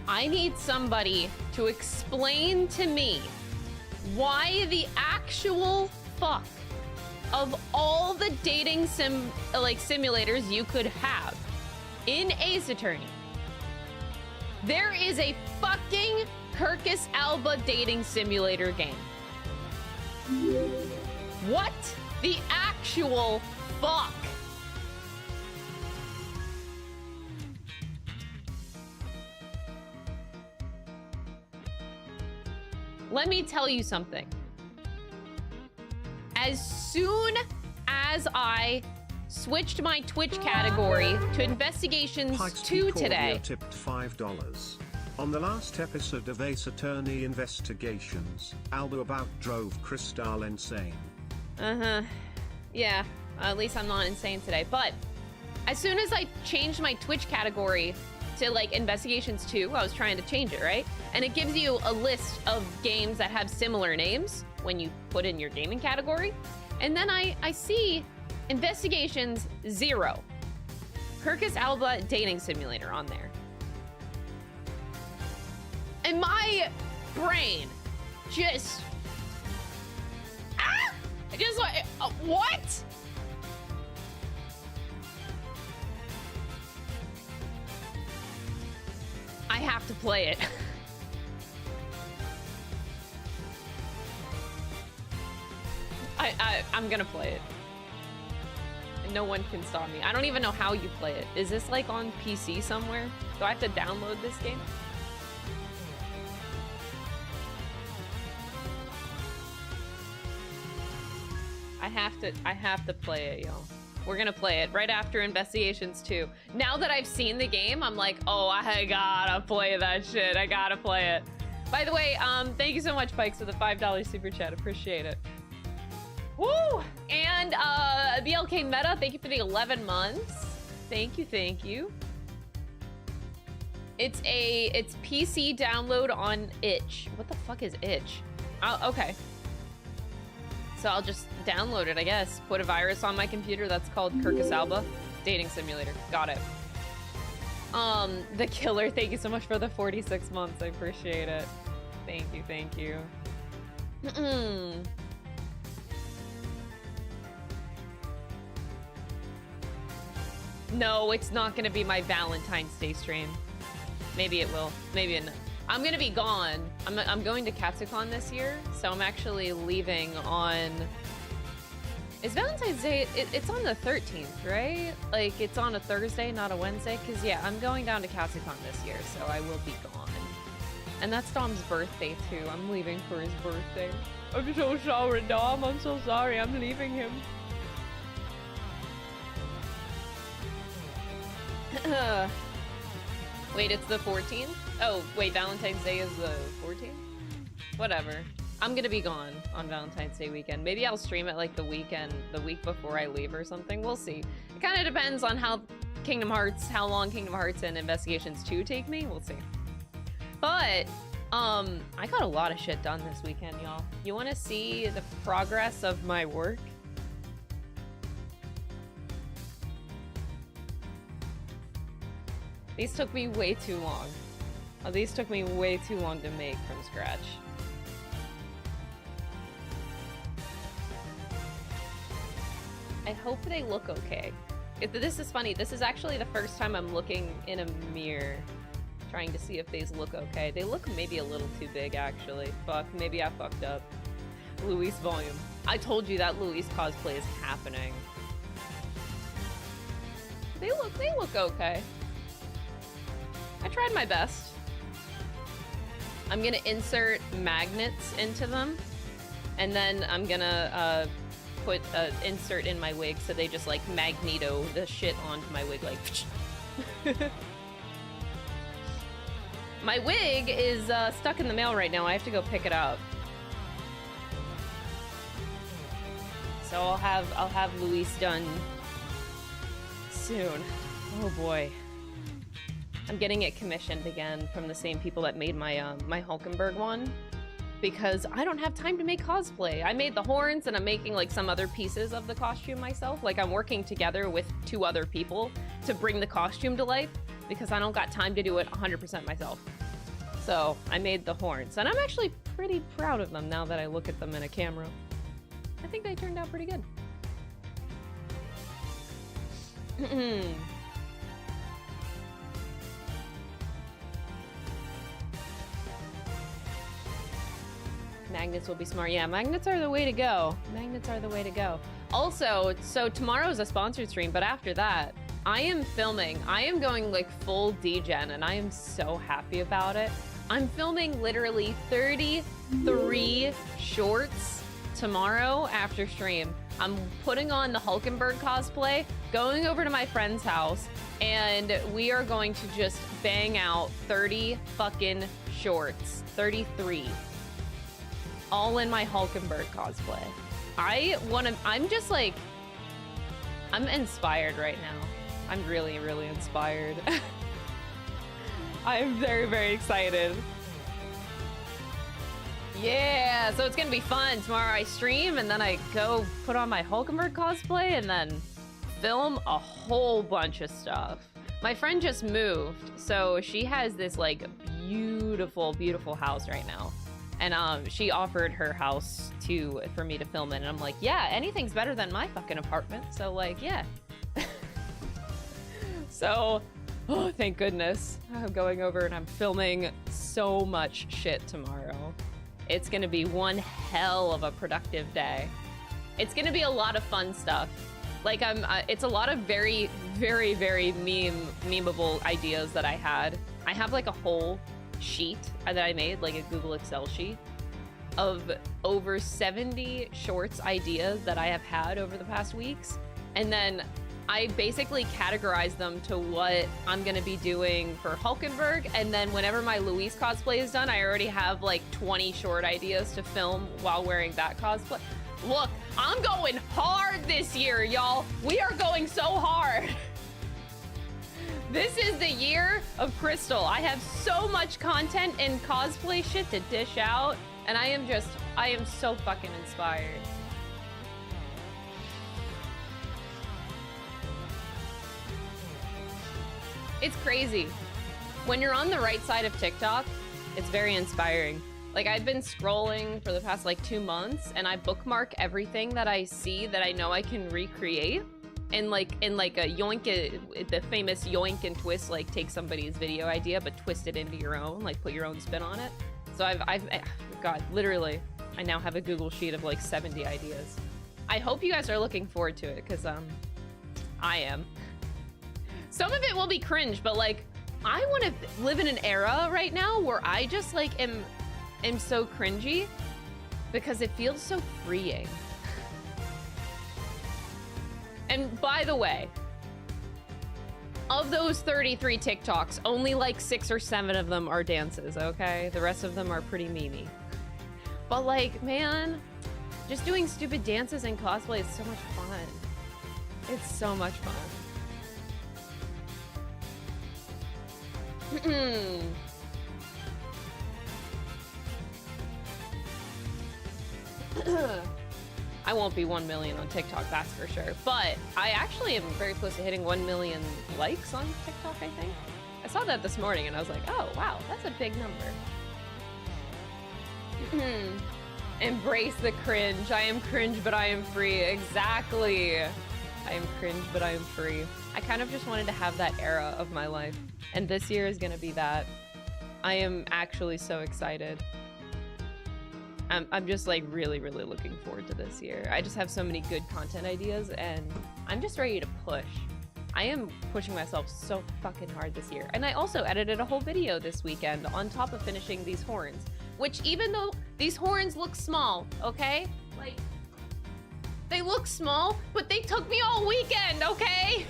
I need somebody to explain to me why the actual fuck of all the dating simulators you could have in Ace Attorney, there is a fucking Kirkus Alba dating simulator game. What the actual fuck? Let me tell you something. As soon as I switched my Twitch category to Investigations 2 today. Tipped $5. On the last episode of Ace Attorney Investigations, Alba about drove Crystal insane. Yeah, at least I'm not insane today. But as soon as I changed my Twitch category to like Investigations 2, I was trying to change it, right? And it gives you a list of games that have similar names when you put in your gaming category. And then I see Investigations 0, Kirkus Alba dating simulator on there. And my brain just, just like, what? I have to play it. I'm gonna play it. No one can stop me. I don't even know how you play it. Is this like on PC somewhere? Do I have to download this game? I have to play it, y'all. We're gonna play it right after Investigations 2. Now that I've seen the game, I'm like, oh, I gotta play that shit. I gotta play it. By the way, thank you so much, Pikes, for the $5 super chat. Appreciate it. Woo! And BLK Meta, thank you for the 11 months. Thank you, thank you. It's PC download on itch. What the fuck is itch? Oh, okay. So I'll just download it, I guess. Put a virus on my computer that's called Kirkus Alba dating simulator. Got it. The Killer, thank you so much for the 46 months. I appreciate it. Thank you, thank you. No, it's not gonna be my Valentine's Day stream. Maybe it will. Maybe not. I'm gonna be gone. I'm going to Katsucon this year, so I'm actually leaving on... Is Valentine's Day... It's on the 13th, right? Like, it's on a Thursday, not a Wednesday? Because, yeah, I'm going down to Katsucon this year, so I will be gone. And that's Dom's birthday, too. I'm leaving for his birthday. I'm so sorry, Dom. I'm so sorry. I'm leaving him. Wait, it's the 14th? Oh, wait, Valentine's Day is the 14th? Whatever. I'm gonna be gone on Valentine's Day weekend. Maybe I'll stream it like the weekend, the week before I leave or something. We'll see. It kind of depends on how long Kingdom Hearts and Investigations 2 take me. We'll see. But, I got a lot of shit done this weekend, y'all. You wanna see the progress of my work? These took me way too long. Oh, these took me way too long to make from scratch. I hope they look okay. This is funny. This is actually the first time I'm looking in a mirror, trying to see if these look okay. They look maybe a little too big, actually. Fuck, maybe I fucked up. Luis volume. I told you that Luis cosplay is happening. They look okay. I tried my best. I'm gonna insert magnets into them, and then I'm gonna put an insert in my wig so they just like magneto the shit onto my wig, like. My wig is stuck in the mail right now. I have to go pick it up. So I'll have Luis done soon. Oh boy. I'm getting it commissioned again from the same people that made my my Hulkenberg one, because I don't have time to make cosplay. I made the horns and I'm making like some other pieces of the costume myself. Like I'm working together with 2 other people to bring the costume to life because I don't got time to do it 100% myself. So I made the horns, and I'm actually pretty proud of them now that I look at them in a camera. I think they turned out pretty good. Magnets will be smart. Yeah, magnets are the way to go. Magnets are the way to go. Also, so tomorrow's a sponsored stream, but after that, I am filming. I am going like full degen, and I am so happy about it. I'm filming literally 33 shorts tomorrow after stream. I'm putting on the Hulkenberg cosplay, going over to my friend's house, and we are going to just bang out 30 fucking shorts. 33. All in my Hulkenberg cosplay. I'm just like, I'm inspired right now. I'm really, really inspired. I'm very, very excited. Yeah, so it's gonna be fun. Tomorrow I stream and then I go put on my Hulkenberg cosplay and then film a whole bunch of stuff. My friend just moved, so she has this like beautiful, beautiful house right now. And she offered her house for me to film in, and I'm like, yeah, anything's better than my fucking apartment. So like, yeah. So, oh, thank goodness. I'm going over and I'm filming so much shit tomorrow. It's gonna be one hell of a productive day. It's gonna be a lot of fun stuff. Like it's a lot of very, very, very memeable ideas that I had. I have like a whole sheet that I made, like a Google Excel sheet of over 70 shorts ideas that I have had over the past weeks. And then I basically categorize them to what I'm gonna be doing for Hulkenberg. And then whenever my Luis cosplay is done, I already have like 20 short ideas to film while wearing that cosplay. Look, I'm going hard this year, y'all. We are going so hard. This is the year of Crystal. I have so much content and cosplay shit to dish out, and I am so fucking inspired. It's crazy. When you're on the right side of TikTok, it's very inspiring. Like, I've been scrolling for the past like 2 months, and I bookmark everything that I see that I know I can recreate. And like a yoink, the famous yoink and twist, like take somebody's video idea but twist it into your own, like put your own spin on it. So God, literally, I now have a Google sheet of like 70 ideas. I hope you guys are looking forward to it, because I am. Some of it will be cringe, but like I want to live in an era right now where I just like am so cringy because it feels so freeing. And by the way, of those 33 TikToks, only like 6 or 7 of them are dances, okay? The rest of them are pretty memey. But like, man, just doing stupid dances and cosplay is so much fun. It's so much fun. I won't be 1 million on TikTok, that's for sure. But I actually am very close to hitting 1 million likes on TikTok, I think. I saw that this morning and I was like, oh, wow, that's a big number. Embrace the cringe. I am cringe, but I am free. Exactly. I am cringe, but I am free. I kind of just wanted to have that era of my life. And this year is gonna be that. I am actually so excited. I'm just like really, really looking forward to this year. I just have so many good content ideas and I'm just ready to push. I am pushing myself so fucking hard this year. And I also edited a whole video this weekend on top of finishing these horns, which even though these horns look small, okay? Like, they look small, but they took me all weekend, okay?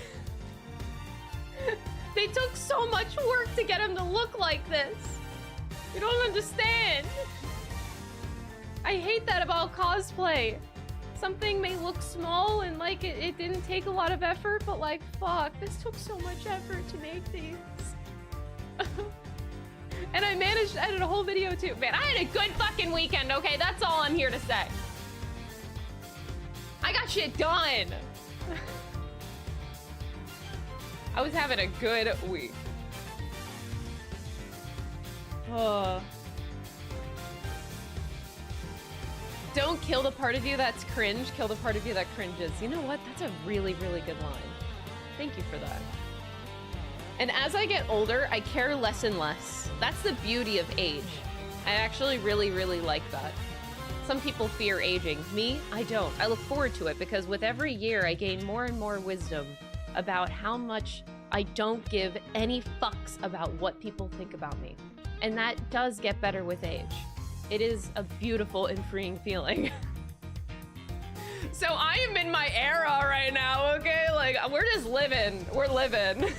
They took so much work to get them to look like this. You don't understand. I hate that about cosplay. Something may look small and like it didn't take a lot of effort, but like, fuck, this took so much effort to make these. And I managed to edit a whole video too. Man, I had a good fucking weekend, okay? That's all I'm here to say. I got shit done. I was having a good week. Oh. Don't kill the part of you that's cringe, kill the part of you that cringes. You know what? That's a really, really good line. Thank you for that. And as I get older, I care less and less. That's the beauty of age. I actually really, really like that. Some people fear aging. Me, I don't. I look forward to it because with every year, I gain more and more wisdom about how much I don't give any fucks about what people think about me. And that does get better with age. It is a beautiful and freeing feeling. So I am in my era right now, okay? Like, we're just living. We're living.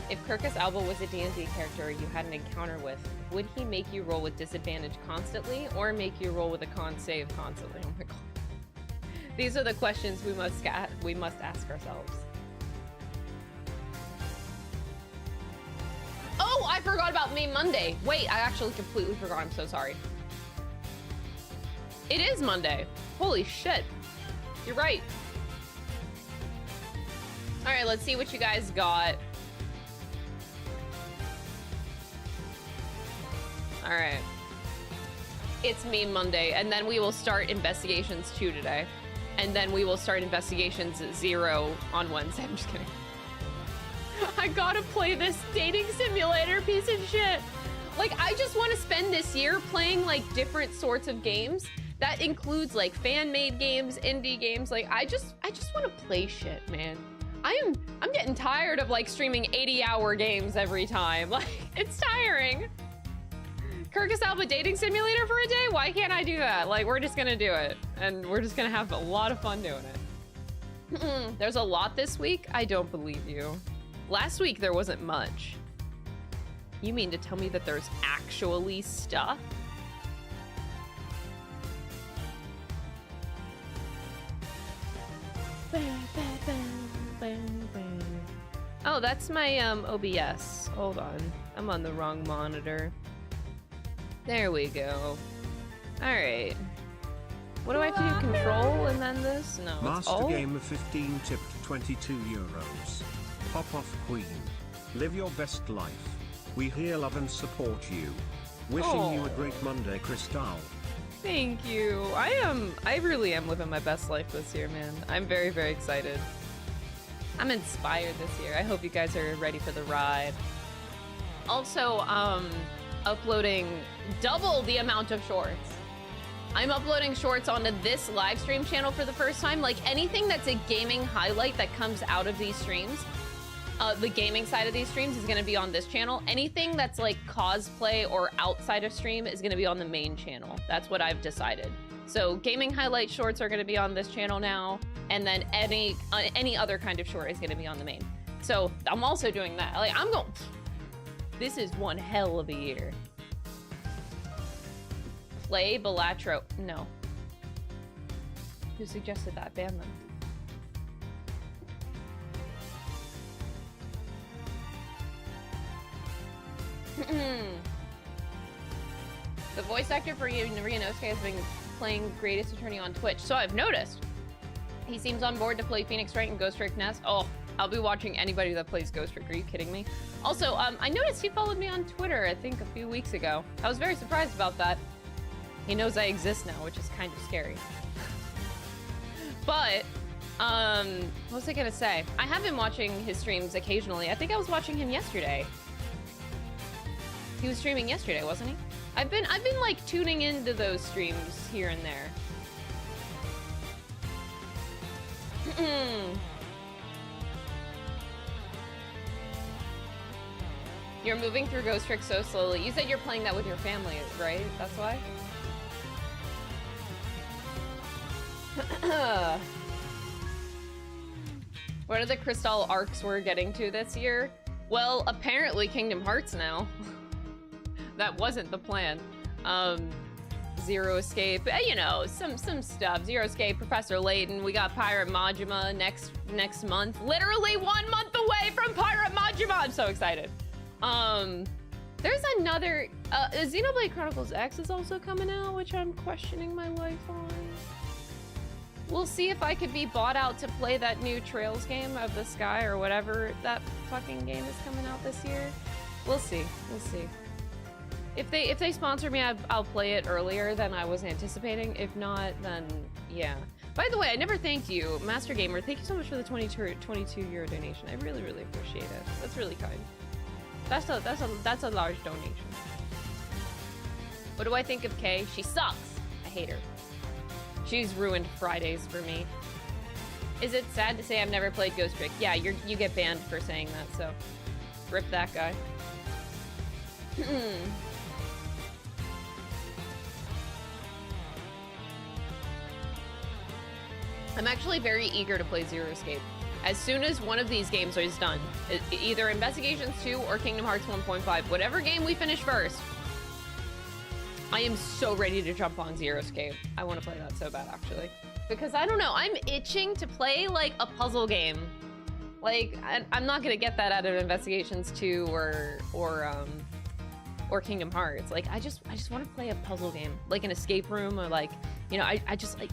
If Kirkus Alba was a D&D character you had an encounter with, would he make you roll with disadvantage constantly or make you roll with a con save constantly? Oh my god. These are the questions we must ask ourselves. Oh, I forgot about May Monday. Wait, I actually completely forgot. I'm so sorry. It is Monday. Holy shit. You're right. All right, let's see what you guys got. All right. It's Meme Monday, and then we will start Investigations 2 today. And then we will start Investigations 0 on Wednesday. I'm just kidding. I gotta play this dating simulator piece of shit. Like, I just want to spend this year playing, like, different sorts of games. That includes, like, fan-made games, indie games. Like, I just want to play shit, man. I'm getting tired of, like, streaming 80-hour games every time. Like, it's tiring. Kirkus Alba dating simulator for a day? Why can't I do that? Like, we're just gonna do it. And we're just gonna have a lot of fun doing it. There's a lot this week? I don't believe you. Last week, there wasn't much. You mean to tell me that there's actually stuff? Oh, that's my OBS. Hold on. I'm on the wrong monitor. There we go. Alright. What do I have to do? Control and then this? No. Master Game of 15 tipped 22 euros. Pop off Queen. Live your best life. We here love and support you. Wishing you a great Monday, Crystal. Thank you. I really am living my best life this year, man. I'm very, very excited. I'm inspired this year. I hope you guys are ready for the ride. Also, uploading double the amount of shorts. I'm uploading shorts onto this live stream channel for the first time. Like, anything that's a gaming highlight that comes out of these streams, the gaming side of these streams is going to be on this channel. Anything that's like cosplay or outside of stream is going to be on the main channel. That's what I've decided. So gaming highlight shorts are going to be on this channel now, and then any other kind of short is going to be on the main. So I'm also doing that. Like, I'm going. This is one hell of a year. Play Balatro. No. Who suggested that? Ban them. The voice actor for Ryunosuke has been playing Greatest Attorney on Twitch, so I've noticed. He seems on board to play Phoenix Wright and Ghost Trick Nest. Oh, I'll be watching anybody that plays Ghost Trick. Are you kidding me? Also, I noticed he followed me on Twitter, I think, a few weeks ago. I was very surprised about that. He knows I exist now, which is kind of scary. But, what was I gonna say? I have been watching his streams occasionally. I think I was watching him yesterday. He was streaming yesterday, wasn't he? I've been like tuning into those streams here and there. You're moving through Ghost Trick so slowly. You said you're playing that with your family, right? That's why? What are the crystal arcs we're getting to this year? Well, apparently Kingdom Hearts now. That wasn't the plan. Zero Escape, you know, some stuff. Zero Escape, Professor Layton. We got Pirate Majima next month. Literally 1 month away from Pirate Majima. I'm so excited. There's another Xenoblade Chronicles X is also coming out, which I'm questioning my life on. We'll see if I could be bought out to play that new Trails game of the Sky or whatever that fucking game is coming out this year. We'll see. We'll see. If they sponsor me, I'll play it earlier than I was anticipating. If not, then yeah. By the way, I never thanked you, Master Gamer. Thank you so much for the 22 euro donation. I really, really appreciate it. That's really kind. That's a large donation. What do I think of Kay? She sucks. I hate her. She's ruined Fridays for me. Is it sad to say I've never played Ghost Trick? Yeah, you get banned for saying that, so rip that guy. I'm actually very eager to play Zero Escape. As soon as one of these games is done, either Investigations 2 or Kingdom Hearts 1.5, whatever game we finish first, I am so ready to jump on Zero Escape. I want to play that so bad, actually. Because I don't know, I'm itching to play like a puzzle game. Like, I'm not gonna get that out of Investigations 2 or Kingdom Hearts. Like, I just want to play a puzzle game, like an escape room, or like, you know, I just like,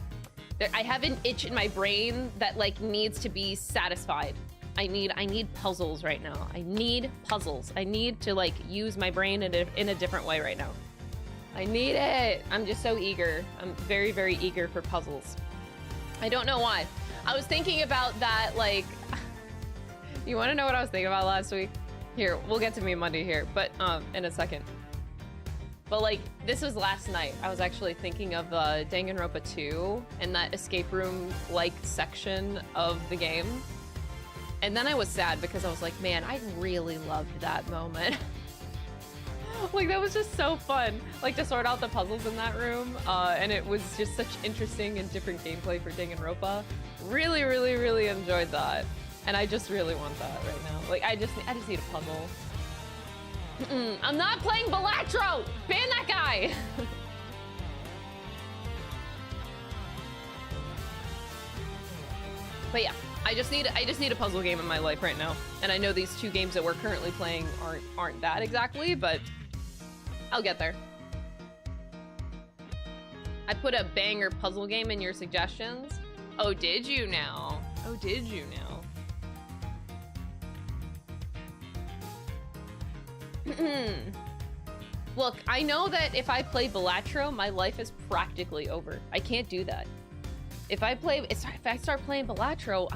I have an itch in my brain that like needs to be satisfied. I need puzzles right now. I need puzzles. I need to like use my brain in a different way right now. I need it. I'm just so eager. I'm very, very eager for puzzles. I don't know why. I was thinking about that, like, you want to know what I was thinking about last week? Here, we'll get to me Monday here, but in a second. But like, this was last night. I was actually thinking of Danganronpa 2 and that escape room like section of the game. And then I was sad because I was like, man, I really loved that moment. Like, that was just so fun, like, to sort out the puzzles in that room, and it was just such interesting and different gameplay for Danganronpa. Really, really, really enjoyed that, and I just really want that right now. Like, I just need a puzzle. I'm not playing Balatro! Ban that guy! But yeah, I just need a puzzle game in my life right now, and I know these two games that we're currently playing aren't that exactly, but I'll get there. I put a banger puzzle game in your suggestions. Oh, did you now? Oh, did you now? Look, I know that if I play Balatro, my life is practically over. I can't do that. If I start playing Balatro,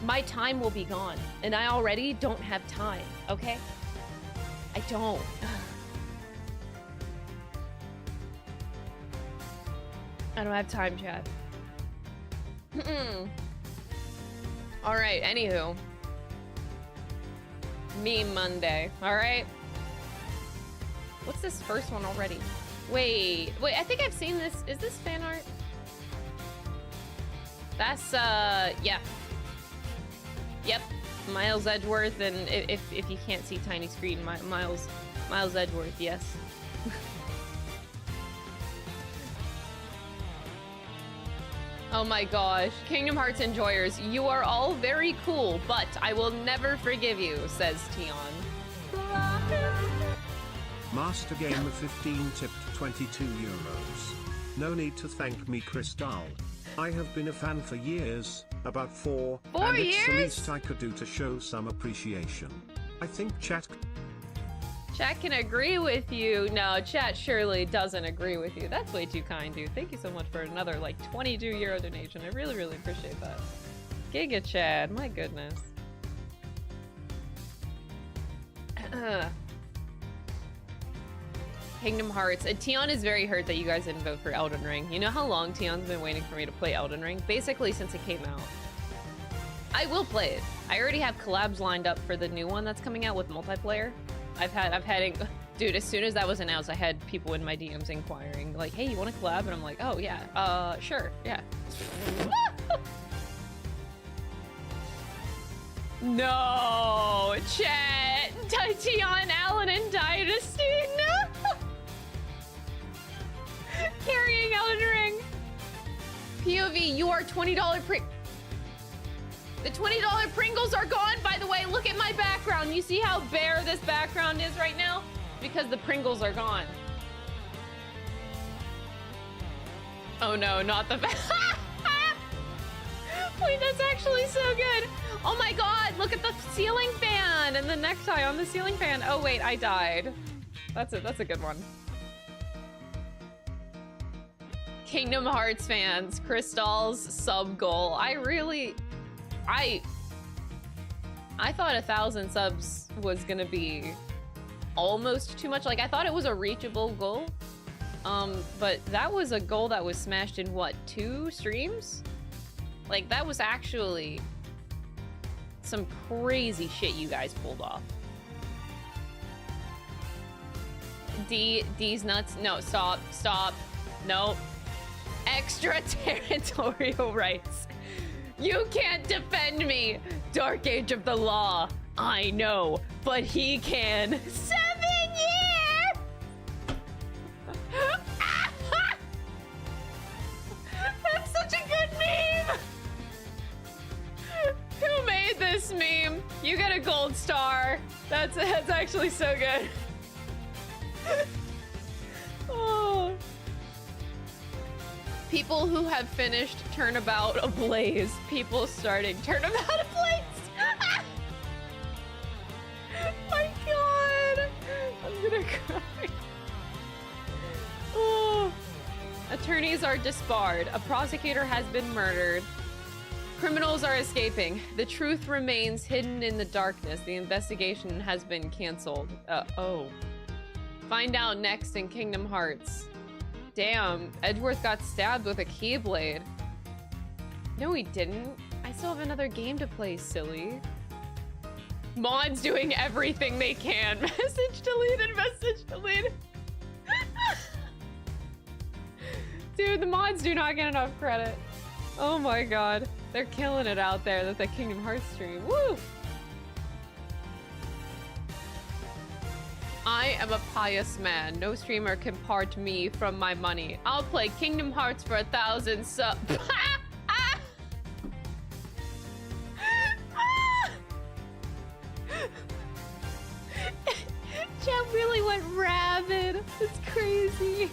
my time will be gone, and I already don't have time, okay? I don't. I don't have time, chat. All right, anywho. Meme Monday, all right? What's this first one already? Wait, I think I've seen this. Is this fan art? That's, yeah. Yep, Miles Edgeworth, and if you can't see tiny screen, Miles Edgeworth, yes. Oh my gosh, Kingdom Hearts enjoyers, you are all very cool, but I will never forgive you, says Tion. Master Gamer 15 tipped 22 euros. No need to thank me, Crystal. I have been a fan for years, about 4, and it's the least I could do to show some appreciation. I think chat can agree with you. No, chat surely doesn't agree with you. That's way too kind, dude. Thank you so much for another, like, 22 euro donation. I really, really appreciate that. Giga Chad, my goodness. Kingdom Hearts. Tion is very hurt that you guys didn't vote for Elden Ring. You know how long Tion's been waiting for me to play Elden Ring? Basically since it came out. I will play it. I already have collabs lined up for the new one that's coming out with multiplayer. I've had, dude, as soon as that was announced, I had people in my DMs inquiring, like, hey, you want to collab? And I'm like, oh yeah, sure, yeah. No, chat, Tion, Allen, and Dynasty, no! Carrying Elden Ring. POV, you are $20 pre- The $20 Pringles are gone, by the way. Look at my background. You see how bare this background is right now? Because the Pringles are gone. Oh no, not the Wait, that's actually so good. Oh my god, look at the ceiling fan and the necktie on the ceiling fan. Oh wait, I died. That's a good one. Kingdom Hearts fans, Crystal's sub goal. I thought 1,000 subs was gonna be almost too much. Like, I thought it was a reachable goal. But that was a goal that was smashed in what, 2 streams? Like, that was actually some crazy shit you guys pulled off. D's nuts. No, stop. No. Extraterritorial rights. You can't defend me, Dark Age of the Law. I know, but he can. 7 years! That's such a good meme! Who made this meme? You get a gold star. That's actually so good. Oh. People who have finished Turnabout Ablaze. People starting Turnabout Ablaze. My god. I'm gonna cry. Oh. Attorneys are disbarred. A prosecutor has been murdered. Criminals are escaping. The truth remains hidden in the darkness. The investigation has been canceled. Oh. Find out next in Kingdom Hearts. Damn, Edgeworth got stabbed with a keyblade. No, he didn't. I still have another game to play, silly. Mods doing everything they can. Message deleted, message deleted. Dude, the mods do not get enough credit. Oh my god. They're killing it out there with the Kingdom Hearts stream. Woo! I am a pious man. No streamer can part me from my money. I'll play Kingdom Hearts for 1,000 subs. Chat really went rabid. It's crazy.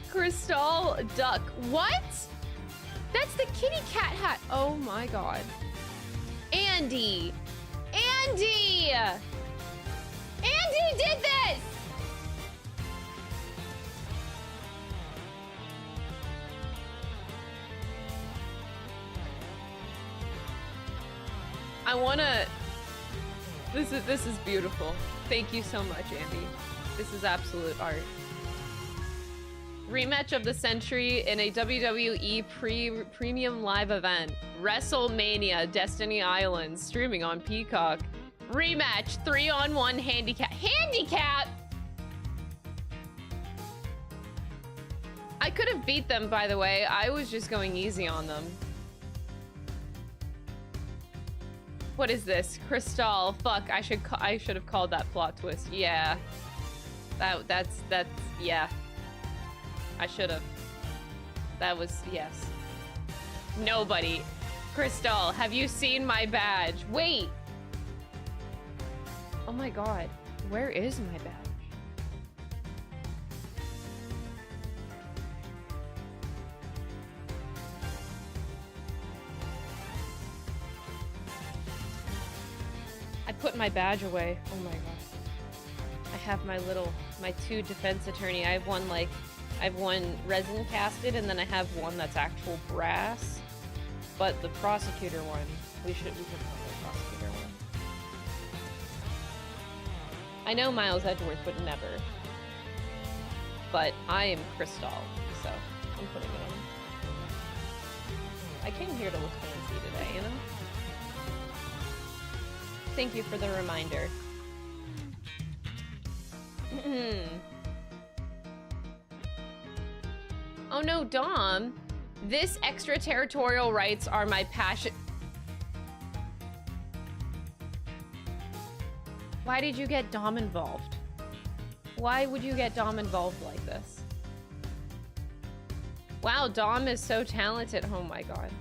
Crystal duck. What? That's the kitty cat hat. Oh my god. Andy. Andy! Andy did this! I wanna... This is beautiful. Thank you so much, Andy. This is absolute art. Rematch of the century in a WWE premium live event. WrestleMania, Destiny Island, streaming on Peacock. Rematch, 3-on-1 handicap. Handicap! I could have beat them, by the way. I was just going easy on them. What is this? Crystal. Fuck, I should have called that plot twist. Yeah. That's yeah. I should have. That was, yes. Nobody. Crystal, have you seen my badge? Wait. Oh my god, where is my badge? I put my badge away. Oh my god. I have my 2 defense attorney. I have one resin casted, and then I have one that's actual brass. But the prosecutor one, we could find the prosecutor one. I know Miles Edgeworth would never, but I am Crystal, so I'm putting it on. I came here to look fancy today, you know? Thank you for the reminder. Oh no, Dom. This extraterritorial rights are my passion. Why did you get Dom involved? Why would you get Dom involved like this? Wow, Dom is so talented. Oh my god.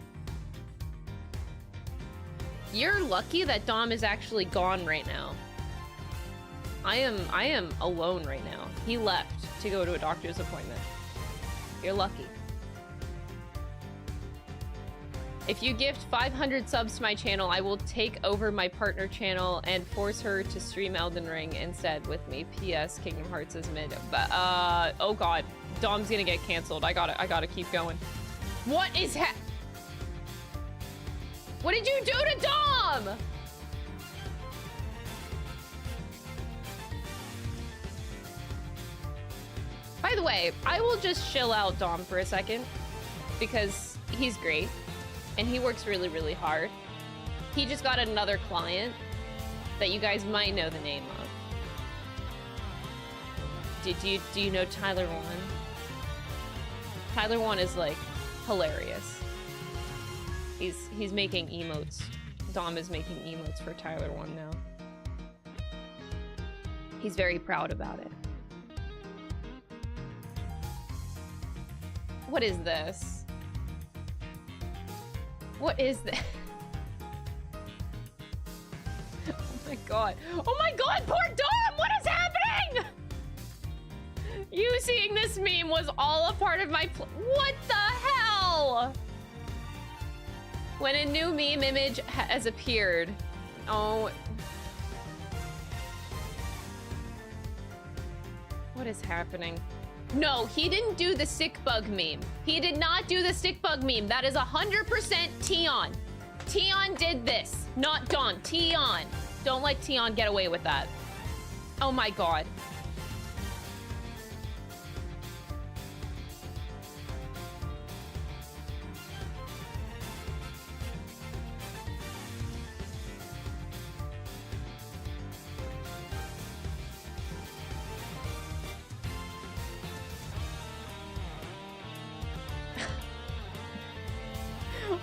You're lucky that Dom is actually gone right now. I am alone right now. He left to go to a doctor's appointment. You're lucky. If you gift 500 subs to my channel, I will take over my partner channel and force her to stream Elden Ring instead with me. P.S. Kingdom Hearts is mid. But, oh god. Dom's gonna get canceled. I gotta keep going. What is What did you do to Dom? By the way, I will just chill out Dom for a second because he's great. And he works really, really hard. He just got another client that you guys might know the name of. Do you know Tyler One? Tyler One is like hilarious. He's making emotes. Dom is making emotes for Tyler One now. He's very proud about it. What is this? What is this? Oh my god. Oh my god, poor Dom! What is happening? You seeing this meme was all a part of my what the hell? When a new meme image has appeared. Oh. What is happening? No, he didn't do the sick bug meme. He did not do the sick bug meme. That is 100% Tion. Tion did this, not Don. Tion. Don't let Tion get away with that. Oh my god.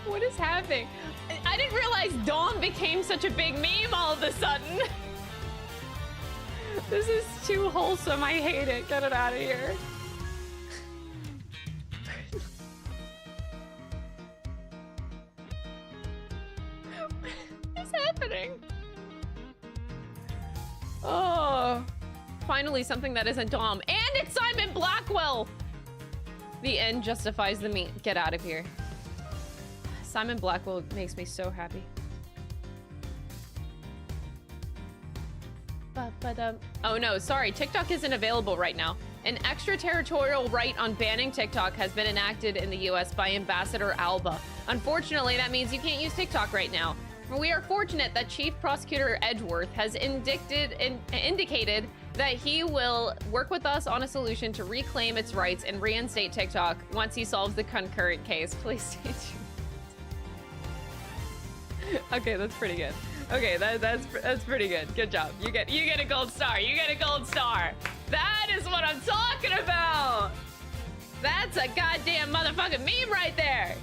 What is happening? I didn't realize Dom became such a big meme all of a sudden. This is too wholesome. I hate it. Get it out of here. What is happening? Oh, finally something that isn't Dom. And it's Simon Blackwell. The end justifies the mean. Get out of here. Simon Blackwell makes me so happy. Oh no, sorry, TikTok isn't available right now. An extraterritorial right on banning TikTok has been enacted in the US by Ambassador Alba. Unfortunately, that means you can't use TikTok right now. We are fortunate that Chief Prosecutor Edgeworth has indicated that he will work with us on a solution to reclaim its rights and reinstate TikTok once he solves the concurrent case. Please stay tuned. Okay, that's pretty good. Okay, that's pretty good. Good job. You get a gold star. You get a gold star. That is what I'm talking about. That's a goddamn motherfucking meme right there.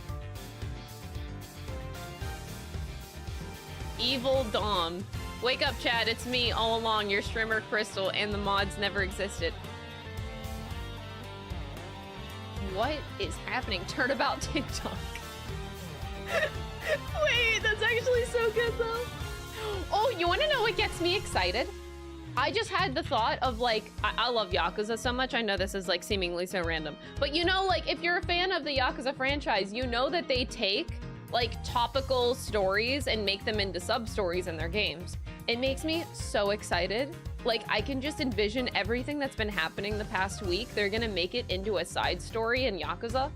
Evil Dom. Wake up, Chad. It's me all along. Your streamer Crystal and the mods never existed. What is happening? Turnabout TikTok. Wait, that's actually so good though. Oh, you want to know what gets me excited? I just had the thought of like, I love Yakuza so much. I know this is like seemingly so random, but you know, like if you're a fan of the Yakuza franchise, you know that they take like topical stories and make them into sub-stories in their games. It makes me so excited. Like I can just envision everything that's been happening the past week. They're gonna make it into a side story in Yakuza.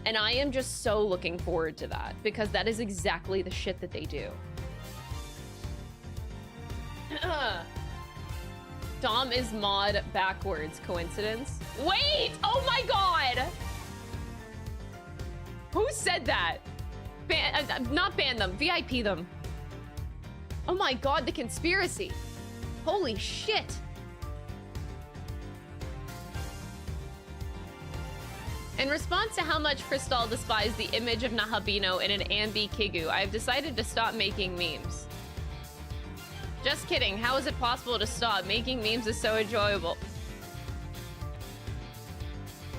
And I am just so looking forward to that because that is exactly the shit that they do. Dom is mod backwards. Coincidence? Wait! Oh my god! Who said that? Not ban them. VIP them. Oh my god, the conspiracy. Holy shit. In response to how much Crystal despised the image of Nahabino in an Ambi Kigu, I have decided to stop making memes. Just kidding. How is it possible to stop? Making memes is so enjoyable.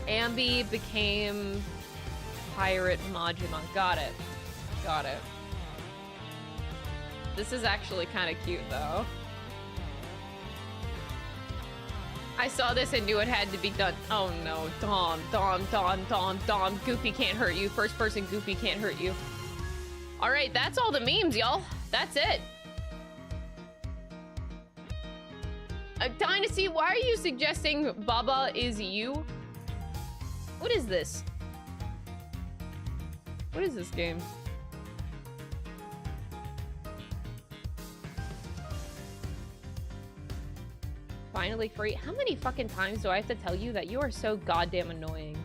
Ambi became Pirate Majima. Got it. Got it. This is actually kind of cute, though. I saw this and knew it had to be done. Oh no, Dom. Goofy can't hurt you. First person Goofy can't hurt you. All right, that's all the memes, y'all. That's it. Dynasty, why are you suggesting Baba is you? What is this? What is this game? Finally free. How many fucking times do I have to tell you that you are so goddamn annoying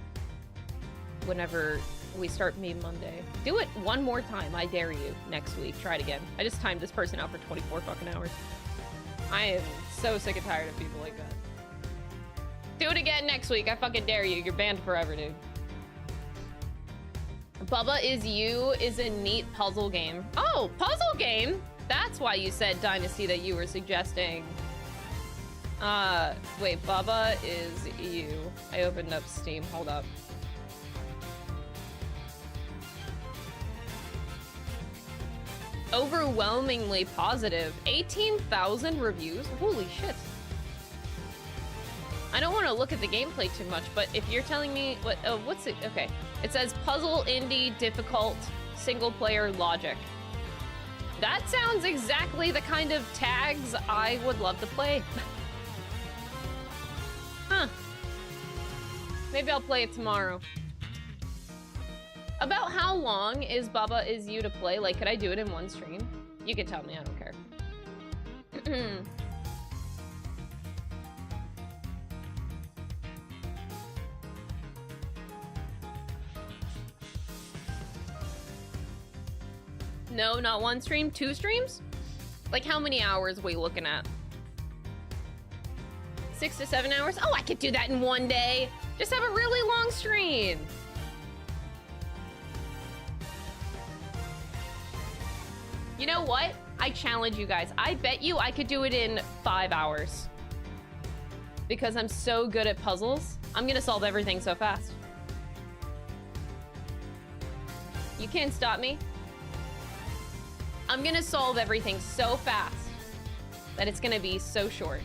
whenever we start Meme Monday? Do it one more time. I dare you. Next week. Try it again. I just timed this person out for 24 fucking hours. I am so sick and tired of people like that. Do it again next week. I fucking dare you. You're banned forever, dude. Bubba Is You is a neat puzzle game. Oh, puzzle game? That's why you said, Dynasty, that you were suggesting. Wait, Bubba Is You. I opened up Steam. Hold up. Overwhelmingly positive. 18,000 reviews? Holy shit. I don't want to look at the gameplay too much, but if you're telling me what, what's it? Okay. It says puzzle, indie, difficult, single player, logic. That sounds exactly the kind of tags I would love to play. Huh. Maybe I'll play it tomorrow. About how long is Baba Is You to play? Like, could I do it in one stream? You can tell me, I don't care. No, not one stream, 2 streams? Like, how many hours are we looking at? 6 to 7 hours? Oh, I could do that in one day. Just have a really long stream. You know what? I challenge you guys. I bet you I could do it in 5 hours. Because I'm so good at puzzles. I'm gonna solve everything so fast. You can't stop me. I'm gonna solve everything so fast that it's gonna be so short.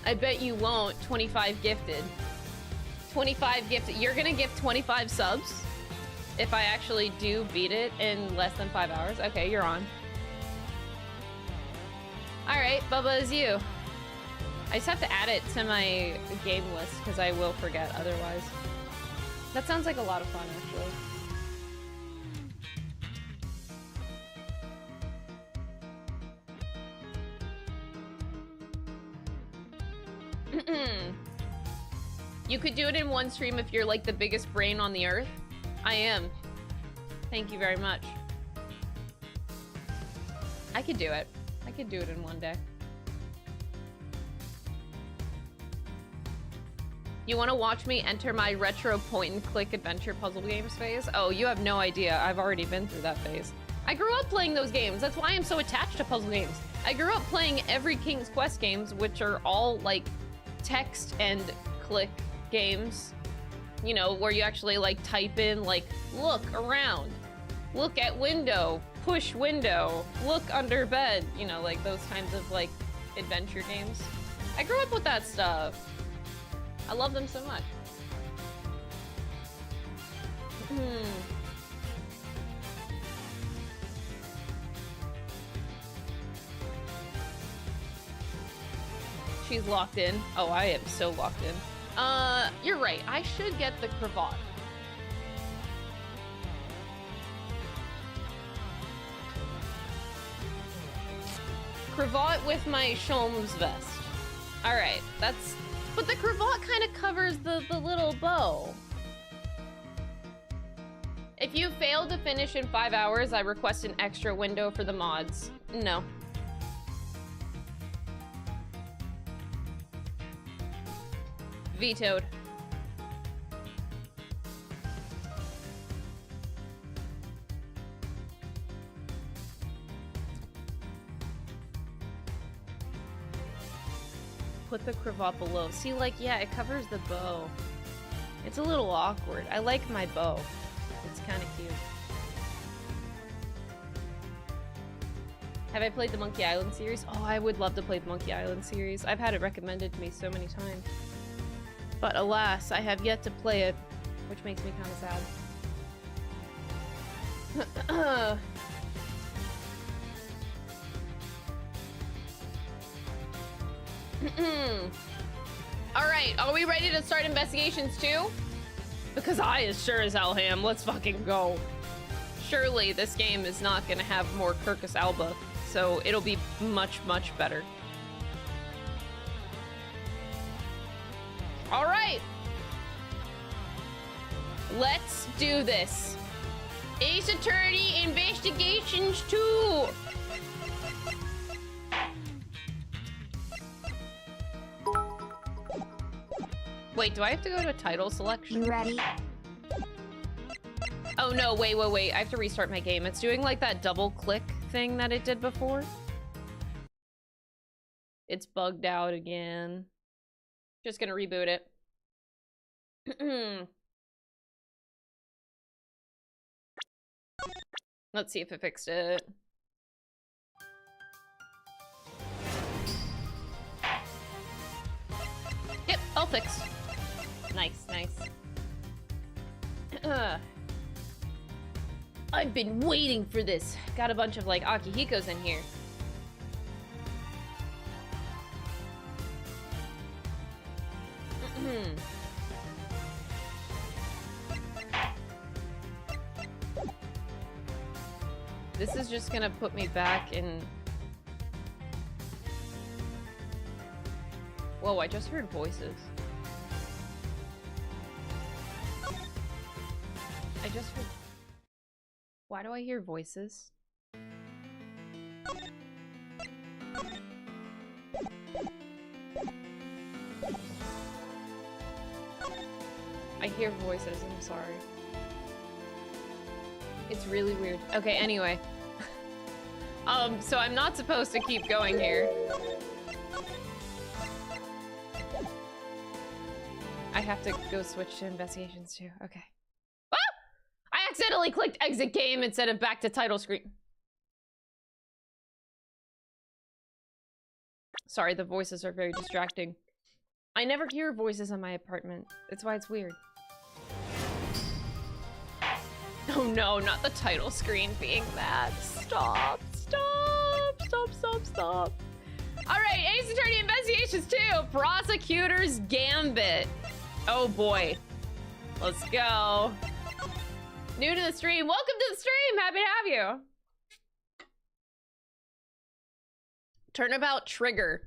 I bet you won't. 25 gifted. 25 gifted. You're gonna gift 25 subs if I actually do beat it in less than 5 hours? Okay, you're on. Alright, Bubba Is You. I just have to add it to my game list because I will forget otherwise. That sounds like a lot of fun, actually. You could do it in one stream if you're like the biggest brain on the earth. I am. Thank you very much. I could do it. I could do it in one day. You want to watch me enter my retro point-and-click adventure puzzle games phase? Oh, you have no idea. I've already been through that phase. I grew up playing those games. That's why I'm so attached to puzzle games. I grew up playing every King's Quest games, which are all like text and click games. You know, where you actually like type in like, look around, look at window, push window, look under bed. You know, like those kinds of like adventure games. I grew up with that stuff. I love them so much. She's locked in. Oh, I am so locked in. You're right. I should get the cravat. Cravat with my Sholmes vest. All right, that's... But the cravat kind of covers the little bow. If you fail to finish in 5 hours, I request an extra window for the mods. No. Vetoed. Put the cravat below. See, like, yeah, it covers the bow. It's a little awkward. I like my bow. It's kind of cute. Have I played the Monkey Island series? Oh, I would love to play the Monkey Island series. I've had it recommended to me so many times. But alas, I have yet to play it, which makes me kind of sad. Alright, are we ready to start investigations too? Because I as sure as hell am. Let's fucking go. Surely this game is not gonna have more Kirkus Alba, so it'll be much, much better. Alright! Let's do this. Ace Attorney Investigations 2! Wait, do I have to go to title selection? You ready? Oh no, wait. I have to restart my game. It's doing like that double click thing that it did before. It's bugged out again. Just gonna reboot it. Let's see if it fixed it. Yep, all fixed. Nice. I've been waiting for this. Got a bunch of like Akihikos in here. This is just gonna put me back in... Whoa, I just heard voices. I just heard... Why do I hear voices? I hear voices, I'm sorry. It's really weird. Okay, anyway. So I'm not supposed to keep going here. I have to go switch to investigations too. Okay. Ah! I accidentally clicked exit game instead of back to title screen. Sorry, the voices are very distracting. I never hear voices in my apartment. That's why it's weird. Oh no, not the title screen being that. Stop. Alright, Ace Attorney Investigations 2, Prosecutor's Gambit. Oh boy. Let's go. New to the stream, welcome to the stream, happy to have you. Turnabout trigger.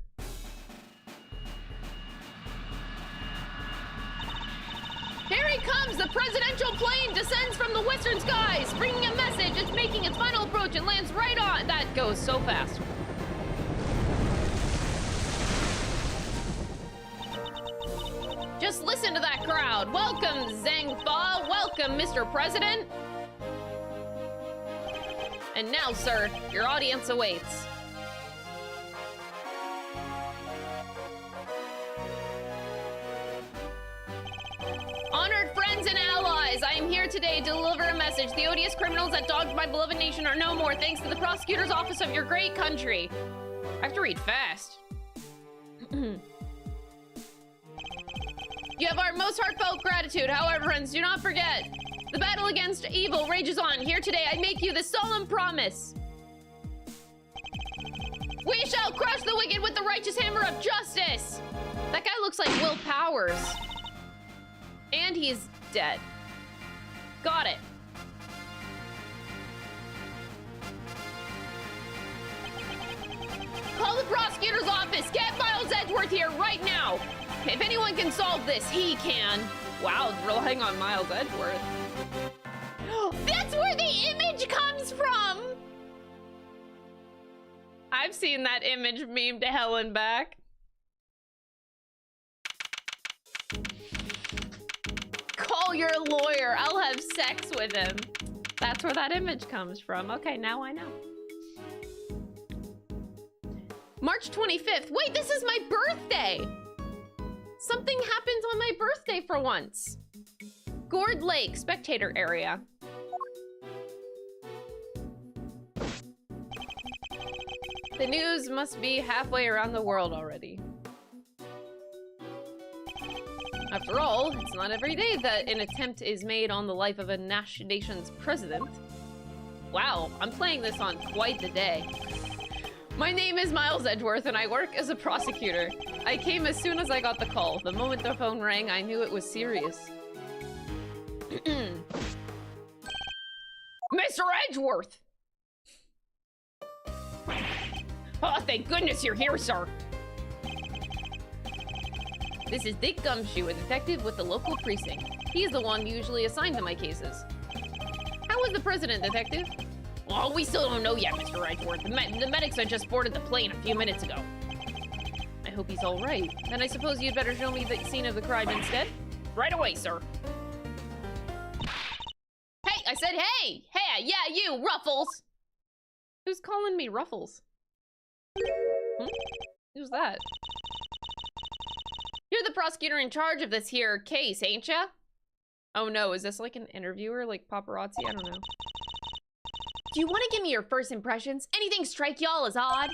Here he comes! The presidential plane descends from the western skies, bringing a message. It's making its final approach and lands right on. That goes so fast. Just listen to that crowd. Welcome, Zhang Fa. Welcome, Mr. President. And now, sir, your audience awaits. Honored friends and allies, I am here today to deliver a message. The odious criminals that dogged my beloved nation are no more, thanks to the prosecutor's office of your great country. I have to read fast. You have our most heartfelt gratitude. However, friends, do not forget, the battle against evil rages on. Here today, I make you this solemn promise. We shall crush the wicked with the righteous hammer of justice. That guy looks like Will Powers. And he's dead. Got it. Call the prosecutor's office. Get Miles Edgeworth here right now. If anyone can solve this, he can. Wow, relying on Miles Edgeworth. That's where the image comes from. I've seen that image meme to hell and back. Call your lawyer. I'll have sex with him. That's where that image comes from. Okay, now I know. March 25th. Wait, this is my birthday. Something happened on my birthday for once. Gourd Lake, spectator area. The news must be halfway around the world already. After all, it's not every day that an attempt is made on the life of a nation's president. Wow, I'm playing this on quite the day. My name is Miles Edgeworth, and I work as a prosecutor. I came as soon as I got the call. The moment the phone rang, I knew it was serious. Mr. Edgeworth! Oh, thank goodness you're here, sir. This is Dick Gumshoe, a detective with the local precinct. He's the one usually assigned to my cases. How was the president, detective? Oh, we still don't know yet, Mr. Edgeworth. The medics had just boarded the plane a few minutes ago. I hope he's all right. Then I suppose you'd better show me the scene of the crime instead? Right away, sir. Hey, I said hey! Hey, yeah, you, Ruffles! Who's calling me Ruffles? Who's that? You're the prosecutor in charge of this here case, ain't ya? Oh no, is this like an interviewer, like paparazzi? I don't know. Do you want to give me your first impressions? Anything strike y'all as odd?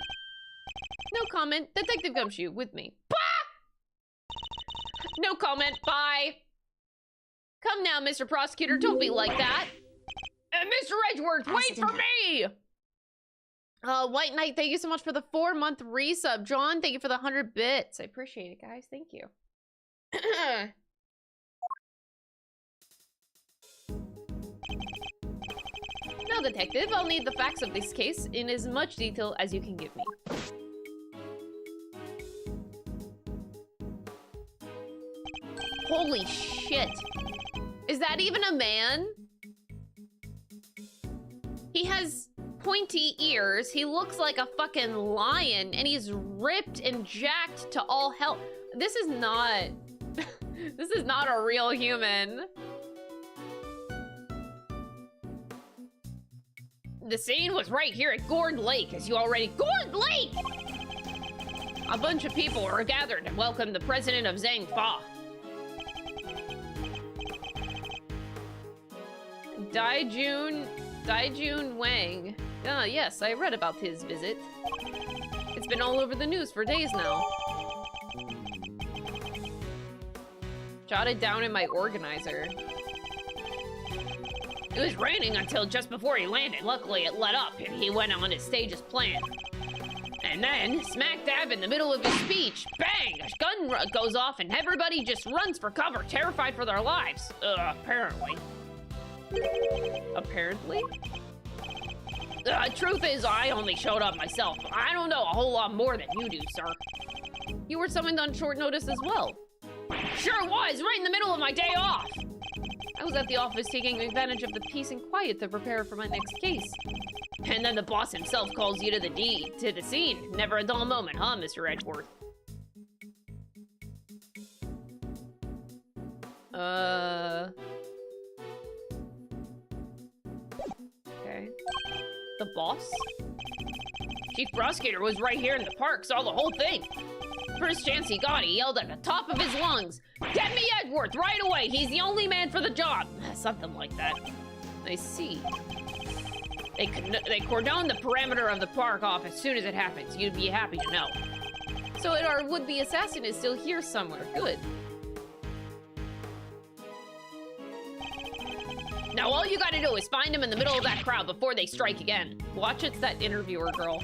No comment. Detective Gumshoe, with me. Bah! No comment. Bye. Come now, Mr. Prosecutor. Don't be like that. Mr. Edgeworth, wait for me! White Knight, thank you so much for the 4-month resub. John, thank you for the 100 bits. I appreciate it, guys. Thank you. Now, detective, I'll need the facts of this case in as much detail as you can give me. Holy shit. Is that even a man? He has pointy ears, he looks like a fucking lion, and he's ripped and jacked to all hell. This is not... this is not a real human. The scene was right here at Gourd Lake, as you already... Gourd Lake! A bunch of people were gathered and welcomed the president of Zhang Fa. Daijun Wang. Ah, yes, I read about his visit. It's been all over the news for days now. Jotted down in my organizer. It was raining until just before he landed. Luckily, it let up and he went on to stage his plan. And then, smack dab in the middle of his speech, bang! A gun goes off and everybody just runs for cover, terrified for their lives. Apparently. Apparently? Truth is, I only showed up myself. I don't know a whole lot more than you do, sir. You were summoned on short notice as well. Sure was, right in the middle of my day off. I was at the office taking advantage of the peace and quiet to prepare for my next case. And then the boss himself calls you to the scene. Never a dull moment, huh, Mr. Edgeworth? Okay. The boss? Chief Prosecutor was right here in the park, saw the whole thing. First chance he got, he yelled at the top of his lungs, "Get me Edgeworth right away! He's the only man for the job!" Something like that. I see. They cordoned the perimeter of the park off as soon as it happens. You'd be happy to know. So our would-be assassin is still here somewhere. Good. Now all you gotta do is find him in the middle of that crowd before they strike again. Watch, it's that interviewer girl.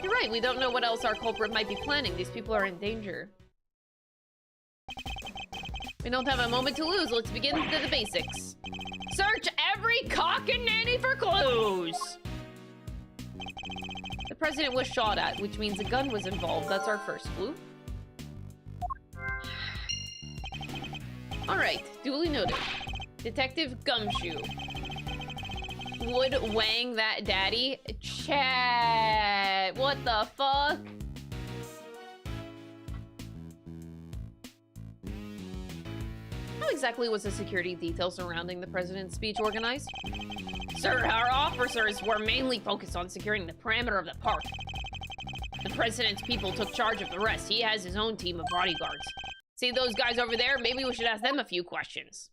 You're right, we don't know what else our culprit might be planning. These people are in danger. We don't have a moment to lose. Let's begin with the basics. Search every cock and nanny for clues! The president was shot at, which means a gun was involved. That's our first clue. Alright, duly noted. Detective Gumshoe. Would Wang that daddy? Chat. What the fuck? How exactly was the security detail surrounding the president's speech organized? Sir, our officers were mainly focused on securing the perimeter of the park. The president's people took charge of the rest. He has his own team of bodyguards. See those guys over there? Maybe we should ask them a few questions.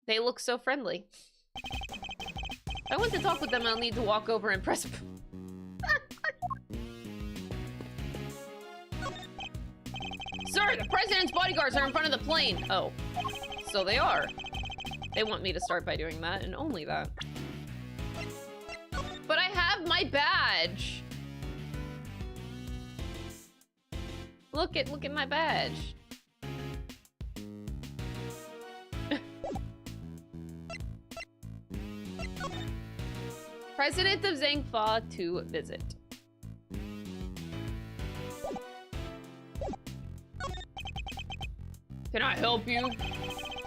They look so friendly. If I want to talk with them, I'll need to walk over and press... Sir, the president's bodyguards are in front of the plane. Oh, so they are. They want me to start by doing that, and only that. But I have my badge. Look at my badge. President of Zangfa to visit. Can I help you?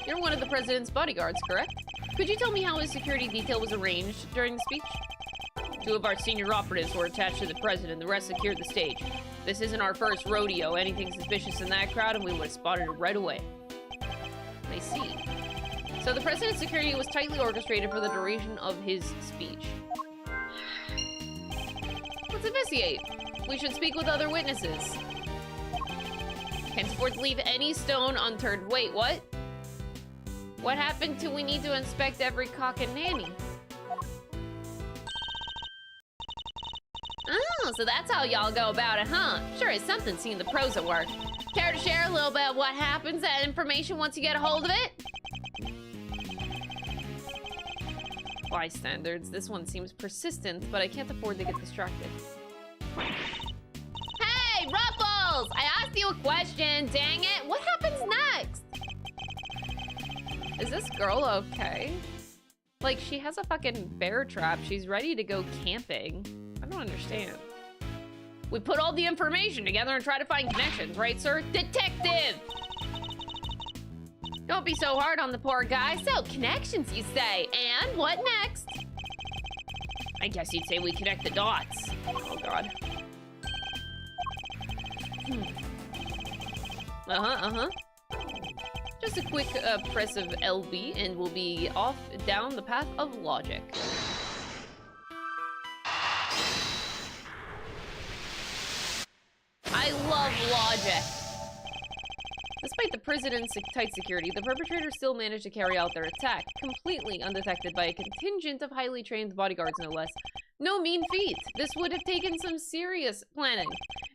You're one of the president's bodyguards, correct? Could you tell me how his security detail was arranged during the speech? 2 of our senior operatives were attached to the president, the rest secured the stage. This isn't our first rodeo. Anything suspicious in that crowd and we would have spotted it right away. I see. So the president's security was tightly orchestrated for the duration of his speech. Let's investigate. We should speak with other witnesses. Henceforth, leave any stone unturned. Wait, what? What happened to we need to inspect every cock and nanny? Oh, so that's how y'all go about it, huh? Sure is something seeing the pros at work. Care to share a little bit of what happens, that information, once you get a hold of it? Bystanders, this one seems persistent, but I can't afford to get distracted. Hey, Ruffles! I asked you a question, dang it! What happens next? Is this girl okay? Like, she has a fucking bear trap. She's ready to go camping. I don't understand. We put all the information together and try to find connections, right, sir? Detective! Don't be so hard on the poor guy. So, connections, you say. And what next? I guess you'd say we connect the dots. Oh, God. Just a quick press of LB and we'll be off down the path of logic. I love logic. Despite the president's tight security, the perpetrators still managed to carry out their attack, completely undetected by a contingent of highly trained bodyguards, no less. No mean feat. This would have taken some serious planning.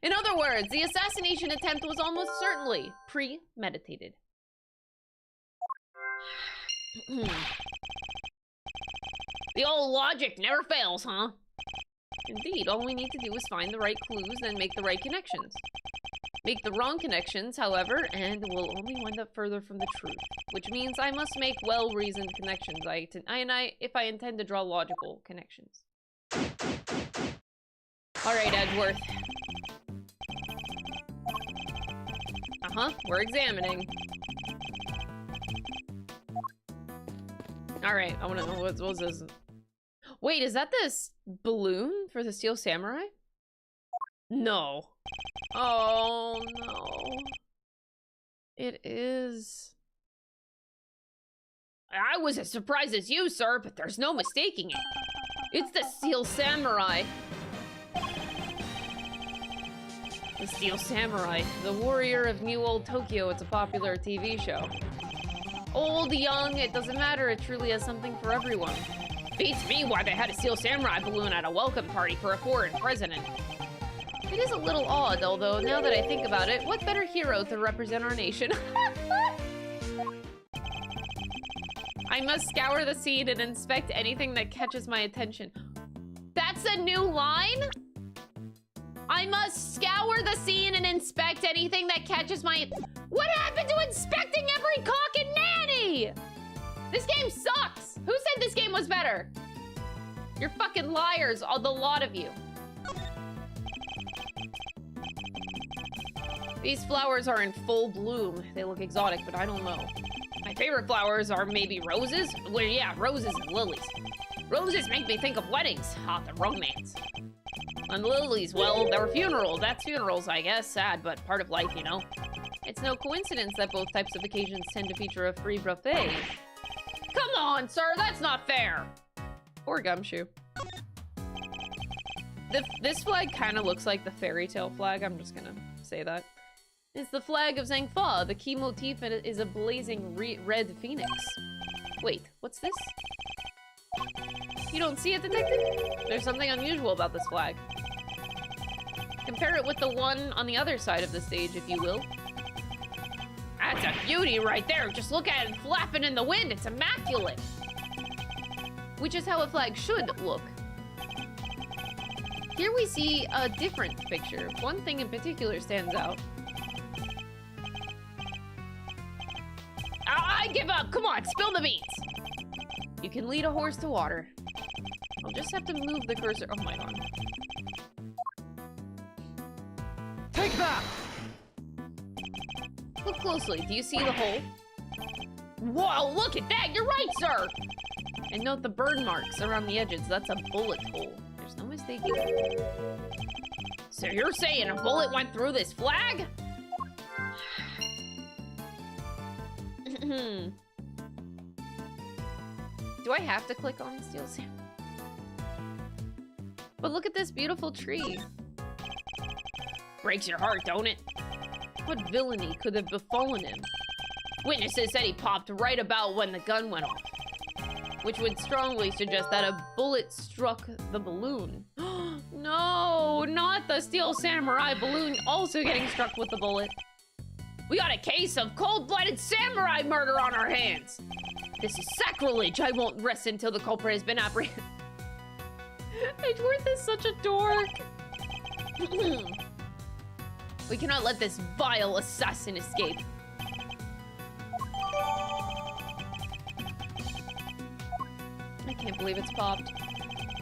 In other words, the assassination attempt was almost certainly premeditated. The old logic never fails, huh? Indeed, all we need to do is find the right clues and make the right connections. Make the wrong connections, however, and we'll only wind up further from the truth. Which means I must make well-reasoned connections if I intend to draw logical connections. Alright, Edgeworth. We're examining. Alright, I wanna know what's this. Wait, is that this balloon for the Steel Samurai? No. Oh, no. It is. I was as surprised as you, sir, but there's no mistaking it. It's the Steel Samurai. The Steel Samurai, the warrior of New Old Tokyo. It's a popular TV show. Old, young, it doesn't matter. It truly has something for everyone. Beats me why they had a Steel Samurai balloon at a welcome party for a foreign president. It is a little odd, although, now that I think about it, what better hero to represent our nation? I must scour the scene and inspect anything that catches my attention. That's a new line? I must scour the scene and inspect anything that catches my... What happened to inspecting every cock and nanny? This game sucks. Who said this game was better? You're fucking liars, all the lot of you. These flowers are in full bloom. They look exotic, but I don't know. My favorite flowers are maybe roses. Well, yeah, roses and lilies. Roses make me think of weddings. The romance. And lilies, well, they're funerals. That's funerals, I guess. Sad, but part of life, you know. It's no coincidence that both types of occasions tend to feature a free buffet. Come on, sir, that's not fair. Or Gumshoe. This flag kind of looks like the fairy tale flag. I'm just gonna say that. It's the flag of Zangfa. The key motif is a blazing red phoenix. Wait, what's this? You don't see it, detective? There's something unusual about this flag. Compare it with the one on the other side of the stage, if you will. That's a beauty right there. Just look at it flapping in the wind. It's immaculate. Which is how a flag should look. Here we see a different picture. One thing in particular stands out. I give up. Come on, spill the beans. You can lead a horse to water. I'll just have to move the cursor. Oh my god. Take that! Look closely. Do you see the hole? Whoa, look at that! You're right, sir! And note the burn marks around the edges. That's a bullet hole. There's no mistaking it. So you're saying a bullet went through this flag? Do I have to click on Steel Sam? But look at this beautiful tree. Breaks your heart, don't it? What villainy could have befallen him? Witnesses said he popped right about when the gun went off, which would strongly suggest that a bullet struck the balloon. No, not the Steel Samurai balloon also getting struck with the bullet. We got a case of cold-blooded samurai murder on our hands. This is sacrilege. I won't rest until the culprit has been apprehended. Edgeworth is such a dork. We cannot let this vile assassin escape. I can't believe it's popped.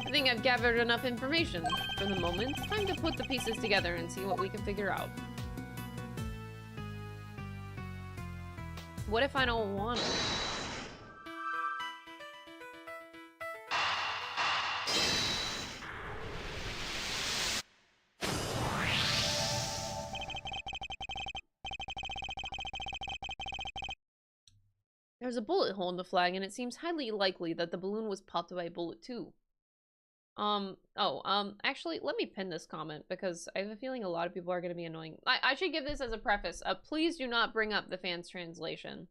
I think I've gathered enough information for the moment. Time to put the pieces together and see what we can figure out. What if I don't want to? There's a bullet hole in the flag, and it seems highly likely that the balloon was popped by a bullet too. Actually, let me pin this comment because I have a feeling a lot of people are going to be annoying. I should give this as a preface. Please do not bring up the fan's translation.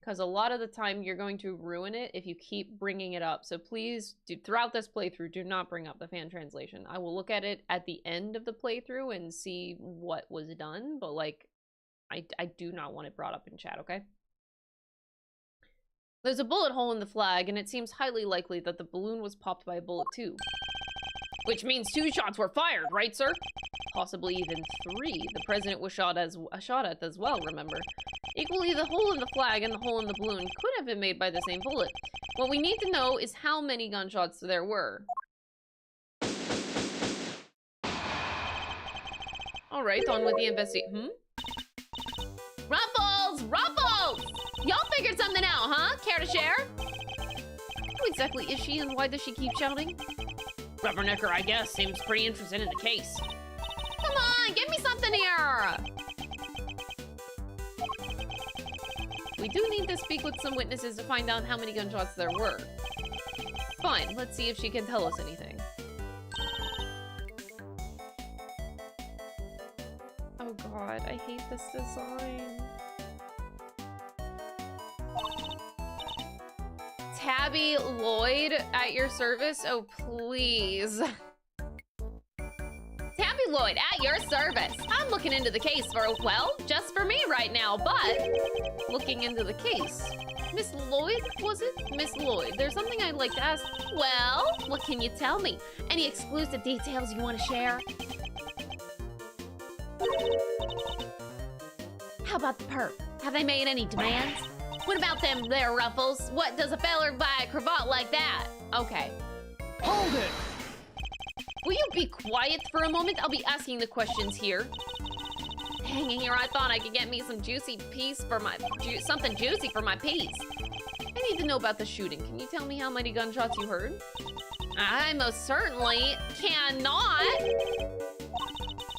Because a lot of the time you're going to ruin it if you keep bringing it up. So please, throughout this playthrough, do not bring up the fan translation. I will look at it at the end of the playthrough and see what was done, but like, I do not want it brought up in chat, okay? There's a bullet hole in the flag, and it seems highly likely that the balloon was popped by a bullet too. Which means 2 shots were fired, right, sir? Possibly even 3. The president was shot at as well, remember? Equally, the hole in the flag and the hole in the balloon could have been made by the same bullet. What we need to know is how many gunshots there were. Alright, on with the investigation. Ruffles! Ruffles! Y'all figured something out, huh? Care to share? Who exactly is she and why does she keep shouting? Rubbernecker, I guess, seems pretty interested in the case. Come on, give me something here! We do need to speak with some witnesses to find out how many gunshots there were. Fine, let's see if she can tell us anything. Oh god, I hate this design. Tabby Lloyd at your service? Oh, please. Tabby Lloyd at your service. I'm looking into the case for, well, just for me right now, but looking into the case. Miss Lloyd, was it? Miss Lloyd, there's something I'd like to ask. Well, what can you tell me? Any exclusive details you want to share? How about the perp? Have they made any demands? What about them there, Ruffles? What does a feller buy a cravat like that? Okay. Hold it! Will you be quiet for a moment? I'll be asking the questions here. Hanging here, I thought I could get me some juicy piece for my... something juicy for my piece. I need to know about the shooting. Can you tell me how many gunshots you heard? I most certainly cannot.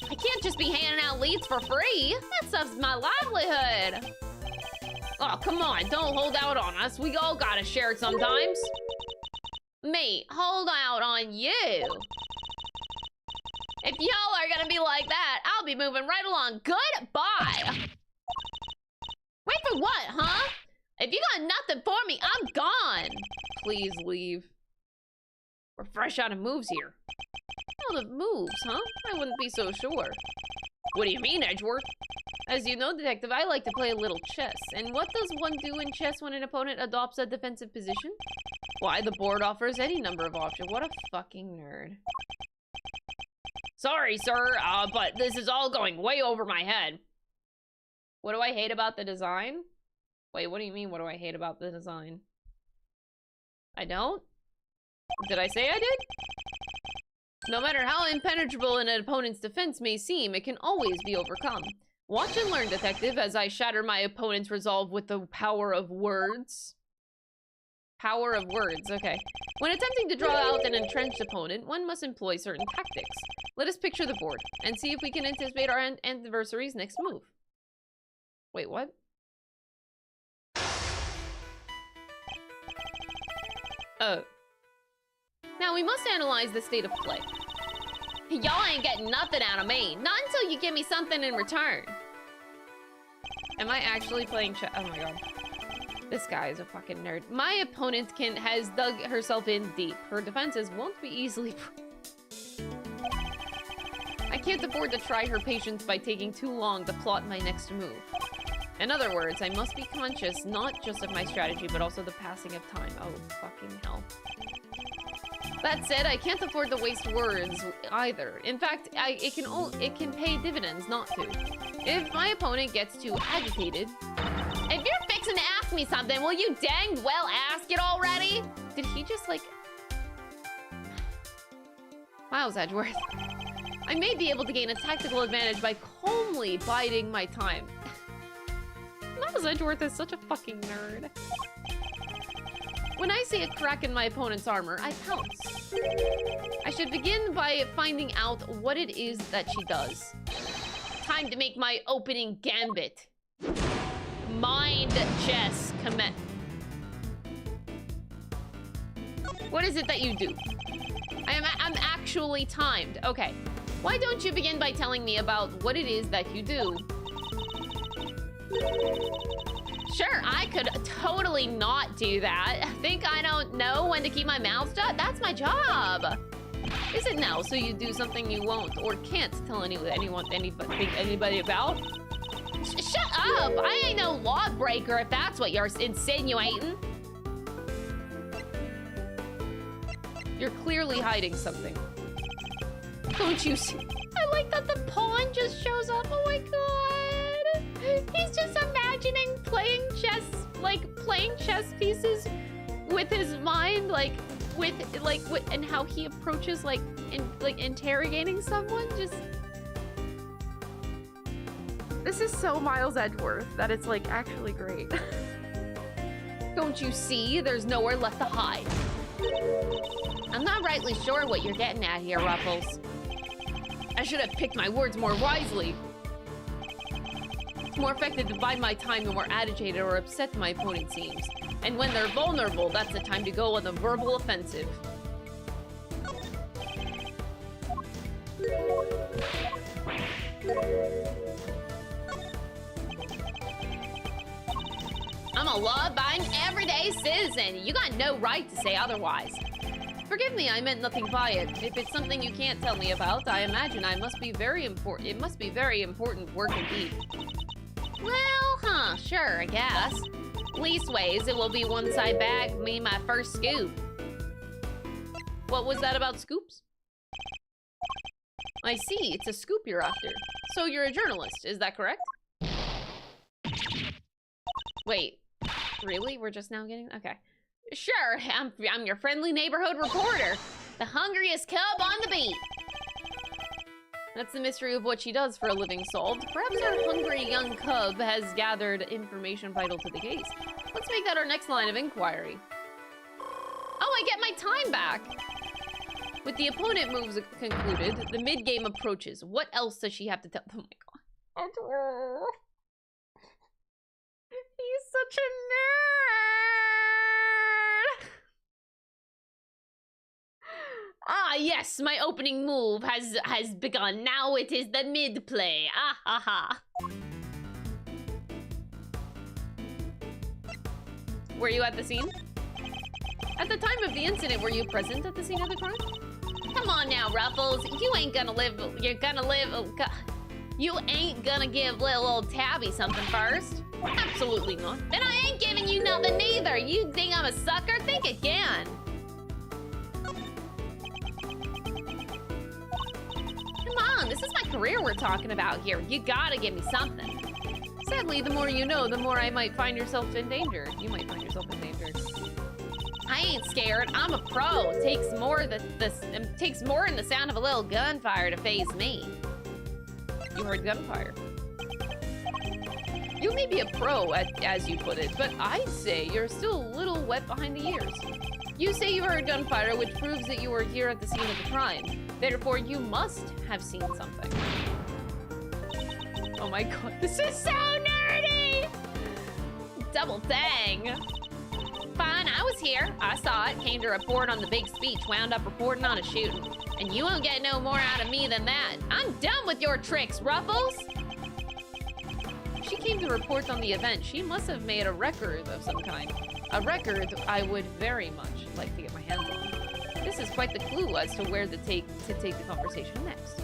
I can't just be handing out leads for free. That stuff's my livelihood. Oh, come on, don't hold out on us. We all gotta share it sometimes. Me, hold out on you. If y'all are gonna be like that, I'll be moving right along. Goodbye. Wait for what, huh? If you got nothing for me, I'm gone. Please leave. We're fresh out of moves here. Out of moves, huh? I wouldn't be so sure. What do you mean, Edgeworth? As you know, Detective, I like to play a little chess. And what does one do in chess when an opponent adopts a defensive position? Why, the board offers any number of options. What a fucking nerd. Sorry, sir, but this is all going way over my head. What do I hate about the design? Wait, what do you mean, what do I hate about the design? I don't? Did I say I did? No matter how impenetrable an opponent's defense may seem, it can always be overcome. Watch and learn, Detective, as I shatter my opponent's resolve with the power of words. Power of words, okay. When attempting to draw out an entrenched opponent, one must employ certain tactics. Let us picture the board, and see if we can anticipate our adversary's next move. Wait, what? Oh. Now we must analyze the state of play. Y'all ain't getting nothing out of me. Not until you give me something in return. Am I actually playing chess? Oh my god. This guy is a fucking nerd. My opponent has dug herself in deep. Her defenses won't be easily... I can't afford to try her patience by taking too long to plot my next move. In other words, I must be conscious not just of my strategy, but also the passing of time. Oh, fucking hell. That said, I can't afford to waste words either. In fact, it can pay dividends not to. If my opponent gets too agitated... If you're fixing to ask me something, will you dang well ask it already? Did he just, like... Miles Edgeworth. I may be able to gain a tactical advantage by calmly biding my time. Miles Edgeworth is such a fucking nerd. When I see a crack in my opponent's armor, I pounce. I should begin by finding out what it is that she does. Time to make my opening gambit. Mind chess commit. What is it that you do? I'm actually timed. Okay. Why don't you begin by telling me about what it is that you do? Sure, I could totally not do that. Think I don't know when to keep my mouth shut? That's my job. Is it now so you do something you won't or can't tell anybody about? Shut up! I ain't no lawbreaker if that's what you're insinuating. You're clearly hiding something. Don't you see? I like that the pawn just shows up. Oh my god! He's just imagining playing chess pieces with his mind, and how he approaches interrogating someone. Just this is so Miles Edgeworth that it's like actually great. Don't you see? There's nowhere left to hide. I'm not rightly sure what you're getting at here, Ruffles. I should have picked my words more wisely. It's more effective to bide my time the more agitated or upset my opponent seems. And when they're vulnerable, that's the time to go on the verbal offensive. I'm a law-abiding, everyday citizen. You got no right to say otherwise. Forgive me, I meant nothing by it. If it's something you can't tell me about, I imagine it must be very important work indeed. Well, sure, I guess. Leastways, it will be once I bag me my first scoop. What was that about scoops? I see, it's a scoop you're after. So you're a journalist, is that correct? Wait, really? We're just now getting... Okay. Sure, I'm your friendly neighborhood reporter. The hungriest cub on the beat. That's the mystery of what she does for a living solved. Perhaps our hungry young cub has gathered information vital to the case. Let's make that our next line of inquiry. Oh, I get my time back. With the opponent moves concluded, the mid-game approaches. What else does she have to tell? Oh my god. He's such a nerd. Ah, yes, my opening move has begun. Now it is the mid-play. Ah, ha, ha. Were you at the scene? At the time of the incident, were you present at the scene of the crime? Come on now, Ruffles. You ain't gonna live. You're gonna live. Oh, God. You ain't gonna give little old Tabby something first. Absolutely not. Then I ain't giving you nothing neither. You think I'm a sucker? Think again. Come on, this is my career we're talking about here. You gotta give me something. Sadly, the more you know, the more I might find yourself in danger. You might find yourself in danger. I ain't scared. I'm a pro. It takes more it takes more than the sound of a little gunfire to faze me. You heard gunfire. You may be a pro, as you put it, but I'd say you're still a little wet behind the ears. You say you heard gunfire, which proves that you were here at the scene of the crime. Therefore, you must have seen something. Oh my god, this is so nerdy! Double dang. Fine, I was here. I saw it, came to report on the big speech, wound up reporting on a shooting. And you won't get no more out of me than that. I'm done with your tricks, Ruffles! She came to report on the event. She must have made a record of some kind. A record I would very much like to get my hands on. This is quite the clue as to where to take the conversation next.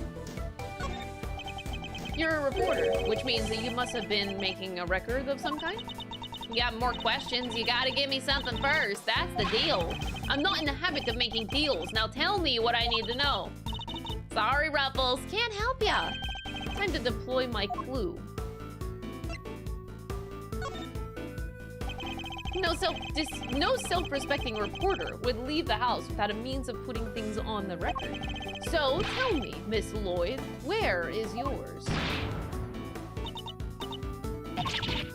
You're a reporter, which means that you must have been making a record of some kind? You got more questions, you gotta give me something first. That's the deal. I'm not in the habit of making deals. Now tell me what I need to know. Sorry, Ruffles, can't help ya. Time to deploy my clue. No self-respecting reporter would leave the house without a means of putting things on the record. So tell me, Miss Lloyd, where is yours?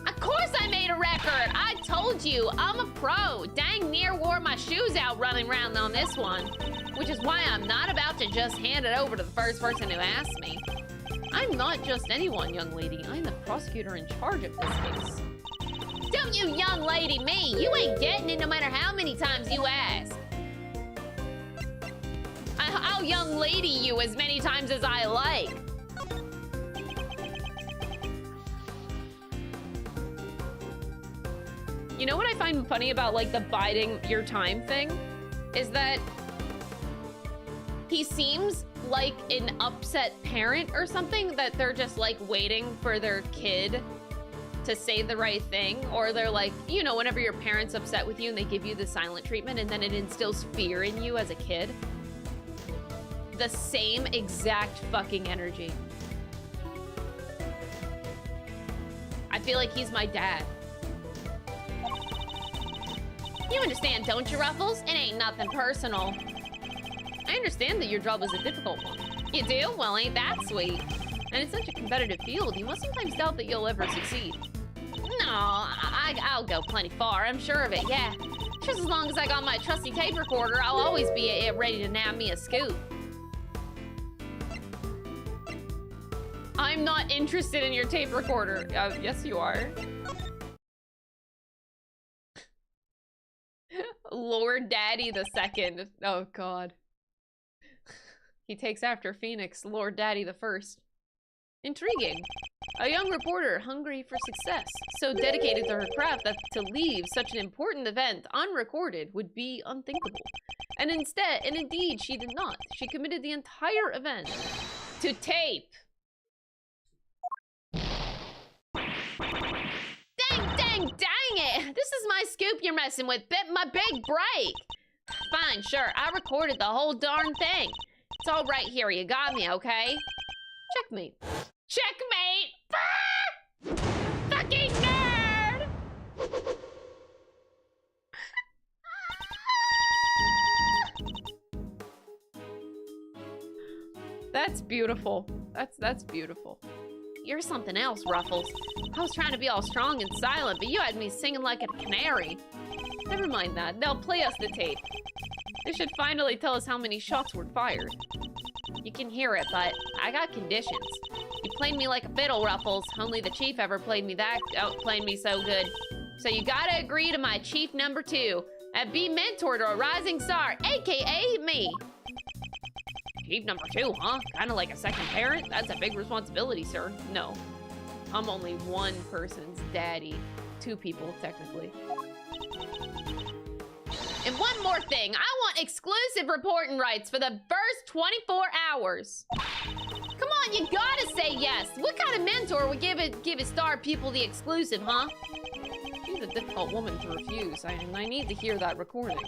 Of course I made a record! I told you, I'm a pro. Dang near wore my shoes out running around on this one. Which is why I'm not about to just hand it over to the first person who asks me. I'm not just anyone, young lady. I'm the prosecutor in charge of this case. Don't you young lady me! You ain't getting it no matter how many times you ask. I'll young lady you as many times as I like. You know what I find funny about like the biding your time thing? Is that he seems like an upset parent or something, that they're just like waiting for their kid to say the right thing, or they're like, you know, whenever your parent's upset with you and they give you the silent treatment and then it instills fear in you as a kid. The same exact fucking energy. I feel like he's my dad. You understand, don't you, Ruffles? It ain't nothing personal. I understand that your job is a difficult one. You do? Well, ain't that sweet? And it's such a competitive field, you must sometimes doubt that you'll ever succeed. No, I'll go plenty far, I'm sure of it, yeah. Just as long as I got my trusty tape recorder, I'll always be ready to nab me a scoop. I'm not interested in your tape recorder. Yes, you are. Lord Daddy the Second. Oh, God. He takes after Phoenix, Lord Daddy the First. Intriguing. A young reporter hungry for success, so dedicated to her craft that to leave such an important event unrecorded would be unthinkable. And indeed, she did not. She committed the entire event to tape. Dang it! This is my scoop you're messing with, my big break! Fine, sure, I recorded the whole darn thing. It's all right here, you got me, okay? Checkmate. Checkmate! Ah! Fucking nerd! That's beautiful. That's beautiful. You're something else, Ruffles. I was trying to be all strong and silent, but you had me singing like a canary. Never mind that. They'll play us the tape. They should finally tell us how many shots were fired. You can hear it, but I got conditions. You played me like a fiddle, Ruffles. Only the chief ever played me so good. So you gotta agree to my chief number 2 and be mentor to a rising star, aka me. Chief number 2, huh? Kinda like a second parent? That's a big responsibility, sir. No. I'm only one person's daddy. 2 people, technically. more thing. I want exclusive reporting rights for the first 24 hours. Come on, you gotta say yes. What kind of mentor would give his star pupil the exclusive, huh? She's a difficult woman to refuse, and I need to hear that recording.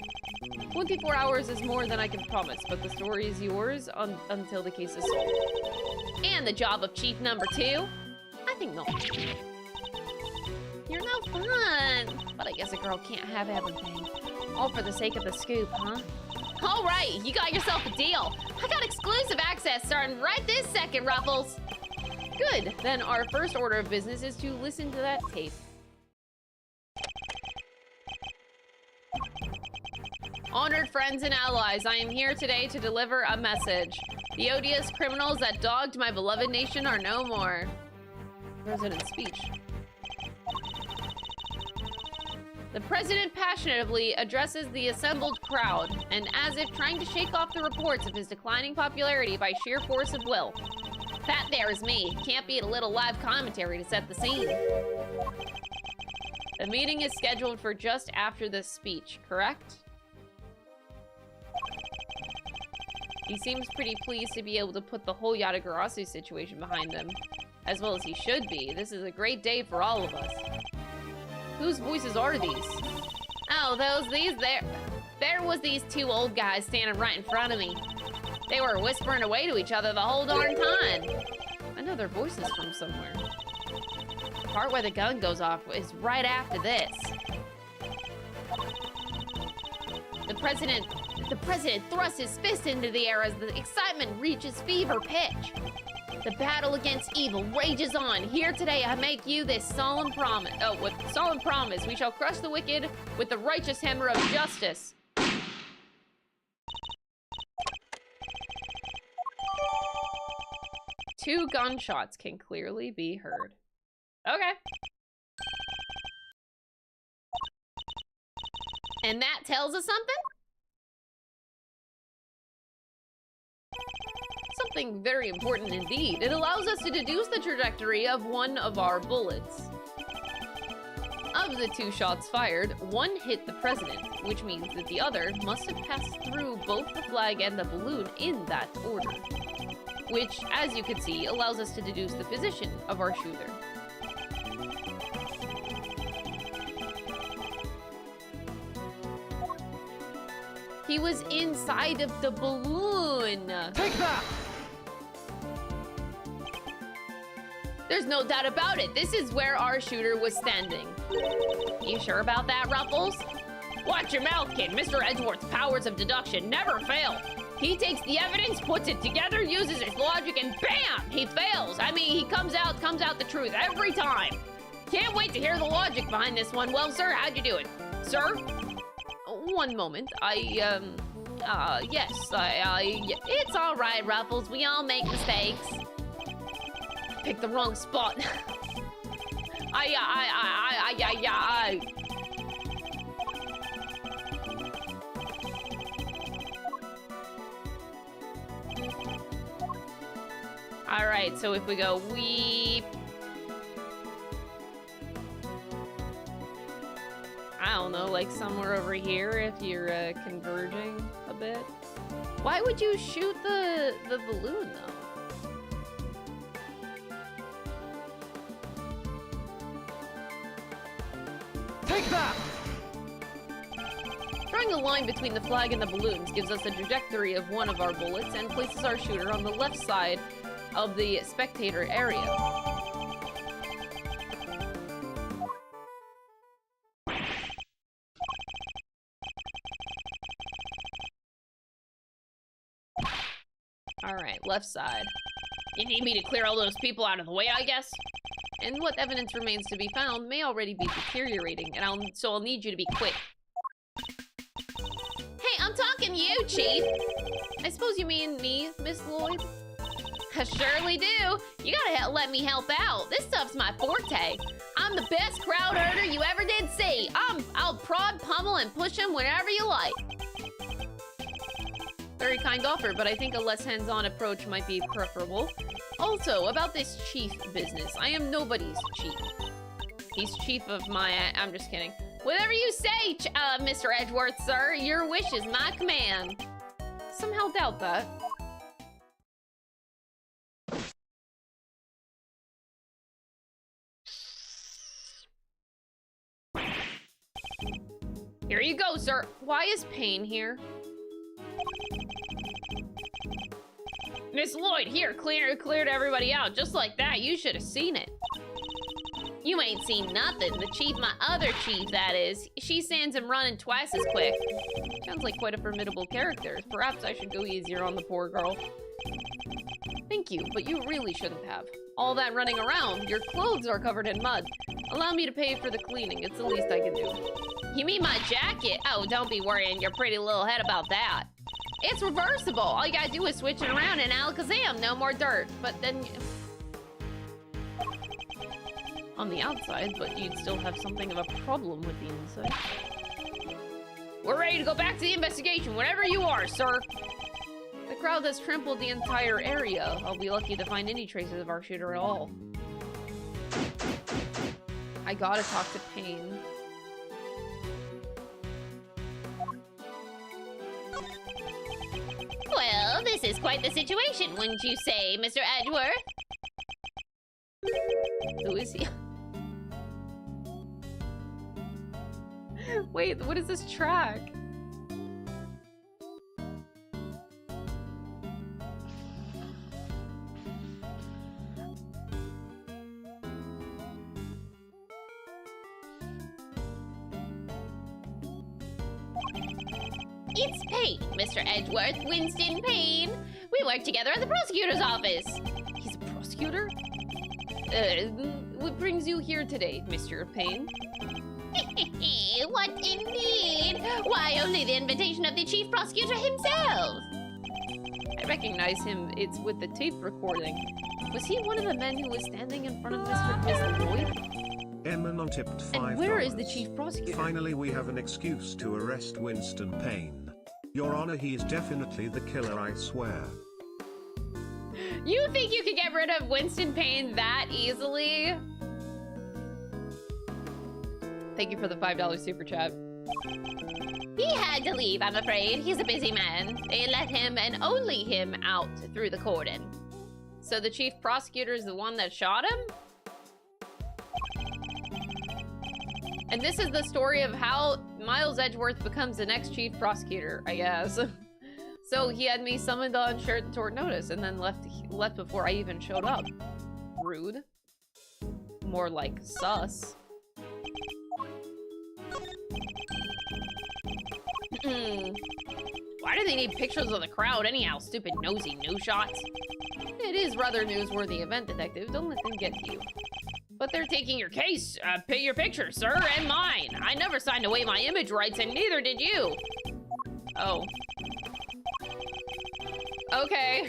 24 hours is more than I can promise, but the story is yours until the case is solved. And the job of chief number 2? I think not. You're no fun. But I guess a girl can't have everything. All for the sake of the scoop, huh? All right, you got yourself a deal. I got exclusive access starting right this second, Ruffles. Good, then our first order of business is to listen to that tape. Honored friends and allies, I am here today to deliver a message. The odious criminals that dogged my beloved nation are no more. President's speech. The president passionately addresses the assembled crowd, and as if trying to shake off the reports of his declining popularity by sheer force of will. That there is me. Can't beat a little live commentary to set the scene. The meeting is scheduled for just after this speech, correct? He seems pretty pleased to be able to put the whole Yatagarasu situation behind him. As well as he should be. This is a great day for all of us. Whose voices are these? Oh, there was these 2 old guys standing right in front of me. They were whispering away to each other the whole darn time. I know their voices from somewhere. The part where the gun goes off is right after this. The president thrusts his fist into the air as the excitement reaches fever pitch. The battle against evil rages on. Here today I make you this solemn promise. Oh, with solemn promise, we shall crush the wicked with the righteous hammer of justice. 2 gunshots can clearly be heard. Okay. And that tells us something? Something very important indeed. It allows us to deduce the trajectory of one of our bullets. Of the 2 shots fired, one hit the president, which means that the other must have passed through both the flag and the balloon in that order. Which, as you can see, allows us to deduce the position of our shooter. He was inside of the balloon. Take that! There's no doubt about it. This is where our shooter was standing. You sure about that, Ruffles? Watch your mouth, kid. Mr. Edgeworth's powers of deduction never fail. He takes the evidence, puts it together, uses his logic, and bam! He fails. I mean, he comes out the truth every time. Can't wait to hear the logic behind this one. Well, sir, how'd you do it? Sir? One moment. Yes, it's all right, Ruffles. We all make mistakes. Picked the wrong spot. All right, so if we go weep. I don't know, like somewhere over here if you're converging a bit. Why would you shoot the balloon though? Take that! Drawing a line between the flag and the balloons gives us the trajectory of one of our bullets and places our shooter on the left side of the spectator area. Alright, left side. You need me to clear all those people out of the way, I guess? And what evidence remains to be found may already be deteriorating, and so I'll need you to be quick. Hey, I'm talking to you, Chief! I suppose you mean me, Miss Lloyd? I surely do! You gotta let me help out. This stuff's my forte. I'm the best crowd herder you ever did see. I'll prod, pummel, and push him whenever you like. Very kind offer, but I think a less hands-on approach might be preferable. Also, about this chief business, I am nobody's chief. He's chief of my... I'm just kidding. Whatever you say, Mr. Edgeworth, sir. Your wish is my command. Somehow doubt that. Here you go, sir. Why is Payne here? Miss Lloyd, here, cleared everybody out. Just like that, you should have seen it. You ain't seen nothing. The chief, my other chief, that is. She sends him running twice as quick. Sounds like quite a formidable character. Perhaps I should go easier on the poor girl. Thank you, but you really shouldn't have. All that running around, your clothes are covered in mud. Allow me to pay for the cleaning. It's the least I can do. You mean my jacket? Oh, don't be worrying your pretty little head about that. It's reversible. All you gotta do is switch it around and alakazam, no more dirt. But then... on the outside, but you'd still have something of a problem with the inside. We're ready to go back to the investigation, whenever you are, sir. The crowd has trampled the entire area. I'll be lucky to find any traces of our shooter at all. I gotta talk to Payne. Well, this is quite the situation, wouldn't you say, Mr. Edgeworth? Who is he? Wait, what is this track? It's Payne, Mr. Edgeworth, Winston Payne. We work together at the prosecutor's office. He's a prosecutor? What brings you here today, Mr. Payne? What indeed? Why, only the invitation of the chief prosecutor himself. I recognize him. It's with the tape recording. Was he one of the men who was standing in front of Miss Lloyd? Emma tipped $5. And where is the chief prosecutor? Finally, we have an excuse to arrest Winston Payne. Your Honor, he is definitely the killer, I swear. You think you could get rid of Winston Payne that easily? Thank you for the $5 super chat. He had to leave, I'm afraid. He's a busy man. They let him and only him out through the cordon. So the chief prosecutor is the one that shot him? And this is the story of how Miles Edgeworth becomes the next chief prosecutor, I guess. So he had me summoned on short notice and then left before I even showed up. Rude. More like sus. Why do they need pictures of the crowd anyhow, stupid nosy no-shots? It is rather newsworthy event, Detective. Don't let them get to you. But they're taking your case. Pay your picture, sir, and mine. I never signed away my image rights, and neither did you. Oh. Okay.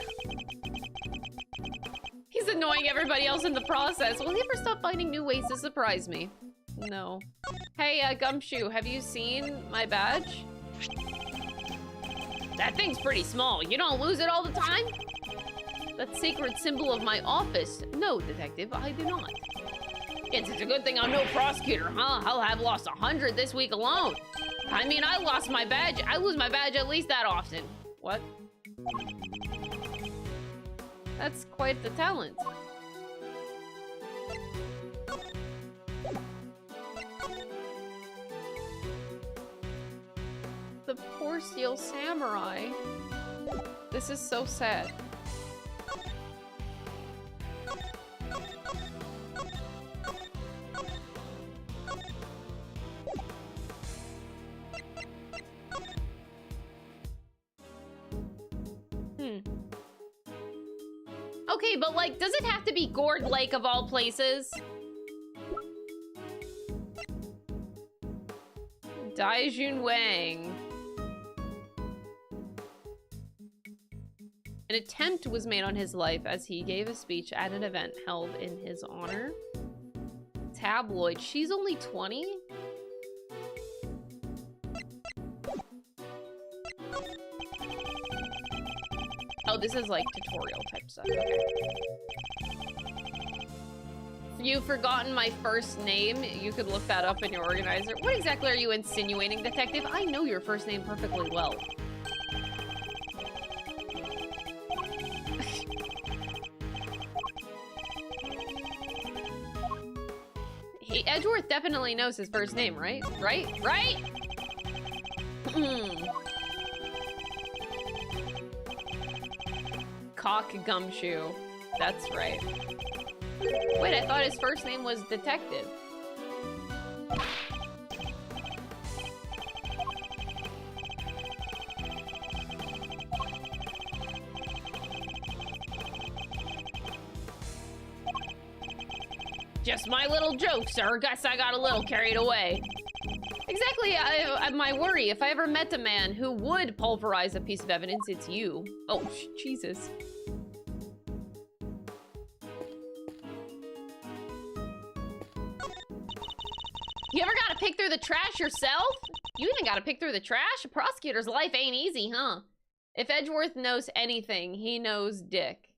He's annoying everybody else in the process. Will he ever stop finding new ways to surprise me? No. Hey, Gumshoe, have you seen my badge? That thing's pretty small. You don't lose it all the time? That sacred symbol of my office. No, Detective, I do not. It's a good thing I'm no prosecutor, huh? I'll have lost 100 this week alone. I mean, I lost my badge. I lose my badge at least that often. What? That's quite the talent. The poor Steel Samurai. This is so sad. Okay, but like, does it have to be Gourd Lake of all places? Daijun Wang. An attempt was made on his life as he gave a speech at an event held in his honor. Tabloid. She's only 20? Oh, this is like tutorial type stuff. Okay. you've forgotten my first name, you could look that up in your organizer. What exactly are you insinuating, detective? I know your first name perfectly well. Edgeworth definitely knows his first name, right? Right? Cock Gumshoe. That's right. Wait, I thought his first name was Detective. Just my little joke, sir. Guess I got a little carried away. Exactly, my worry. If I ever met a man who would pulverize a piece of evidence, it's you. Oh, Jesus. You ever gotta pick through the trash yourself? You even gotta pick through the trash? A prosecutor's life ain't easy, huh? If Edgeworth knows anything, he knows dick.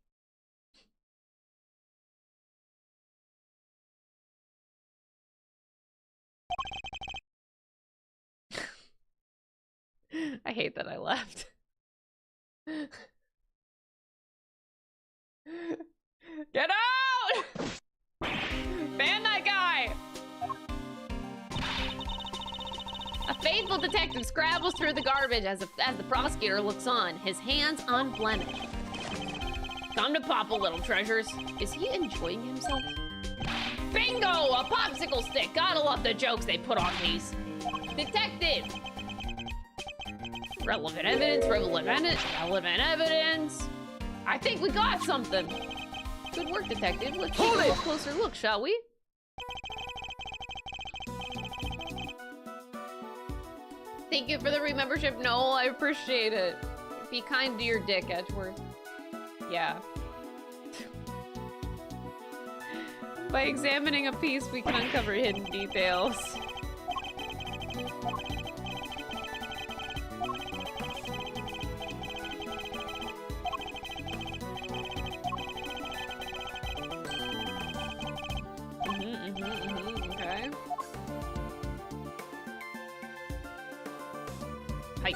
I hate that I left. Get out! Ban that guy! A faithful detective scrabbles through the garbage as the prosecutor looks on, his hands unblemished. Time to pop a little, treasures. Is he enjoying himself? Bingo! A popsicle stick! Gotta love the jokes they put on these. Detective! Relevant evidence, relevant evidence. I think we got something. Good work, detective. Let's take a little closer look, shall we? Thank you for the remembership. No, I appreciate it. Be kind to your dick, Edgeworth. Yeah. By examining a piece, we can uncover hidden details. Okay. Hi.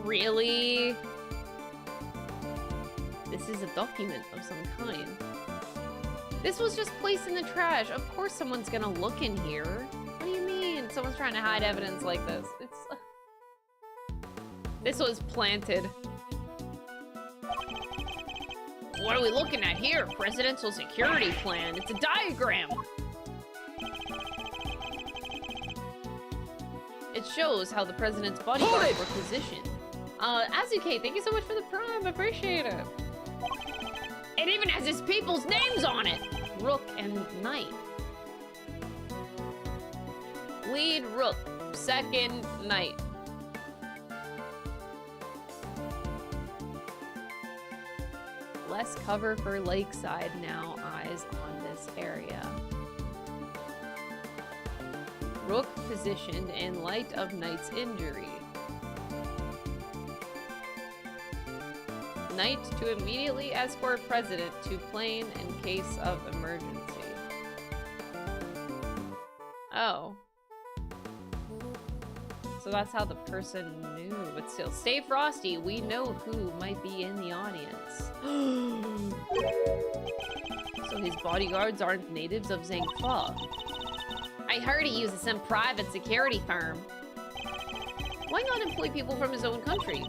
Really? This is a document of some kind. This was just placed in the trash. Of course someone's gonna look in here. What do you mean? Someone's trying to hide evidence like this. It's... This was planted. What are we looking at here? Presidential security plan. It's a diagram. It shows how the president's bodyguards were positioned. Azuke, thank you so much for the prime. Appreciate it. It even has his people's names on it. Rook and Knight. Lead Rook, second Knight. Less cover for Lakeside now. Eyes on this area. Rook positioned in light of Knight's injury. Knight to immediately escort President to plane in case of emergency. Oh. So that's how the person knew, but still. Stay frosty, we know who might be in the audience. So his bodyguards aren't natives of Zhangfa. I heard he uses some private security firm. Why not employ people from his own country?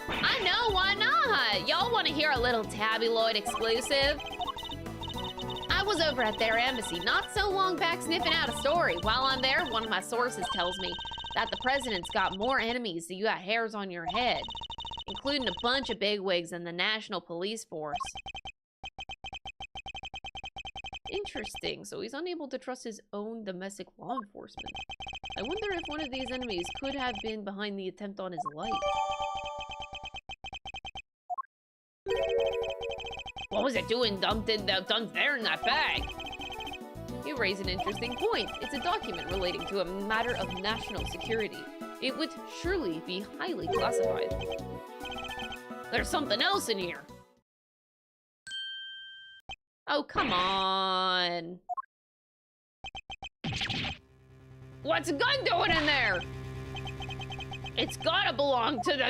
I know, why not? Y'all want to hear a little tabloid exclusive? I was over at their embassy not so long back sniffing out a story. While I'm there, one of my sources tells me that the president's got more enemies than you got hairs on your head, including a bunch of bigwigs in the National Police Force. Interesting, so he's unable to trust his own domestic law enforcement. I wonder if one of these enemies could have been behind the attempt on his life. What was it doing dumped there in that bag? You raise an interesting point. It's a document relating to a matter of national security. It would surely be highly classified. There's something else in here. Oh, come on. What's a gun doing in there? It's gotta belong to the...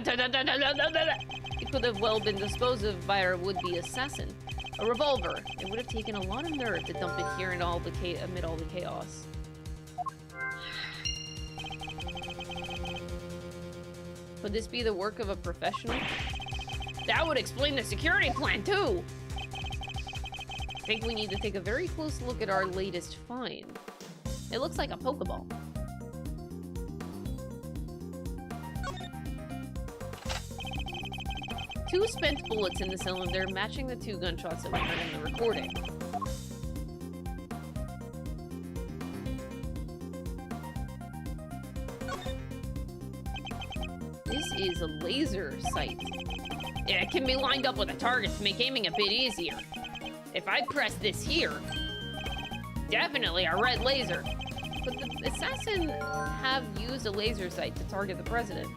It could have well been disposed of by our would-be assassin. A revolver. It would have taken a lot of nerve to dump it here amid all the chaos. Could this be the work of a professional? That would explain the security plan, too! I think we need to take a very close look at our latest find. It looks like a Pokeball. Two spent bullets in the cylinder, matching the 2 gunshots that we heard in the recording. This is a laser sight. It can be lined up with a target to make aiming a bit easier. If I press this here, definitely a red laser. But the assassin have used a laser sight to target the president.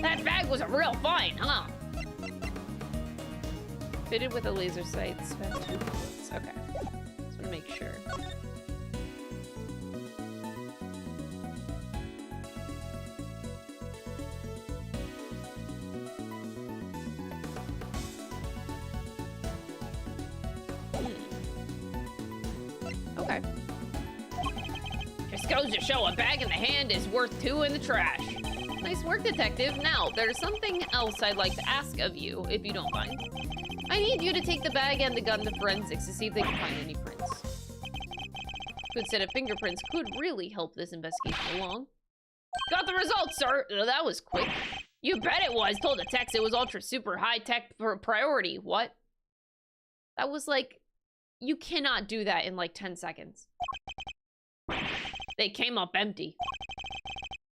That bag was a real find, huh? Fitted with a laser sight, spent 2 bullets. Okay. Just want to make sure. Okay. Just goes to show a bag in the hand is worth 2 in the trash. Nice work, detective. Now, there's something else I'd like to ask of you, if you don't mind. I need you to take the bag and the gun to forensics to see if they can find any prints. Good set of fingerprints could really help this investigation along. Got the results, sir. That was quick. You bet it was. Told the text it was ultra super high tech priority. What? That was like, you cannot do that in like 10 seconds. They came up empty.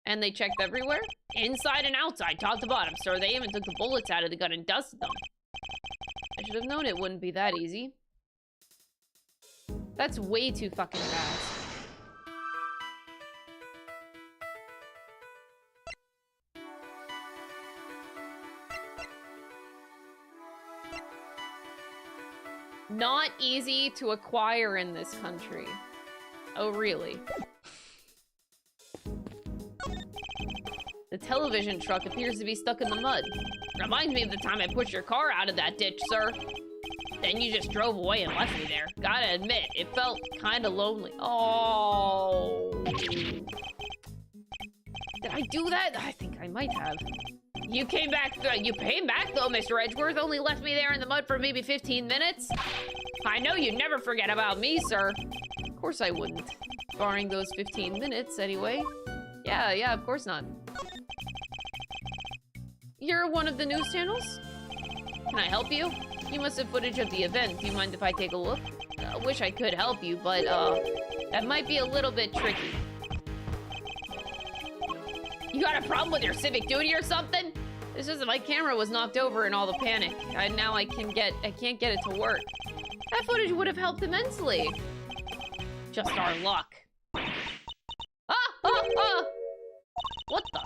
And they checked everywhere? Inside and outside, top to bottom, sir. They even took the bullets out of the gun and dusted them. I should have known it wouldn't be that easy. That's way too fucking fast. Not easy to acquire in this country. Oh, really? The television truck appears to be stuck in the mud. Reminds me of the time I pushed your car out of that ditch, sir. Then you just drove away and left me there. Gotta admit, it felt kinda lonely. Oh. Did I do that? I think I might have. You came back though, Mr. Edgeworth. Only left me there in the mud for maybe 15 minutes. I know you'd never forget about me, sir. Of course I wouldn't. Barring those 15 minutes, anyway. Yeah, of course not. You're one of the news channels? Can I help you? You must have footage of the event. Do you mind if I take a look? I wish I could help you, but, that might be a little bit tricky. You got a problem with your civic duty or something? It's just that my camera was knocked over in all the panic. And now I can't get it to work. That footage would have helped immensely. Just our luck. Ah! What the?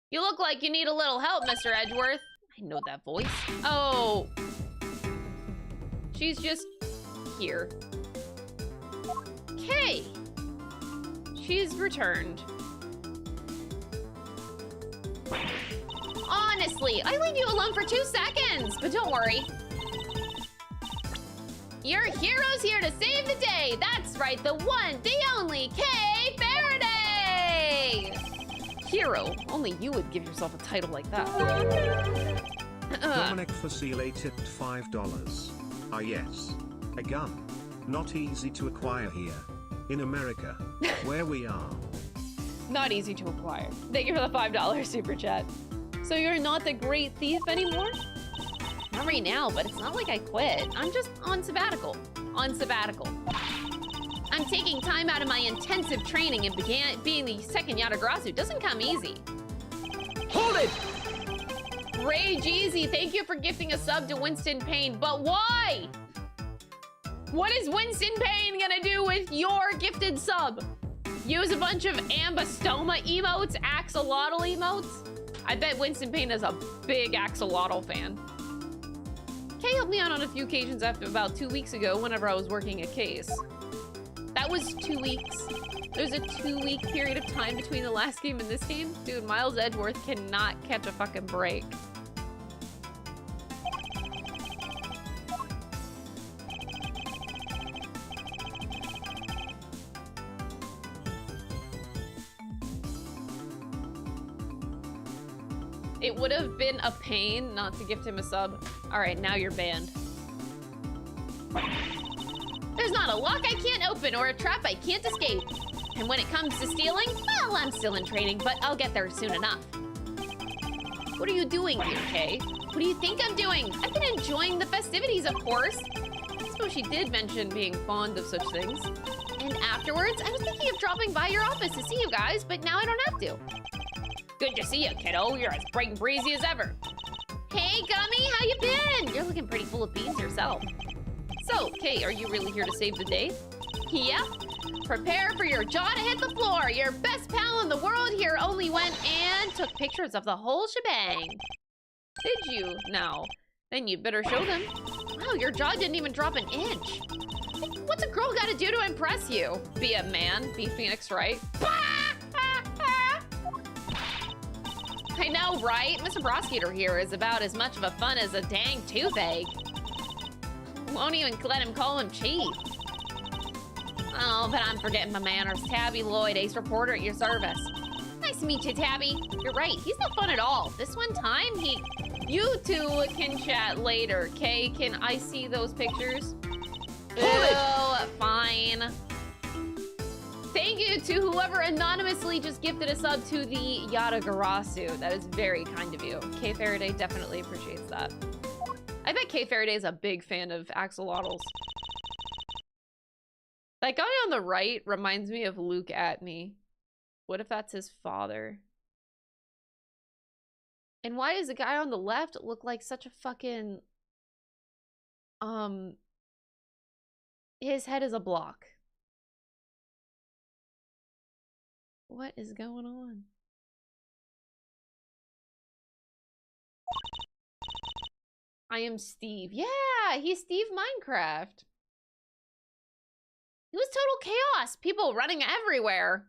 You look like you need a little help, Mr. Edgeworth. I know that voice. Oh. She's just here. Okay. She's returned. Honestly, I leave you alone for 2 seconds, but don't worry. Your hero's here to save the day. That's right, the one, the only Kay Faraday. Hero. Only you would give yourself a title like that. Dominic Facile tipped $5. Ah yes. A gun. Not easy to acquire here. In America. Where we are. Not easy to acquire. Thank you for the $5 super chat. So you're not the great thief anymore? Not right now, but it's not like I quit. I'm just on sabbatical. I'm taking time out of my intensive training and being the second Yatagrasu. Doesn't come easy. Hold it! Rage Easy, thank you for gifting a sub to Winston Payne, but why? What is Winston Payne gonna do with your gifted sub? Use a bunch of ambastoma emotes, axolotl emotes. I bet Winston Payne is a big axolotl fan. Kay helped me out on a few occasions after about 2 weeks ago whenever I was working a case. That was 2 weeks. There's a 2-week period of time between the last game and this game. Dude, Miles Edgeworth cannot catch a fucking break. It would have been a pain not to gift him a sub. All right, now you're banned. There's not a lock I can't open or a trap I can't escape. And when it comes to stealing, well, I'm still in training, but I'll get there soon enough. What are you doing here, Kay? What do you think I'm doing? I've been enjoying the festivities, of course. I suppose she did mention being fond of such things. And afterwards, I was thinking of dropping by your office to see you guys, but now I don't have to. Good to see you, kiddo. You're as bright and breezy as ever. Hey, Gummy, how you been? You're looking pretty full of beans yourself. So, Kay, are you really here to save the day? Yeah. Prepare for your jaw to hit the floor. Your best pal in the world here only went and took pictures of the whole shebang. Did you? No. Then you'd better show them. Wow, your jaw didn't even drop an inch. What's a girl gotta do to impress you? Be a man. Be Phoenix Wright. I know, right? Mr. Prosecutor here is about as much of a fun as a dang toothache. Won't even let him call him Chief. Oh, but I'm forgetting my manners. Tabby Lloyd, ace reporter at your service. Nice to meet you, Tabby. You're right, he's not fun at all. This one time, You two can chat later. Kay, can I see those pictures? Oh, fine. Thank you to whoever anonymously just gifted a sub to the Yatagarasu. That is very kind of you. Kay Faraday definitely appreciates that. I bet Kay Faraday is a big fan of axolotls. That guy on the right reminds me of Luke Atney. What if that's his father? And why does the guy on the left look like such a fucking... His head is a block. What is going on? I am Steve. Yeah, he's Steve Minecraft. It was total chaos. People running everywhere.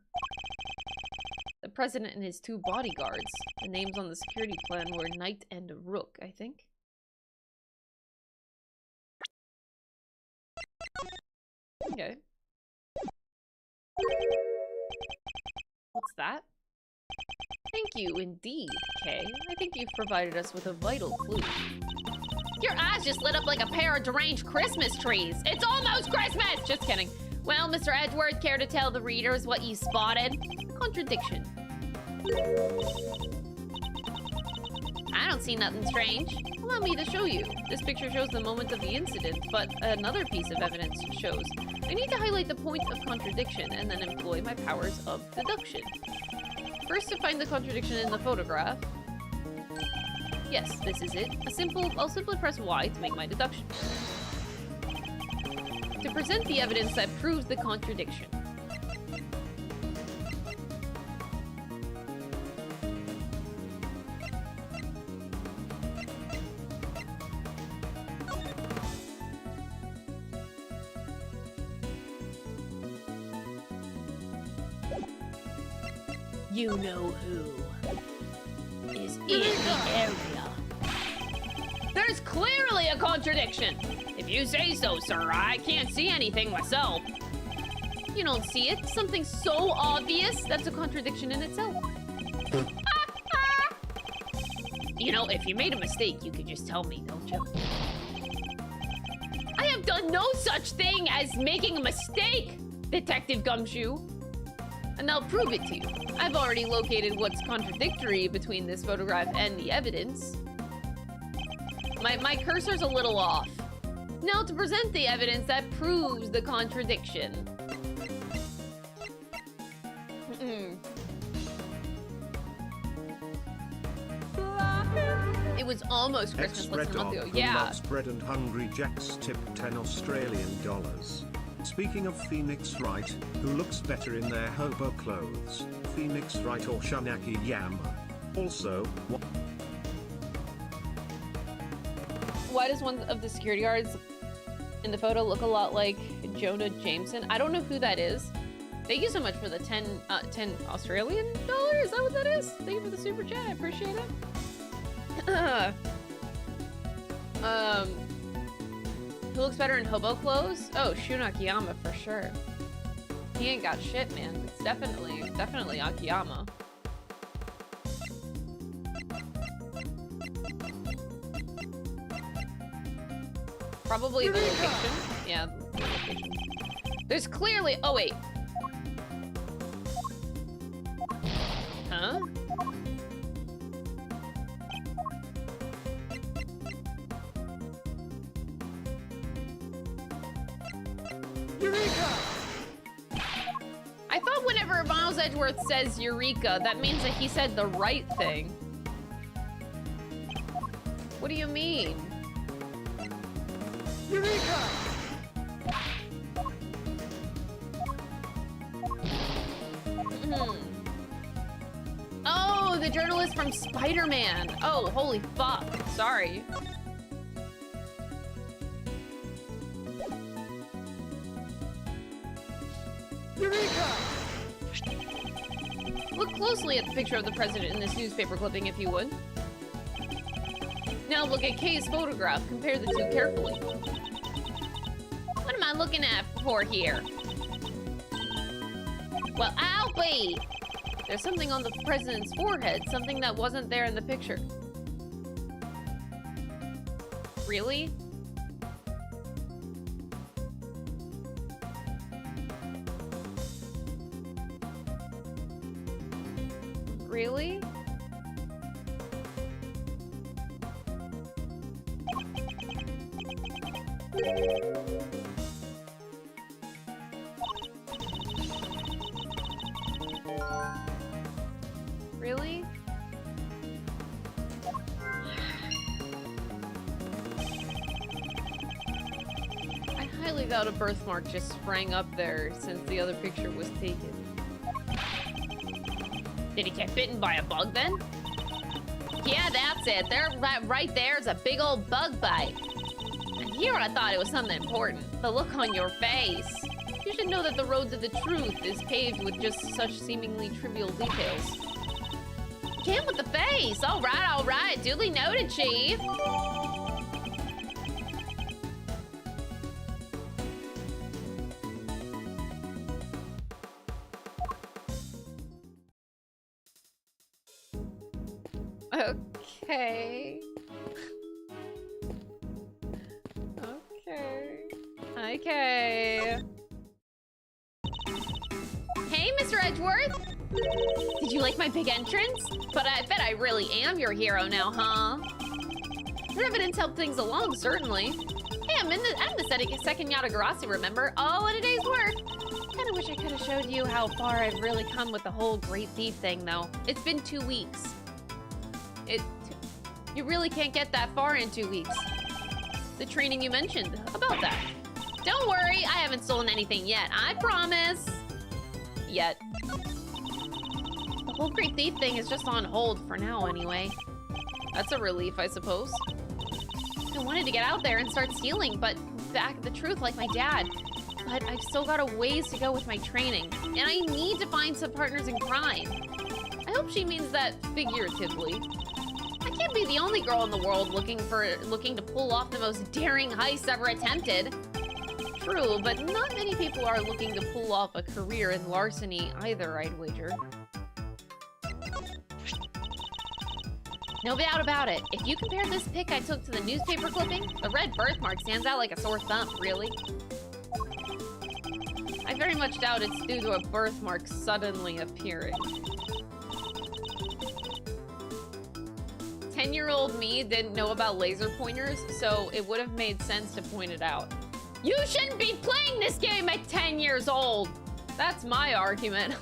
The president and his 2 bodyguards. The names on the security plan were Knight and Rook, I think. Okay. What's that? Thank you, indeed, Kay. I think you've provided us with a vital clue. Your eyes just lit up like a pair of deranged Christmas trees. It's almost Christmas! Just kidding. Well, Mr. Edgeworth, care to tell the readers what you spotted? Contradiction. I don't see nothing strange. Allow me to show you. This picture shows the moment of the incident, but another piece of evidence shows. I need to highlight the point of contradiction and then employ my powers of deduction. First, to find the contradiction in the photograph. Yes, this is it. I'll simply press Y to make my deduction. To present the evidence that proves the contradiction. You know who is in the area. There's clearly a contradiction. If you say so, sir, I can't see anything myself. You don't see it? Something so obvious? That's a contradiction in itself. You know, if you made a mistake, you could just tell me, don't you? I have done no such thing as making a mistake, Detective Gumshoe. And I'll prove it to you. I've already located what's contradictory between this photograph and the evidence. My cursor's a little off. Now to present the evidence that proves the contradiction. It was almost Christmas less than a month ago. Yeah. Loves bread and Hungry Jacks tipped 10 Australian dollars. Speaking of Phoenix Wright, who looks better in their hobo clothes, Phoenix Wright or Shanaki Yama? Also, why does one of the security guards in the photo look a lot like Jonah Jameson? I don't know who that is. Thank you so much for the 10 Australian dollars. Is that what that is? Thank you for the super chat. I appreciate it. Who looks better in hobo clothes? Oh, Shun Akiyama for sure. He ain't got shit, man. It's definitely Akiyama. Probably the location. Yeah, the location. There's clearly. Oh wait. Huh? Eureka! I thought whenever Miles Edgeworth says Eureka, that means that he said the right thing. What do you mean? Eureka! Oh, the journalist from Spider-Man. Oh, holy fuck. Sorry. Eureka! Look closely at the picture of the president in this newspaper clipping, if you would. Now look at Kay's photograph. Compare the two carefully. What am I looking at for here? Well, I'll be. There's something on the president's forehead, something that wasn't there in the picture. Really? Really? Really? I highly doubt a birthmark just sprang up there since the other picture was taken. Did he get bitten by a bug then? Yeah, that's it. There, right there is a big old bug bite. And here I thought it was something important. The look on your face. You should know that the road to the truth is paved with just such seemingly trivial details. Can't with the face. All right. Duly noted, Chief. Okay. Okay. Hey, Mr. Edgeworth. Did you like my big entrance? But I bet I really am your hero now, huh? Your evidence helped things along, certainly. Hey, I'm the second Yatagarasi, remember? All in a day's work. Kinda wish I could have showed you how far I've really come with the whole Great Thief thing, though. It's been 2 weeks. You really can't get that far in 2 weeks. The training you mentioned, about that. Don't worry, I haven't stolen anything yet, I promise. Yet. The whole Great Thief thing is just on hold for now, anyway. That's a relief, I suppose. I wanted to get out there and start stealing, but back the truth like my dad. But I've still got a ways to go with my training, and I need to find some partners in crime. I hope she means that figuratively. I can't be the only girl in the world looking to pull off the most daring heist ever attempted. True, but not many people are looking to pull off a career in larceny either, I'd wager. No doubt about it. If you compare this pic I took to the newspaper clipping, the red birthmark stands out like a sore thumb, really. I very much doubt it's due to a birthmark suddenly appearing. 10-year-old me didn't know about laser pointers, so it would have made sense to point it out. You shouldn't be playing this game at 10 years old! That's my argument.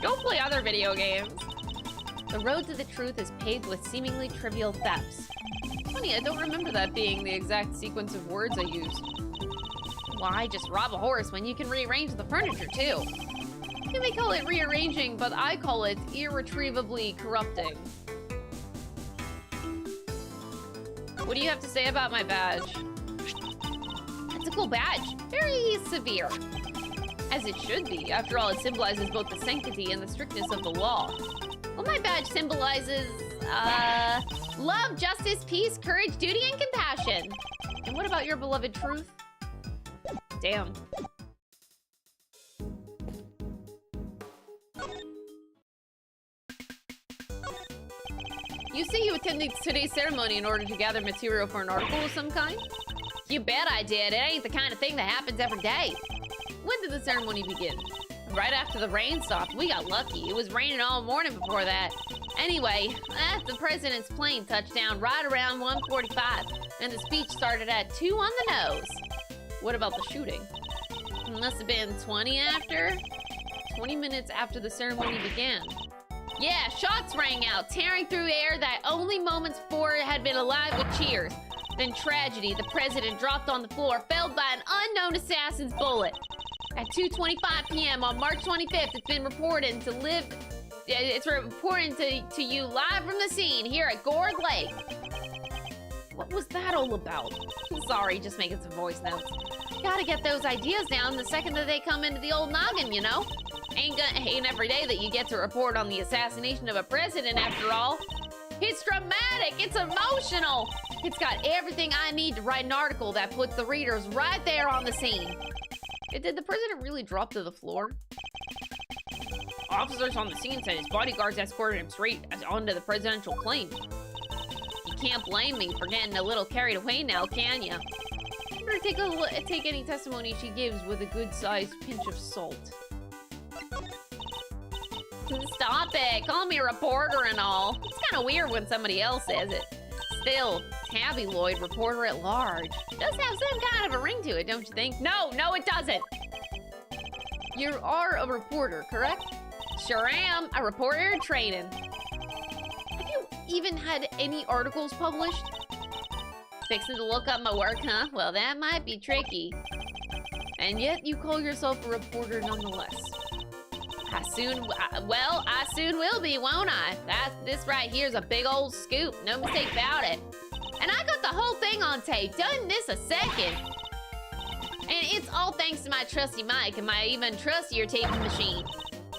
Go play other video games. The road to the truth is paved with seemingly trivial thefts. Funny, I don't remember that being the exact sequence of words I used. Why just rob a horse when you can rearrange the furniture too? You may call it rearranging, but I call it irretrievably corrupting. What do you have to say about my badge? It's a cool badge. Very severe. As it should be. After all, it symbolizes both the sanctity and the strictness of the law. Well, my badge symbolizes, love, justice, peace, courage, duty, and compassion. And what about your beloved truth? Damn. You say you attended today's ceremony in order to gather material for an article of some kind? You bet I did. It ain't the kind of thing that happens every day. When did the ceremony begin? Right after the rain stopped. We got lucky. It was raining all morning before that. Anyway, the president's plane touched down right around 1:45, and the speech started at 2 on the nose. What about the shooting? It must have been 20 minutes after the ceremony began. Yeah, shots rang out, tearing through air that only moments before it had been alive with cheers. Then tragedy, the president dropped on the floor, felled by an unknown assassin's bullet. At 2:25 p.m. on March 25th, it's reported to you live from the scene here at Gourd Lake. What was that all about? Sorry, just making some voice notes. Gotta get those ideas down the second that they come into the old noggin, you know? Ain't every day that you get to report on the assassination of a president, after all. It's dramatic, it's emotional. It's got everything I need to write an article that puts the readers right there on the scene. Did the president really drop to the floor? Officers on the scene said his bodyguards escorted him straight onto the presidential plane. You can't blame me for getting a little carried away now, can ya? Better take any testimony she gives with a good-sized pinch of salt. Stop it! Call me a reporter and all. It's kind of weird when somebody else says it. Still, tabloid reporter at large. Does have some kind of a ring to it, don't you think? No, it doesn't! You are a reporter, correct? Sure am. A reporter in training. Have you even had any articles published? Fixing to look up my work, huh? Well, that might be tricky. And yet you call yourself a reporter nonetheless. I soon will be, won't I? This right here is a big old scoop. No mistake about it. And I got the whole thing on tape. Doesn't this a second? And it's all thanks to my trusty mic and my even trustier taping machine.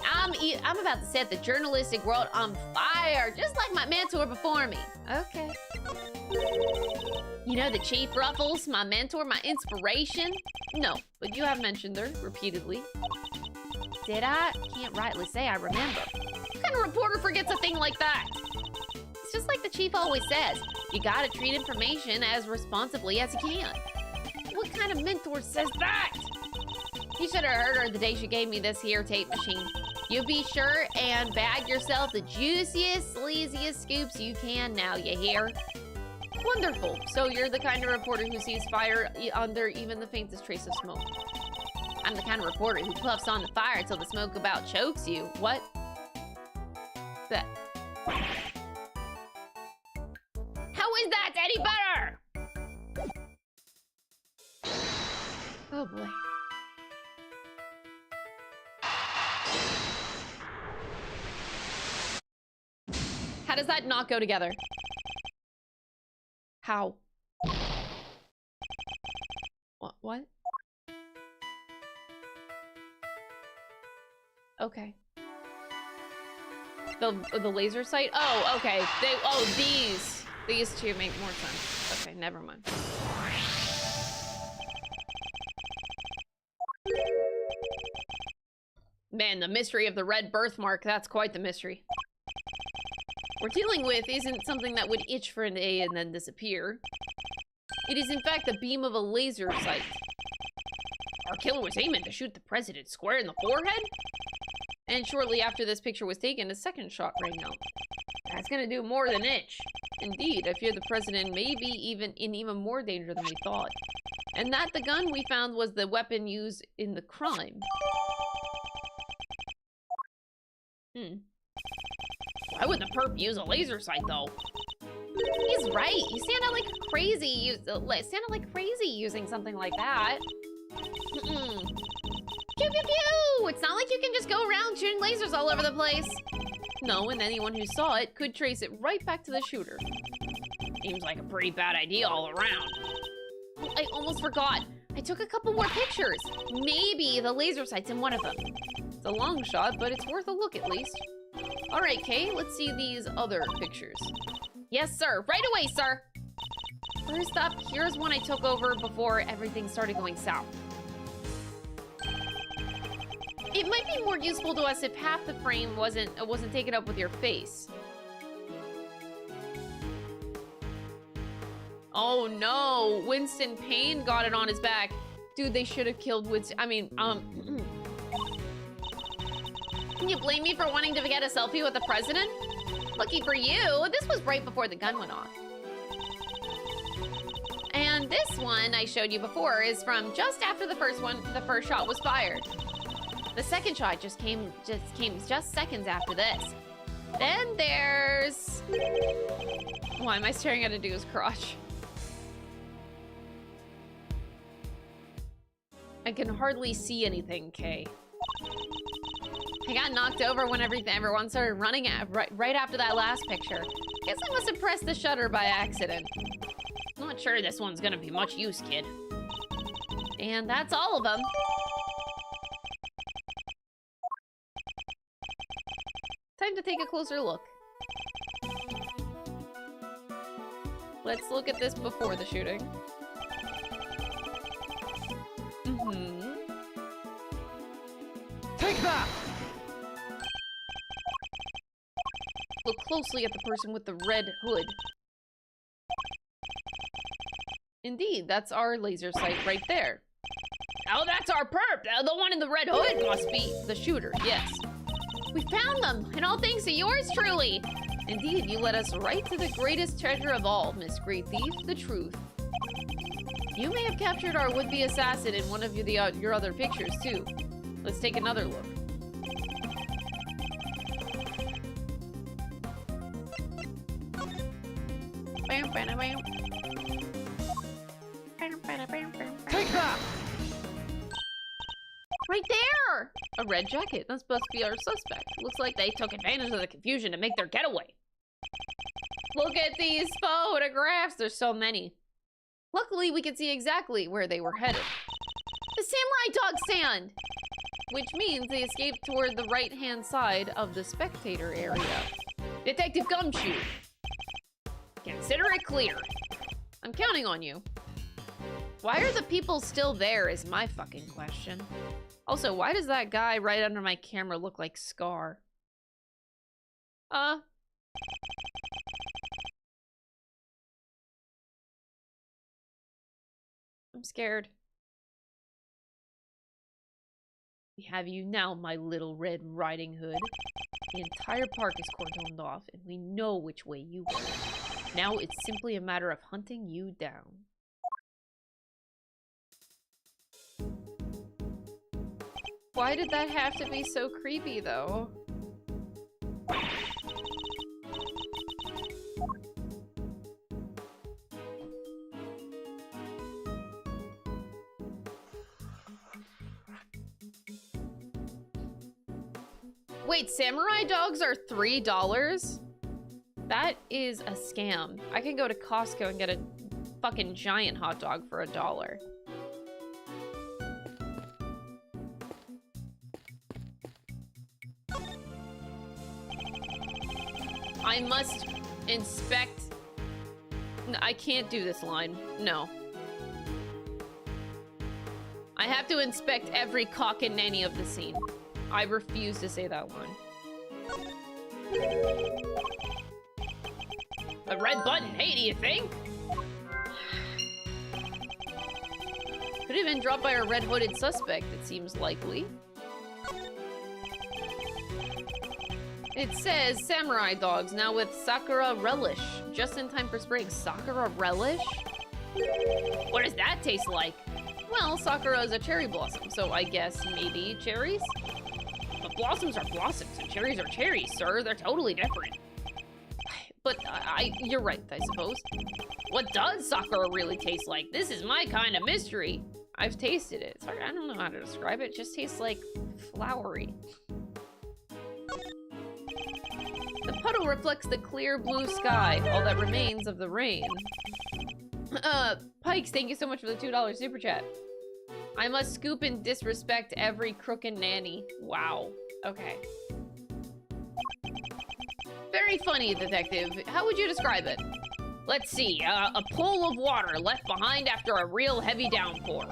I'm about to set the journalistic world on fire, just like my mentor before me. Okay. You know the Chief Ruffles, my mentor, my inspiration? No, but you have mentioned her repeatedly. Did I? Can't rightly say I remember. What kind of reporter forgets a thing like that? It's just like the chief always says. You gotta treat information as responsibly as you can. What kind of mentor says that? You should have heard her the day she gave me this here tape machine. You be sure and bag yourself the juiciest, sleaziest scoops you can now, you hear? Wonderful. So you're the kind of reporter who sees fire under even the faintest trace of smoke. I'm the kind of reporter who puffs on the fire until the smoke about chokes you. What? That. How is that any better? Oh boy. How does that not go together? How? What? Okay. The laser sight? Oh, okay. These two make more sense. Okay, never mind. Man, the mystery of the red birthmark, that's quite the mystery. We're dealing with isn't something that would itch for an day and then disappear. It is in fact the beam of a laser sight. Our killer was aiming to shoot the president square in the forehead? And shortly after this picture was taken, a second shot rang out. That's gonna do more than itch. Indeed, I fear the president may be in even more danger than we thought. And that the gun we found was the weapon used in the crime. Why would the perp use a laser sight, though? He's right. You sounded like crazy. Sounded like crazy using something like that. Pew pew pew! It's not like you can just go around shooting lasers all over the place. No, and anyone who saw it could trace it right back to the shooter. Seems like a pretty bad idea all around. Oh, I almost forgot. I took a couple more pictures. Maybe the laser sight's in one of them. It's a long shot, but it's worth a look at least. All right, Kay, let's see these other pictures. Yes, sir. Right away, sir. First up, here's one I took over before everything started going south. It might be more useful to us if half the frame wasn't taken up with your face. Oh no, Winston Payne got it on his back. Dude, they should have killed Winston. I mean, Can you blame me for wanting to get a selfie with the president? Lucky for you, this was right before the gun went off. And this one I showed you before is from just after the first shot was fired. The second shot just came seconds after this. Then there's... Why am I staring at a dude's crotch? I can hardly see anything, Kay. I got knocked over when everyone started running right after that last picture. Guess I must have pressed the shutter by accident. Not sure this one's gonna be much use, kid. And that's all of them. Time to take a closer look. Let's look at this before the shooting. Take that! Look closely at the person with the red hood. Indeed, that's our laser sight right there. Oh, that's our perp! The one in the red hood must be the shooter, yes. We found them, and all thanks to yours truly. Indeed, you led us right to the greatest treasure of all, Miss Great Thief, the truth. You may have captured our would-be assassin in one of your other pictures, too. Let's take another look. Take that! Right there! A red jacket. That's supposed to be our suspect. Looks like they took advantage of the confusion to make their getaway. Look at these photographs. There's so many. Luckily, we can see exactly where they were headed. The samurai dog stand! Which means they escaped toward the right-hand side of the spectator area. Detective Gumshoe. Consider it clear. I'm counting on you. Why are the people still there is my fucking question. Also, why does that guy right under my camera look like Scar? I'm scared. We have you now, my little Red Riding Hood. The entire park is cordoned off, and we know which way you went. Now it's simply a matter of hunting you down. Why did that have to be so creepy, though? Wait, samurai dogs are $3? That is a scam. I can go to Costco and get a fucking giant hot dog for $1. I must inspect... I can't do this line. No. I have to inspect every cock and nanny of the scene. I refuse to say that line. A red button. Hey, do you think? Could have been dropped by a red-hooded suspect, it seems likely. It says samurai dogs, now with Sakura relish. Just in time for spring. Sakura relish? What does that taste like? Well, Sakura is a cherry blossom, so I guess maybe cherries? But blossoms are blossoms, and cherries are cherries, sir. They're totally different. But you're right, I suppose. What does Sakura really taste like? This is my kind of mystery. I've tasted it. Sorry, I don't know how to describe it. It just tastes like flowery. The puddle reflects the clear blue sky, all that remains of the rain. Pikes, thank you so much for the $2 super chat. I must scoop and disrespect every crook and nanny. Wow. Okay. Very funny, detective. How would you describe it? Let's see. A pool of water left behind after a real heavy downpour.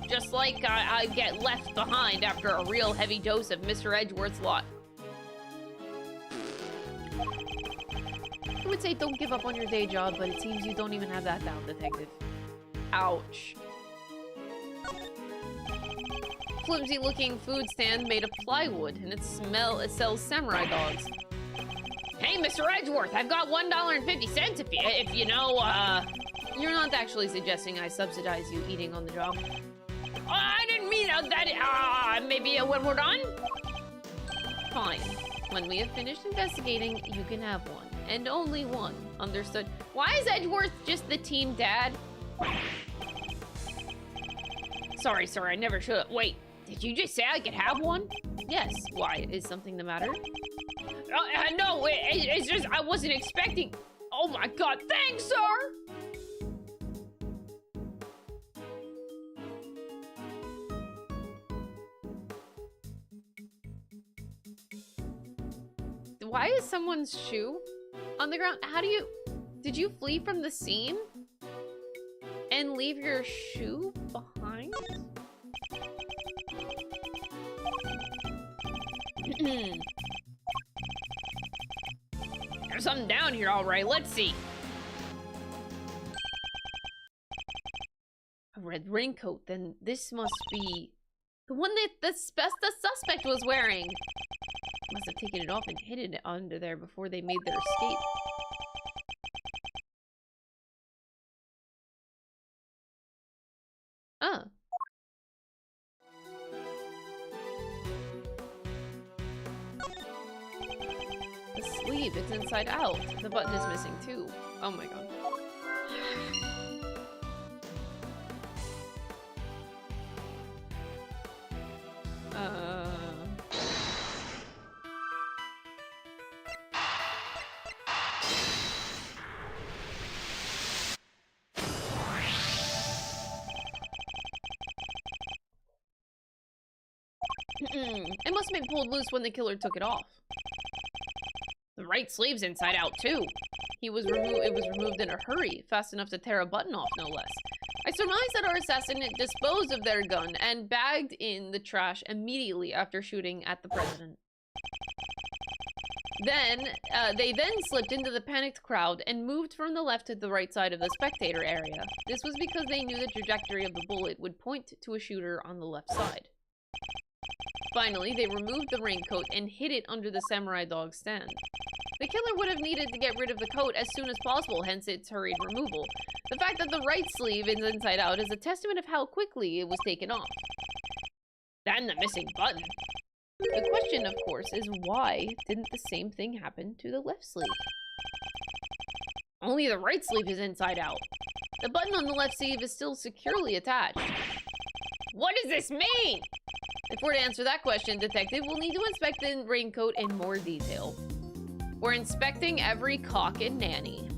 Just like I get left behind after a real heavy dose of Mr. Edgeworth's lot. I would say don't give up on your day job, but it seems you don't even have that down, detective. Ouch. Flimsy-looking food stand made of plywood, and it sells samurai dogs. Hey, Mr. Edgeworth, I've got $1.50 if you know, You're not actually suggesting I subsidize you eating on the job. I didn't mean that, maybe when we're done? Fine. When we have finished investigating, you can have one. And only one. Understood. Why is Edgeworth just the team dad? Sorry, sir, I never should have. Wait, did you just say I could have one? Yes. Why? Is something the matter? No, it's just I wasn't expecting. Oh my god, thanks, sir! Why is someone's shoe on the ground? How do you... Did you flee from the scene? And leave your shoe behind? There's something down here, all right. Let's see. A red raincoat. Then this must be the one that the suspect was wearing. Must have taken it off and hidden it under there before they made their escape. Oh. The sleeve, it's inside out. The button is missing too. Oh my god. It must have been pulled loose when the killer took it off. The right sleeve's inside out too. It was removed in a hurry, fast enough to tear a button off, no less. I surmise that our assassin disposed of their gun and bagged in the trash immediately after shooting at the president. They then slipped into the panicked crowd and moved from the left to the right side of the spectator area. This was because they knew the trajectory of the bullet would point to a shooter on the left side. Finally, they removed the raincoat and hid it under the samurai dog stand. The killer would have needed to get rid of the coat as soon as possible, hence its hurried removal. The fact that the right sleeve is inside out is a testament of how quickly it was taken off. Then the missing button. The question, of course, is why didn't the same thing happen to the left sleeve? Only the right sleeve is inside out. The button on the left sleeve is still securely attached. What does this mean? If we're to answer that question, detective, we'll need to inspect the raincoat in more detail. We're inspecting every cock and nanny.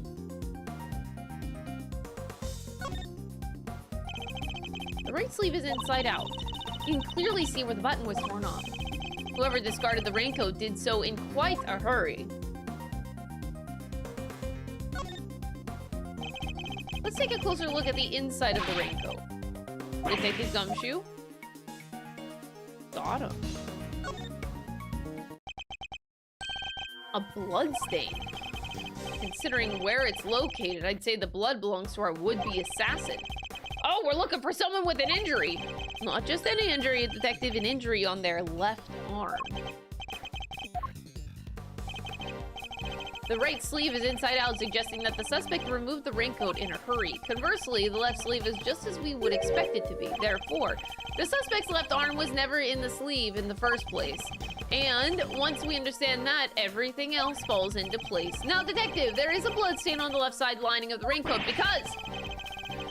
The right sleeve is inside out. You can clearly see where the button was torn off. Whoever discarded the raincoat did so in quite a hurry. Let's take a closer look at the inside of the raincoat. Detective Gumshoe? Got him. A blood stain. Considering where it's located, I'd say the blood belongs to our would-be assassin. Oh, we're looking for someone with an injury. Not just any injury, detective, an injury on their left arm. The right sleeve is inside out, suggesting that the suspect removed the raincoat in a hurry. Conversely, the left sleeve is just as we would expect it to be. Therefore, the suspect's left arm was never in the sleeve in the first place. And once we understand that, everything else falls into place. Now, detective, there is a blood stain on the left side lining of the raincoat because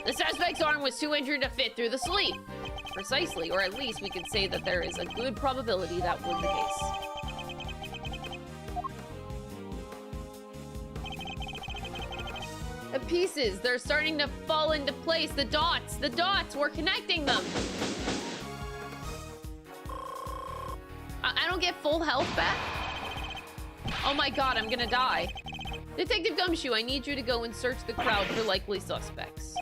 The suspect's arm was too injured to fit through the sleeve. Precisely, or at least we can say that there is a good probability that was the case. The pieces, they're starting to fall into place. The dots, we're connecting them. I don't get full health back? Oh my god, I'm gonna die. Detective Gumshoe, I need you to go and search the crowd for likely suspects.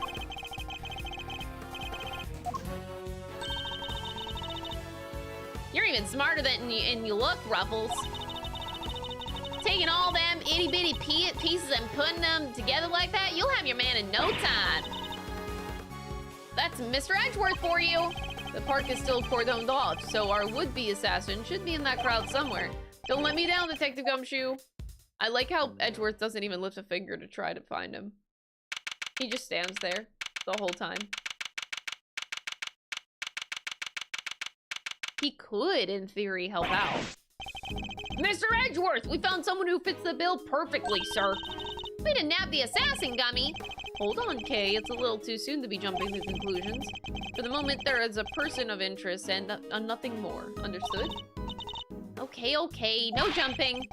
You're even smarter than you look, Ruffles. Taking all them itty-bitty pieces and putting them together like that, you'll have your man in no time. That's Mr. Edgeworth for you. The park is still cordoned off, so our would-be assassin should be in that crowd somewhere. Don't let me down, Detective Gumshoe. I like how Edgeworth doesn't even lift a finger to try to find him. He just stands there the whole time. He could, in theory, help out. Mr. Edgeworth, we found someone who fits the bill perfectly, sir. Way to nab the assassin, Gummy. Hold on, Kay. It's a little too soon to be jumping to conclusions. For the moment, there is a person of interest and nothing more. Understood? Okay, okay. No jumping.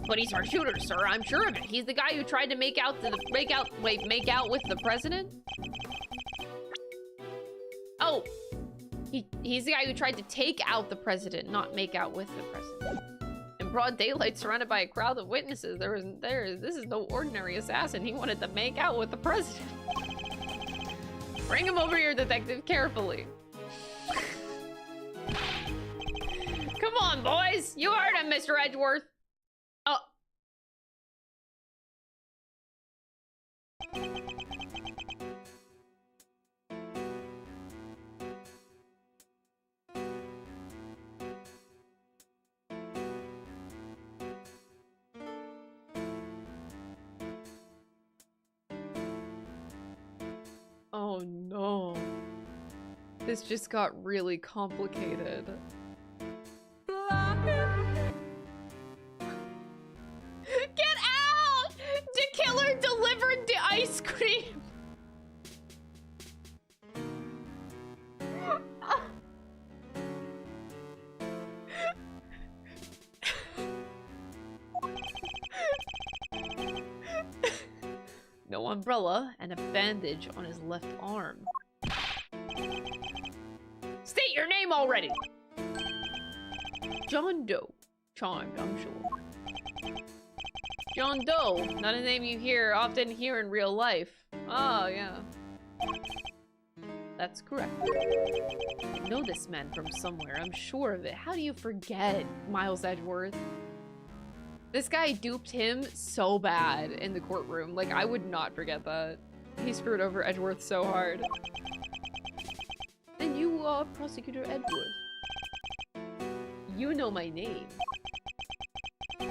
But he's our shooter, sir. I'm sure of it. He's the guy who tried to make out with the president? Oh. He's the guy who tried to take out the president, not make out with the president. In broad daylight, surrounded by a crowd of witnesses, this is no ordinary assassin. He wanted to make out with the president. Bring him over here, detective, carefully. Come on, boys. You heard him, Mr. Edgeworth. Oh. Oh no. This just got really complicated. Get out! De Killer delivered the ice cream! No umbrella and a bandage on his left arm. State your name already! John Doe. Charmed, I'm sure. John Doe, not a name you often hear in real life. Oh, yeah. That's correct. I know this man from somewhere, I'm sure of it. How do you forget Miles Edgeworth? This guy duped him so bad in the courtroom. Like, I would not forget that. He screwed over Edgeworth so hard. And you are Prosecutor Edgeworth. You know my name. Of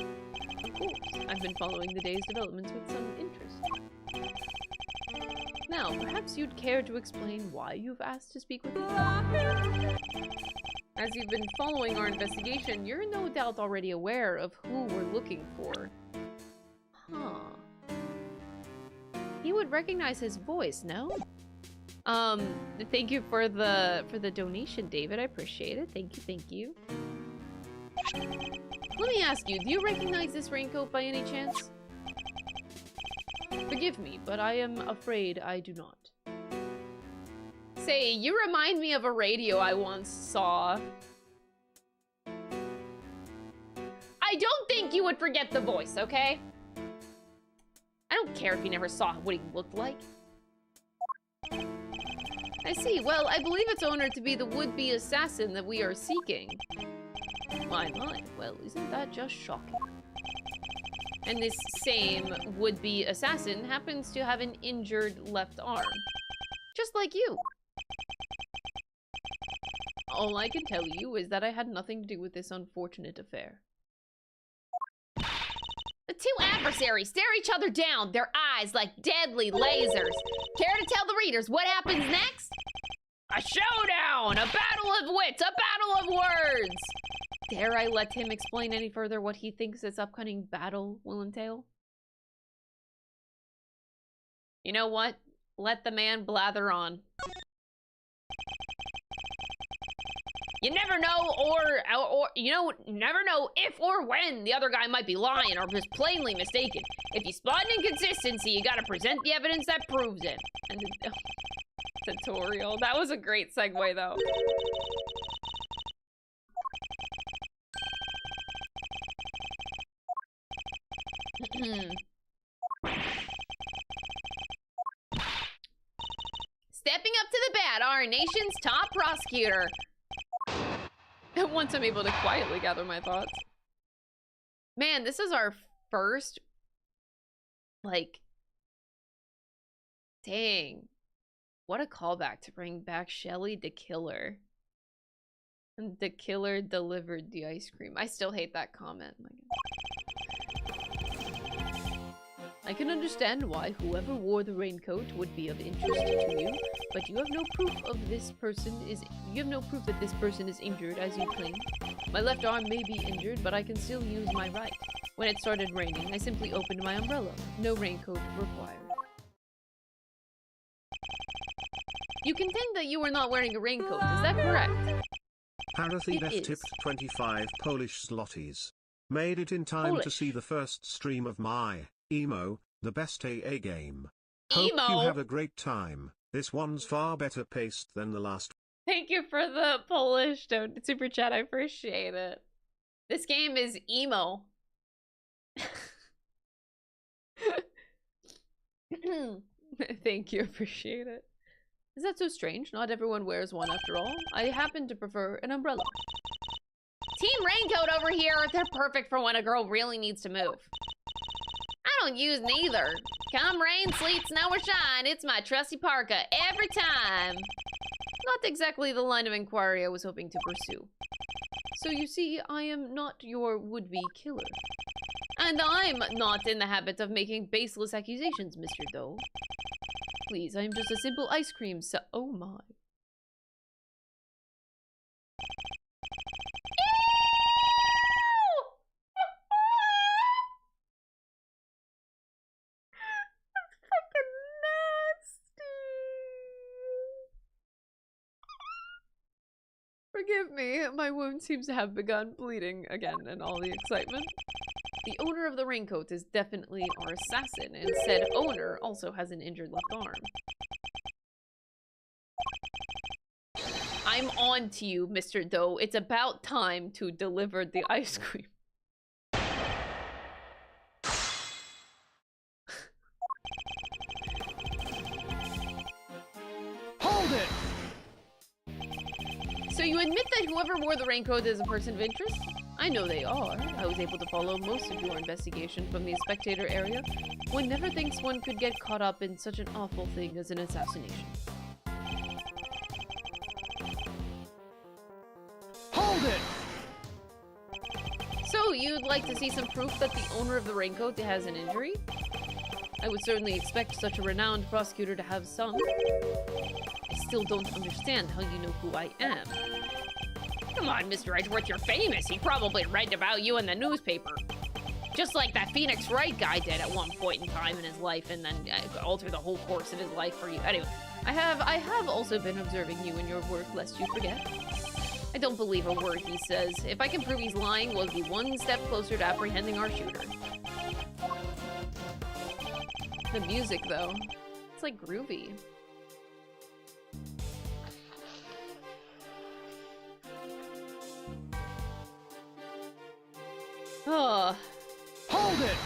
course, I've been following the day's developments with some interest. Now, perhaps you'd care to explain why you've asked to speak with me? As you've been following our investigation, you're no doubt already aware of who we're looking for. Huh. You would recognize his voice, no? Thank you for the donation, David. I appreciate it. Thank you, thank you. Let me ask you, do you recognize this raincoat by any chance? Forgive me, but I am afraid I do not. Say, you remind me of a radio I once saw. I don't think you would forget the voice, okay? I don't care if you never saw what he looked like. I see. Well, I believe it's honored to be the would-be assassin that we are seeking. My. Well, isn't that just shocking? And this same would-be assassin happens to have an injured left arm. Just like you. All I can tell you is that I had nothing to do with this unfortunate affair. The two adversaries stare each other down, their eyes like deadly lasers. Care to tell the readers what happens next? A showdown! A battle of wits! A battle of words! Dare I let him explain any further what he thinks this upcoming battle will entail? You know what? let the man blather on. You never know, or you know, never know if or when the other guy might be lying or just plainly mistaken. If you spot an inconsistency, you gotta present the evidence that proves it. And tutorial. That was a great segue, though. Stepping up to the bat, our nation's top prosecutor. Once I'm able to quietly gather my thoughts. Man, this is our first, like, dang. What a callback to bring back Shelly de Killer. And the killer delivered the ice cream. I still hate that comment. I can understand why whoever wore the raincoat would be of interest to you, but you have no proof that this person is injured as you claim. My left arm may be injured, but I can still use my right. When it started raining, I simply opened my umbrella. No raincoat required. You contend that you are not wearing a raincoat, is that correct? Harathidev tipped 25 Polish zlotys. Made it in time to see the first stream of my Emo, the best AA game. Hope you have a great time. This one's far better paced than the last. Thank you for the Polish super chat. I appreciate it. This game is emo. Thank you, appreciate it. Is that so strange? Not everyone wears one after all. I happen to prefer an umbrella. Team Raincoat over here. They're perfect for when a girl really needs to move. I don't use neither. Come rain, sleet, snow, or shine, it's my trusty parka every time. Not exactly the line of inquiry I was hoping to pursue. So you see, I am not your would-be killer. And I'm not in the habit of making baseless accusations, Mr. Doe. Please, I am just a simple ice cream oh my. Forgive me, my wound seems to have begun bleeding again in all the excitement. The owner of the raincoat is definitely our assassin, and said owner also has an injured left arm. I'm on to you, Mr. Doe. It's about time to deliver the ice cream. Hold it! So you admit that whoever wore the raincoat is a person of interest? I know they are. I was able to follow most of your investigation from the spectator area. One never thinks one could get caught up in such an awful thing as an assassination. Hold it! So, you'd like to see some proof that the owner of the raincoat has an injury? I would certainly expect such a renowned prosecutor to have some. I still don't understand how you know who I am. Come on, Mr. Edgeworth, you're famous. He probably read about you in the newspaper. Just like that Phoenix Wright guy did at one point in time in his life, and then altered the whole course of his life for you. Anyway, I have also been observing you in your work, lest you forget. I don't believe a word he says. If I can prove he's lying, we'll be one step closer to apprehending our shooter. The music, though. It's like groovy. Oh. Hold it!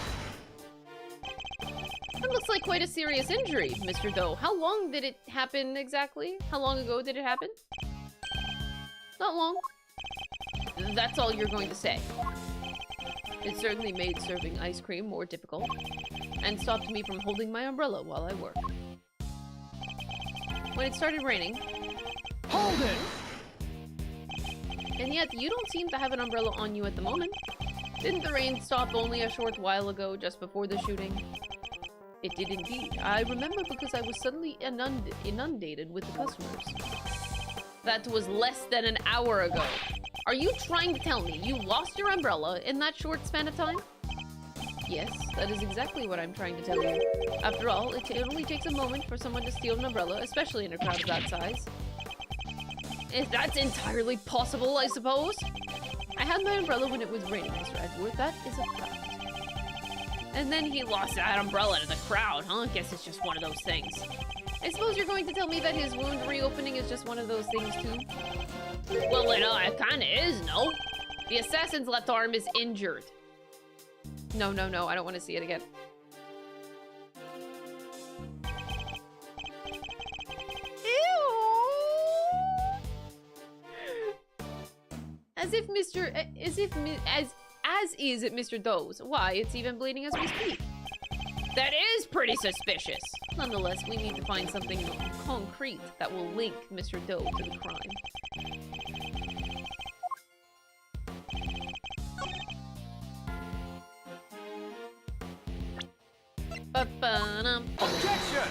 That looks like quite a serious injury, Mr. Doe. How long did it happen exactly? How long ago did it happen? Not long. That's all you're going to say. It certainly made serving ice cream more difficult, and stopped me from holding my umbrella while I work. When it started raining... Hold it! And yet, you don't seem to have an umbrella on you at the moment. Didn't the rain stop only a short while ago, just before the shooting? It did indeed. I remember because I was suddenly inundated with the customers. That was less than an hour ago. Are you trying to tell me you lost your umbrella in that short span of time? Yes, that is exactly what I'm trying to tell you. After all, it only takes a moment for someone to steal an umbrella, especially in a crowd of that size. If that's entirely possible, I suppose. I had my umbrella when it was raining, Mr. Edgeworth. That is a fact. And then he lost that umbrella to the crowd, huh? Guess it's just one of those things. I suppose you're going to tell me that his wound reopening is just one of those things, too? Well, it kinda is, no? The assassin's left arm is injured. No, no, no, I don't want to see it again. Ew! As is Mr. Doe's. Why, it's even bleeding as we speak. That is pretty suspicious. Nonetheless, we need to find something concrete that will link Mr. Doe to the crime. Objection!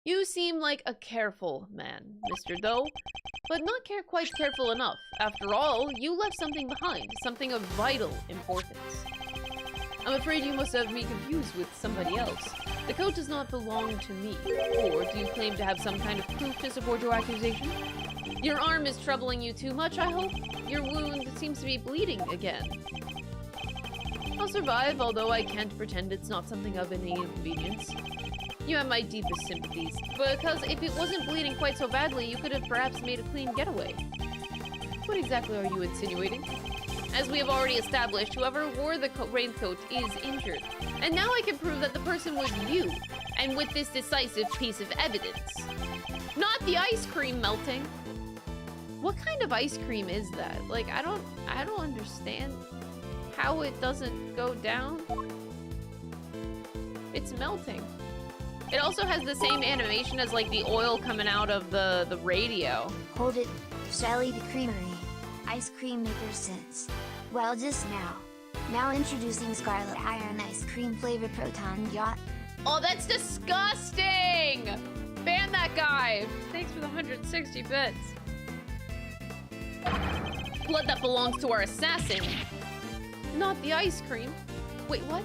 You seem like a careful man, Mr. Doe, but not quite careful enough. After all, you left something behind, something of vital importance. I'm afraid you must have me confused with somebody else. The coat does not belong to me. Or do you claim to have some kind of proof to support your accusation? Your arm is troubling you too much, I hope? Your wound seems to be bleeding again. I'll survive, although I can't pretend it's not something of any inconvenience. You have my deepest sympathies, because if it wasn't bleeding quite so badly, you could have perhaps made a clean getaway. What exactly are you insinuating? As we have already established, whoever wore the raincoat is injured. And now I can prove that the person was you, and with this decisive piece of evidence. Not the ice cream melting. What kind of ice cream is that? Like, I don't understand how it doesn't go down. It's melting. It also has the same animation as like the oil coming out of the radio. Hold it, Shelly de Creamery. Ice cream maker since. Well, just now. Now introducing Scarlet Iron Ice Cream Flavored Proton Yacht. Oh, that's disgusting! Ban that guy! Thanks for the 160 bits. Blood that belongs to our assassin. Not the ice cream. Wait, what?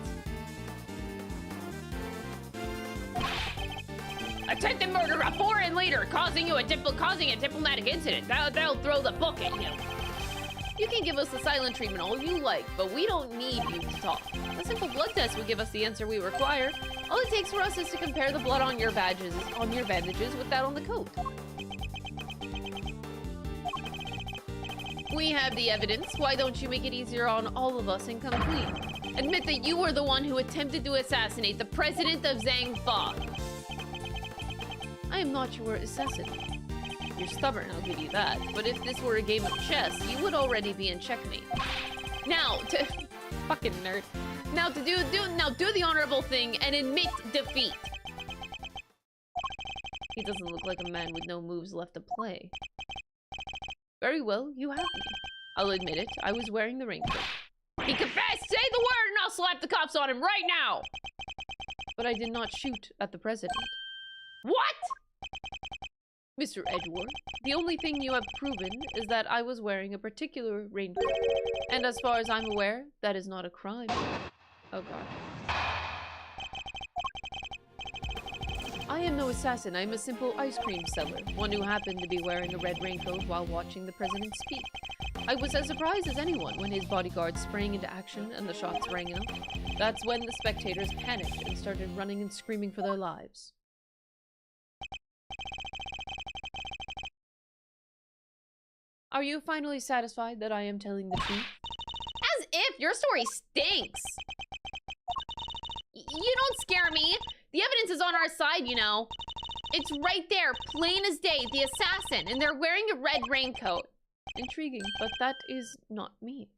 Attempted murder a foreign leader, causing a diplomatic incident. That'll throw the book at you. You can give us the silent treatment all you like, but we don't need you to talk. A simple blood test would give us the answer we require. All it takes for us is to compare the blood on your bandages with that on the coat. We have the evidence. Why don't you make it easier on all of us and come clean? Admit that you were the one who attempted to assassinate the president of Zhangfa. I am not your assassin. You're stubborn, I'll give you that. But if this were a game of chess, you would already be in checkmate. Now, fucking nerd. Now do the honorable thing and admit defeat. He doesn't look like a man with no moves left to play. Very well, you have me. I'll admit it, I was wearing the raincoat. He confessed! Say the word and I'll slap the cops on him right now! But I did not shoot at the president. What? Mr. Edgeworth, the only thing you have proven is that I was wearing a particular raincoat. And as far as I'm aware, that is not a crime. Oh god. I am no assassin, I am a simple ice cream seller, one who happened to be wearing a red raincoat while watching the president speak. I was as surprised as anyone when his bodyguards sprang into action and the shots rang out. That's when the spectators panicked and started running and screaming for their lives. Are you finally satisfied that I am telling the truth? As if! Your story stinks! You don't scare me! The evidence is on our side, you know. It's right there, plain as day, the assassin, and they're wearing a red raincoat. Intriguing, but that is not me.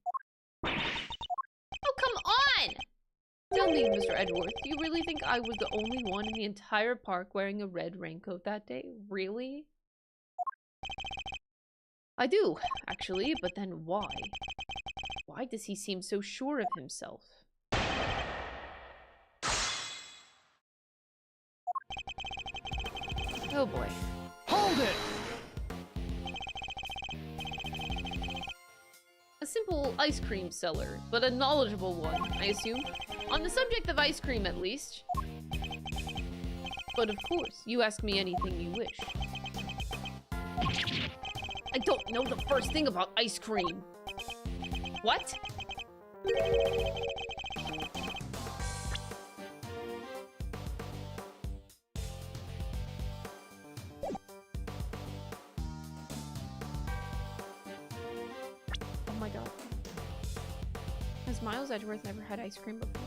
Oh, come on! Tell me, Mr. Edgeworth, do you really think I was the only one in the entire park wearing a red raincoat that day? Really? I do, actually, but then why? Why does he seem so sure of himself? Oh boy. Hold it! simple ice cream seller, but a knowledgeable one, I assume. On the subject of ice cream, at least. But of course, you ask me anything you wish. I don't know the first thing about ice cream. What? Oh my god. Has Miles Edgeworth never had ice cream before?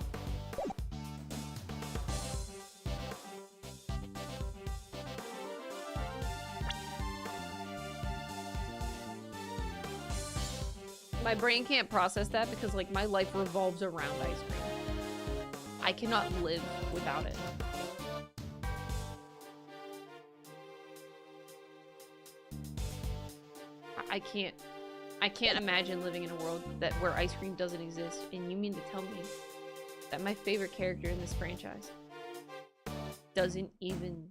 My brain can't process that because, like, my life revolves around ice cream. I cannot live without it. I can't imagine living in a world where ice cream doesn't exist. And you mean to tell me that my favorite character in this franchise doesn't even...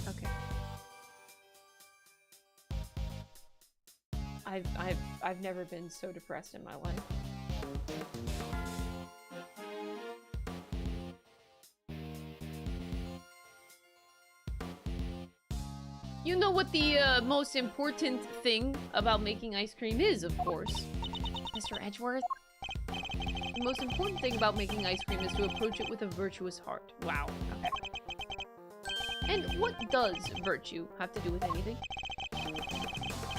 Okay. I've never been so depressed in my life. You know what the most important thing about making ice cream is, of course, Mr. Edgeworth? The most important thing about making ice cream is to approach it with a virtuous heart. Wow. Okay. And what does virtue have to do with anything?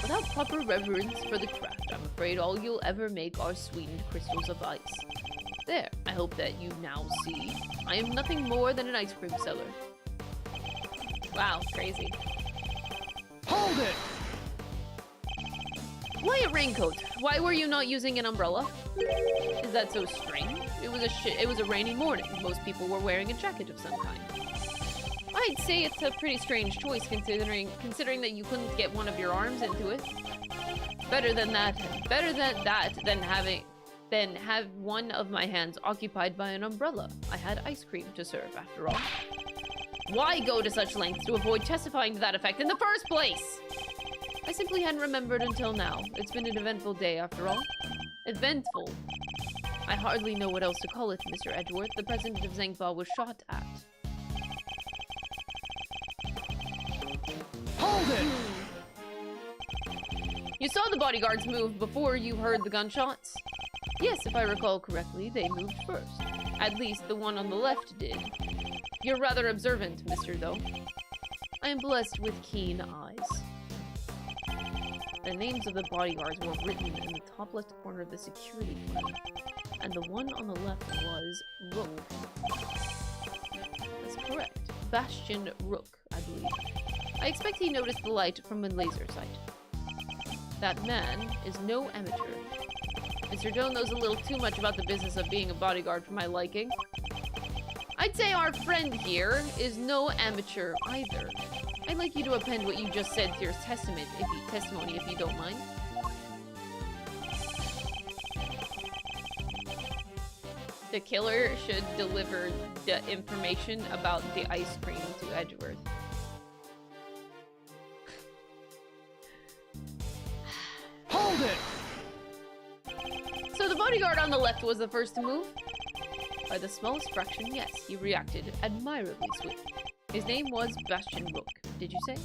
Without proper reverence for the craft, I'm afraid all you'll ever make are sweetened crystals of ice. There, I hope that you now see. I am nothing more than an ice cream seller. Wow, crazy. Hold it! Why a raincoat? Why were you not using an umbrella? Is that so strange? It was a rainy morning. Most people were wearing a jacket of some kind. I'd say it's a pretty strange choice considering that you couldn't get one of your arms into it. Better than that than have one of my hands occupied by an umbrella. I had ice cream to serve after all. Why go to such lengths to avoid testifying to that effect in the first place? I simply hadn't remembered until now. It's been an eventful day after all. Eventful. I hardly know what else to call it, Mr. Edgeworth. The president of Zangba was shot at. Hold it! You saw the bodyguards move before you heard the gunshots? Yes, if I recall correctly, they moved first. At least the one on the left did. You're rather observant, mister, though. I am blessed with keen eyes. The names of the bodyguards were written in the top left corner of the security footage, and the one on the left was Rook. That's correct. Bastion Rook, I believe. I expect he noticed the light from a laser sight. That man is no amateur. Mr. Doe knows a little too much about the business of being a bodyguard for my liking. I'd say our friend here is no amateur either. I'd like you to append what you just said to your testimony if you don't mind. The killer should deliver the information about the ice cream to Edgeworth. Hold it! So the bodyguard on the left was the first to move? By the smallest fraction, yes, he reacted admirably swift. His name was Bastion Rook, did you say?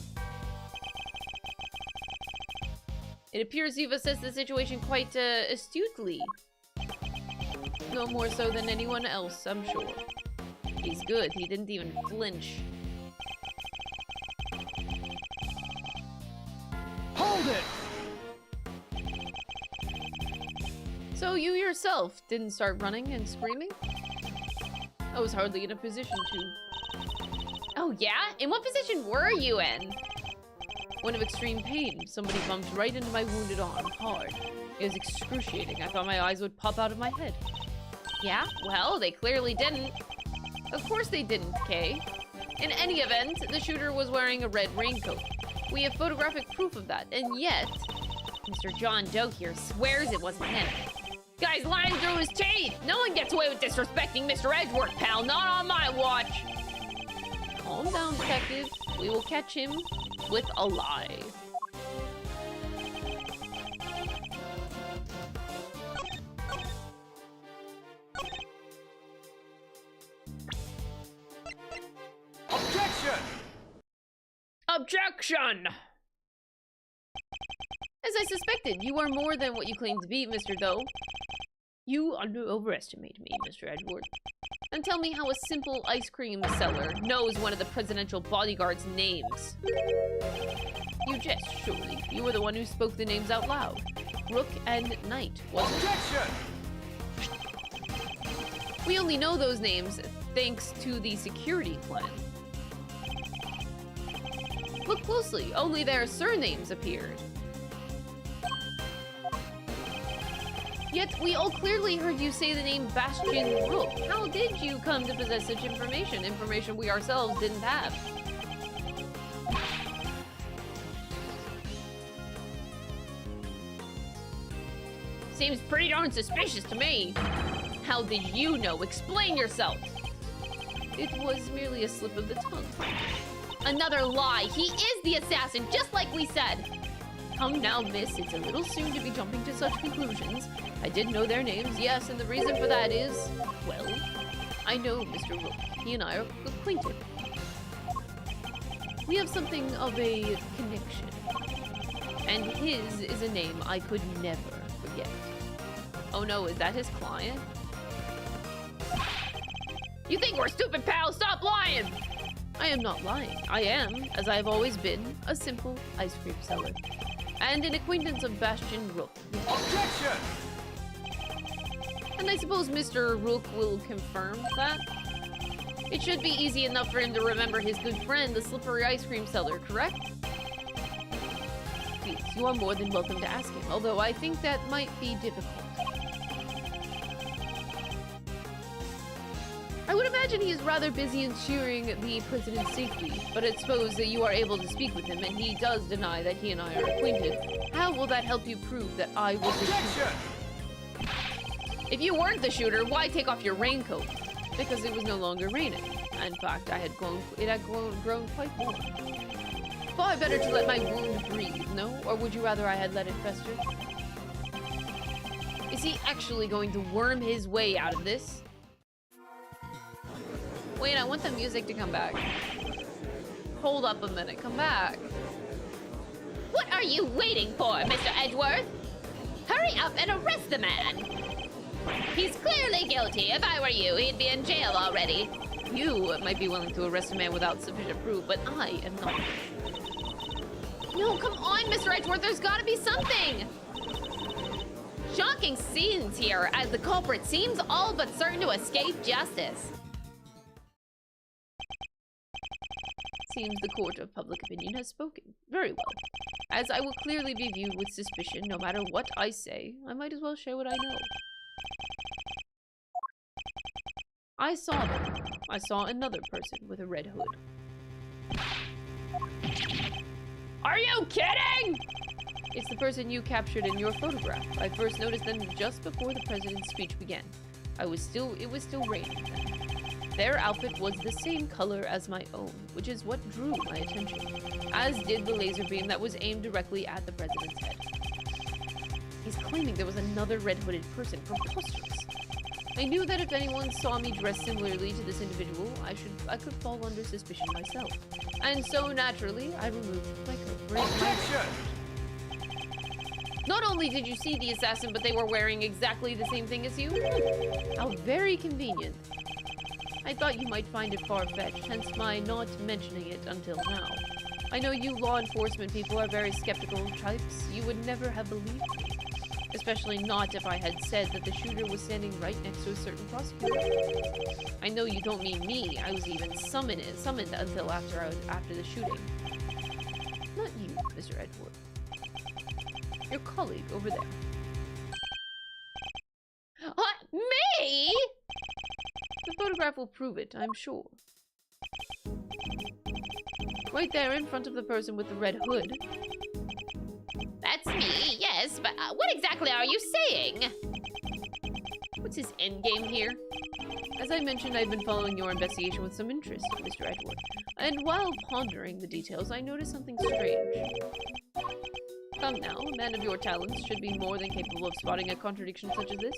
It appears you've assessed the situation quite astutely. No more so than anyone else, I'm sure. He's good, he didn't even flinch. Hold it! So you yourself didn't start running and screaming? I was hardly in a position to. Oh yeah? In what position were you in? One of extreme pain. Somebody bumped right into my wounded arm, hard. It was excruciating. I thought my eyes would pop out of my head. Yeah? Well, they clearly didn't. Of course they didn't, Kay. In any event, the shooter was wearing a red raincoat. We have photographic proof of that, and yet... Mr. John Doe here swears it wasn't him. Guy's lying through his teeth! No one gets away with disrespecting Mr. Edgeworth, pal! Not on my watch! Calm down, detective. We will catch him with a lie. Objection! As I suspected, you are more than what you claim to be, Mr. Doe. You overestimate me, Mr. Edgeworth. And tell me how a simple ice cream seller knows one of the presidential bodyguard's names. You jest, surely. You were the one who spoke the names out loud. Rook and Knight, wasn't it? Objection! We only know those names thanks to the security plan. Look closely, only their surnames appeared. Yet we all clearly heard you say the name Bastian Rook. How did you come to possess such information? Information we ourselves didn't have. Seems pretty darn suspicious to me. How did you know? Explain yourself. It was merely a slip of the tongue. Another lie. He is the assassin, just like we said. Come now, miss. It's a little soon to be jumping to such conclusions. I did know their names, yes, and the reason for that is, well, I know Mr. Rook. He and I are acquainted. We have something of a connection. And his is a name I could never forget. Oh no, is that his client? You think we're stupid, pal? Stop lying! I am not lying. I am, as I have always been, a simple ice cream seller. And an acquaintance of Bastian Rook. Objection! And I suppose Mr. Rook will confirm that? It should be easy enough for him to remember his good friend, the slippery ice cream seller, correct? Please, you are more than welcome to ask him, although I think that might be difficult. I would imagine he is rather busy ensuring the president's safety, but I suppose that you are able to speak with him, and he does deny that he and I are acquainted. How will that help you prove that I was the shooter? If you weren't the shooter, why take off your raincoat? Because it was no longer raining. In fact, it had grown quite warm. Far better to let my wound breathe, no? Or would you rather I had let it fester? Is he actually going to worm his way out of this? Wait, I want the music to come back. Hold up a minute, come back. What are you waiting for, Mr. Edgeworth? Hurry up and arrest the man. He's clearly guilty. If I were you, he'd be in jail already. You might be willing to arrest a man without sufficient proof, but I am not. No, come on, Mr. Edgeworth, there's gotta be something. Shocking scenes here, as the culprit seems all but certain to escape justice. Seems the court of public opinion has spoken. Very well. As I will clearly be viewed with suspicion no matter what I say, I might as well share what I know. I saw them. I saw another person with a red hood. Are you kidding? It's the person you captured in your photograph. I first noticed them just before the president's speech began. It was still raining then. Their outfit was the same color as my own, which is what drew my attention, as did the laser beam that was aimed directly at the president's head. He's claiming there was another red-hooded person. Preposterous. I knew that if anyone saw me dressed similarly to this individual, I could fall under suspicion myself. And so, naturally, I removed my coat. Objection! Not only did you see the assassin, but they were wearing exactly the same thing as you? How very convenient. I thought you might find it far-fetched, hence my not mentioning it until now. I know you law enforcement people are very skeptical types. You would never have believed me. Especially not if I had said that the shooter was standing right next to a certain prosecutor. I know you don't mean me. I was even summoned until after the shooting. Not you, Mr. Edgeworth. Your colleague over there. Me? The photograph will prove it, I'm sure. Right there in front of the person with the red hood. That's me, yes, but what exactly are you saying? What's his endgame here? As I mentioned, I've been following your investigation with some interest, Mr. Edgeworth. And while pondering the details, I noticed something strange. Come now, a man of your talents should be more than capable of spotting a contradiction such as this.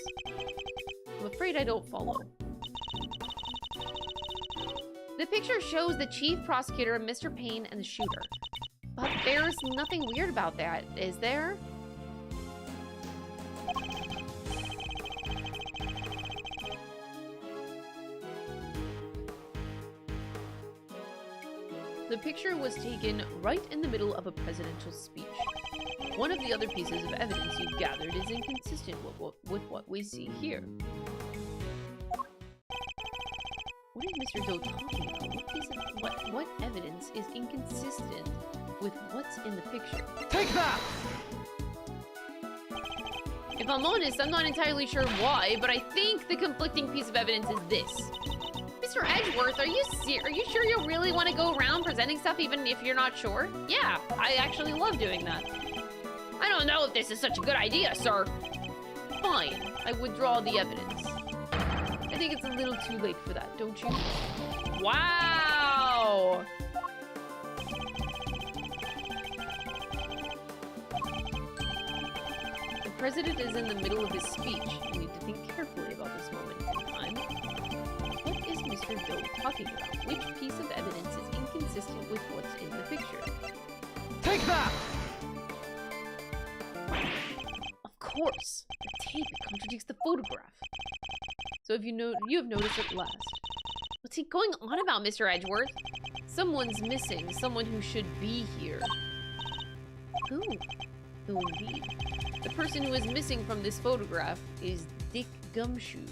I'm afraid I don't follow. The picture shows the chief prosecutor, Mr. Payne, and the shooter. But there's nothing weird about that, is there? The picture was taken right in the middle of a presidential speech. One of the other pieces of evidence you've gathered is inconsistent with what we see here. What is Mr. Doe talking about? What evidence is inconsistent with what's in the picture? Take that! If I'm honest, I'm not entirely sure why, but I think the conflicting piece of evidence is this. Mr. Edgeworth, are you sure you really want to go around presenting stuff even if you're not sure? Yeah, I actually love doing that. I don't know if this is such a good idea, sir. Fine, I withdraw the evidence. I think it's a little too late for that, don't you? Wow! The president is in the middle of his speech. You need to think carefully about this moment in time. What is Mr. Doe talking about? Which piece of evidence is inconsistent with what's in the picture? Take that! Of course! The tape contradicts the photograph. So if you have noticed at last. What's he going on about, Mr. Edgeworth? Someone's missing. Someone who should be here. Who? Who indeed? The person who is missing from this photograph is Dick Gumshoe.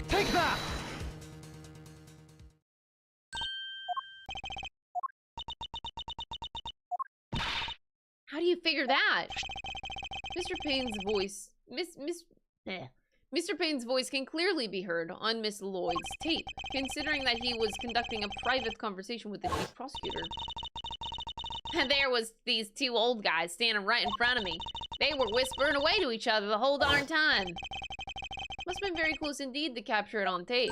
Take that! How do you figure that? Mr. Payne's voice... Mr. Payne's voice can clearly be heard on Miss Lloyd's tape, considering that he was conducting a private conversation with the chief prosecutor. And there was these two old guys standing right in front of me. They were whispering away to each other the whole darn time. Must have been very close indeed to capture it on tape.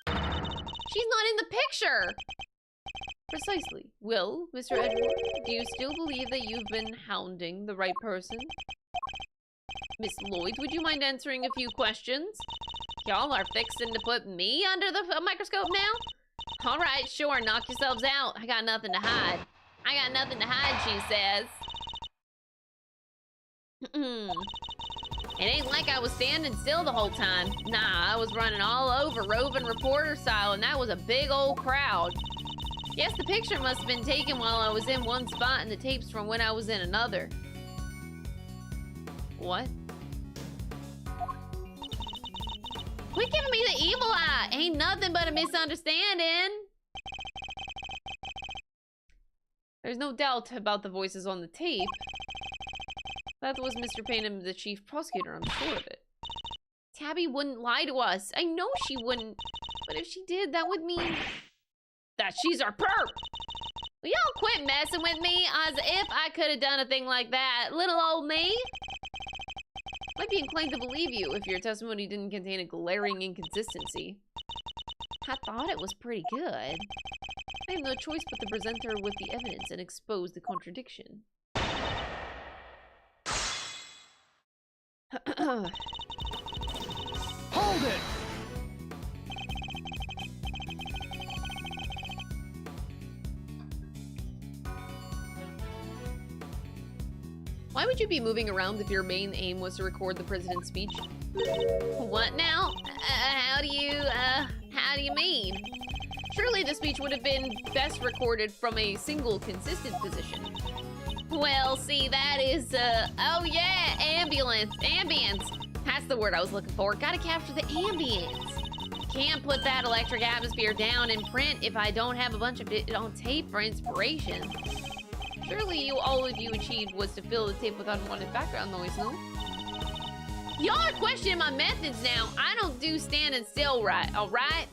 She's not in the picture! Precisely. Well, Mr. Edward, do you still believe that you've been hounding the right person? Miss Lloyd, would you mind answering a few questions? Y'all are fixing to put me under the microscope now? Alright, sure, knock yourselves out. I got nothing to hide. I got nothing to hide, she says. It ain't like I was standing still the whole time. Nah, I was running all over, roving reporter style, and that was a big old crowd. Guess the picture must have been taken while I was in one spot and the tapes from when I was in another. What? Quit giving me the evil eye! Ain't nothing but a misunderstanding! There's no doubt about the voices on the tape. That was Mr. Payne and the chief prosecutor, I'm sure of it. Tabby wouldn't lie to us. I know she wouldn't. But if she did, that would mean that she's our perp! Will y'all quit messing with me as if I could have done a thing like that? Little old me? Might be inclined to believe you if your testimony didn't contain a glaring inconsistency. I thought it was pretty good. I have no choice but to present her with the evidence and expose the contradiction. Hold it! Why would you be moving around if your main aim was to record the president's speech? What now? How do you mean? Surely the speech would have been best recorded from a single consistent position. Well, see, that is, oh yeah, ambience. That's the word I was looking for. Gotta capture the ambience. Can't put that electric atmosphere down in print if I don't have a bunch of it on tape for inspiration. Surely all of you achieved was to fill the tape with unwanted background noise, no? Y'all are questioning my methods now. I don't do standing still right, alright?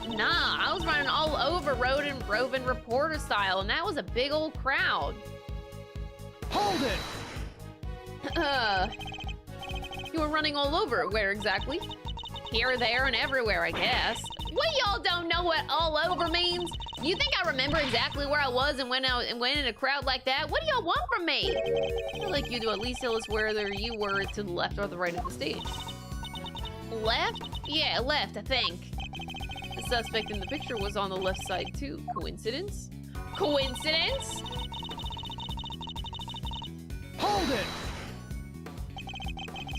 Nah, I was running all over roving reporter style, and that was a big old crowd. Hold it! You were running all over. Where exactly? Here, there, and everywhere, I guess. What, y'all don't know what all over means? You think I remember exactly where I was and when in a crowd like that? What do y'all want from me? I feel like you to at least tell us whether you were to the left or the right of the stage. Left? Yeah, left, I think. The suspect in the picture was on the left side too. Coincidence? Coincidence? Hold it!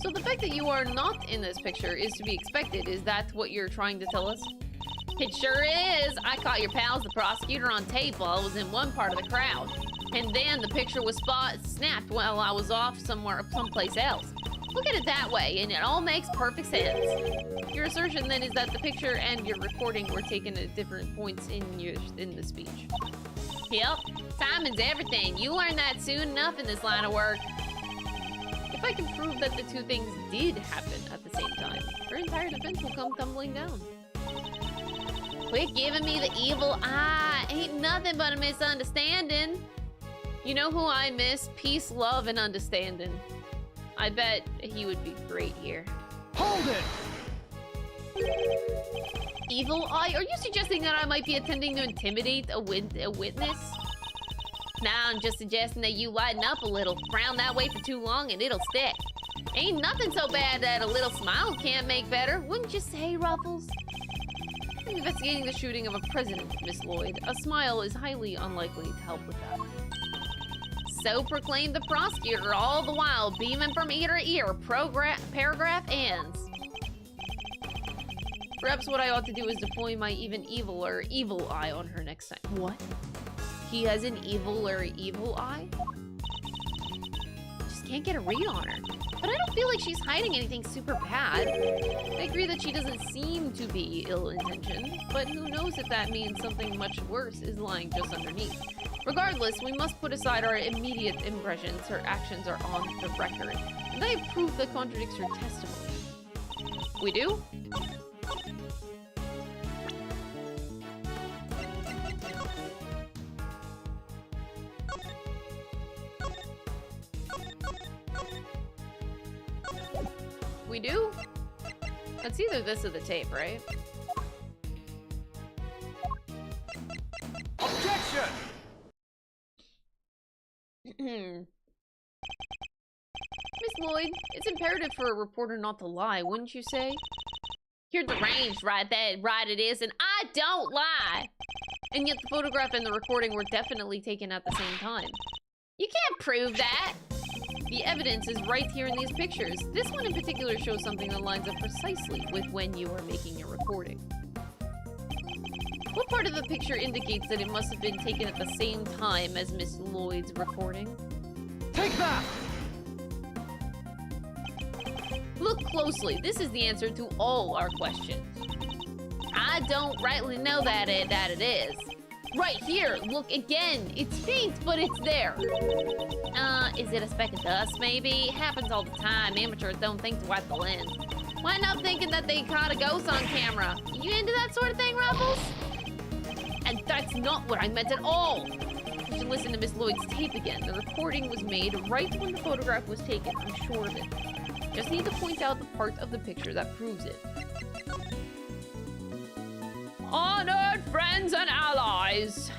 So the fact that you are not in this picture is to be expected. Is that what you're trying to tell us? It sure is. I caught your pals, the prosecutor, on tape while I was in one part of the crowd. And then the picture was snapped while I was off someplace else. Look at it that way, and it all makes perfect sense. Your assertion then is that the picture and your recording were taken at different points in the speech. Yep, timing's everything. You learn that soon enough in this line of work. If I can prove that the two things did happen at the same time, her entire defense will come tumbling down. Quit giving me the evil eye. Ain't nothing but a misunderstanding. You know who I miss? Peace, love, and understanding. I bet he would be great here. Hold it! Evil eye? Are you suggesting that I might be attempting to intimidate a witness? Nah, I'm just suggesting that you lighten up a little. Frown that way for too long and it'll stick. Ain't nothing so bad that a little smile can't make better. Wouldn't you say, Ruffles? I'm investigating the shooting of a president, Miss Lloyd. A smile is highly unlikely to help with that. So proclaimed the prosecutor, all the while beaming from ear to ear. Paragraph ends. Perhaps what I ought to do is deploy my even eviler evil eye on her next time. What? He has an evil eye? Just can't get a read on her. But I don't feel like she's hiding anything super bad. I agree that she doesn't seem to be ill-intentioned, but who knows if that means something much worse is lying just underneath. Regardless, we must put aside our immediate impressions. Her actions are on the record. And I have proof that contradicts her testimony. We do? We do? It's either this or the tape, right? Objection! Miss Lloyd, it's imperative for a reporter not to lie, wouldn't you say? You're deranged, right? Right it is, and I don't lie! And yet the photograph and the recording were definitely taken at the same time. You can't prove that! The evidence is right here in these pictures. This one in particular shows something that lines up precisely with when you are making your recording. What part of the picture indicates that it must have been taken at the same time as Miss Lloyd's recording? Take that! Look closely. This is the answer to all our questions. I don't rightly know that it is. Right here, look again. It's faint, but it's there. Is it a speck of dust, maybe? Happens all the time. Amateurs don't think to wipe the lens. Wind up thinking that they caught a ghost on camera. You into that sort of thing, Ruffles? And that's not what I meant at all. You should listen to Miss Lloyd's tape again. The recording was made right when the photograph was taken. I'm sure of it. Just need to point out the part of the picture that proves it. Honored friends and allies.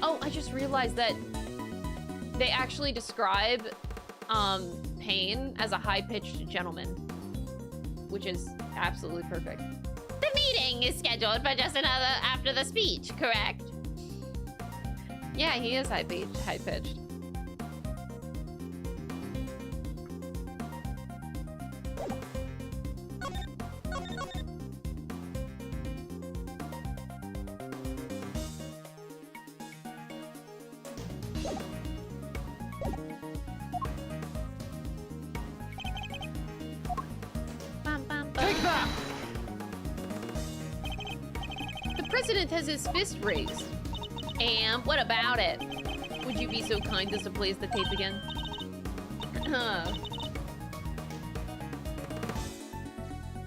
Oh, I just realized that they actually describe Payne as a high-pitched gentleman, which is absolutely perfect. The meeting is scheduled for just another after the speech, correct? Yeah, he is high-pitched. Take that! The president has his fist raised. And what about it? Would you be so kind as to play the tape again?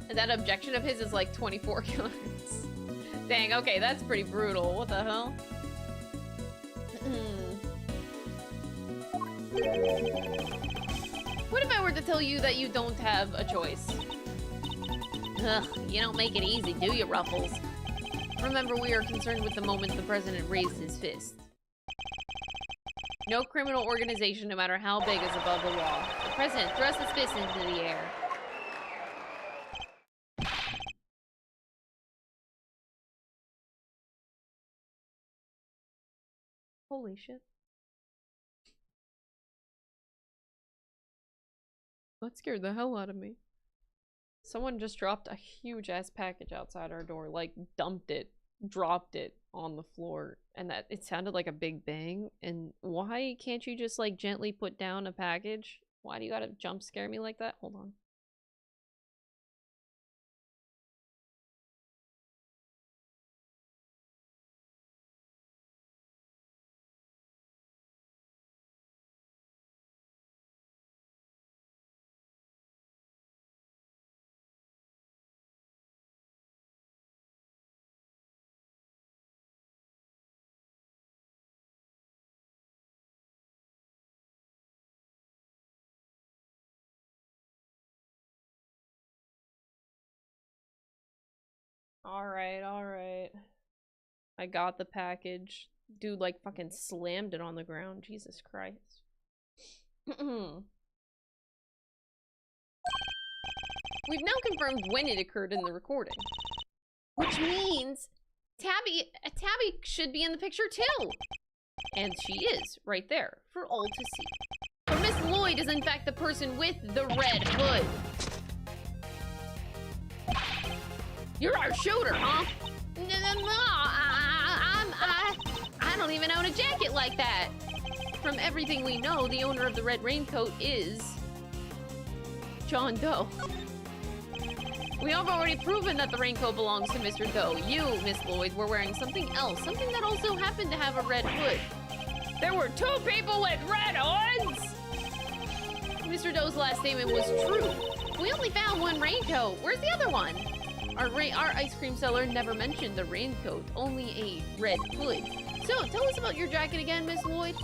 And that objection of his is like 24 yards. Dang, okay, that's pretty brutal. What the hell? What if I were to tell you that you don't have a choice? Ugh, you don't make it easy, do you, Ruffles? Remember, we are concerned with the moment the president raised his fist. No criminal organization, no matter how big, is above the law. The president thrusts his fist into the air. Holy shit. That scared the hell out of me. Someone just dropped a huge ass package outside our door, like dumped it, dropped it on the floor, and that it sounded like a big bang. And why can't you just like gently put down a package? Why do you gotta jump scare me like that? Hold on. Alright. I got the package. Dude, like, fucking slammed it on the ground. Jesus Christ. We've now confirmed when it occurred in the recording. Which means Tabby should be in the picture too. And she is, right there, for all to see. But Miss Lloyd is in fact the person with the red hood. You're our shooter, huh? No, I don't even own a jacket like that. From everything we know, the owner of the red raincoat is John Doe. We have already proven that the raincoat belongs to Mr. Doe. You, Miss Lloyd, were wearing something else, something that also happened to have a red hood. There were 2 people with red hoods! Mr. Doe's last statement was true. We only found 1 raincoat. Where's the other one? Our ice cream seller never mentioned the raincoat, only a red hood. So, tell us about your jacket again, Miss Lloyd.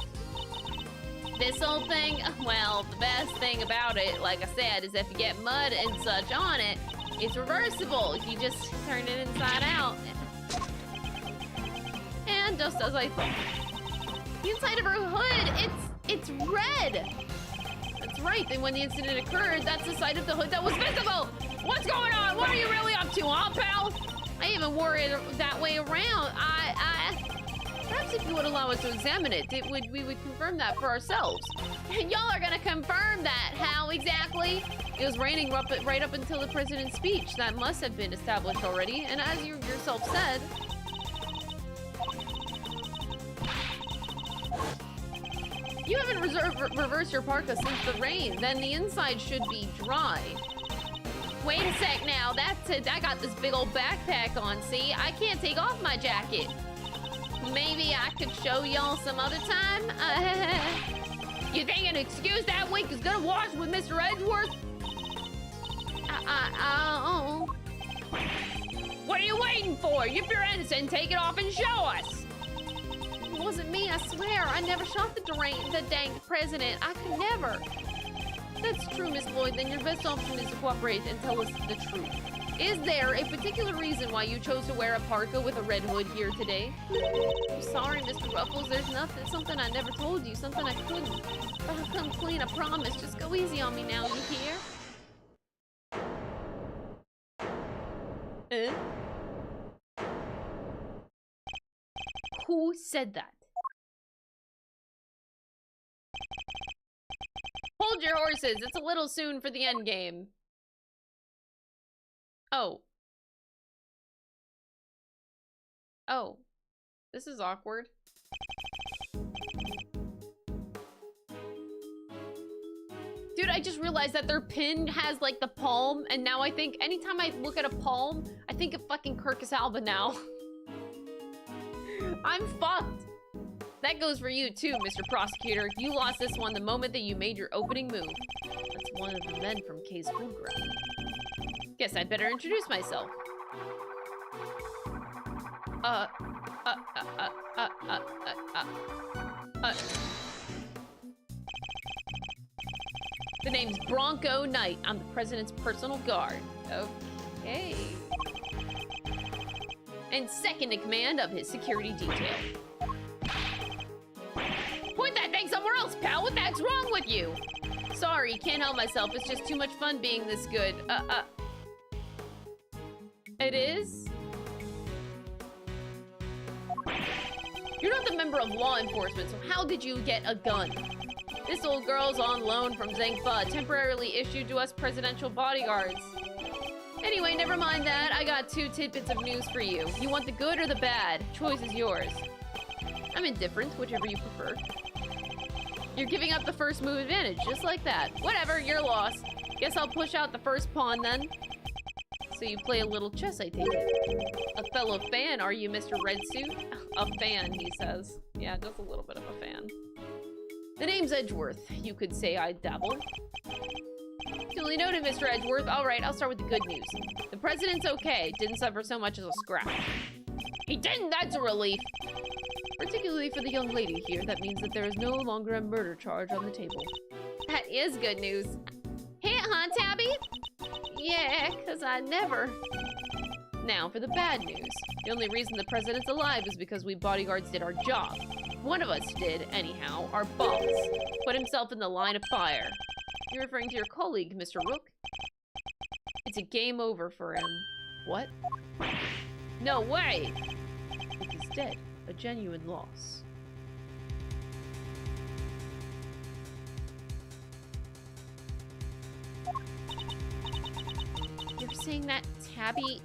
This whole thing, well, the best thing about it, like I said, is if you get mud and such on it, it's reversible. You just turn it inside out. And just as I thought, the inside of her hood, it's red. That's right, then when the incident occurred, that's the side of the hood that was visible. What's going on? What are you really up to, huh, pal? I even wore it that way around. Perhaps if you would allow us to examine it, we would confirm that for ourselves. Y'all are gonna confirm that. How exactly? It was raining right up until the president's speech. That must have been established already. And as you yourself said, you haven't reversed your parka since the rain. Then the inside should be dry. Wait a sec now, that's it. I got this big old backpack on, see? I can't take off my jacket. Maybe I could show y'all some other time? You think an excuse that week is gonna wash with Mr. Edgeworth? What are you waiting for? If you're innocent, take it off and show us. It wasn't me, I swear. I never shot the dang president. I could never. That's true, Miss Lloyd. Then your best option is to cooperate and tell us the truth. Is there a particular reason why you chose to wear a parka with a red hood here today? I'm sorry, Mr. Ruffles. There's something I never told you. Something I couldn't. But I'll come clean, I promise. Just go easy on me now, you hear? Who said that? Hold your horses. It's a little soon for the end game. Oh. Oh. This is awkward. Dude, I just realized that their pin has like the palm, and now I think anytime I look at a palm, I think of fucking Kirkus Alba now. I'm fucked. That goes for you too, Mr. Prosecutor. You lost this one the moment that you made your opening move. That's one of the men from Kay's food ground. Guess I'd better introduce myself. The name's Bronco Knight. I'm the president's personal guard. Okay. And second in command of his security detail. Point that thing somewhere else, pal. What the heck's wrong with you? Sorry, can't help myself. It's just too much fun being this good. It is? You're not the member of law enforcement, so how did you get a gun? This old girl's on loan from Zhang temporarily issued to us presidential bodyguards. Anyway, never mind that. I got 2 tidbits of news for you. You want the good or the bad? Choice is yours. I'm indifferent, whichever you prefer. You're giving up the first move advantage, just like that. Whatever, you're lost. Guess I'll push out the first pawn then. So you play a little chess, I take it. A fellow fan, are you, Mr. Red Suit? A fan, he says. Yeah, just a little bit of a fan. The name's Edgeworth. You could say I dabble. Duly noted, Mr. Edgeworth. All right, I'll start with the good news. The president's okay. Didn't suffer so much as a scratch. He didn't? That's a relief. Particularly for the young lady here, that means that there is no longer a murder charge on the table. That is good news. Hit, huh, Tabby? Yeah, because I never... Now, for the bad news. The only reason the president's alive is because we bodyguards did our job. One of us did, anyhow. Our boss put himself in the line of fire. You're referring to your colleague, Mr. Rook? It's a game over for him. What? No way! Rook is dead. A genuine loss. You're saying that Tabby...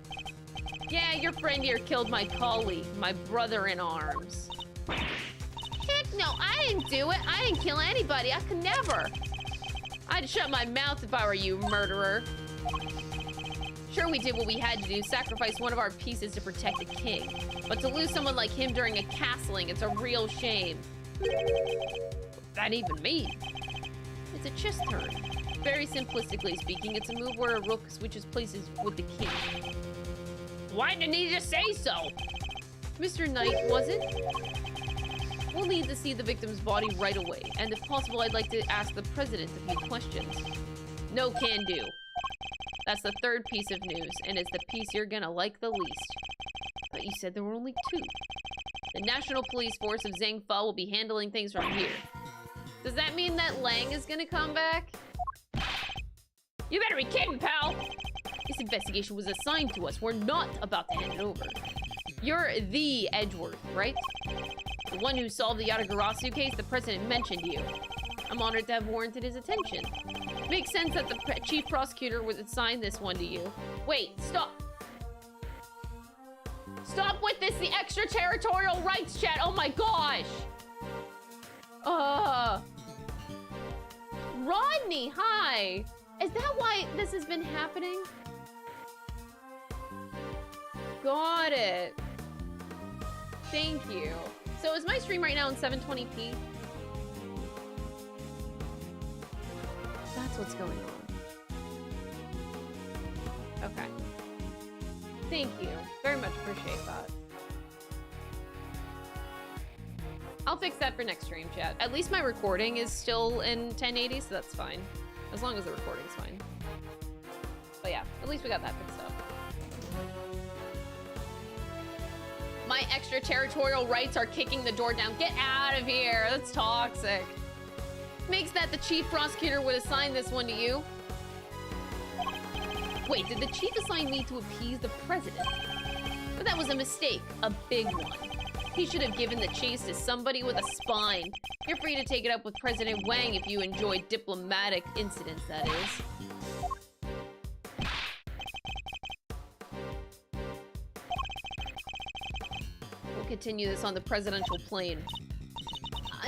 Yeah, your friend here killed my colleague, my brother-in-arms. Heck no, I didn't do it. I didn't kill anybody. I could never. I'd shut my mouth if I were you, murderer. Sure, we did what we had to do, sacrifice one of our pieces to protect the king. But to lose someone like him during a castling, it's a real shame. What's that even mean? It's a chess turn. Very simplistically speaking, it's a move where a rook switches places with the king. Why didn't he just say so? Mr. Knight, was it? We'll need to see the victim's body right away, and if possible, I'd like to ask the president a few questions. No can do. That's the third piece of news, and it's the piece you're gonna like the least. But you said there were only 2. The National Police Force of Zhangfa will be handling things from here. Does that mean that Lang is gonna come back? You better be kidding, pal! This investigation was assigned to us. We're not about to hand it over. You're the Edgeworth, right? The one who solved the Yatagarasu case the president mentioned you. I'm honored to have warranted his attention. Makes sense that the chief prosecutor would assign this one to you. Wait, stop. Stop with this, the extraterritorial rights chat. Oh my gosh. Rodney, hi. Is that why this has been happening? Got it. Thank you. So is my stream right now in 720p? That's what's going on. Okay. Thank you. Very much appreciate that. I'll fix that for next stream, chat. At least my recording is still in 1080, so that's fine. As long as the recording's fine. But yeah, at least we got that fixed up. My extraterritorial rights are kicking the door down. Get out of here. That's toxic. Makes that the chief prosecutor would assign this one to you. Wait, did the chief assign me to appease the president? But that was a mistake. A big one. He should have given the chase to somebody with a spine. You're free to take it up with President Wang if you enjoy diplomatic incidents, that is. We'll continue this on the presidential plane.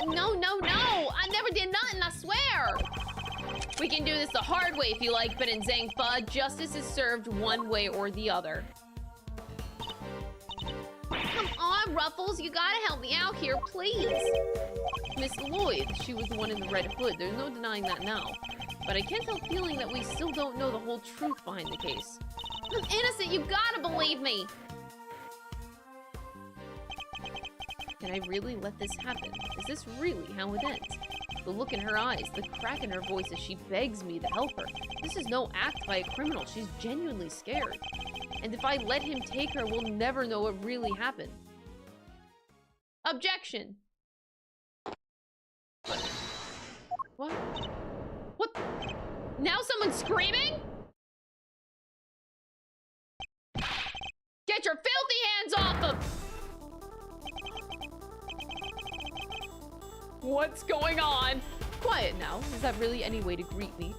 No, no, no! I never did nothing, I swear! We can do this the hard way if you like, but in Zhangfa, justice is served one way or the other. Come on, Ruffles, you gotta help me out here, please! Miss Lloyd, she was the one in the red hood. There's no denying that now. But I can't help feeling that we still don't know the whole truth behind the case. I'm innocent, you gotta believe me! Can I really let this happen? Is this really how it ends? The look in her eyes, the crack in her voice as she begs me to help her. This is no act by a criminal. She's genuinely scared. And if I let him take her, we'll never know what really happened. Objection! What? What? Now someone's screaming? Get your filthy hands off of... What's going on? Quiet now. Is that really any way to greet me?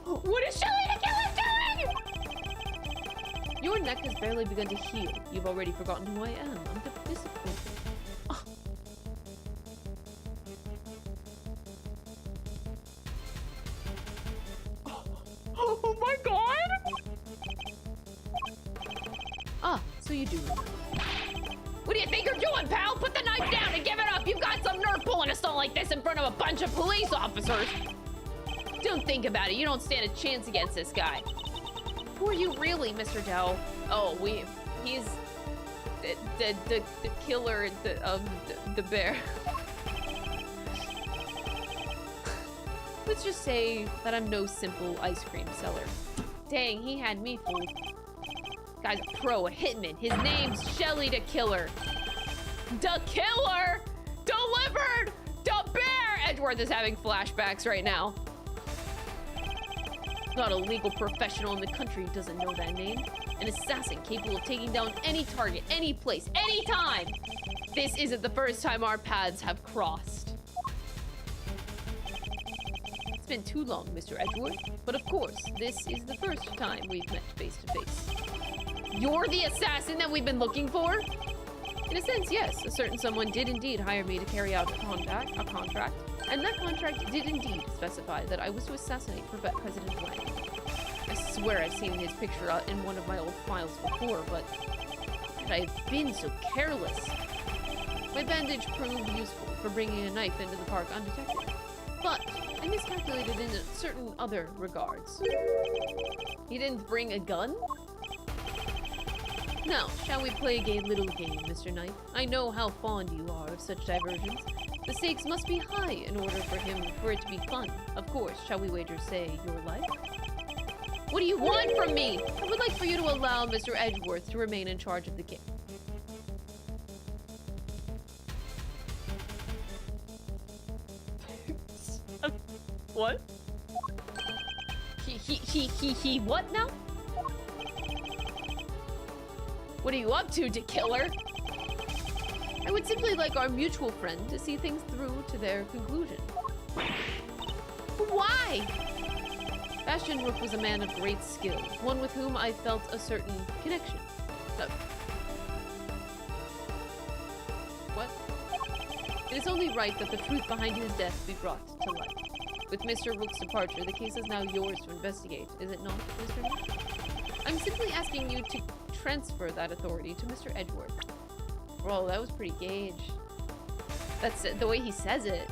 What is Shelly de Killer doing? Your neck has barely begun to heal. You've already forgotten who I am. I'm disappointed. Oh. Oh my god! Ah, so you do. What do you think you're doing, pal? Put the knife down and give it up! You've got some nerve pulling a stunt like this in front of a bunch of police officers! Don't think about it. You don't stand a chance against this guy. Who are you really, Mr. Dow? Oh, he's the killer of the bear. Let's just say that I'm no simple ice cream seller. Dang, he had me fooled. Guy's a pro, a hitman. His name's Shelly de Killer. The Killer! Delivered! The bear! Edgeworth is having flashbacks right now. Not a legal professional in the country doesn't know that name. An assassin capable of taking down any target, any place, any time. This isn't the first time our paths have crossed. It's been too long, Mr. Edgeworth. But of course, this is the first time we've met face to face. You're the assassin that we've been looking for? In a sense, yes. A certain someone did indeed hire me to carry out a contract. And that contract did indeed specify that I was to assassinate President Wang. I swear I've seen his picture in one of my old files before, but I've been so careless. My bandage proved useful for bringing a knife into the park undetected. But I miscalculated in certain other regards. He didn't bring a gun? Now, shall we play a little game, Mr. Knight? I know how fond you are of such diversions. The stakes must be high in order for it to be fun. Of course, shall we wager, say, your life? What do you want from me? I would like for you to allow Mr. Edgeworth to remain in charge of the game. What? He what now? What are you up to, de Killer? I would simply like our mutual friend to see things through to their conclusion. Why? Bastion Rook was a man of great skill, one with whom I felt a certain connection. What? It is only right that the truth behind his death be brought to light. With Mr. Rook's departure, the case is now yours to investigate, is it not, Mr. Rook? I'm simply asking you to transfer that authority to Mr. Edgeworth. Bro, that was pretty gauge. That's the way he says it.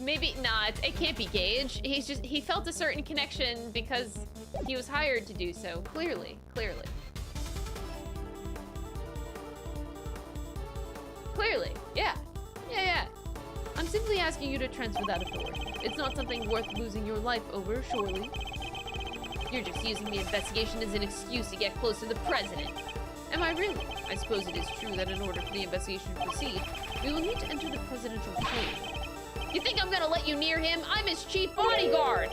Maybe not. It can't be Gage. He felt a certain connection because he was hired to do so. Clearly. Yeah. I'm simply asking you to transfer that authority. It's not something worth losing your life over, surely. You're just using the investigation as an excuse to get close to the president. Am I really? I suppose it is true that in order for the investigation to proceed, we will need to enter the presidential plane. You think I'm gonna let you near him? I'm his chief bodyguard!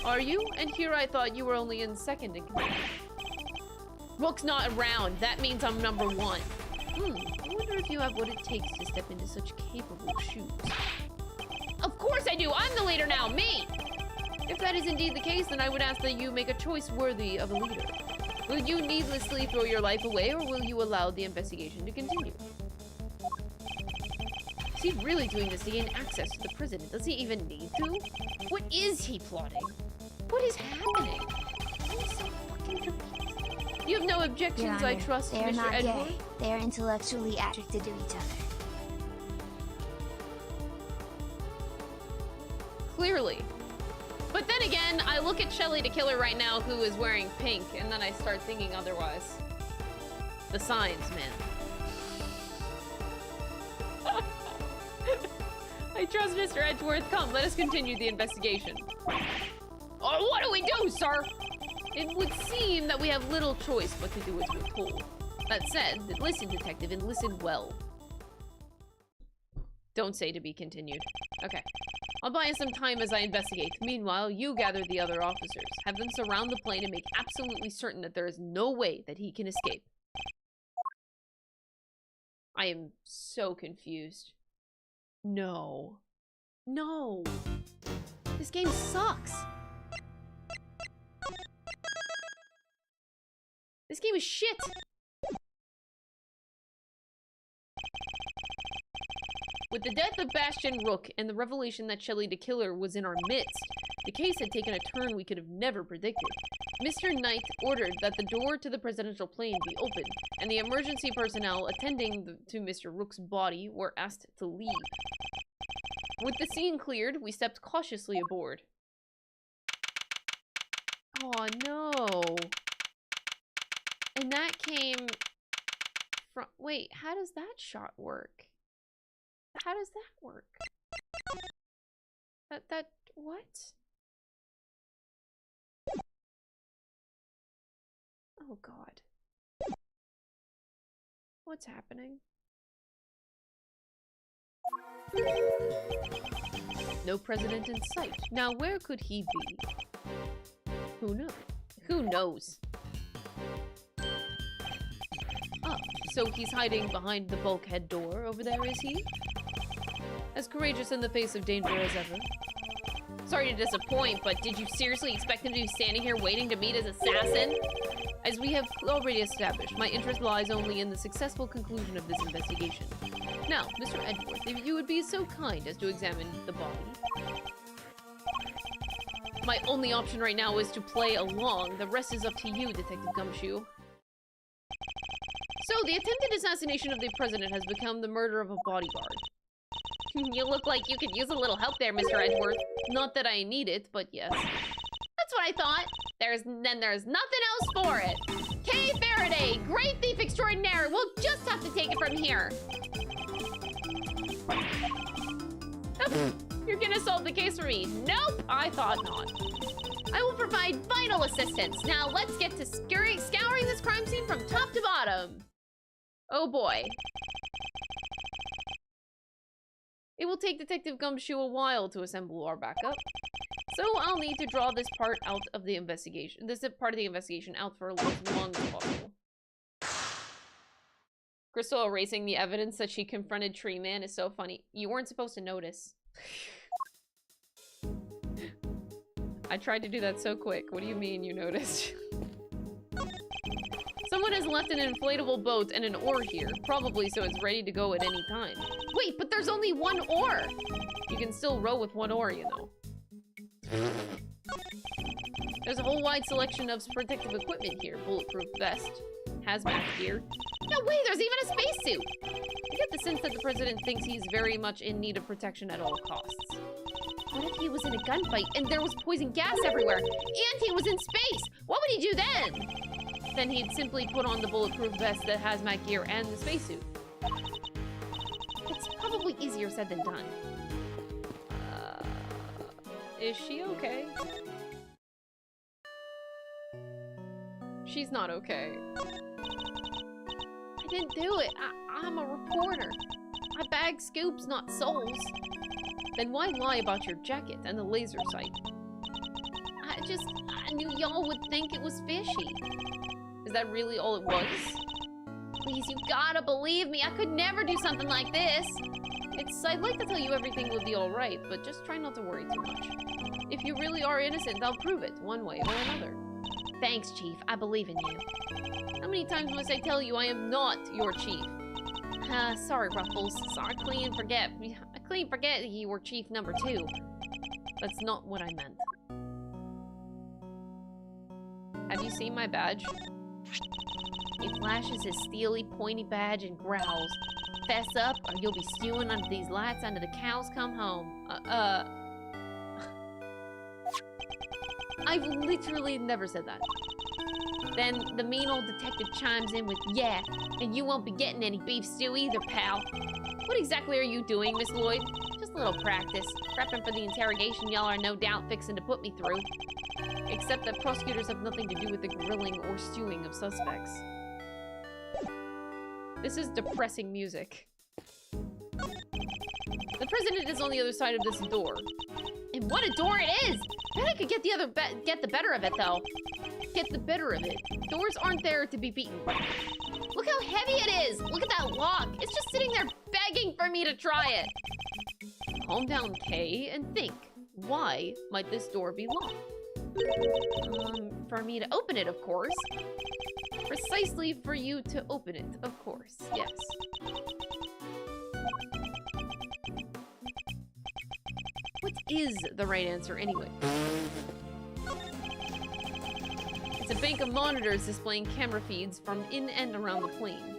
Are you? And here I thought you were only in second in command. Rook's not around. That means I'm number one. I wonder if you have what it takes to step into such capable shoes. Of course I do! I'm the leader now! Me! If that is indeed the case, then I would ask that you make a choice worthy of a leader. Will you needlessly throw your life away, or will you allow the investigation to continue? Is he really doing this to gain access to the president? Does he even need to? What is he plotting? What is happening? I'm so fucking confused. You have no objections, I trust, they are Mr. not Edgeworth? gay. They are intellectually attracted to each other. Clearly. But then again, I look at Shelly de Killer right now, who is wearing pink, and then I start thinking otherwise. The signs, man. I trust Mr. Edgeworth. Come, let us continue the investigation. Oh, what do we do, sir? It would seem that we have little choice but to do as we're told. That said, listen, detective, and listen well. Don't say to be continued. Okay. I'll buy you some time as I investigate. Meanwhile, you gather the other officers. Have them surround the plane and make absolutely certain that there is no way that he can escape. I am so confused. No. No. This game sucks. This game is shit. With the death of Bastian Rook and the revelation that Shelly de Killer was in our midst, the case had taken a turn we could have never predicted. Mr. Knight ordered that the door to the presidential plane be opened, and the emergency personnel attending to Mr. Rook's body were asked to leave. With the scene cleared, we stepped cautiously aboard. Oh no. And that came from... Wait, how does that shot work? How does that work? What? Oh god. What's happening? No president in sight. Now where could he be? Who knows? Who knows? Oh, so he's hiding behind the bulkhead door over there, is he? As courageous in the face of danger as ever. Sorry to disappoint, but did you seriously expect him to be standing here waiting to meet his assassin? As we have already established, my interest lies only in the successful conclusion of this investigation. Now, Mr. Edgeworth, if you would be so kind as to examine the body. My only option right now is to play along. The rest is up to you, Detective Gumshoe. So, the attempted assassination of the president has become the murder of a bodyguard. You look like you could use a little help there, Mr. Edgeworth. Not that I need it, but yes. That's what I thought. There's nothing else for it. Kay Faraday, great thief extraordinaire. We'll just have to take it from here. Oh, you're gonna solve the case for me. Nope, I thought not. I will provide vital assistance. Now let's get to scouring this crime scene from top to bottom. Oh boy. It will take Detective Gumshoe a while to assemble our backup. So I'll need to draw this part out of the investigation. This part of the investigation out for as long as possible. Crystal erasing the evidence that she confronted Tree Man is so funny. You weren't supposed to notice. I tried to do that so quick. What do you mean you noticed? Someone has left an inflatable boat and an oar here, probably so it's ready to go at any time. Wait, but there's only one oar! You can still row with one oar, you know. There's a whole wide selection of protective equipment here. Bulletproof vest, hazmat gear. No way, there's even a spacesuit! I get the sense that the president thinks he's very much in need of protection at all costs. What if he was in a gunfight and there was poison gas everywhere? And he was in space! What would he do then? Then he'd simply put on the bulletproof vest, the hazmat gear, and the spacesuit. It's probably easier said than done. Is she okay? She's not okay. I didn't do it. I'm a reporter. I bag scoops, not souls. Then why lie about your jacket and the laser sight? I knew y'all would think it was fishy. Is that really all it was? Please, you gotta believe me. I could never do something like this. I'd like to tell you everything will be alright, but just try not to worry too much. If you really are innocent, I'll prove it, one way or another. Thanks, Chief. I believe in you. How many times must I tell you I am not your chief? Sorry, Ruffles. I clean forget that you were chief number 2. That's not what I meant. Have you seen my badge? He flashes his steely, pointy badge and growls. Fess up, or you'll be stewing under these lights until the cows come home. I've literally never said that. Then the mean old detective chimes in with, yeah, and you won't be getting any beef stew either, pal. What exactly are you doing, Miss Lloyd? Just a little practice. Prepping for the interrogation y'all are no doubt fixing to put me through. Except that prosecutors have nothing to do with the grilling or stewing of suspects. This is depressing music. The president is on the other side of this door. And what a door it is! I bet I could get the better of it, though. Get the better of it. Doors aren't there to be beaten. Look how heavy it is! Look at that lock! It's just sitting there begging for me to try it! Calm down, Kay, and think. Why might this door be locked? For me to open it, of course. Precisely for you to open it, of course, yes. What is the right answer, anyway? It's a bank of monitors displaying camera feeds from in and around the plane.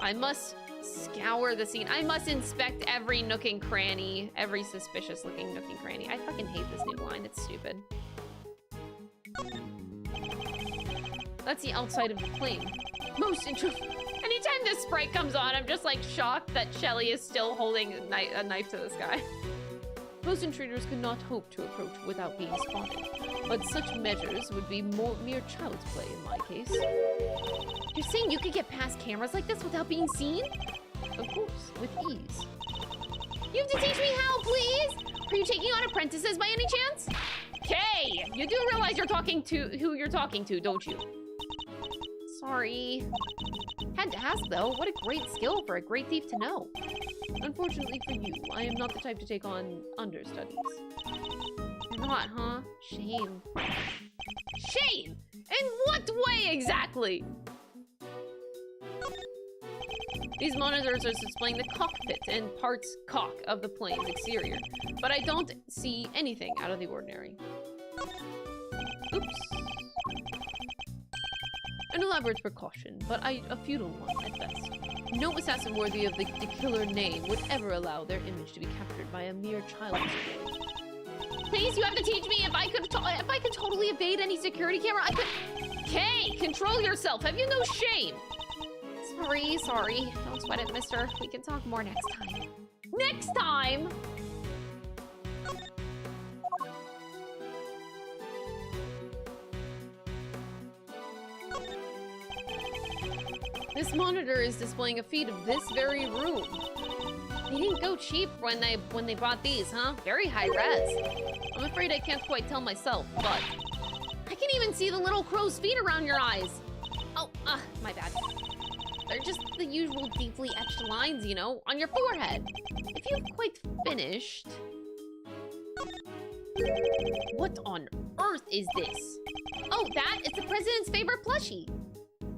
I must scour the scene. I must inspect every nook and cranny, every suspicious-looking nook and cranny. I fucking hate this new line. It's stupid. That's the outside of the plane. Most interesting. Anytime this sprite comes on, I'm just like shocked that Shelly is still holding a knife to this guy. Most intruders could not hope to approach without being spotted, but such measures would be mere child's play in my case. You're saying you could get past cameras like this without being seen? Of course, with ease. You have to teach me how, please? Are you taking on apprentices by any chance? Kay, you do realize you're talking to who you're talking to, don't you? Sorry. Had to ask, though. What a great skill for a great thief to know. Unfortunately for you, I am not the type to take on understudies. You're not, huh? Shame. Shame? In what way exactly? These monitors are displaying the cockpit and parts cock of the plane's exterior, but I don't see anything out of the ordinary. Oops. An elaborate precaution, but a futile one at best. No assassin worthy of the de Killer name would ever allow their image to be captured by a mere child. Please, you have to teach me if I could totally evade any security camera. I could. Kay, control yourself. Have you no shame? Sorry. Don't sweat it, mister. We can talk more next time. Next time? This monitor is displaying a feed of this very room. They didn't go cheap when they bought these, huh? Very high res. I'm afraid I can't quite tell myself, but I can even see the little crow's feet around your eyes. Oh, my bad. They're just the usual deeply etched lines, you know, on your forehead. If you've quite finished... What on earth is this? Oh, that is the president's favorite plushie.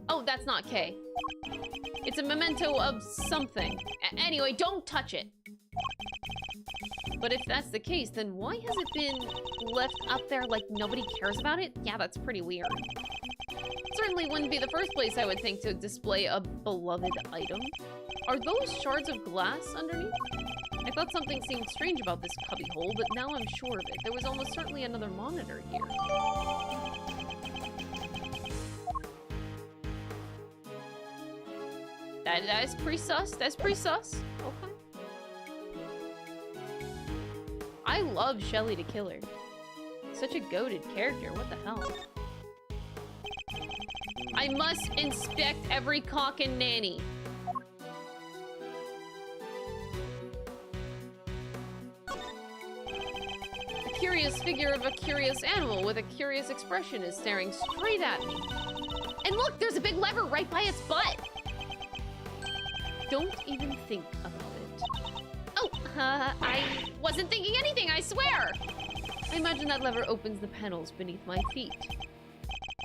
Oh, that's not Kay. It's a memento of something. Anyway, don't touch it. But if that's the case, then why has it been left up there like nobody cares about it? Yeah, that's pretty weird. Certainly wouldn't be the first place I would think to display a beloved item. Are those shards of glass underneath? I thought something seemed strange about this cubbyhole, but now I'm sure of it. There was almost certainly another monitor here. That is pretty sus. That's pretty sus. Okay. I love Shelly de Killer. Such a goated character. What the hell? I must inspect every cock and nanny. A curious figure of a curious animal with a curious expression is staring straight at me. And look, there's a big lever right by its butt. Don't even think about it. Oh, I wasn't thinking anything, I swear! I imagine that lever opens the panels beneath my feet.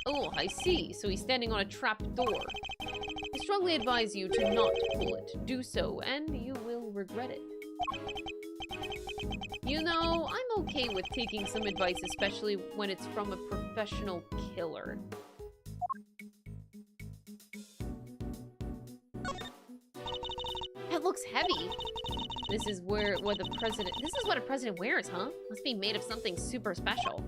Oh, I see. So he's standing on a trap door. I strongly advise you to not pull it. Do so, and you will regret it. You know, I'm okay with taking some advice, especially when it's from a professional killer. That looks heavy. This is what a president wears, huh? Must be made of something super special.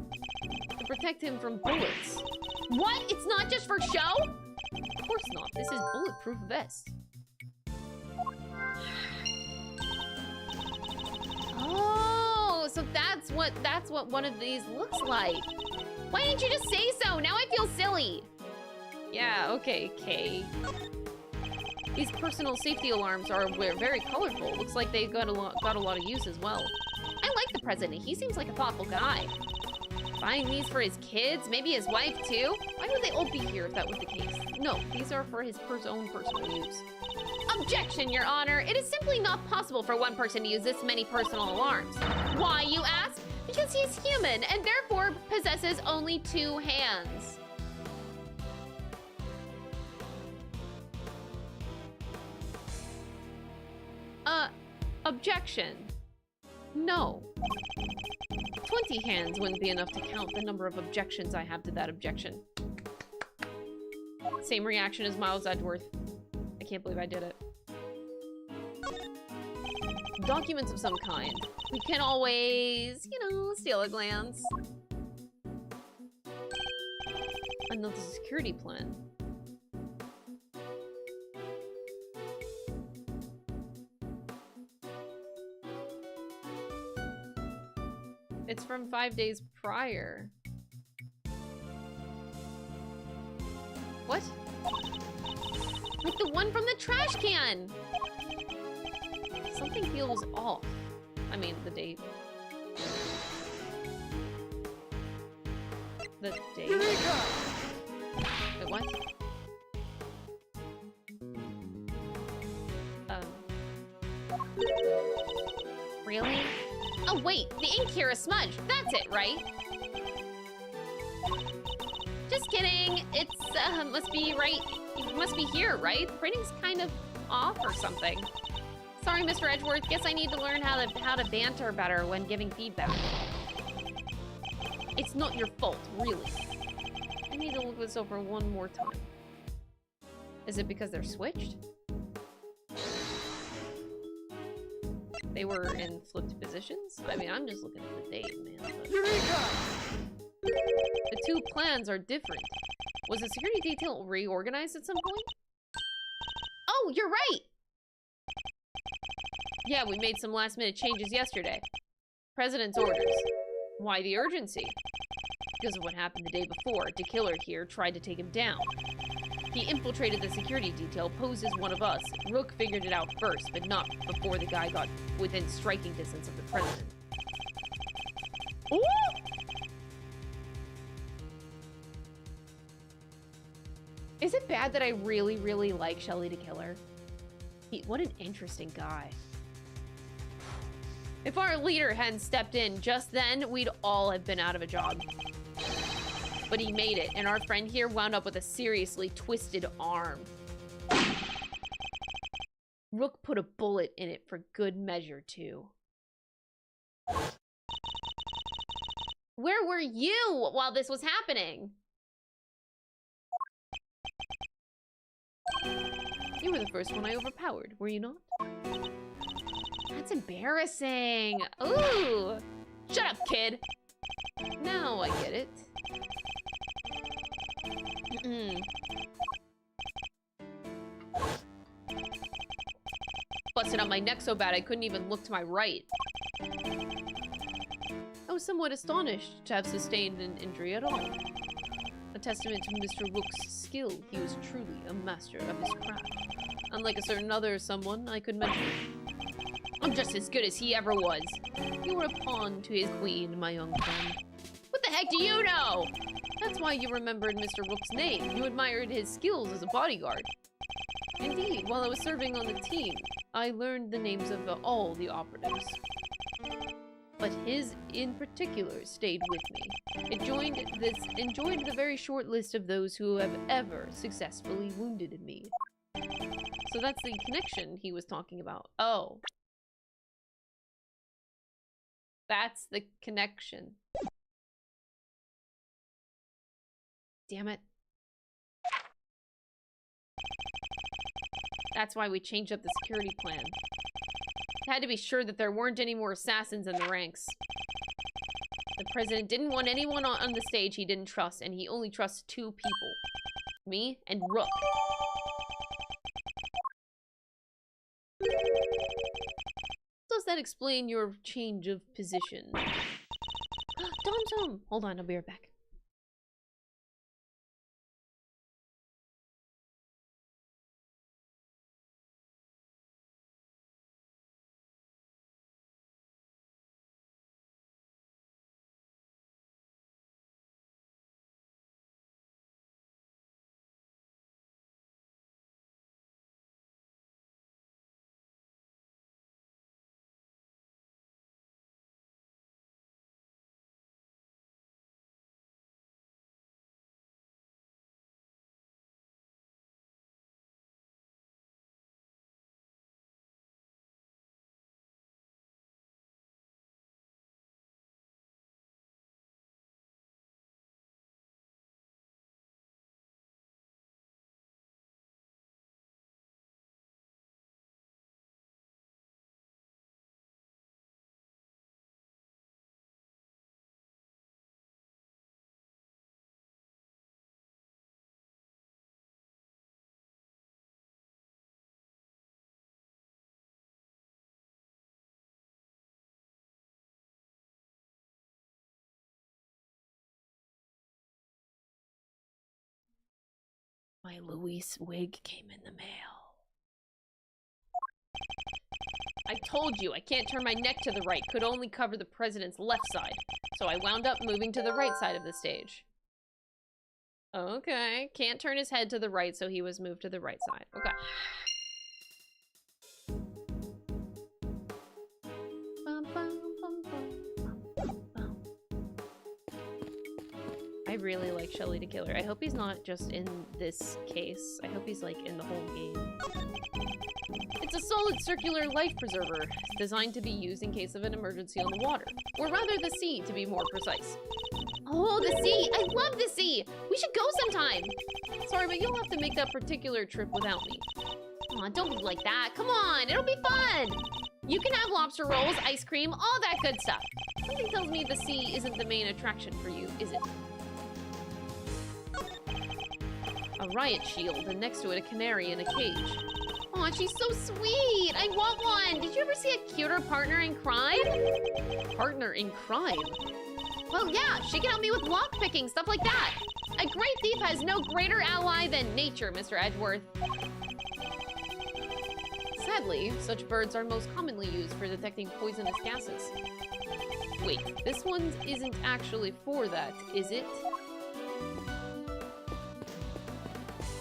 to protect him from bullets. What? It's not just for show? Of course not. This is bulletproof vest. Oh, so that's what one of these looks like. Why didn't you just say so? Now I feel silly. Yeah, okay, Kay. These personal safety alarms are very colorful. Looks like they got a lot of use as well. I like the president. He seems like a thoughtful guy. Buying these for his kids, maybe his wife too? Why would they all be here if that was the case? No, these are for his own personal use. Objection, Your Honor. It is simply not possible for one person to use this many personal alarms. Why, you ask? Because he's human and therefore possesses only 2 hands. Objection. No. 20 hands wouldn't be enough to count the number of objections I have to that objection. Same reaction as Miles Edgeworth. I can't believe I did it. Documents of some kind. We can always, you know, steal a glance. Another security plan. It's from 5 days prior. What? Like the one from the trash can! Something feels off. I mean, the date. The date? Eureka! Wait, what? Really? Oh wait, the ink here is smudged. That's it, right? Just kidding. It's, must be right. It must be here, right? The printing's kind of off or something. Sorry, Mr. Edgeworth. Guess I need to learn how to banter better when giving feedback. It's not your fault, really. I need to look this over one more time. Is it because they're switched? They were in flipped positions? I mean, I'm just looking at the date, man. But... Eureka! The 2 plans are different. Was the security detail reorganized at some point? Oh, you're right! Yeah, we made some last-minute changes yesterday. President's orders. Why the urgency? Because of what happened the day before. De Killer here tried to take him down. He infiltrated the security detail, posed as one of us. Rook figured it out first, but not before the guy got within striking distance of the president. Ooh! Is it bad that I really, really like Shelly de Killer? What an interesting guy. If our leader hadn't stepped in just then, we'd all have been out of a job. But he made it, and our friend here wound up with a seriously twisted arm. Rook put a bullet in it for good measure, too. Where were you while this was happening? You were the first one I overpowered, were you not? That's embarrassing. Ooh! Shut up, kid! Now I get it. Busted up my neck so bad I couldn't even look to my right. I was somewhat astonished to have sustained an injury at all. A testament to Mr. Rook's skill. He was truly a master of his craft. Unlike a certain other someone I could mention. I'm just as good as he ever was. You were a pawn to his queen, my young friend. What the heck do you know? That's why you remembered Mr. Rook's name. You admired his skills as a bodyguard. Indeed, while I was serving on the team, I learned the names of all the operatives. But his in particular stayed with me. It enjoyed the very short list of those who have ever successfully wounded me. So that's the connection he was talking about. Oh. That's the connection. Damn it. That's why we changed up the security plan. Had to be sure that there weren't any more assassins in the ranks. The president didn't want anyone on the stage he didn't trust, and he only trusts 2 people. Me and Rook. Does that explain your change of position? Tom! Hold on, I'll be right back. My Luis wig came in the mail. I told you, I can't turn my neck to the right. Could only cover the president's left side. So I wound up moving to the right side of the stage. Okay. Can't turn his head to the right, so he was moved to the right side. Okay. I really like Shelly de Killer. I hope he's not just in this case. I hope he's like in the whole game. It's a solid circular life preserver. It's designed to be used in case of an emergency on the water. Or rather the sea, to be more precise. Oh, the sea! I love the sea! We should go sometime! Sorry, but you'll have to make that particular trip without me. Aw, don't be like that. Come on, it'll be fun! You can have lobster rolls, ice cream, all that good stuff. Something tells me the sea isn't the main attraction for you, is it? A riot shield, and next to it a canary in a cage. Aw, she's so sweet! I want one! Did you ever see a cuter partner in crime? Partner in crime? Well, yeah, she can help me with lockpicking, stuff like that. A great thief has no greater ally than nature, Mr. Edgeworth. Sadly, such birds are most commonly used for detecting poisonous gases. Wait, this one isn't actually for that, is it?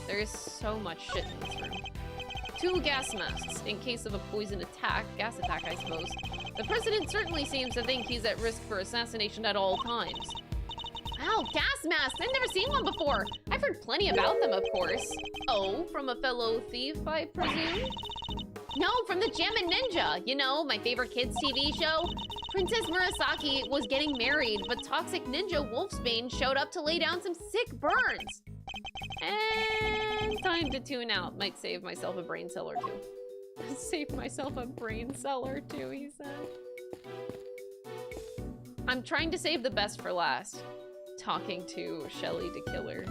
There is so much shit in this room. 2 gas masks in case of a poison attack, gas attack, I suppose. The president certainly seems to think he's at risk for assassination at all times. Wow, gas masks! I've never seen one before! I've heard plenty about them, of course. Oh, from a fellow thief, I presume? No, from the Jammin' Ninja! You know, my favorite kids' TV show? Princess Murasaki was getting married, but toxic ninja Wolfsbane showed up to lay down some sick burns. And time to tune out. Might save myself a brain cell or 2. Save myself a brain cell or 2, he said. I'm trying to save the best for last. Talking to Shelly de Killer.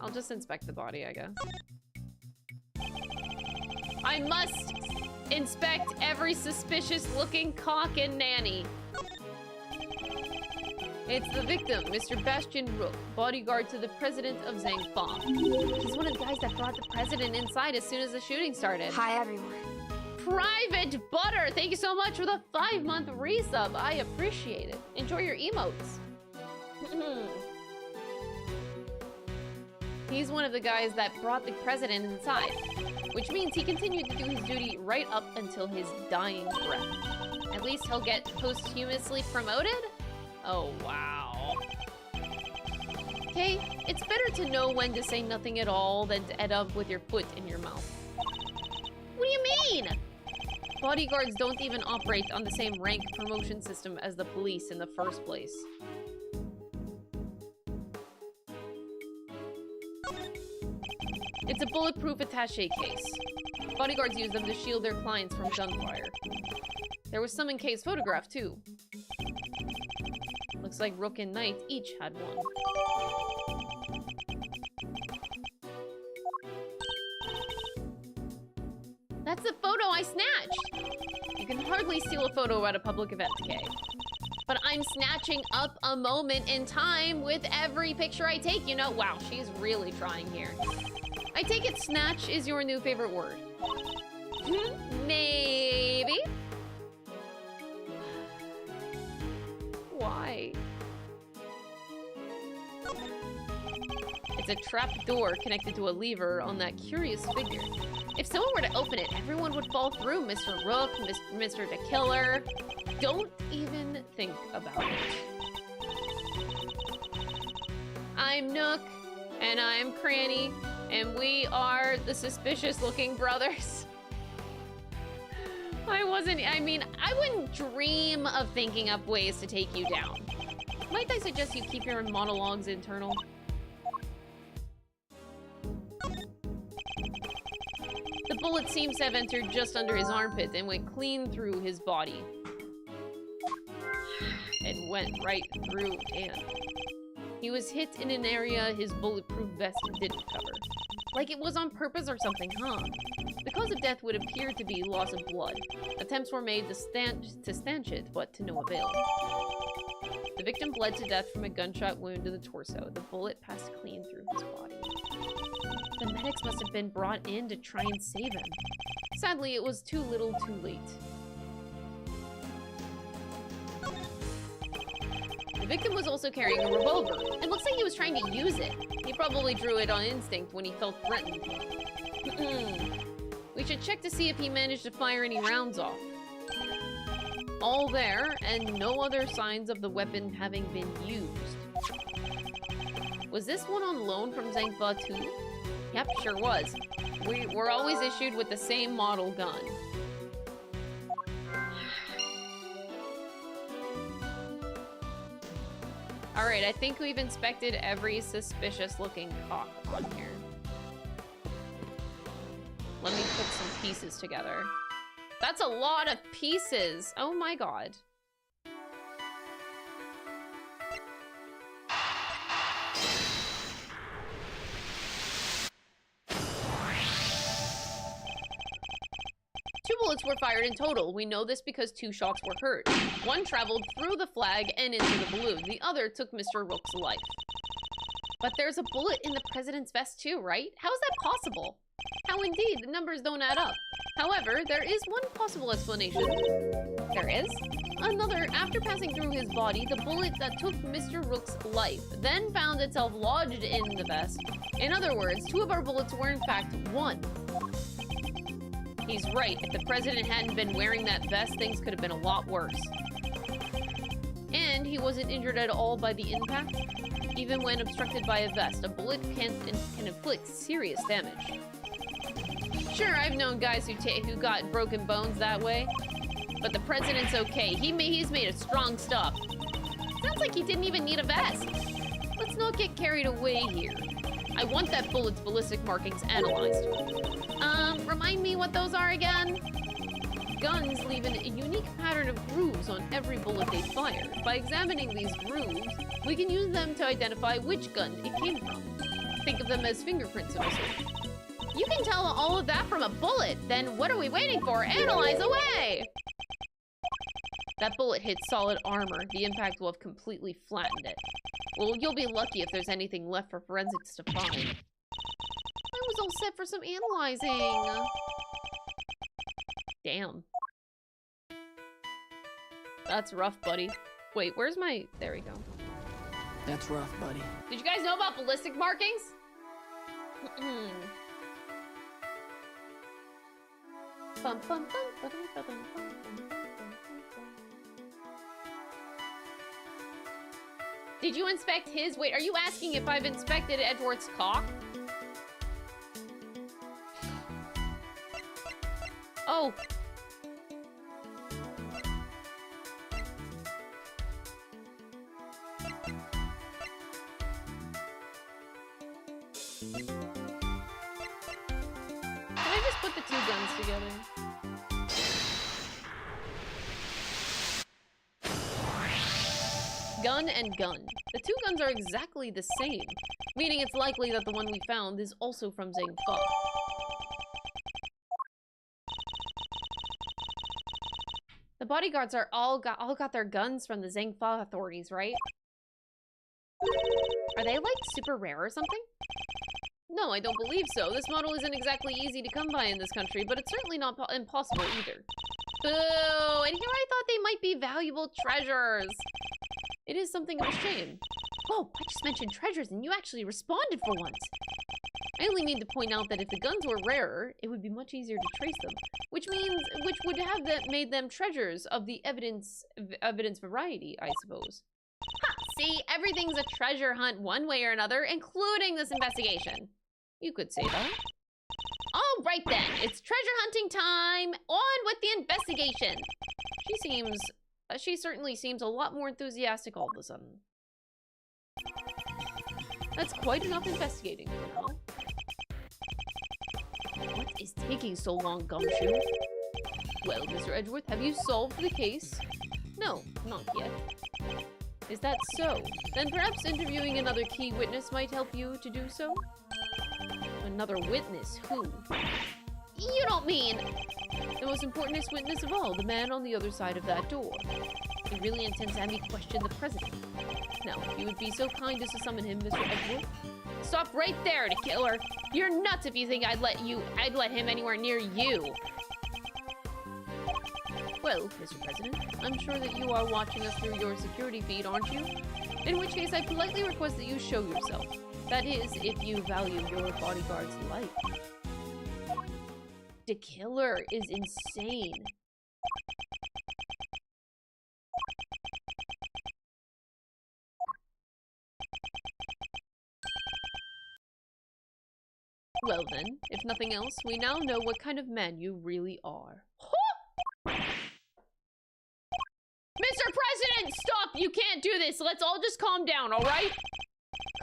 I'll just inspect the body, I guess. I must inspect every suspicious-looking cock and nanny. It's the victim, Mr. Bastian Rook, bodyguard to the president of Zhangfang. He's one of the guys that brought the president inside as soon as the shooting started. Hi, everyone. Private Butter, thank you so much for the 5-month resub. I appreciate it. Enjoy your emotes. He's one of the guys that brought the president inside, which means he continued to do his duty right up until his dying breath. At least he'll get posthumously promoted? Oh, wow. Okay, it's better to know when to say nothing at all than to end up with your foot in your mouth. What do you mean? Bodyguards don't even operate on the same rank promotion system as the police in the first place. It's a bulletproof attaché case. Bodyguards use them to shield their clients from gunfire. There was some in case photograph, too. looks like Rook and Knight each had one. That's the photo I snatched! You can hardly steal a photo at a public event, Kay. But I'm snatching up a moment in time with every picture I take, you know? Wow, she's really trying here. I take it snatch is your new favorite word. Maybe. Why? It's a trap door connected to a lever on that curious figure. If someone were to open it, everyone would fall through. Mr. Rook, Mr. de Killer. Don't even think about it. I'm Nook, and I'm Cranny, and we are the suspicious-looking brothers. I wouldn't dream of thinking up ways to take you down. Might I suggest you keep your monologues internal? The bullet seems to have entered just under his armpit and went clean through his body. And went right through, damn. He was hit in an area his bulletproof vest didn't cover. Like it was on purpose or something, huh? The cause of death would appear to be loss of blood. Attempts were made to stanch it, but to no avail. The victim bled to death from a gunshot wound to the torso. The bullet passed clean through his body. The medics must have been brought in to try and save him. Sadly, it was too little too late. The victim was also carrying a revolver. It looks like he was trying to use it. He probably drew it on instinct when he felt threatened. We should check to see if he managed to fire any rounds off. All there, and no other signs of the weapon having been used. Was this one on loan from Zangba too? Yep, sure was. We're always issued with the same model gun. Alright, I think we've inspected every suspicious-looking cock on here. Let me put some pieces together. That's a lot of pieces! Oh my god. Two bullets were fired in total. We know this because 2 shots were heard. One traveled through the flag and into the balloon. The other took Mr. Rook's life. But there's a bullet in the president's vest too, right? How is that possible? How indeed, the numbers don't add up. However, there is one possible explanation. There is? Another, after passing through his body, the bullet that took Mr. Rook's life then found itself lodged in the vest. In other words, 2 of our bullets were in fact 1. He's right. If the president hadn't been wearing that vest, things could have been a lot worse. And he wasn't injured at all by the impact. Even when obstructed by a vest, a bullet can inflict serious damage. Sure, I've known guys who got broken bones that way, but the president's okay. He's made of strong stuff. Sounds like he didn't even need a vest. Let's not get carried away here. I want that bullet's ballistic markings analyzed. Remind me what those are again? Guns leave a unique pattern of grooves on every bullet they fire. By examining these grooves, we can use them to identify which gun it came from. Think of them as fingerprints of a sort. You can tell all of that from a bullet. Then what are we waiting for? Analyze away! That bullet hit solid armor. The impact will have completely flattened it. Well, you'll be lucky if there's anything left for forensics to find. I was all set for some analyzing. Damn. That's rough, buddy. Wait, where's my... There we go. That's rough, buddy. Did you guys know about ballistic markings? Bum, bum, bum, ba-dum, ba-dum, bum, bum, bum. Did you inspect his? Wait, are you asking if I've inspected Edgeworth's cock? Oh. Can I just put the 2 guns together? Gun and gun. The two guns are exactly the same, meaning it's likely that the one we found is also from Zhang Fa. The bodyguards are all got their guns from the Zhang Fa authorities, right? Are they like super rare or something? No, I don't believe so. This model isn't exactly easy to come by in this country, but it's certainly not impossible either. Boo! And here I thought they might be valuable treasures. It is something of a shame. Oh, I just mentioned treasures and you actually responded for once. I only mean to point out that if the guns were rarer, it would be much easier to trace them, which would have made them treasures of the evidence variety, I suppose. Ha! See, everything's a treasure hunt one way or another, including this investigation. You could say that. All right then, it's treasure hunting time. On with the investigation. She certainly seems a lot more enthusiastic all of a sudden. That's quite enough investigating for now. What is taking so long, Gumshoe? Well, Mr. Edgeworth, have you solved the case? No, not yet. Is that so? Then perhaps interviewing another key witness might help you to do so? Another witness? Who? You don't mean... The most important witness of all, the man on the other side of that door. He really intends to have me question the president. Now, if you would be so kind as to summon him, Mr. Edgeworth. Stop right there, De Killer! You're nuts if you think I'd let him anywhere near you! Well, Mr. President, I'm sure that you are watching us through your security feed, aren't you? In which case, I politely request that you show yourself. That is, if you value your bodyguard's life. De Killer is insane. Well then, if nothing else, we now know what kind of man you really are. Mr. President, stop! You can't do this! Let's all just calm down, alright?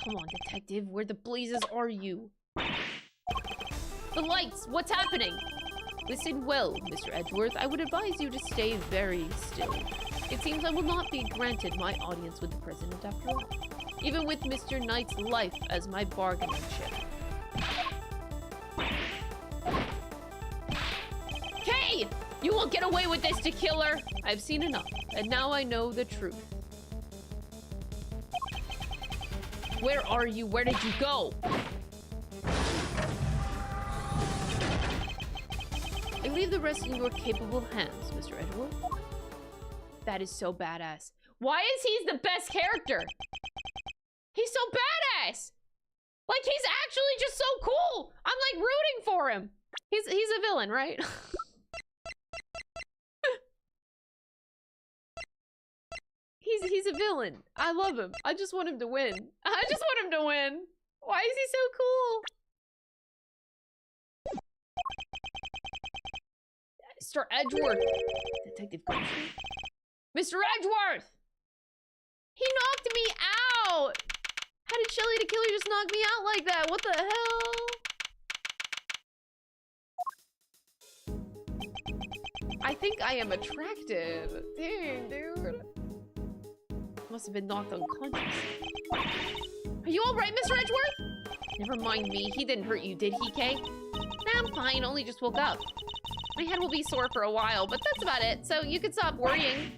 Come on, detective, where the blazes are you? The lights! What's happening? Listen well, Mr. Edgeworth. I would advise you to stay very still. It seems I will not be granted my audience with the president after all. Even with Mr. Knight's life as my bargaining chip. Okay! You won't get away with this, De Killer! I've seen enough, and now I know the truth. Where are you? Where did you go? I leave the rest in your capable hands, Mr. Edgeworth. That is so badass. Why is he the best character? He's so badass! Like, he's actually just so cool! I'm, like, rooting for him! He's a villain, right? He's a villain. I love him. I just want him to win. I just want him to win! Why is he so cool? Mr. Edgeworth! Detective Gumshoe? Mr. Edgeworth! He knocked me out! How did Shelly de Killer just knock me out like that? What the hell? I think I am attractive. Dang, dude. Must have been knocked unconscious. Are you alright, Mr. Edgeworth? Never mind me. He didn't hurt you, did he, Kay? Nah, I'm fine. Only just woke up. My head will be sore for a while, but that's about it. So you can stop worrying.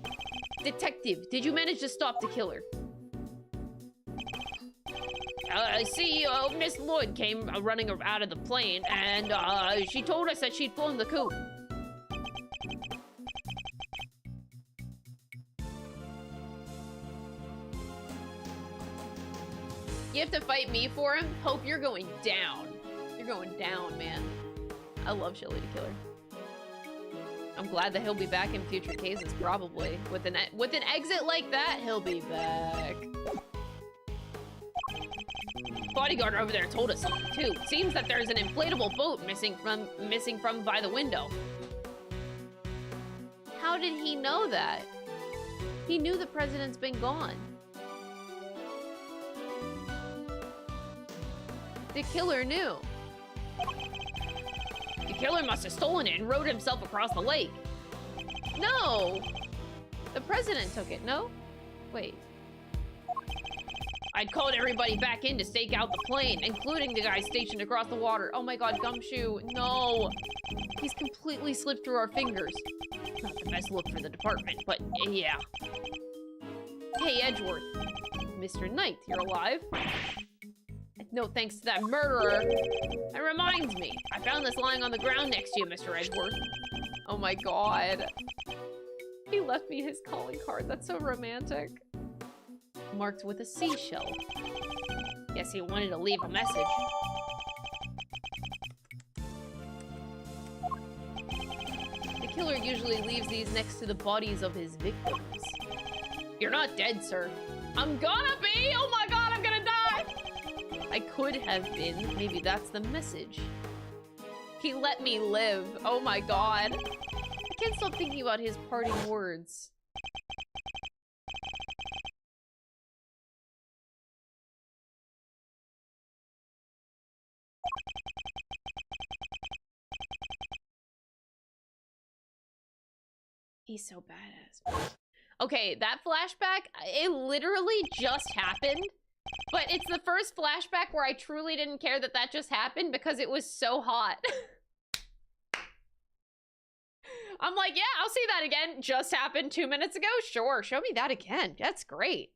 Detective, did you manage to stop the killer? I see Miss Lloyd came running out of the plane, and she told us that she'd flown the coop. You have to fight me for him? Hope you're going down. You're going down, man. I love Shelly de Killer. I'm glad that he'll be back in future cases, probably. With an exit like that, he'll be back. Bodyguard over there told us something too. Seems that there's an inflatable boat missing from by the window. How did he know that? He knew the president's been gone. The killer knew. The killer must have stolen it and rowed himself across the lake. No! The president took it, no? Wait. I'd called everybody back in to stake out the plane, including the guy stationed across the water. Oh my god, Gumshoe, no. He's completely slipped through our fingers. Not the best look for the department, but yeah. Hey, Edgeworth. Mr. Knight, you're alive? No thanks to that murderer. That reminds me, I found this lying on the ground next to you, Mr. Edgeworth. Oh my god. He left me his calling card. That's so romantic. Marked with a seashell. Guess he wanted to leave a message. The killer usually leaves these next to the bodies of his victims. You're not dead, sir. I'm gonna be! Oh my god, I'm gonna die! I could have been. Maybe that's the message. He let me live. Oh my god. I can't stop thinking about his parting words. He's so badass. Okay, that flashback, it literally just happened. But it's the first flashback where I truly didn't care that that just happened because it was so hot. I'm like, yeah, I'll see that again. Just happened 2 minutes ago? Sure, show me that again. That's great.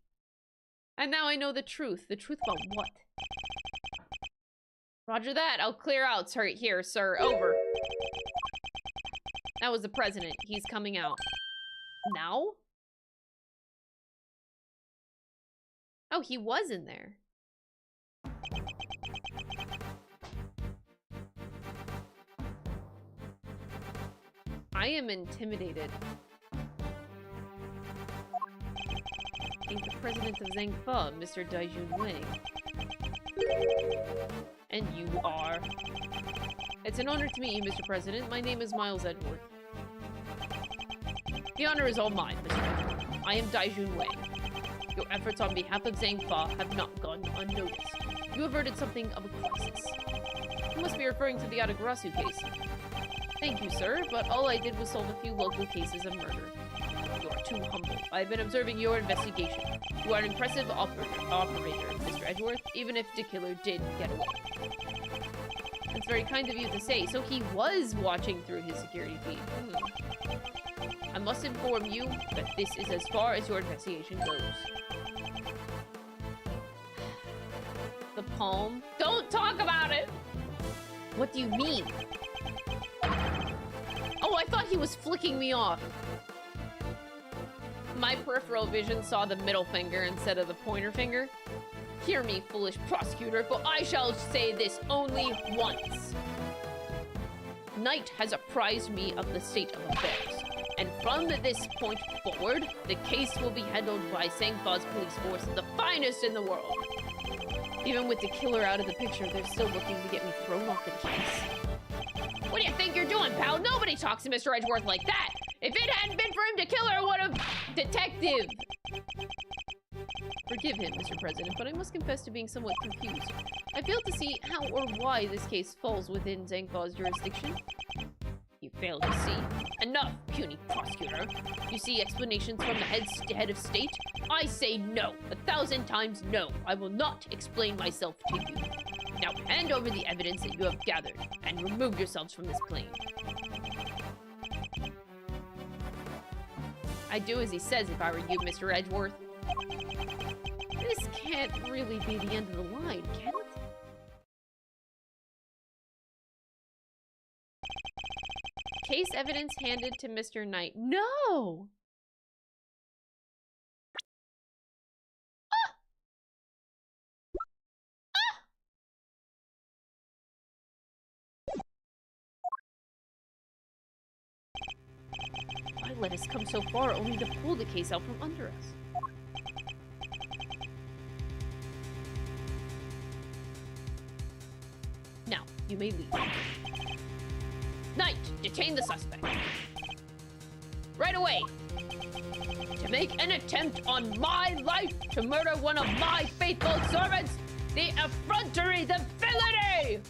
And now I know the truth. The truth about what? Roger that. I'll clear out. Sorry, here, sir. Over. That was the president. He's coming out. Now? Oh, he was in there. I am intimidated. I think the president of Zhangfa, Mr. Daijun Wang. And you are? It's an honor to meet you, Mr. President. My name is Miles Edgeworth. The honor is all mine, Mr. Edgeworth. I am Daijun Wang. Your efforts on behalf of Zhangfa have not gone unnoticed. You averted something of a crisis. You must be referring to the Adagarasu case. Thank you, sir, but all I did was solve a few local cases of murder. You are too humble. I've been observing your investigation. You are an impressive operator, Mr. Edgeworth, even if de Killer did get away. It's very kind of you to say. So he was watching through his security feed. I must inform you that this is as far as your investigation goes. The palm? Don't talk about it! What do you mean? Oh, I thought he was flicking me off. My peripheral vision saw the middle finger instead of the pointer finger. Hear me, foolish prosecutor, for I shall say this only once. Knight has apprised me of the state of affairs, and from this point forward, the case will be handled by Zhangfa's police force, the finest in the world. Even with the killer out of the picture, they're still looking to get me thrown off the case. What do you think you're doing, pal? Nobody talks to Mr. Edgeworth like that! If it hadn't been for him, de Killer would have... Detective! Forgive him, Mr. President, but I must confess to being somewhat confused. I fail to see how or why this case falls within Zhangfa's jurisdiction. You fail to see. Enough, puny prosecutor. You see explanations from the head of state? I say no. 1,000 times no. I will not explain myself to you. Now hand over the evidence that you have gathered, and remove yourselves from this plane. I'd do as he says if I were you, Mr. Edgeworth. This can't really be the end of the line, can it? Case evidence handed to Mr. Knight. No! Why let us come so far only to pull the case out from under us? Now, you may leave. Knight, detain the suspect. Right away. To make an attempt on my life to murder one of my faithful servants, the effrontery, the villainy!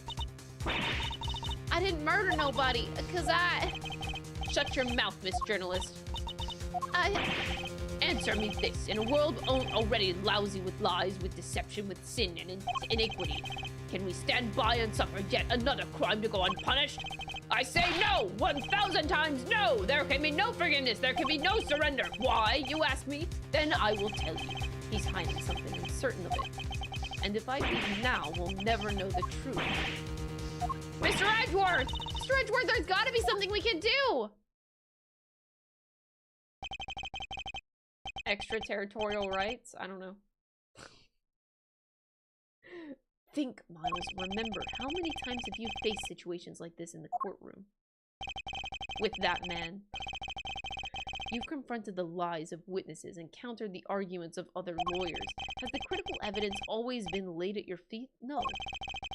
I didn't murder nobody, because I... Shut your mouth, Miss Journalist. Answer answer me this. In a world already lousy with lies, with deception, with sin and iniquity, can we stand by and suffer yet another crime to go unpunished? I say no! 1,000 times no! There can be no forgiveness. There can be no surrender. Why, you ask me? Then I will tell you. He's hiding something. I'm certain of it. And if I leave now, we'll never know the truth. Mr. Edgeworth! Mr. Edgeworth, there's gotta be something we can do! Extraterritorial rights? I don't know. Think, Miles. Remember, how many times have you faced situations like this in the courtroom? With that man. You've confronted the lies of witnesses and countered the arguments of other lawyers. Has the critical evidence always been laid at your feet? No.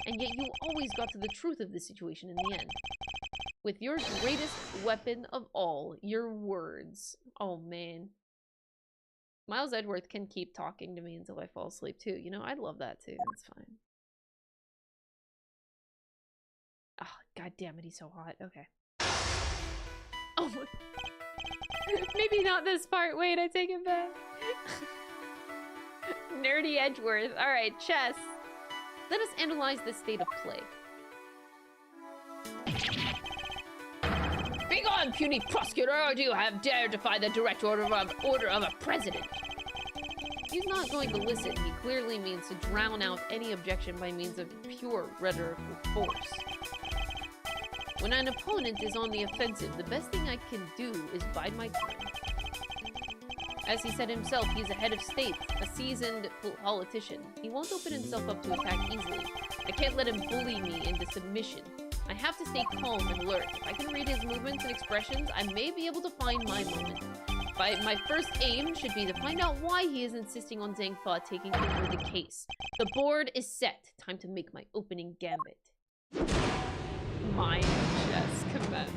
And yet you always got to the truth of the situation in the end. With your greatest weapon of all, your words. Oh, man. Miles Edgeworth can keep talking to me until I fall asleep, too. You know, I'd love that, too. That's fine. Oh, God damn it, he's so hot. Okay. Oh, my... Maybe not this part. Wait, I take it back. Nerdy Edgeworth. Alright, chess. Let us analyze this state of play. Begone, puny prosecutor, or do you have dared defy the direct order of a president? He's not going to listen. He clearly means to drown out any objection by means of pure rhetorical force. When an opponent is on the offensive, the best thing I can do is bide my time. As he said himself, he's a head of state, a seasoned politician. He won't open himself up to attack easily. I can't let him bully me into submission. I have to stay calm and alert. If I can read his movements and expressions, I may be able to find my moment. My first aim should be to find out why he is insisting on Zhang Fa taking over the case. The board is set. Time to make my opening gambit. Mind chess commence.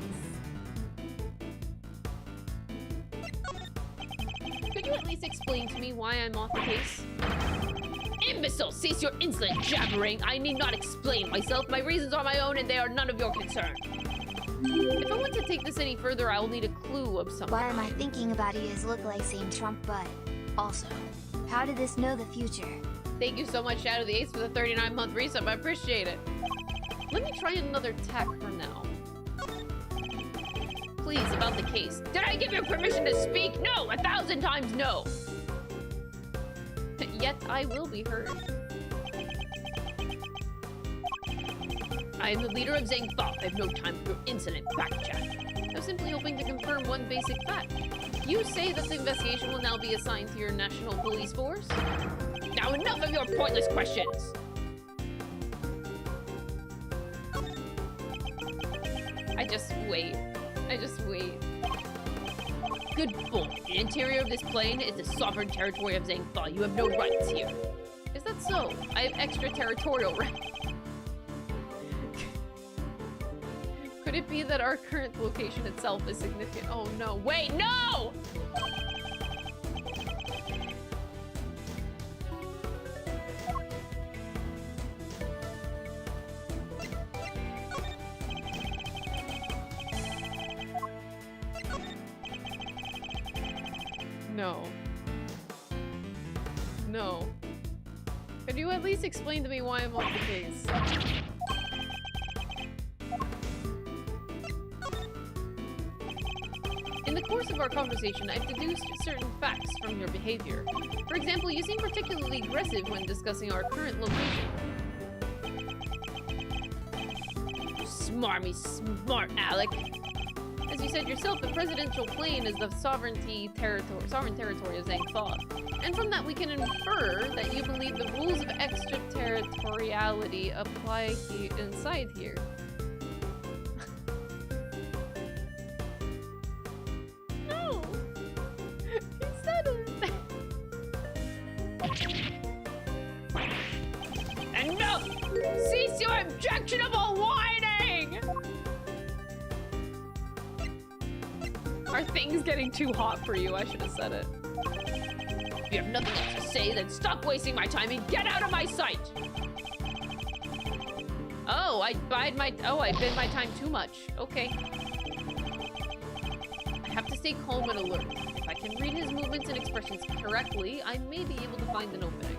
Could you at least explain to me why I'm off the case? Imbecile! Cease your insolent jabbering! I need not explain myself. My reasons are my own and they are none of your concern. If I want to take this any further, I will need a clue of some Why kind. am I thinking about he is look like saying Trump, but also, how did this know the future? Thank you so much, Shadow the Ace, for the 39-month resub. I appreciate it. Let me try another tack for now. Please, about the case. Did I give you permission to speak? No! 1,000 times no! Yet I will be heard. I am the leader of Zhang Fa. I have no time for your insolent backchat. I was simply hoping to confirm one basic fact. You say that the investigation will now be assigned to your national police force? Now enough of your pointless questions! I just wait. Good boy. The interior of this plane is the sovereign territory of Zhang Fa. You have no rights here. Is that so? I have extraterritorial rights. Could it be that our current location itself is significant? Oh no. Wait, no! No. No. Could you at least explain to me why I'm off the case? In the course of our conversation, I've deduced certain facts from your behavior. For example, you seem particularly aggressive when discussing our current location. You smarmy smart Alec. As you said yourself, the presidential plane is the sovereign territory of Zhang Fa. And from that we can infer that you believe the rules of extraterritoriality apply inside here. No! He said it! Enough! Cease your objectionable whining! Are things getting too hot for you? I should have said it. If you have nothing else to say, then stop wasting my time and get out of my sight! Oh, I bid my time too much. Okay. I have to stay calm and alert. If I can read his movements movements and expressions correctly, I may be able to find an opening.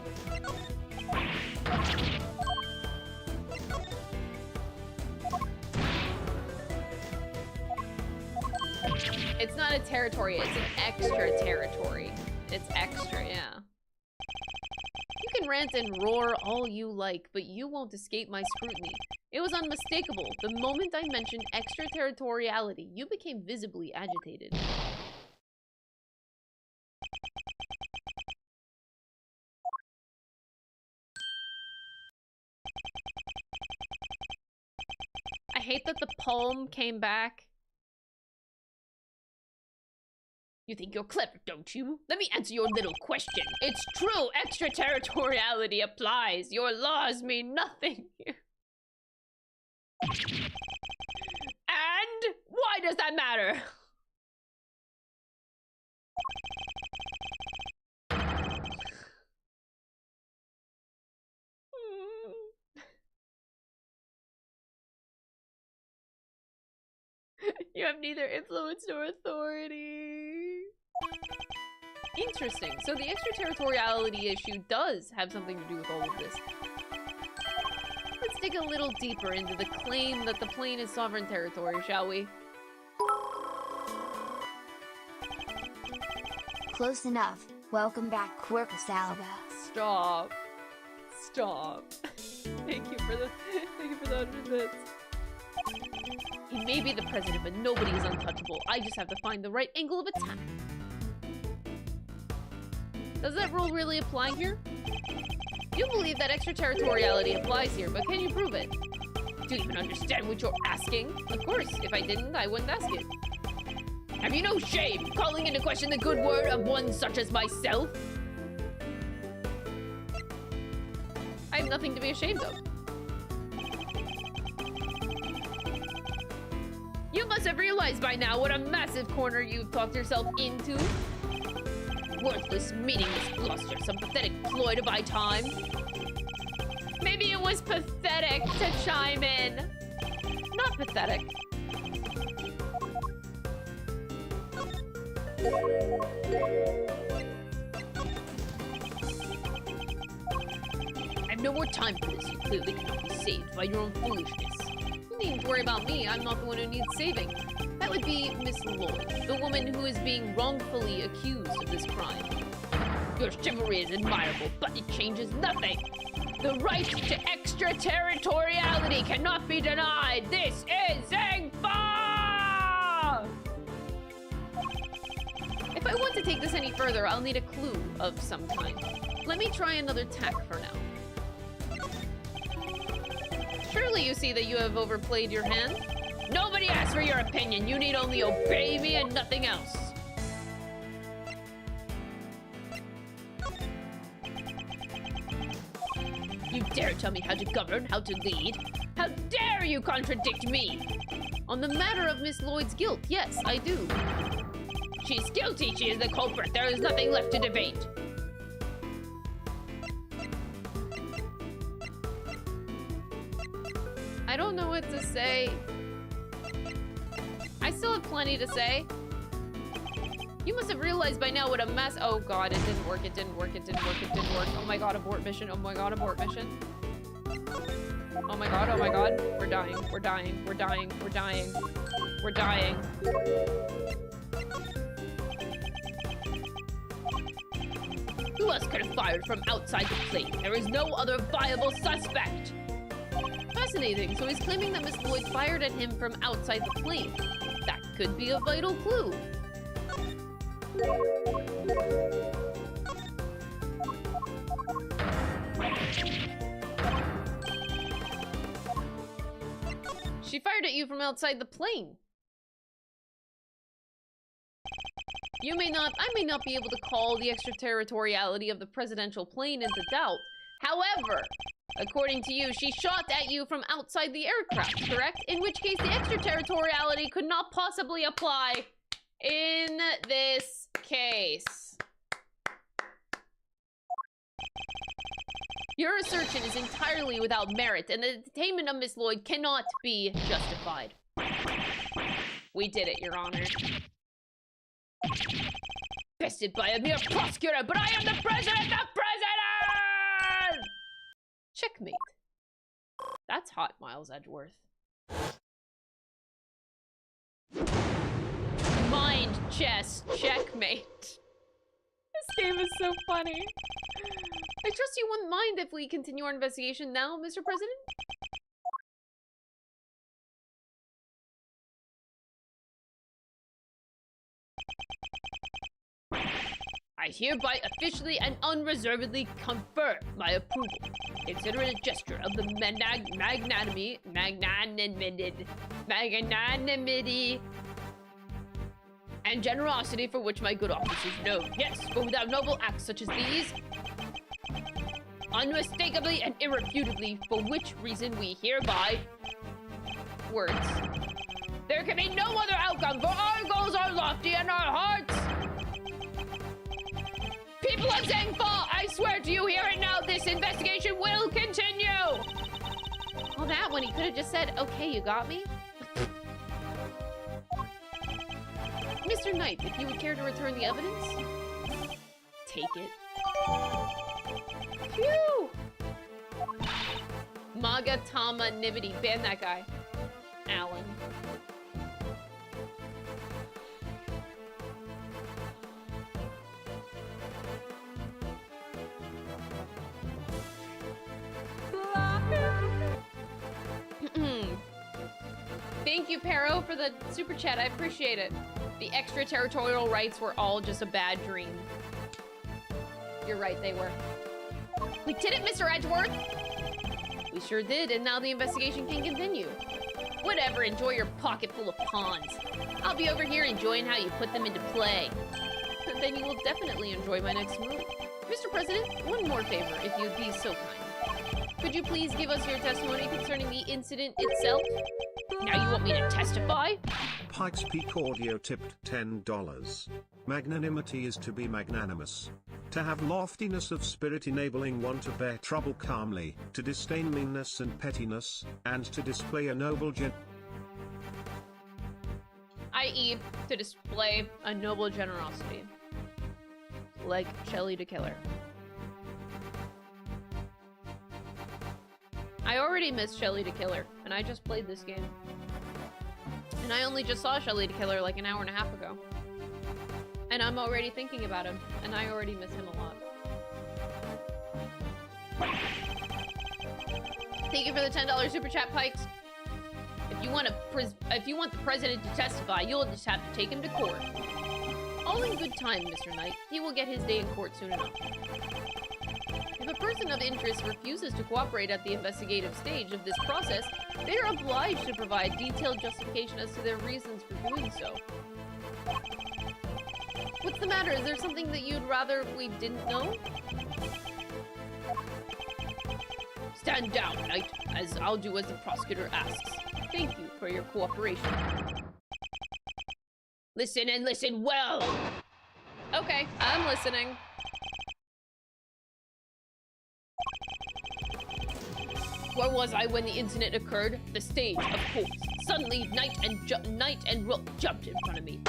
It's not a territory, it's an extra territory. It's extra, yeah. You can rant and roar all you like, but you won't escape my scrutiny. It was unmistakable. The moment I mentioned extraterritoriality, you became visibly agitated. I hate that the poem came back. You think you're clever, don't you? Let me answer your little question. It's true, extraterritoriality applies. Your laws mean nothing. And why does that matter? You have neither influence nor authority. Interesting. So the extraterritoriality issue does have something to do with all of this. Let's dig a little deeper into the claim that the plane is sovereign territory, shall we? Close enough. Welcome back, Quirkus Alba. Stop. Stop. Thank you for the 100 bits. He may be the president, but nobody is untouchable. I just have to find the right angle of attack. Does that rule really apply here? You believe that extraterritoriality applies here, but can you prove it? Do you even understand what you're asking? Of course, if I didn't, I wouldn't ask it. Have you no shame, calling into question the good word of one such as myself? I have nothing to be ashamed of. You must have realized by now what a massive corner you've talked yourself into. Worthless, meaningless bluster, some pathetic ploy to buy time. Maybe it was pathetic to chime in. Not pathetic. I have no more time for this. You clearly cannot be saved by your own foolishness. You needn't worry about me. I'm not the one who needs saving. That would be Miss Lloyd, the woman who is being wrongfully accused of this crime. Your chivalry is admirable, but it changes nothing. The right to extraterritoriality cannot be denied. This is Zangfa! If I want to take this any further, I'll need a clue of some kind. Let me try another tack for now. Surely you see that you have overplayed your hand? Nobody asked for your opinion. You need only obey me and nothing else. You dare tell me how to govern, how to lead? How dare you contradict me? On the matter of Miss Lloyd's guilt, yes, I do. She's guilty. She is the culprit. There is nothing left to debate. I don't know what to say. I still have plenty to say. You must have realized by now what a mess— oh god, it didn't work, it didn't work, it didn't work, it didn't work. Oh my god, abort mission, oh my god, abort mission. Oh my god, we're dying, we're dying, we're dying, we're dying. We're dying. Who else could have fired from outside the plane? There is no other viable suspect. Fascinating. So he's claiming that Miss Lloyd fired at him from outside the plane. That could be a vital clue. She fired at you from outside the plane. I may not be able to call the extraterritoriality of the presidential plane into doubt. However, according to you, she shot at you from outside the aircraft, correct? In which case, the extraterritoriality could not possibly apply in this case. Your assertion is entirely without merit, and the detainment of Miss Lloyd cannot be justified. We did it, Your Honor. manifested by a mere prosecutor, but I am the president! The president! Checkmate. That's hot, Miles Edgeworth. Mind chess checkmate. This game is so funny. I trust you wouldn't mind if we continue our investigation now, Mr. President? I hereby officially and unreservedly confer my approval. Consider it a gesture of the magnanimity and generosity for which my good office is known. Yes, for without noble acts such as these, unmistakably and irrefutably, for which reason we hereby... Words. There can be no other outcome, for our goals are lofty and our hearts... People of Zengfall, I swear to you here and now, this investigation will continue! Well, that one, he could have just said, okay, you got me? Mr. Knight, if you would care to return the evidence? Take it. Phew! Magatama Nibbity, ban that guy. Alan. Thank you, Pero, for the super chat. I appreciate it. The extraterritorial rights were all just a bad dream. You're right, they were. We did it, Mr. Edgeworth! We sure did, and now the investigation can continue. Whatever, enjoy your pocket full of pawns. I'll be over here enjoying how you put them into play. And then you will definitely enjoy my next move. Mr. President, one more favor, if you'd be so kind. Could you please give us your testimony concerning the incident itself? Now you want me to testify? Pikes Peak Audio tipped $10. Magnanimity is to be magnanimous. To have loftiness of spirit enabling one to bear trouble calmly, to disdain meanness and pettiness, and to display a noble i.e., to display a noble generosity. Like Shelly de Killer. I already missed Shelly de Killer, and I just played this game. And I only just saw Shelly de Killer like an hour and a half ago. And I'm already thinking about him, and I already miss him a lot. Thank you for the $10 super chat, Pikes. If you want the president to testify, you'll just have to take him to court. All in good time, Mr. Knight. He will get his day in court soon enough. If a person of interest refuses to cooperate at the investigative stage of this process, they are obliged to provide detailed justification as to their reasons for doing so. What's the matter? Is there something that you'd rather we didn't know? Stand down, Knight, as I'll do as the prosecutor asks. Thank you for your cooperation. Listen and listen well! Okay, I'm listening. Where was I when the incident occurred? The stage, of course. Suddenly, Knight and Rook jumped in front of me.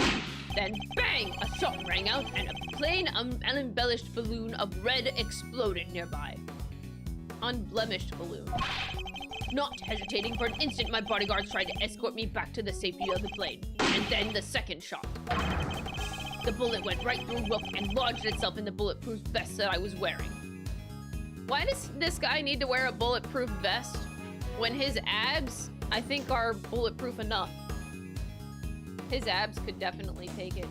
Then, bang! A shot rang out, and a plain, unembellished balloon of red exploded nearby. Unblemished balloon. Not hesitating for an instant, my bodyguards tried to escort me back to the safety of the plane. And then the second shot. The bullet went right through Rook and lodged itself in the bulletproof vest that I was wearing. Why does this guy need to wear a bulletproof vest when his abs, I think, are bulletproof enough? His abs could definitely take it.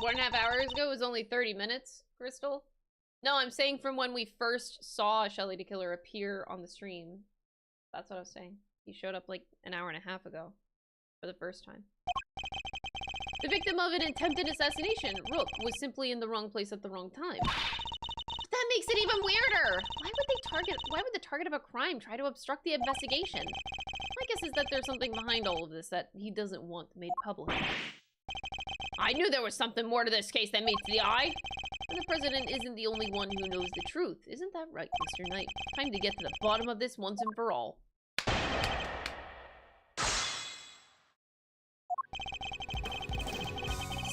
4.5 hours ago was only 30 minutes, Crystal? No, I'm saying from when we first saw Shelly de Killer appear on the stream. That's what I was saying. He showed up like an hour and a half ago for the first time. The victim of an attempted assassination, Rook, was simply in the wrong place at the wrong time. But that makes it even weirder! Why would the target of a crime try to obstruct the investigation? My guess is that there's something behind all of this that he doesn't want made public. I knew there was something more to this case than meets the eye! And the president isn't the only one who knows the truth. Isn't that right, Mr. Knight? Time to get to the bottom of this once and for all.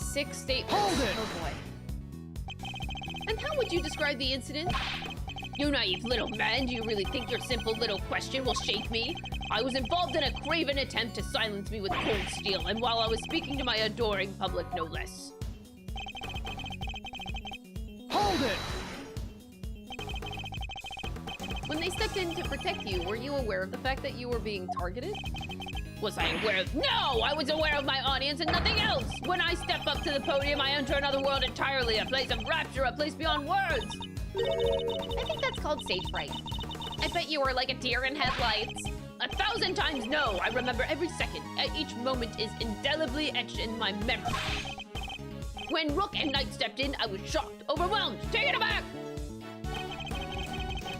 6 statements. Hold it! Oh boy. And how would you describe the incident? You naive little man, do you really think your simple little question will shake me? I was involved in a craven attempt to silence me with cold steel, and while I was speaking to my adoring public, no less. Hold it! When they stepped in to protect you, were you aware of the fact that you were being targeted? Was I aware of— No! I was aware of my audience and nothing else! When I step up to the podium, I enter another world entirely, a place of rapture, a place beyond words! I think that's called stage fright. I bet you were like a deer in headlights. 1,000 times no! I remember every second. Each moment is indelibly etched in my memory. When Rook and Knight stepped in, I was shocked, overwhelmed, taken aback!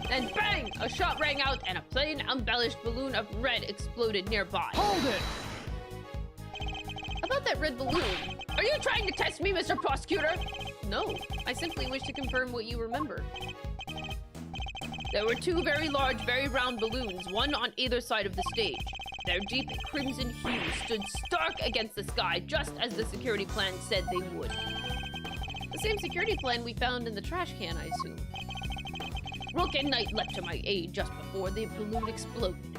Then bang! A shot rang out and a plain, embellished balloon of red exploded nearby. Hold it! About that red balloon, are you trying to test me, Mr. Prosecutor? No, I simply wish to confirm what you remember. There were 2 very large, very round balloons, one on either side of the stage. Their deep crimson hues stood stark against the sky, just as the security plan said they would. The same security plan we found in the trash can, I assume. Rook and Knight leapt to my aid just before the balloon exploded.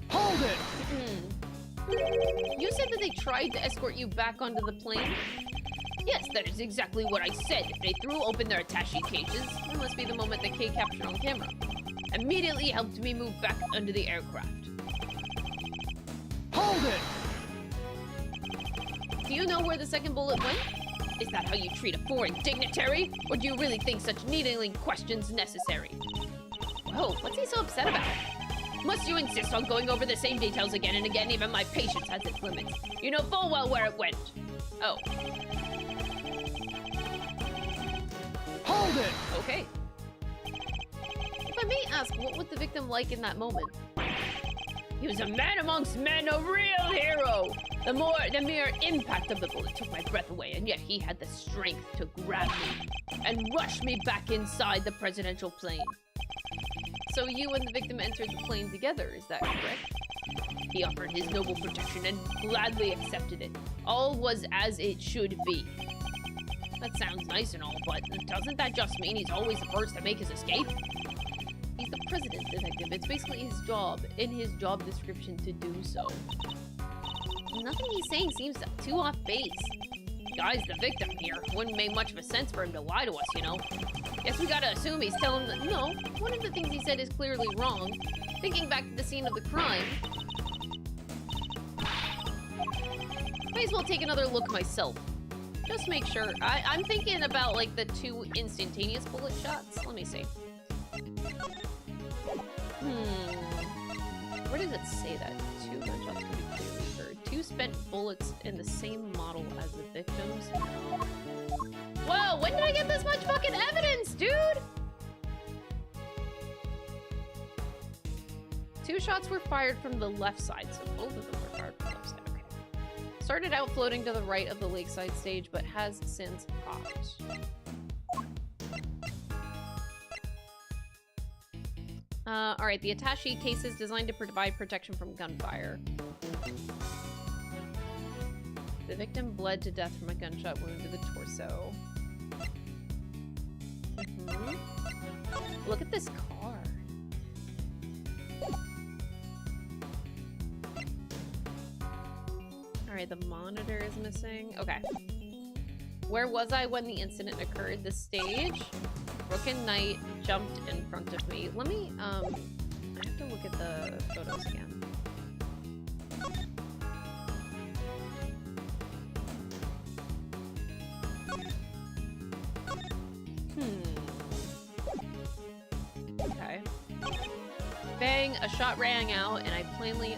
Hold it! You said that they tried to escort you back onto the plane? Yes, that is exactly what I said. They threw open their attaché cages. That must be the moment that Kay captured on camera. Immediately helped me move back under the aircraft. Hold it! Do you know where the second bullet went? Is that how you treat a foreign dignitary? Or do you really think such needling questions necessary? Whoa, what's he so upset about? Must you insist on going over the same details again and again? Even my patience has its limits. You know full well where it went. Oh. Hold it! Okay. If I may ask, what was the victim like in that moment? He was a man amongst men, a real hero! The mere impact of the bullet took my breath away, and yet he had the strength to grab me and rush me back inside the presidential plane. So you and the victim entered the plane together, is that correct? He offered his noble protection and gladly accepted it. All was as it should be. That sounds nice and all, but doesn't that just mean he's always the first to make his escape? He's the president, detective. It's basically his job, in his job description, to do so. Nothing he's saying seems too off base. Guy's the victim here. Wouldn't make much of a sense for him to lie to us, you know? Guess we gotta assume he's telling the— No, one of the things he said is clearly wrong. Thinking back to the scene of the crime, may as well take another look myself. Just make sure. I'm thinking about, like, the 2 instantaneous bullet shots. Let me see. Where does it say that? 2 gunshots can be clearly heard. 2 spent bullets in the same model as the victims. Whoa, when did I get this much fucking evidence, dude? 2 shots were fired from the left side, so both of them were fired from the left side. Okay. Started out floating to the right of the lakeside stage, but has since popped. Alright, the attaché case is designed to provide protection from gunfire. The victim bled to death from a gunshot wound to the torso. Look at this car. Alright, the monitor is missing. Okay. Where was I when the incident occurred? The stage. Rook and Knight jumped in front of me. Let me, I have to look at the photos again. Okay. Bang, a shot rang out, and a plain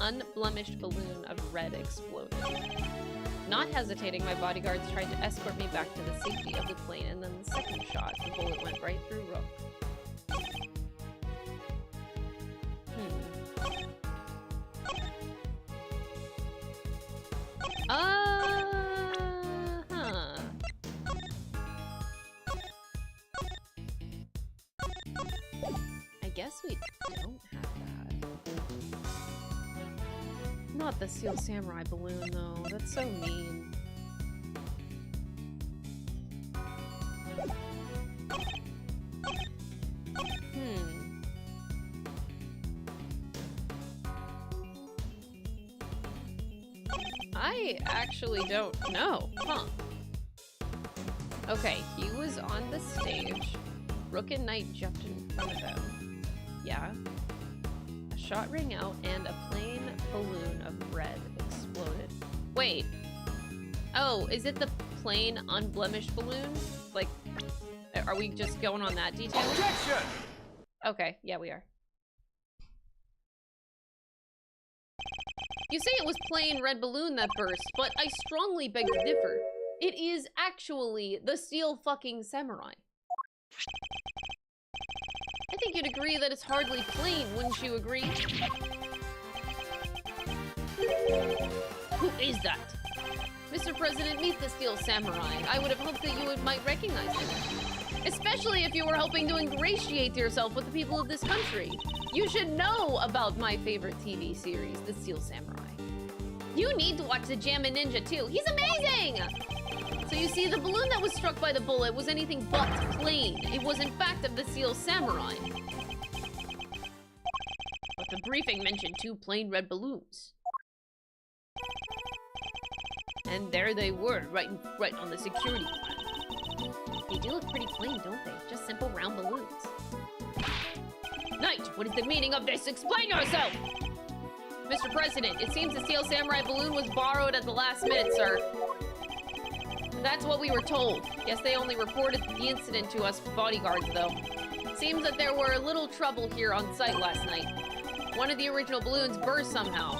unblemished balloon of red exploded. Not hesitating, my bodyguards tried to escort me back to the safety of the plane, and then the second shot, the bullet went right through Rook. I guess we don't have that. not the Steel Samurai balloon, though. That's so mean. I actually don't know. Huh. Okay, he was on the stage. Rook and Knight jumped in front of him. Yeah. A shot rang out and a plain balloon of red exploded. Wait. Oh, is it the plain unblemished balloon? Like, are we just going on that detail? Objection! Okay, yeah, we are. You say it was plain red balloon that burst, but I strongly beg to differ. It is actually the Steel fucking Samurai. I think you'd agree that it's hardly plain, wouldn't you agree? Who is that? Mr. President, meet the Steel Samurai. I would have hoped that you might recognize him. Especially if you were hoping to ingratiate yourself with the people of this country. You should know about my favorite TV series, The Steel Samurai. You need to watch the Jammin' Ninja too. He's amazing! So you see, the balloon that was struck by the bullet was anything but plain. It was in fact of the Steel Samurai. But the briefing mentioned 2 plain red balloons. And there they were, right on the security file. They do look pretty plain, don't they? Just simple round balloons. Knight, what is the meaning of this? Explain yourself! Mr. President, it seems the Steel Samurai balloon was borrowed at the last minute, sir. That's what we were told. Guess they only reported the incident to us bodyguards, though. Seems that there were a little trouble here on site last night. One of the original balloons burst somehow.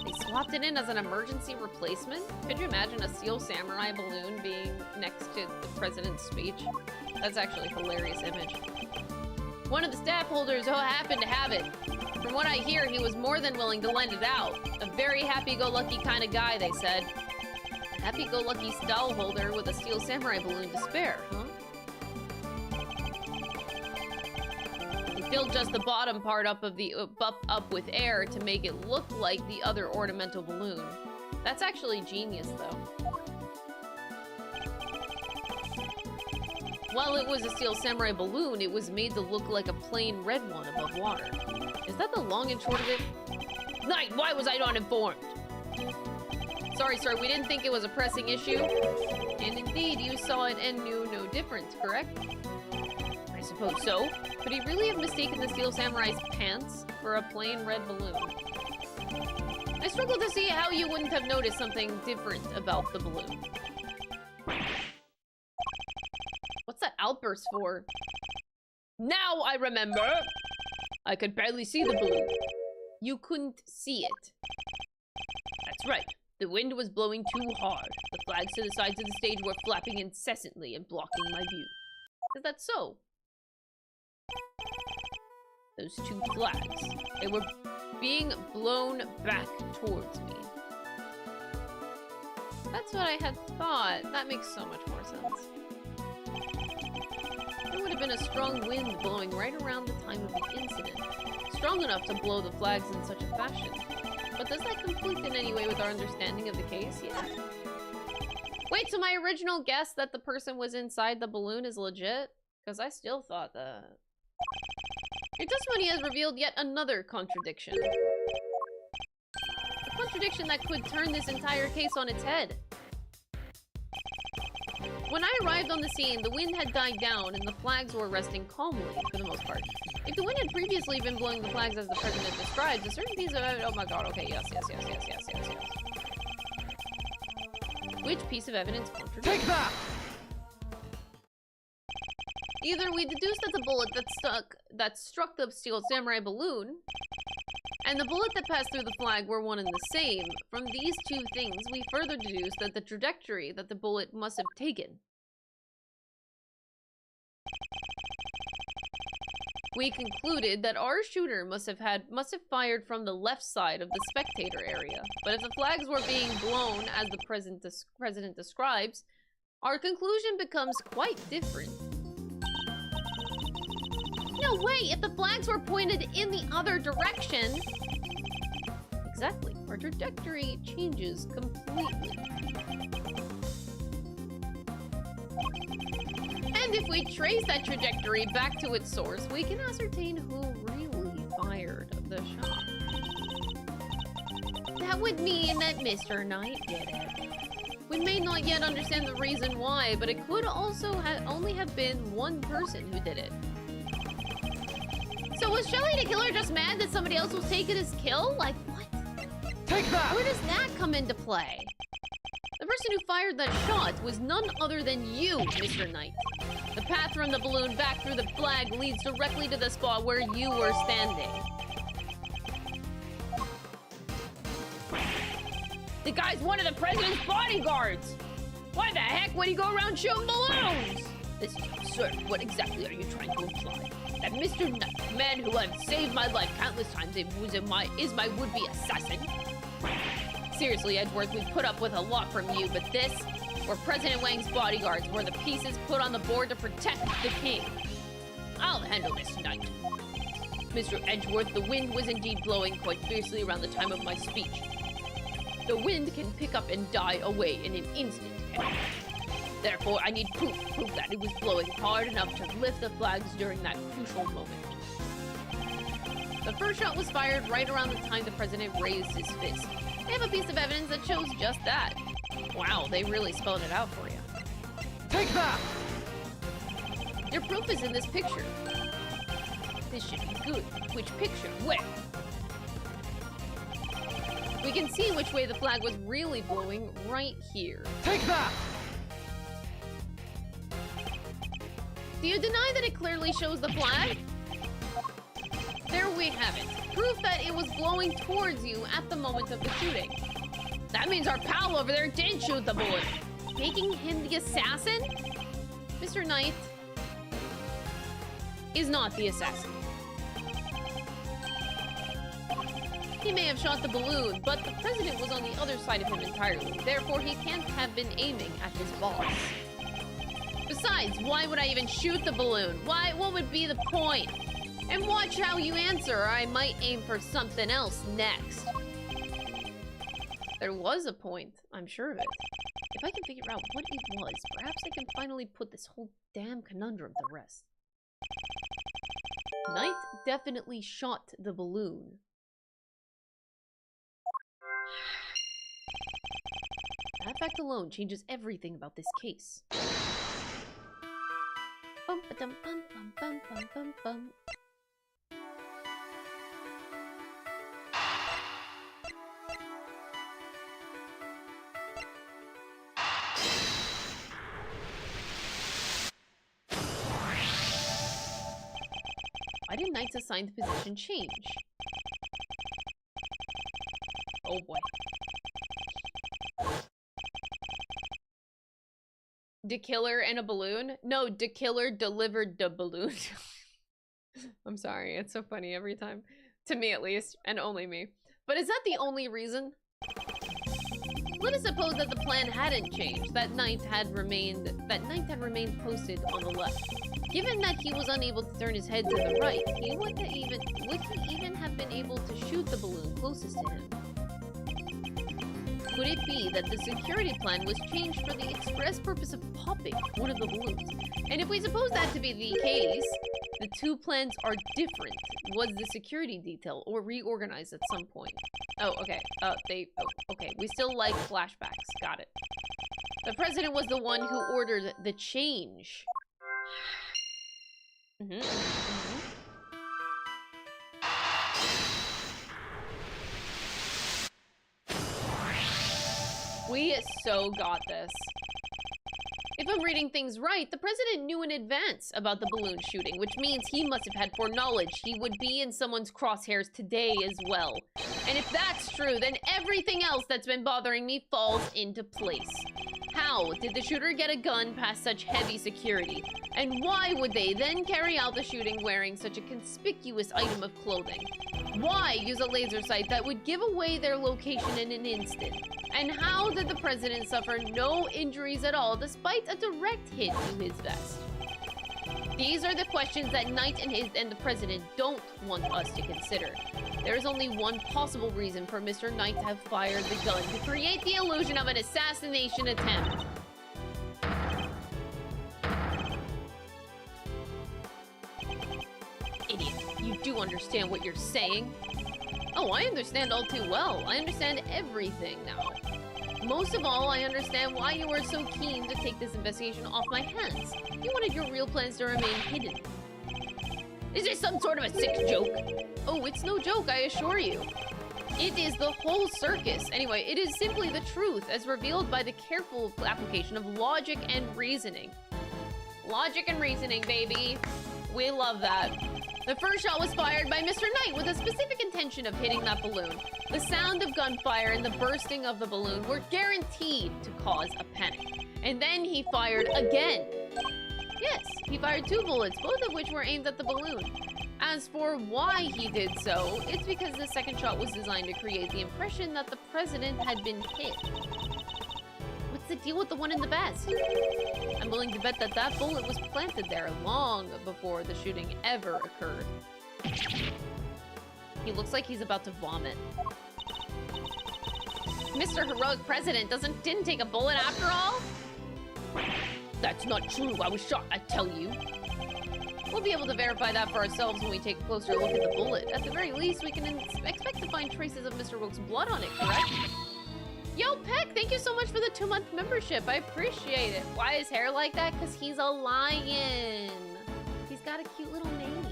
They swapped it in as an emergency replacement? Could you imagine a Steel Samurai balloon being next to the president's speech? That's actually a hilarious image. One of the staff holders happened to have it. From what I hear, he was more than willing to lend it out. A very happy-go-lucky kind of guy, they said. Happy-go-lucky stall holder with a Steel Samurai balloon to spare, huh? He filled just the bottom part up of the up with air to make it look like the other ornamental balloon. That's actually genius, though. While it was a Steel Samurai balloon, it was made to look like a plain red one above water. Is that the long and short of it? Knight, why was I not informed? Sorry, sir, we didn't think it was a pressing issue. And indeed, you saw it and knew no difference, correct? I suppose so. Could he really have mistaken the Steel Samurai's pants for a plain red balloon? I struggle to see how you wouldn't have noticed something different about the balloon. What's that outburst for? Now I remember! I could barely see the balloon. You couldn't see it. That's right. The wind was blowing too hard. The flags to the sides of the stage were flapping incessantly and blocking my view. Is that so? Those 2 flags. They were being blown back towards me. That's what I had thought. That makes so much more sense. There would have been a strong wind blowing right around the time of the incident. Strong enough to blow the flags in such a fashion. But does that conflict in any way with our understanding of the case? Yeah. Wait, so my original guess that the person was inside the balloon is legit? Because I still thought that. Your testimony has revealed yet another contradiction. A contradiction that could turn this entire case on its head. When I arrived on the scene, the wind had died down and the flags were resting calmly, for the most part. If the wind had previously been blowing the flags as the president describes, a certain piece of evidence— oh my god, okay, yes. Which piece of evidence contradicts? Take that! Either we deduce that the bullet that struck the Steel Samurai balloon and the bullet that passed through the flag were one and the same. From these 2 things, we further deduce that the trajectory that the bullet must have taken. We concluded that our shooter must have fired from the left side of the spectator area. But if the flags were being blown as the president describes, our conclusion becomes quite different. No way! If the flags were pointed in the other direction... Exactly. Our trajectory changes completely. And if we trace that trajectory back to its source, we can ascertain who really fired the shot. That would mean that Mr. Knight did it. We may not yet understand the reason why, but it could also only have been one person who did it. So was Shelly de Killer just mad that somebody else was taking his kill? Like, what? Take that! Where does that come into play? The person who fired that shot was none other than you, Mr. Knight. The path from the balloon back through the flag leads directly to the spot where you were standing. The guy's one of the president's bodyguards! Why the heck would he go around shooting balloons? This is absurd. What exactly are you trying to imply? That Mr. Knight, the man who has saved my life countless times, is my would-be assassin? Seriously, Edgeworth, we've put up with a lot from you, but this, or President Wang's bodyguards, were the pieces put on the board to protect the king. I'll handle this tonight. Mr. Edgeworth, the wind was indeed blowing quite fiercely around the time of my speech. The wind can pick up and die away in an instant. Therefore, I need proof that it was blowing hard enough to lift the flags during that crucial moment. The first shot was fired right around the time the president raised his fist. I have a piece of evidence that shows just that. Wow, they really spelled it out for you. Take that! Your proof is in this picture. This should be good. Which picture? Where? We can see which way the flag was really blowing right here. Take that! Do you deny that it clearly shows the flag? There we have it. Proof that it was blowing towards you at the moment of the shooting. That means our pal over there did shoot the balloon, making him the assassin? Mr. Knight is not the assassin. He may have shot the balloon, but the president was on the other side of him entirely. Therefore, he can't have been aiming at his boss. Besides, why would I even shoot the balloon? Why? What would be the point? And watch how you answer, or I might aim for something else next. There was a point, I'm sure of it. If I can figure out what it was, perhaps I can finally put this whole damn conundrum to rest. Knight definitely shot the balloon. That fact alone changes everything about this case. Bum ba dum bum bum bum bum bum bum. Why did Knight's assigned position change? Oh boy. De Killer and a balloon? No, De Killer delivered the balloon. I'm sorry, it's so funny every time. To me at least, and only me. But is that the only reason? Let us suppose that the plan hadn't changed, that Knight had remained posted on the left. Given that he was unable to turn his head to the right, would he even have been able to shoot the balloon closest to him? Could it be that the security plan was changed for the express purpose of popping one of the balloons? And if we suppose that to be the case, the two plans are different. Was the security detail or reorganized at some point? Oh, okay. Okay. We still like flashbacks. Got it. The president was the one who ordered the change. We so got this. If I'm reading things right, the president knew in advance about the balloon shooting, which means he must have had foreknowledge he would be in someone's crosshairs today as well. And if that's true, then everything else that's been bothering me falls into place. How did the shooter get a gun past such heavy security? And why would they then carry out the shooting wearing such a conspicuous item of clothing? Why use a laser sight that would give away their location in an instant? And how did the president suffer no injuries at all despite a direct hit to his vest? These are the questions that Knight and the President don't want us to consider. There is only one possible reason for Mr. Knight to have fired the gun, to create the illusion of an assassination attempt. Idiot, you do understand what you're saying? Oh, I understand all too well. I understand everything now. Most of all, I understand why you were so keen to take this investigation off my hands. You wanted your real plans to remain hidden. Is this some sort of a sick joke? Oh, it's no joke, I assure you. It is the whole circus. Anyway, it is simply the truth, as revealed by the careful application of logic and reasoning. Logic and reasoning, baby. We love that. The first shot was fired by Mr. Knight with a specific intention of hitting that balloon. The sound of gunfire and the bursting of the balloon were guaranteed to cause a panic. And then he fired again. Yes, he fired 2 bullets, both of which were aimed at the balloon. As for why he did so, it's because the second shot was designed to create the impression that the president had been hit. What's the deal with the one in the vest? I'm willing to bet that that bullet was planted there long before the shooting ever occurred. He looks like he's about to vomit. Mr. Heroic President didn't take a bullet after all? That's not true. I was shot, I tell you. We'll be able to verify that for ourselves when we take a closer look at the bullet. At the very least, we can expect to find traces of Mr. Rogue's blood on it, correct? Yo, Peck, thank you so much for the 2-month membership. I appreciate it. Why is hair like that? Because he's a lion. He's got a cute little mane.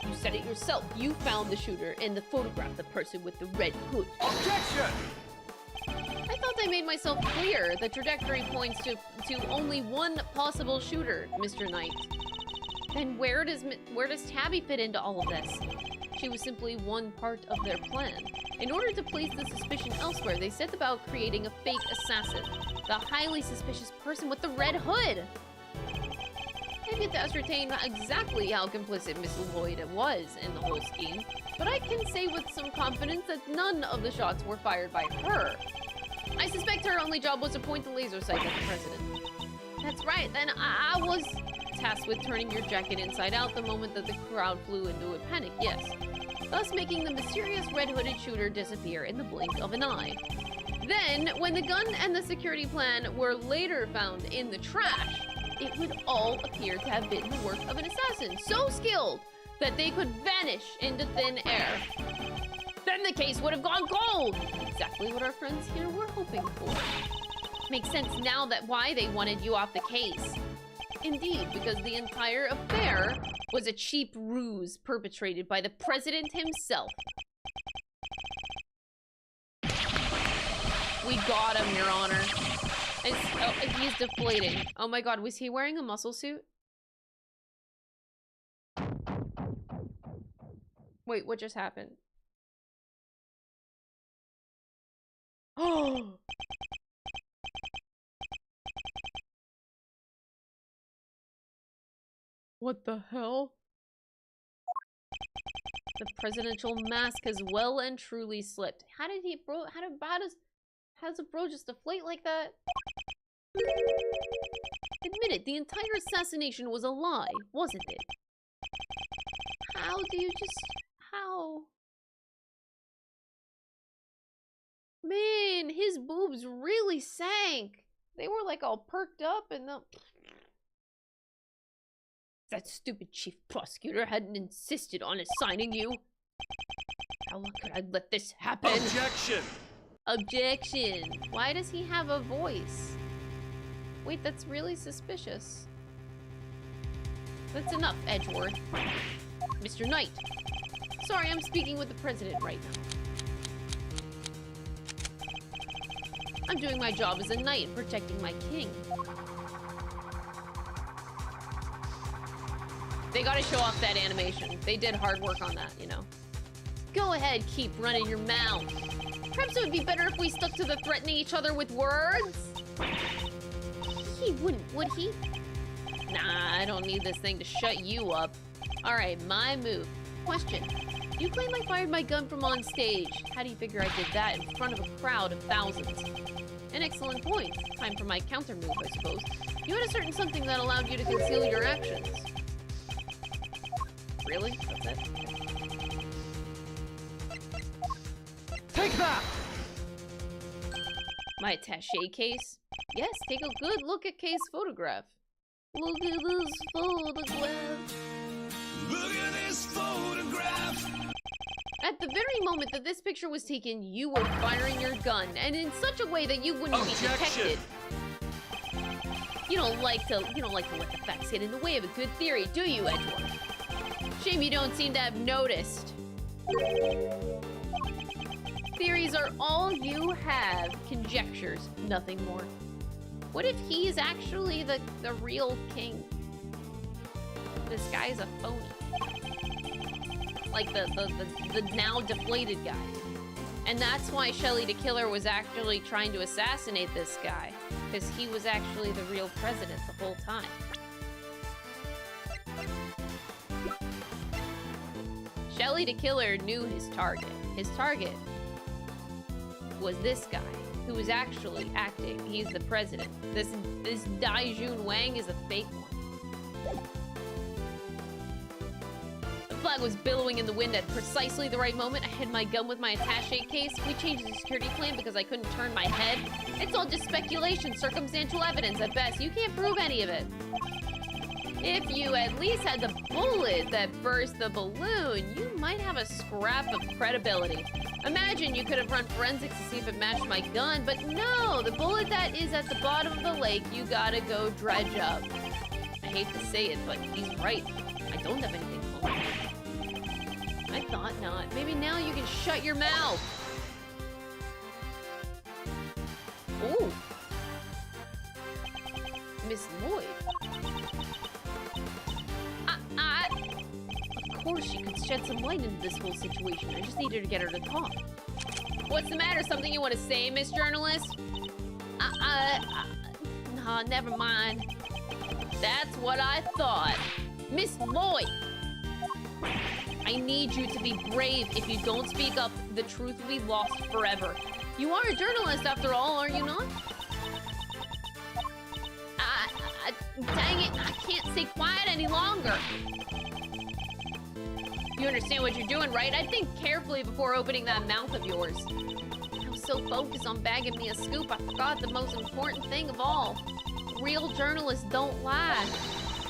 You said it yourself. You found the shooter and photographed the person with the red hood. Objection! I thought I made myself clear. The trajectory points to only one possible shooter, Mr. Knight. Then where does Tabby fit into all of this? She was simply one part of their plan. In order to place the suspicion elsewhere, they set about creating a fake assassin, the highly suspicious person with the red hood. I've yet to ascertain exactly how complicit Miss Lloyd was in the whole scheme, but I can say with some confidence that none of the shots were fired by her. I suspect her only job was to point the laser sight at the president. That's right, then I was tasked with turning your jacket inside out the moment that the crowd flew into a panic, yes. Thus making the mysterious red-hooded shooter disappear in the blink of an eye. Then, when the gun and the security plan were later found in the trash, it would all appear to have been the work of an assassin so skilled that they could vanish into thin air. Then the case would have gone cold! Exactly what our friends here were hoping for. Makes sense now that why they wanted you off the case. Indeed, because the entire affair was a cheap ruse perpetrated by the president himself. We got him, Your Honor. He's deflating. Oh my god, was he wearing a muscle suit? Wait, what just happened? Oh! What the hell? The presidential mask has well and truly slipped. How did he, bro? How's a bro just deflate like that? Admit it, the entire assassination was a lie, wasn't it? How do you just... How? Man, his boobs really sank. They were like all perked up and the... That stupid chief prosecutor hadn't insisted on assigning you. How long could I let this happen? Objection! Objection. Why does he have a voice? Wait, that's really suspicious. That's enough, Edgeworth. Mr. Knight. Sorry, I'm speaking with the president right now. I'm doing my job as a knight and protecting my king. They gotta show off that animation. They did hard work on that, you know. Go ahead, keep running your mouth. Perhaps it would be better if we stuck to the threatening each other with words? He wouldn't, would he? Nah, I don't need this thing to shut you up. Alright, my move. Question. You claim I fired my gun from on stage. How do you figure I did that in front of a crowd of thousands? An excellent point. Time for my counter move, I suppose. You had a certain something that allowed you to conceal your actions. Really? That's it? Take that! My attaché case? Yes, take a good look at Kay's photograph. Look at this photograph. Look at this photograph. At the very moment that this picture was taken, you were firing your gun, and in such a way that you wouldn't be detected. You don't like to let the facts get in the way of a good theory, do you, Edgeworth? Shame you don't seem to have noticed. Theories are all you have. Conjectures, nothing more. What if he's actually the real king? This guy's a phony. Like the now deflated guy. And that's why Shelly de Killer was actually trying to assassinate this guy. Because he was actually the real president the whole time. Shelly de Killer knew his target. His target was this guy, who was actually acting. He's the president. This Daijun Wang is a fake one. The flag was billowing in the wind at precisely the right moment. I had my gun with my attaché case. We changed the security plan because I couldn't turn my head. It's all just speculation, circumstantial evidence at best. You can't prove any of it. If you at least had the bullet that burst the balloon, you might have a scrap of credibility. Imagine you could have run forensics to see if it matched my gun, but no, the bullet that is at the bottom of the lake, you gotta go dredge up. I hate to say it, but he's right. I don't have anything for him. I thought not. Maybe now you can shut your mouth. Ooh. Miss Lloyd. Of course she could shed some light into this whole situation. I just needed to get her to talk. What's the matter? Something you want to say, Miss Journalist? No, never mind. That's what I thought. Miss Lloyd! I need you to be brave. If you don't speak up, the truth will be lost forever. You are a journalist after all, are you not? Dang it, I can't stay quiet any longer. You understand what you're doing, right? I'd think carefully before opening that mouth of yours. I was so focused on bagging me a scoop, I forgot the most important thing of all. Real journalists don't lie.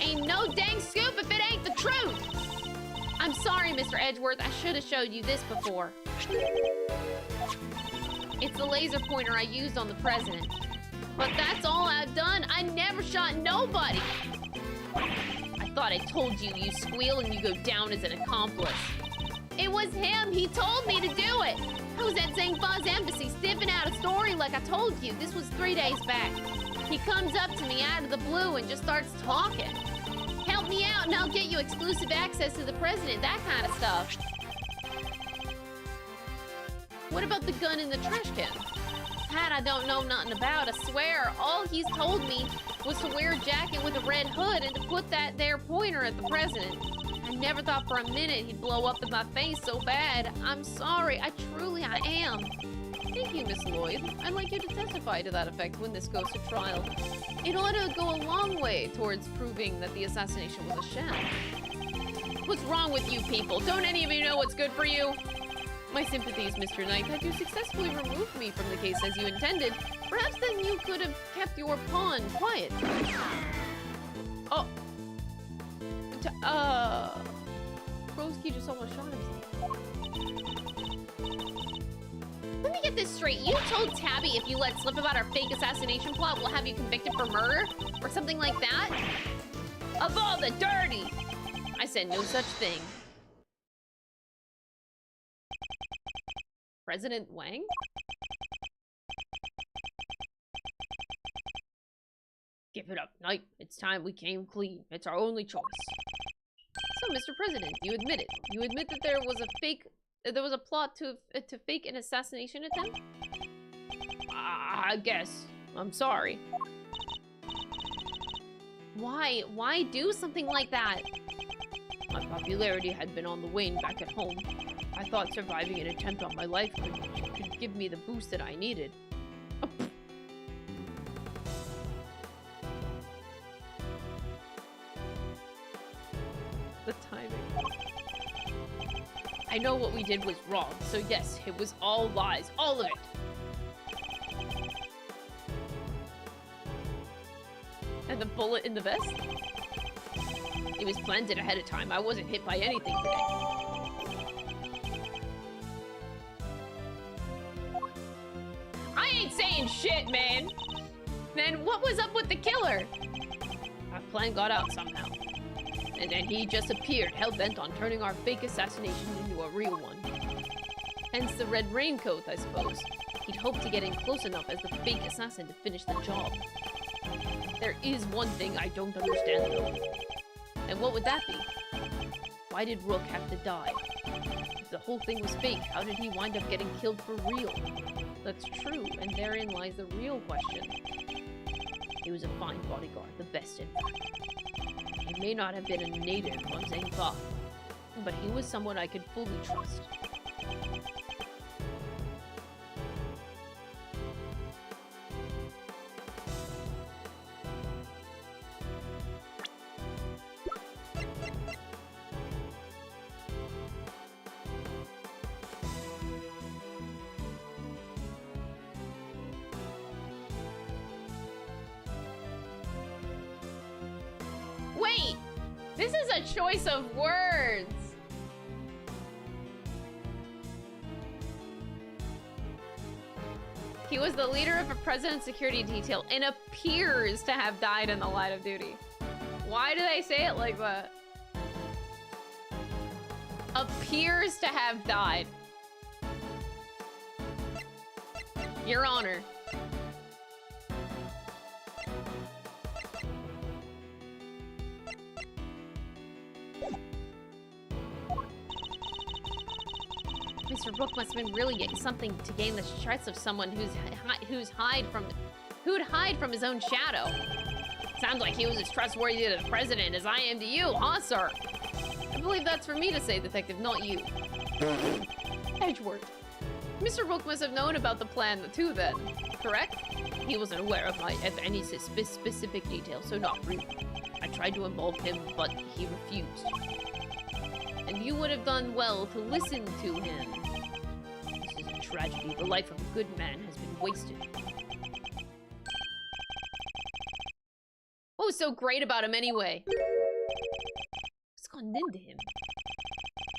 Ain't no dang scoop if it ain't the truth. I'm sorry, Mr. Edgeworth. I should have showed you this before. It's the laser pointer I used on the president. But that's all I've done. I never shot nobody. I thought I told you, you squeal and you go down as an accomplice. It was him. He told me to do it. I was at Zhang Fa's embassy sniffing out a story like I told you. This was 3 days back. He comes up to me out of the blue and just starts talking. Help me out and I'll get you exclusive access to the president, that kind of stuff. What about the gun in the trash can? That I don't know nothing about, I swear. All he's told me was to wear a jacket with a red hood and to put that there pointer at the president. I never thought for a minute he'd blow up in my face so bad. I'm sorry, I am. Thank you, Miss Lloyd. I'd like you to testify to that effect when this goes to trial. It ought to go a long way towards proving that the assassination was a sham. What's wrong with you people? Don't any of you know what's good for you? My sympathies, Mr. Knight, that you successfully removed me from the case as you intended. Perhaps then you could have kept your pawn quiet. Oh. Broski just almost shot himself. Let me get this straight. You told Tabby if you let slip about our fake assassination plot, we'll have you convicted for murder? Or something like that? Of all the dirty! I said no such thing. President Wang? Give it up, Knight. It's time we came clean. It's our only choice. So, Mr. President, you admit it. You admit that there was a plot to fake an assassination attempt? I guess. I'm sorry. Why do something like that? My popularity had been on the wane back at home. I thought surviving an attempt on my life could give me the boost that I needed. I know what we did was wrong, so yes, it was all lies. All of it. And the bullet in the vest? It was planted ahead of time. I wasn't hit by anything today. I ain't saying shit, man. Then what was up with the killer? Our plan got out somehow. And then he just appeared, hell-bent on turning our fake assassination into a real one. Hence the red raincoat, I suppose. He'd hoped to get in close enough as the fake assassin to finish the job. There is one thing I don't understand, though. And what would that be? Why did Rook have to die? If the whole thing was fake, how did he wind up getting killed for real? That's true, and therein lies the real question. He was a fine bodyguard, the best in fact. He may not have been a native of Zengba, but he was someone I could fully trust. Wait! This is a choice of words! He was the leader of a president's security detail and appears to have died in the line of duty. Why do they say it like that? Appears to have died. Your Honor. Mr. Rook must have been really getting something to gain the trust of someone who'd hide from his own shadow. Sounds like he was as trustworthy to the president as I am to you, huh, sir? I believe that's for me to say, Detective, not you. Edgeworth. Mr. Rook must have known about the plan too, then, correct? He wasn't aware of any specific details, so not really. I tried to involve him, but he refused. And you would have done well to listen to him. This is a tragedy. The life of a good man has been wasted. What was so great about him anyway? What's gone into him?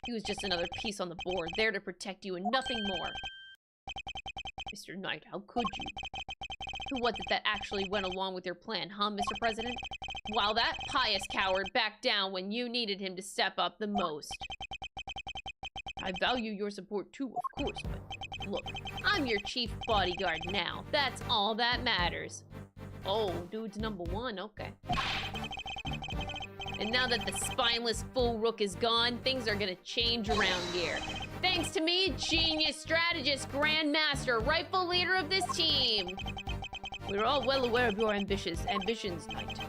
He was just another piece on the board, there to protect you and nothing more. Mr. Knight, how could you? Who was it that actually went along with your plan, huh, Mr. President? While that pious coward backed down when you needed him to step up the most. I value your support too, of course, but look, I'm your chief bodyguard now. That's all that matters. Oh, dude's number one, okay. And now that the spineless fool Rook is gone, things are gonna change around here. Thanks to me, genius strategist, grandmaster, rightful leader of this team. We're all well aware of your ambitions, Knight.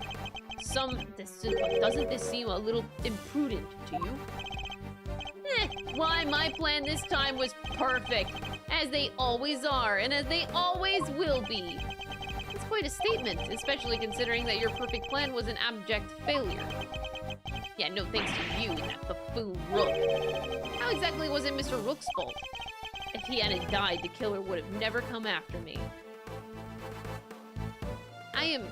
Doesn't this seem a little imprudent to you? Why, my plan this time was perfect, as they always are, and as they always will be. It's quite a statement, especially considering that your perfect plan was an abject failure. Yeah, no thanks to you and that buffoon Rook. How exactly was it Mr. Rook's fault? If he hadn't died, the killer would have never come after me. I am...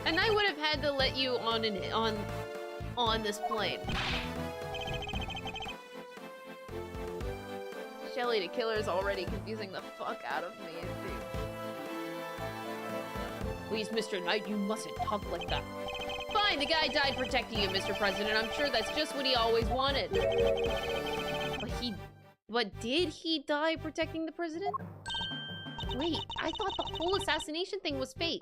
And I would have had to let you on this plane. Shelly de Killer is already confusing the fuck out of me, dude. Please, Mr. Knight, you mustn't talk like that. Fine, the guy died protecting you, Mr. President. I'm sure that's just what he always wanted. But did he die protecting the president? Wait, I thought the whole assassination thing was fake.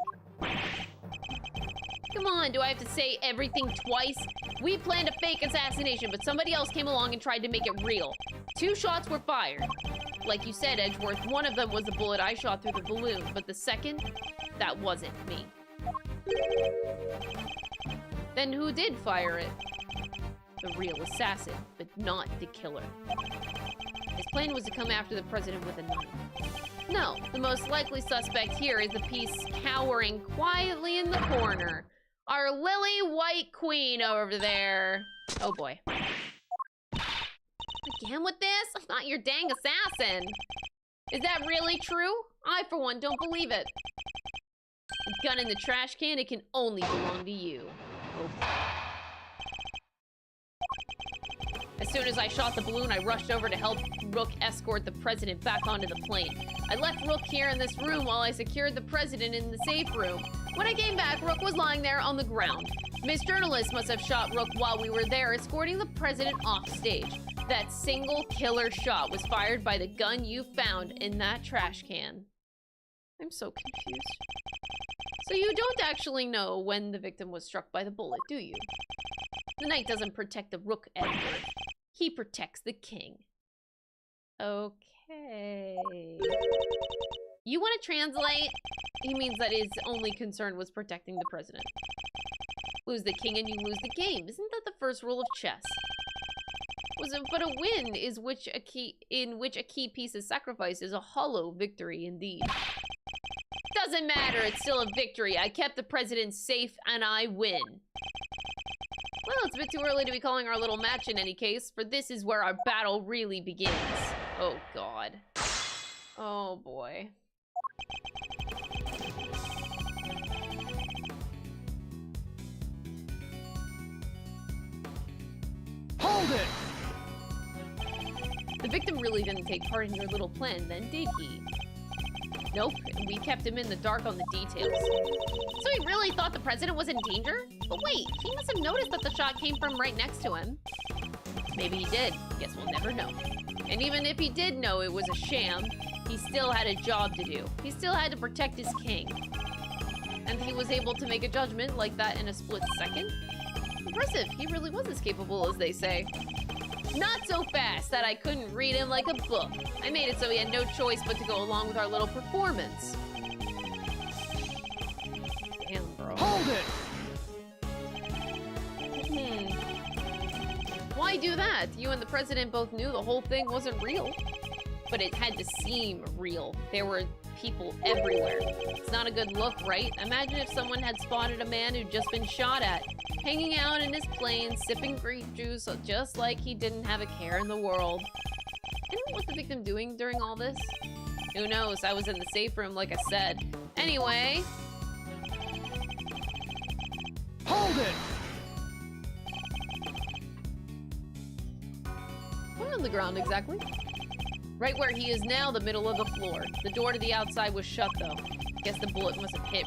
Come on, do I have to say everything twice? We planned a fake assassination, but somebody else came along and tried to make it real. 2 shots were fired. Like you said, Edgeworth, one of them was the bullet I shot through the balloon, but the second, that wasn't me. Then who did fire it? The real assassin, but not the killer. His plan was to come after the president with a knife. No, the most likely suspect here is the piece cowering quietly in the corner. Our lily white queen over there. Oh boy. Again with this? I'm not your dang assassin. Is that really true? I, for one, don't believe it. A gun in the trash can, it can only belong to you. Oh boy. As soon as I shot the balloon, I rushed over to help Rook escort the president back onto the plane. I left Rook here in this room while I secured the president in the safe room. When I came back, Rook was lying there on the ground. Miss Journalist must have shot Rook while we were there escorting the president off stage. That single killer shot was fired by the gun you found in that trash can. I'm so confused. So you don't actually know when the victim was struck by the bullet, do you? The knight doesn't protect the Rook, Edward. He protects the king. Okay. You want to translate? He means that his only concern was protecting the president. Lose the king and you lose the game. Isn't that the first rule of chess? But a win is in which a key piece is sacrificed is a hollow victory indeed. Doesn't matter, it's still a victory. I kept the president safe and I win. Well, it's a bit too early to be calling our little match in any case, for this is where our battle really begins. Oh god. Oh boy. Hold it! The victim really didn't take part in your little plan then, did he? Nope, we kept him in the dark on the details. So he really thought the president was in danger? But wait, he must have noticed that the shot came from right next to him. Maybe he did. Guess we'll never know. And even if he did know it was a sham, he still had a job to do. He still had to protect his king. And he was able to make a judgment like that in a split second? Impressive, he really was as capable as they say. Not so fast that I couldn't read him like a book. I made it so he had no choice but to go along with our little performance. Damn, bro. Hold it! Why do that? You and the president both knew the whole thing wasn't real. But it had to seem real. There were people everywhere. It's not a good look, right? Imagine if someone had spotted a man who'd just been shot at, hanging out in his plane, sipping grape juice, just like he didn't have a care in the world. And what was the victim doing during all this? Who knows? I was in the safe room, like I said. Anyway. Hold it! Where on the ground exactly? Right where he is now, the middle of the floor. The door to the outside was shut though. Guess the bullet must have hit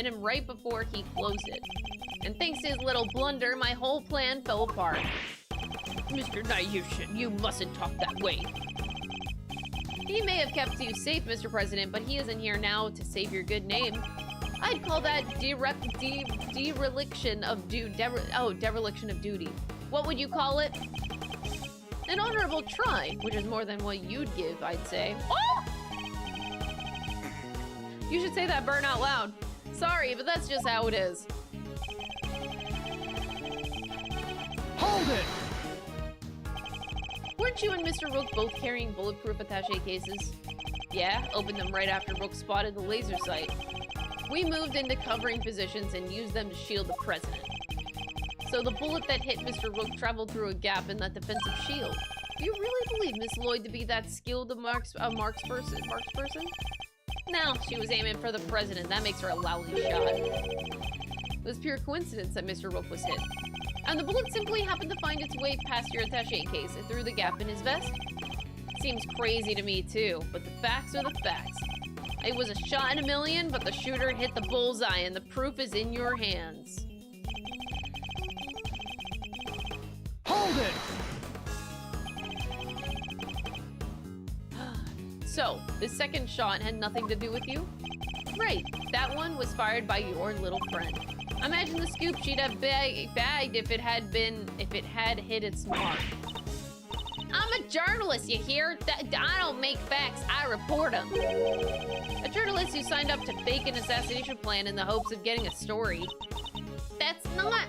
him right before he closed it. And thanks to his little blunder, my whole plan fell apart. Mr. Nayushin, you mustn't talk that way. He may have kept you safe, Mr. President, but he isn't here now to save your good name. I'd call that dereliction of dereliction of duty. What would you call it? An honorable try, which is more than what you'd give, I'd say. Oh! You should say that burn out loud. Sorry, but that's just how it is. Hold it! Weren't you and Mr. Rook both carrying bulletproof attaché cases? Yeah, opened them right after Rook spotted the laser sight. We moved into covering positions and used them to shield the president. So the bullet that hit Mr. Rook traveled through a gap in that defensive shield. Do you really believe Miss Lloyd to be that skilled a marksperson? No, she was aiming for the president. That makes her a lousy shot. It was pure coincidence that Mr. Rook was hit. And the bullet simply happened to find its way past your attaché case and through the gap in his vest. Seems crazy to me too, but the facts are the facts. It was a shot in a million, but the shooter hit the bullseye and the proof is in your hands. Hold it! So, the second shot had nothing to do with you? Right, that one was fired by your little friend. Imagine the scoop she'd have bagged if it had hit its mark. I'm a journalist, you hear? I don't make facts, I report them. A journalist who signed up to fake an assassination plan in the hopes of getting a story. That's not...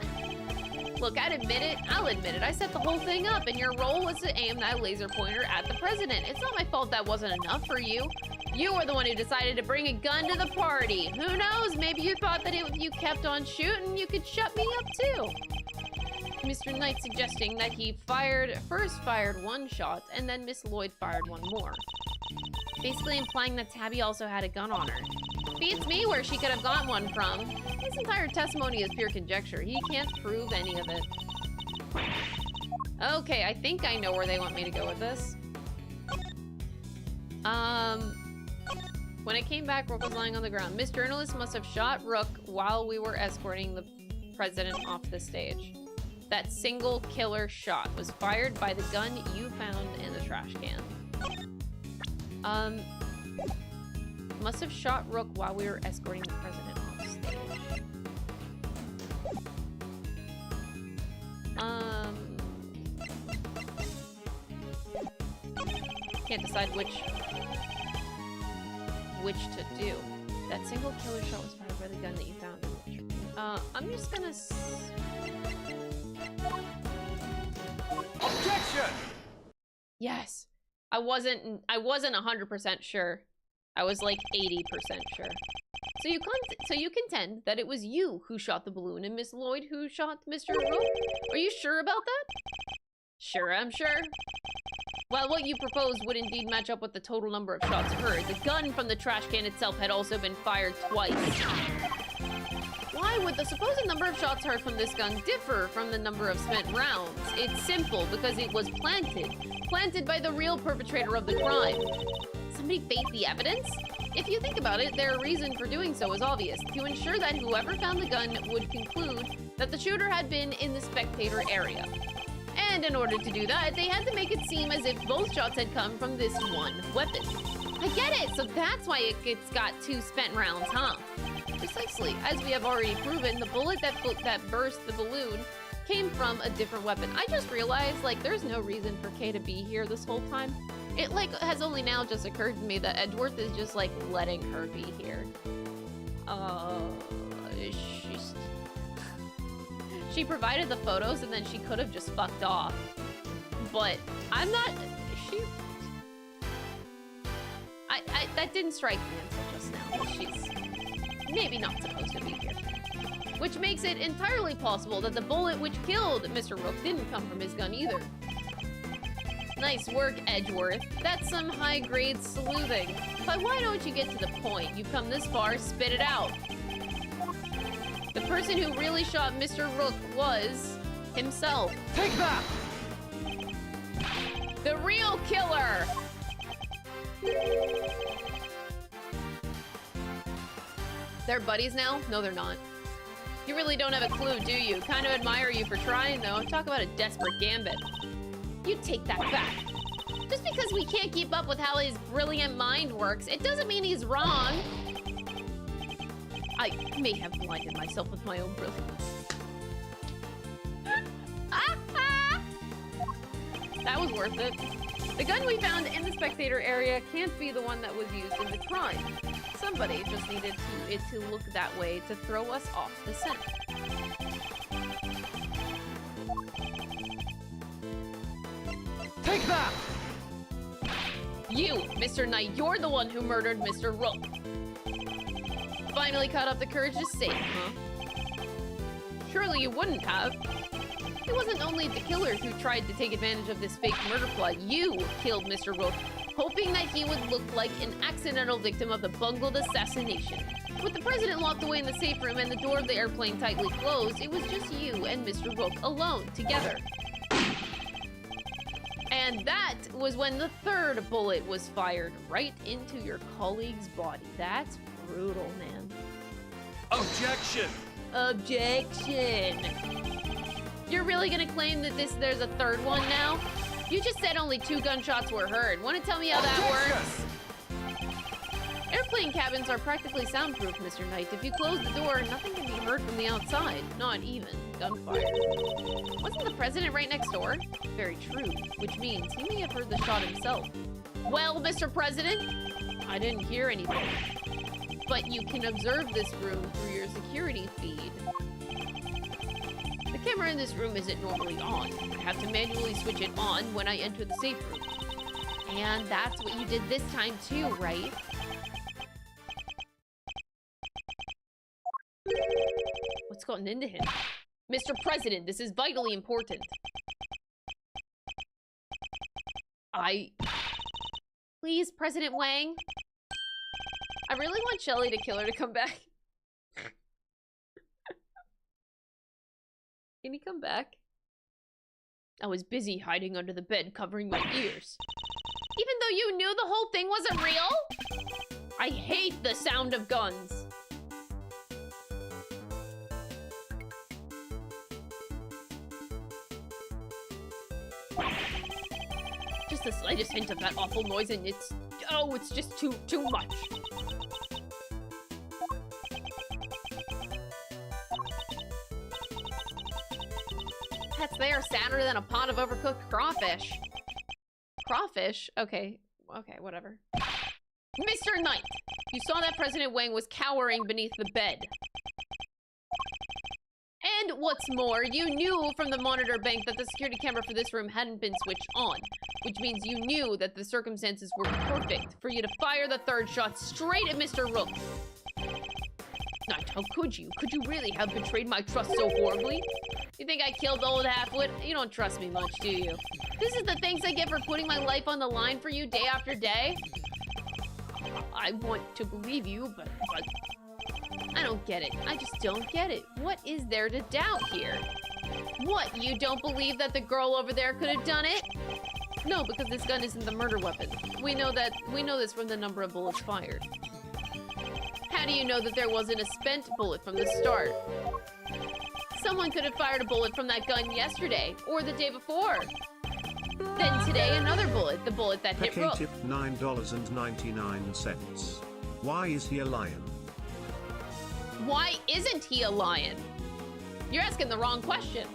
Look, I'll admit it. I set the whole thing up, and your role was to aim that laser pointer at the president. It's not my fault that wasn't enough for you. You were the one who decided to bring a gun to the party. Who knows? Maybe you thought that if you kept on shooting, you could shut me up too. Mr. Knight suggesting that he first fired one shot, and then Miss Lloyd fired one more. Basically implying that Tabby also had a gun on her. Beats me where she could have gotten one from. His entire testimony is pure conjecture. He can't prove any of it. Okay, I think I know where they want me to go with this. When I came back, Rook was lying on the ground. Miss Journalist must have shot Rook while we were escorting the president off the stage. That single killer shot was fired by the gun you found in the trash can. Must have shot Rook while we were escorting the president off stage. Can't decide which to do. That single killer shot was fired by the gun that you found in the trash. I'm just gonna... Objection! Yes. I wasn't 100% sure. I was like 80% sure. So you contend that it was you who shot the balloon and Miss Lloyd who shot Mr. Rook? Are you sure about that? Sure, I'm sure. Well, what you proposed would indeed match up with the total number of shots heard. The gun from the trash can itself had also been fired twice. Why would the supposed number of shots heard from this gun differ from the number of spent rounds? It's simple, because it was planted by the real perpetrator of the crime. Somebody faked the evidence? If you think about it, their reason for doing so is obvious: to ensure that whoever found the gun would conclude that the shooter had been in the spectator area. And in order to do that, they had to make it seem as if both shots had come from this one weapon. I get it! So that's why it's got 2 spent rounds, huh? Precisely. As we have already proven, the bullet that burst the balloon came from a different weapon. I just realized, like, there's no reason for Kay to be here this whole time. It, like, has only now just occurred to me that Edgeworth is just, like, letting her be here. She provided the photos and then she could have just fucked off. But I'm not... that didn't strike me until just now, that she's maybe not supposed to be here. Which makes it entirely possible that the bullet which killed Mr. Rook didn't come from his gun either. Nice work, Edgeworth. That's some high-grade sleuthing. But why don't you get to the point? You've come this far, spit it out. The person who really shot Mr. Rook was himself. Take that! The real killer! They're buddies now? No, they're not. You really don't have a clue, do you? Kind of admire you for trying, though. Talk about a desperate gambit. You take that back. Just because we can't keep up with how his brilliant mind works, it doesn't mean he's wrong. I may have blinded myself with my own brilliance. That was worth it. The gun we found in the spectator area can't be the one that was used in the crime. Somebody just needed it to look that way to throw us off the scent. Take that! You, Mr. Knight, you're the one who murdered Mr. Rook. Finally caught up the courage to say, huh? Surely you wouldn't have. It wasn't only the killer who tried to take advantage of this fake murder plot. You killed Mr. Rook, hoping that he would look like an accidental victim of the bungled assassination. With the president locked away in the safe room and the door of the airplane tightly closed, it was just you and Mr. Rook alone, together. And that was when the 3rd bullet was fired right into your colleague's body. That's brutal, man. Objection! Objection! You're really gonna claim that there's a 3rd one now? You just said only 2 gunshots were heard. Wanna tell me how that works? Airplane cabins are practically soundproof, Mr. Knight. If you close the door, nothing can be heard from the outside. Not even gunfire. Wasn't the president right next door? Very true. Which means he may have heard the shot himself. Well, Mr. President, I didn't hear anything. But you can observe this room through your security feed. camera in this room isn't normally on. I have to manually switch it on when I enter the safe room. And that's what you did this time too, right? What's gotten into him? Mr. President, this is vitally important. Please, President Wang. I really want Shelly de Killer to come back. Can he come back? I was busy hiding under the bed, covering my ears. Even though you knew the whole thing wasn't real? I hate the sound of guns. Just the slightest hint of that awful noise and it's just too much. Pets there sadder than a pot of overcooked crawfish. Crawfish? Okay, whatever. Mr. Knight, you saw that President Wang was cowering beneath the bed. And what's more, you knew from the monitor bank that the security camera for this room hadn't been switched on, which means you knew that the circumstances were perfect for you to fire the third shot straight at Mr. Rook. Knight, how could you? Could you really have betrayed my trust so horribly? You think I killed the old halfwit? You don't trust me much, do you? This is the thanks I get for putting my life on the line for you day after day? I want to believe you, but I don't get it. I just don't get it. What is there to doubt here? What, you don't believe that the girl over there could have done it? No, because this gun isn't the murder weapon. We know this from the number of bullets fired. How do you know that there wasn't a spent bullet from the start? Someone could have fired a bullet from that gun yesterday, or the day before. Then today, another bullet, the bullet that hit Rook. Tip $9.99. Why is he a lion? Why isn't he a lion? You're asking the wrong question.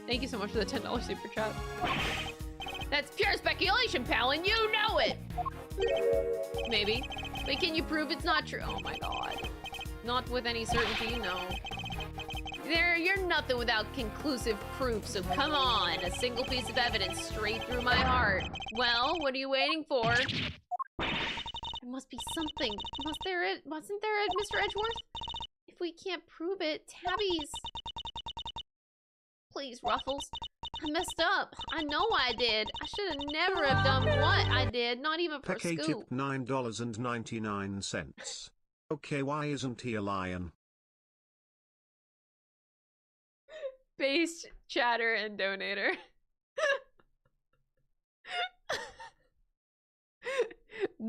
Thank you so much for the $10 super chat. That's pure speculation, pal, and you know it. Maybe. But can you prove it's not true? Oh my god. Not with any certainty, no. You're nothing without conclusive proof, so come on. A single piece of evidence straight through my heart. Well, what are you waiting for? There must be something. Wasn't there, Mr. Edgeworth? If we can't prove it, Tabby's... Please, Ruffles. I messed up. I know I did. I should have never have done what I did, not even for Tip Scoop. $9.99. Okay, why isn't he a lion? Base, chatter, and donator.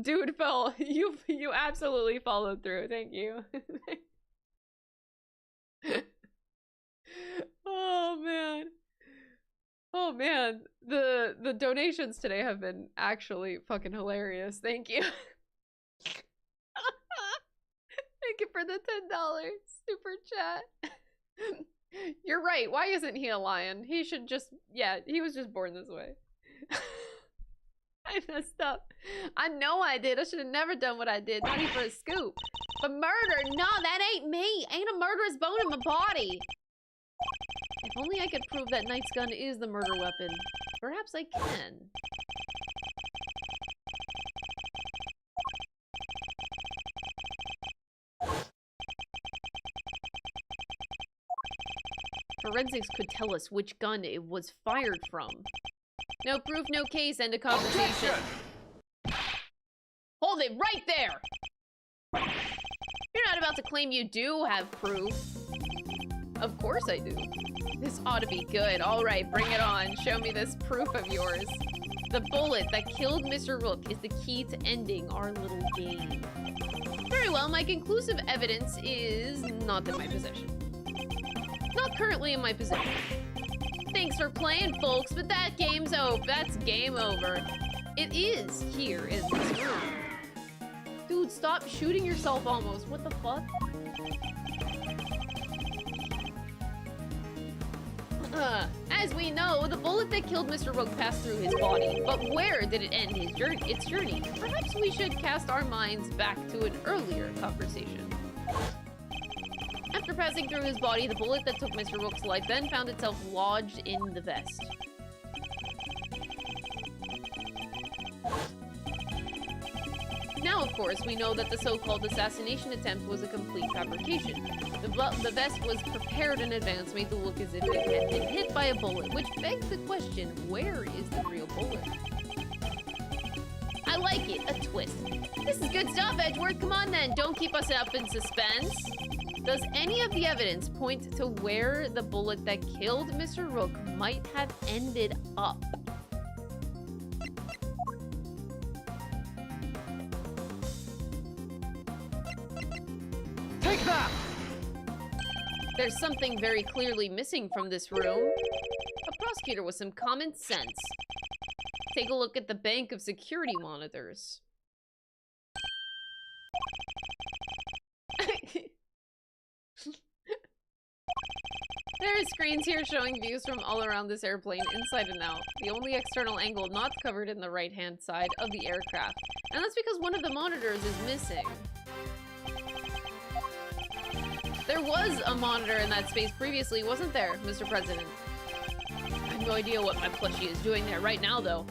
Dude, Phil, you absolutely followed through. Thank you. Oh man. Oh man. The donations today have been actually fucking hilarious. Thank you. Thank you for the $10 super chat. You're right. Why isn't he a lion? He should just, yeah, he was just born this way. I messed up. I know I did. I should have never done what I did. Not even for a scoop. But murder, no, that ain't me. Ain't a murderous bone in my body. If only I could prove that Knight's gun is the murder weapon. Perhaps I can. Forensics could tell us which gun it was fired from. No proof, no case, end of conversation. Hold it right there! You're not about to claim you do have proof. Of course I do. This ought to be good. All right, bring it on. Show me this proof of yours. The bullet that killed Mr. Rook is the key to ending our little game. Very well, my conclusive evidence is not in my possession. Not currently in my possession. Thanks for playing, folks, but that game's over. That's game over. It is here in this room. Dude, stop shooting yourself almost. What the fuck? As we know, the bullet that killed Mr. Rook passed through his body, but where did it end its journey? Perhaps we should cast our minds back to an earlier conversation. After passing through his body, the bullet that took Mr. Rook's life then found itself lodged in the vest. Now, of course, we know that the so-called assassination attempt was a complete fabrication. The vest was prepared in advance, made to look as if it had been hit by a bullet, which begs the question, where is the real bullet? I like it, a twist. This is good stuff, Edgeworth. Come on then, don't keep us up in suspense. Does any of the evidence point to where the bullet that killed Mr. Rook might have ended up? Take that! There's something very clearly missing from this room. A prosecutor with some common sense. Take a look at the bank of security monitors. There are screens here showing views from all around this airplane, inside and out. The only external angle not covered in the right-hand side of the aircraft. And that's because one of the monitors is missing. There was a monitor in that space previously, wasn't there, Mr. President? I have no idea what my plushie is doing there right now, though.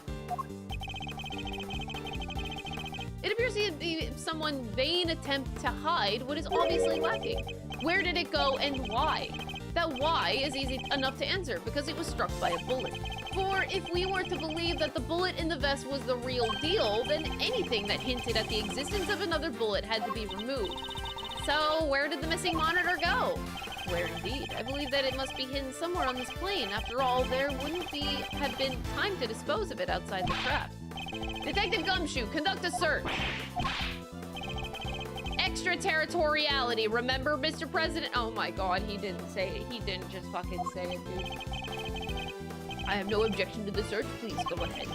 It appears to be someone's vain attempt to hide what is obviously lacking. Where did it go and why? That why is easy enough to answer, because it was struck by a bullet. For if we were to believe that the bullet in the vest was the real deal, then anything that hinted at the existence of another bullet had to be removed. So, where did the missing monitor go? Where indeed? I believe that it must be hidden somewhere on this plane. After all, there wouldn't have been time to dispose of it outside the craft. Detective Gumshoe, conduct a search. Extraterritoriality, remember, Mr. President? Oh my god, he didn't say it. He didn't just fucking say it, dude. I have no objection to the search. Please go ahead.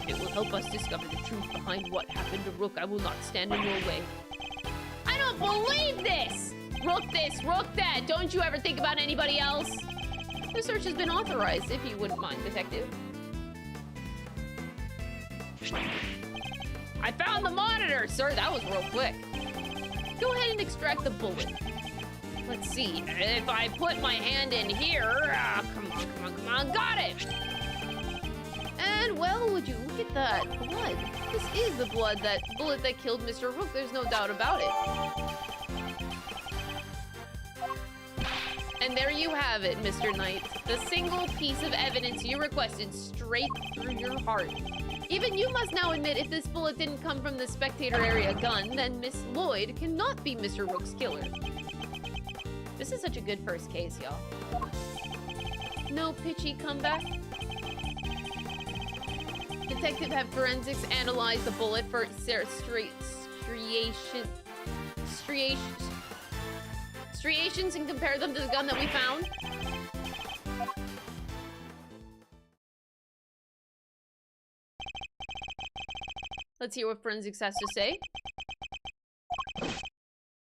It will help us discover the truth behind what happened to Rook. I will not stand in your way. I don't believe this! Rook this, Rook that! Don't you ever think about anybody else? The search has been authorized, if you wouldn't mind, Detective. I found the monitor, sir! That was real quick. Go ahead and extract the bullet. Let's see. If I put my hand in here... come on, got it! And, well, would you look at that blood? This is the bullet that killed Mr. Rook, there's no doubt about it. And there you have it, Mr. Knight. The single piece of evidence you requested straight through your heart. Even you must now admit if this bullet didn't come from the spectator area gun, then Miss Lloyd cannot be Mr. Rook's killer. This is such a good first case, y'all. No pitchy comeback. Detective have forensics analyze the bullet for striations and compare them to the gun that we found. Let's hear what forensics has to say.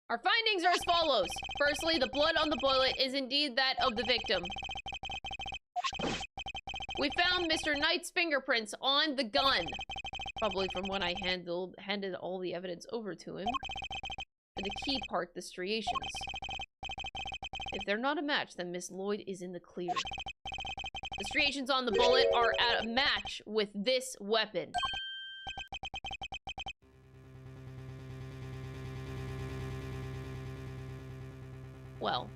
Our findings are as follows. Firstly, the blood on the bullet is indeed that of the victim. We found Mr. Knight's fingerprints on the gun. Probably from when I handed all the evidence over to him. And the key part, the striations. If they're not a match, then Miss Lloyd is in the clear. The striations on the bullet are at a match with this weapon. Well,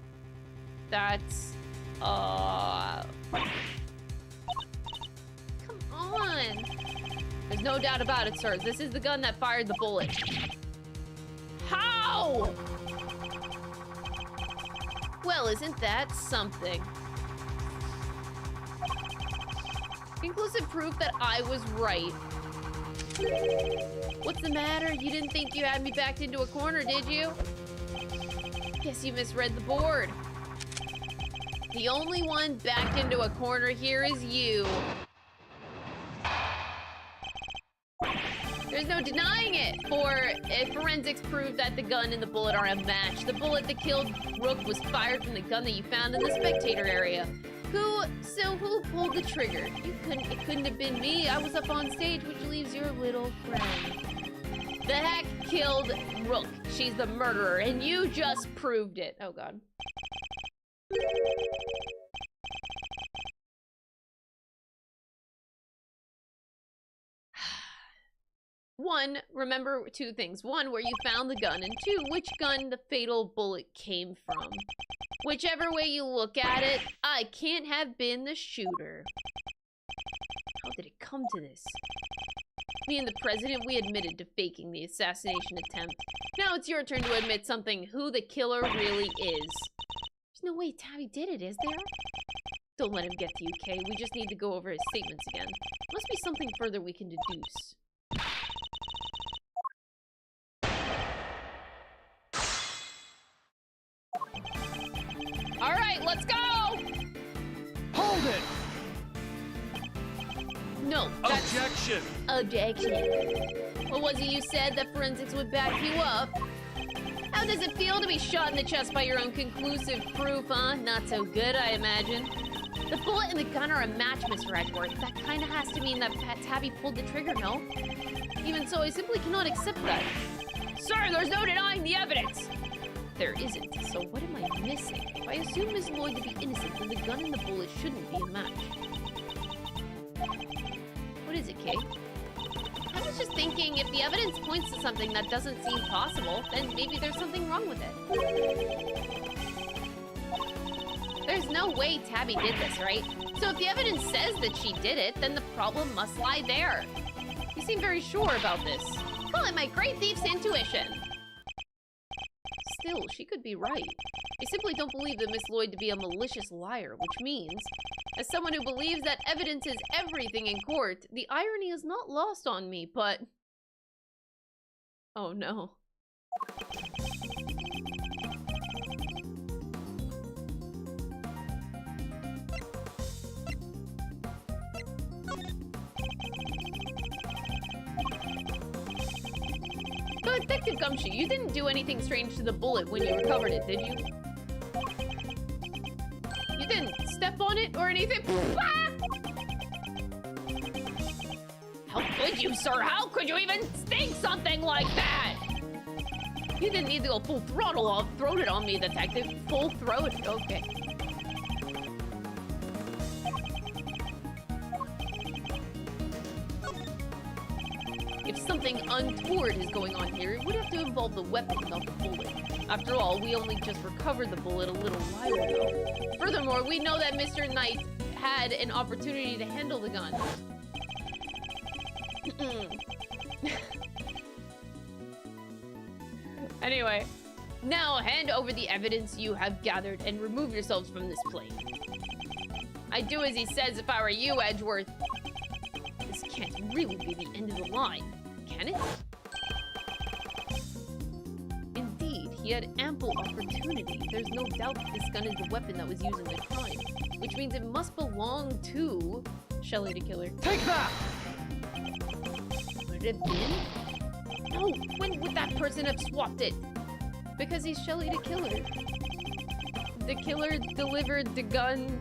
that's, come on. There's no doubt about it, sir. This is the gun that fired the bullet. How? Well, isn't that something? Conclusive proof that I was right. What's the matter? You didn't think you had me backed into a corner, did you? Guess you misread the board. The only one backed into a corner here is you. There's no denying it, for forensics proved that the gun and the bullet are a match. The bullet that killed Rook was fired from the gun that you found in the spectator area. Who pulled the trigger? It couldn't have been me. I was up on stage, which leaves your little friend. The heck killed Rook. She's the murderer, and you just proved it. Oh, God. One, remember two things. One, where you found the gun, and two, which gun the fatal bullet came from. Whichever way you look at it, I can't have been the shooter. How did it come to this? Me and the president, we admitted to faking the assassination attempt. Now it's your turn to admit something, who the killer really is. There's no way Tabby did it, is there? Don't let him get to you, Kay. We just need to go over his statements again. Must be something further we can deduce. Alright, let's go! Hold it! No, that's... Objection! Objection. What was it you said that forensics would back you up? How does it feel to be shot in the chest by your own conclusive proof, huh? Not so good, I imagine. The bullet and the gun are a match, Mr. Edgeworth. That kinda has to mean that Tabby pulled the trigger, no? Even so, I simply cannot accept that. Sir, there's no denying the evidence! There isn't, so what am I missing? If I assume Miss Lloyd to be innocent, then the gun and the bullet shouldn't be a match. What is it, Kay? I was just thinking, if the evidence points to something that doesn't seem possible, then maybe there's something wrong with it. There's no way Tabby did this, right? So if the evidence says that she did it, then the problem must lie there. You seem very sure about this. Call it my great thief's intuition. Still, she could be right. I simply don't believe that Miss Lloyd to be a malicious liar, which means, as someone who believes that evidence is everything in court, the irony is not lost on me, but... Oh no. So, Detective Gumshoe, you didn't do anything strange to the bullet when you recovered it, did you? You didn't step on it or anything? How could you, sir? How could you even think something like that? You didn't need to go full throttle off. Throw it on me, Detective. Full throat. Okay. If something untoward is going on here, it would have to involve the weapon, not the bullet. After all, we only just recovered the bullet a little while ago. Furthermore, we know that Mr. Knight had an opportunity to handle the gun. Anyway, now hand over the evidence you have gathered and remove yourselves from this plane. I'd do as he says if I were you, Edgeworth. This can't really be the end of the line, can it? Indeed, he had ample opportunity. There's no doubt that this gun is the weapon that was used in the crime, which means it must belong to Shelly de Killer. Take that! Would it have been? No, when would that person have swapped it? Because he's Shelly de Killer. The killer delivered the gun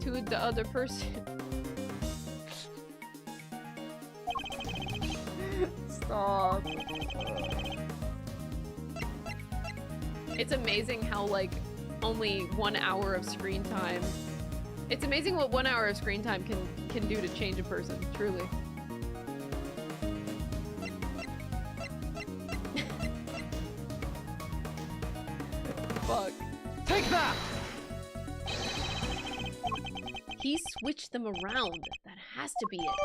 to the other person. Stop. It's amazing how, like, only 1 hour of screen time. It's amazing what 1 hour of screen time can do to change a person, truly. Fuck. Take that! He switched them around. That has to be it.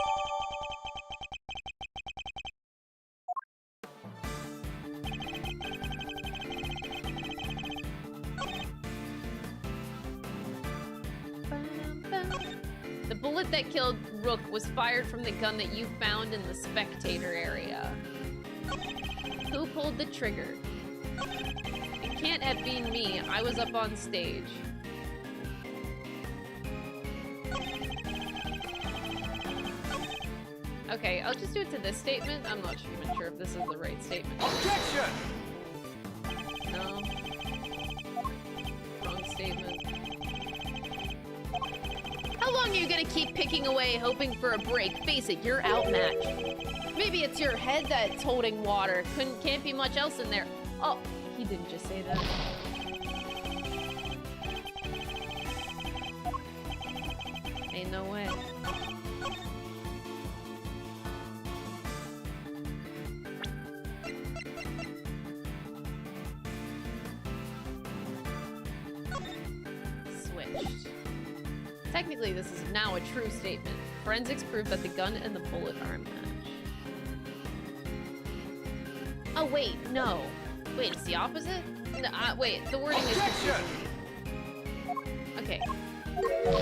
The bullet that killed Rook was fired from the gun that you found in the spectator area. Who pulled the trigger? It can't have been me. I was up on stage. Okay, I'll just do it to this statement. I'm not even sure if this is the right statement. Objection! No. Wrong statement. How long are you gonna keep picking away, hoping for a break? Face it, you're outmatched. Maybe it's your head that's holding water. Can't be much else in there. Oh, he didn't just say that. Ain't no way. Switched. Technically, this is now a true statement. Forensics prove that the gun and the bullet are a match. Oh, wait, no. Wait, it's the opposite? No, wait, the wording is confusing me. Okay.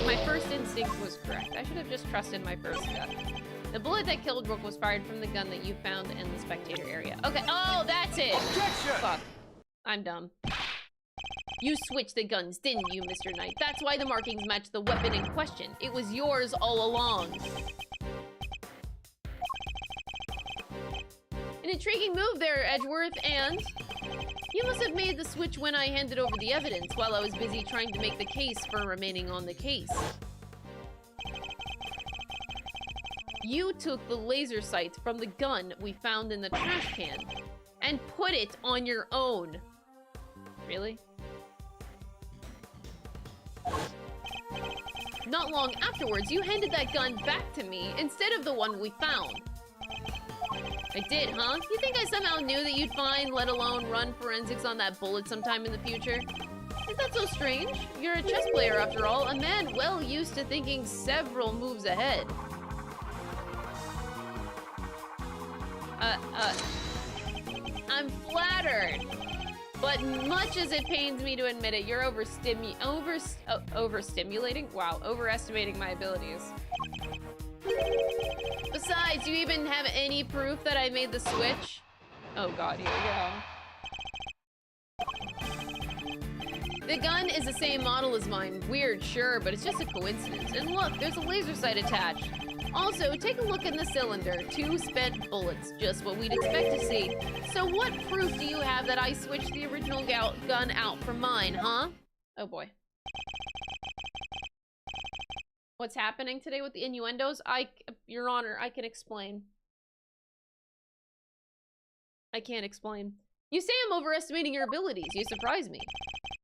My first instinct was correct. I should have just trusted my first gut. The bullet that killed Rook was fired from the gun that you found in the spectator area. Okay, oh, that's it! Objection! Fuck. I'm dumb. You switched the guns, didn't you, Mr. Knight? That's why the markings match the weapon in question. It was yours all along. An intriguing move there, Edgeworth, and... you must have made the switch when I handed over the evidence while I was busy trying to make the case for remaining on the case. You took the laser sight from the gun we found in the trash can and put it on your own. Really? Not long afterwards, you handed that gun back to me instead of the one we found. I did, huh? You think I somehow knew that you'd find, let alone run forensics on that bullet sometime in the future? Is that so strange? You're a chess player after all, a man well used to thinking several moves ahead. I'm flattered. But much as it pains me to admit it, you're overstimulating? Wow, overestimating my abilities. Besides, do you even have any proof that I made the switch? Oh god, here we go. The gun is the same model as mine. Weird, sure, but it's just a coincidence. And look, there's a laser sight attached. Also, take a look in the cylinder. 2 spent bullets, just what we'd expect to see. So what proof do you have that I switched the original gun out from mine, huh? Oh boy. What's happening today with the innuendos? Your Honor, I can explain. I can't explain. You say I'm overestimating your abilities. You surprise me.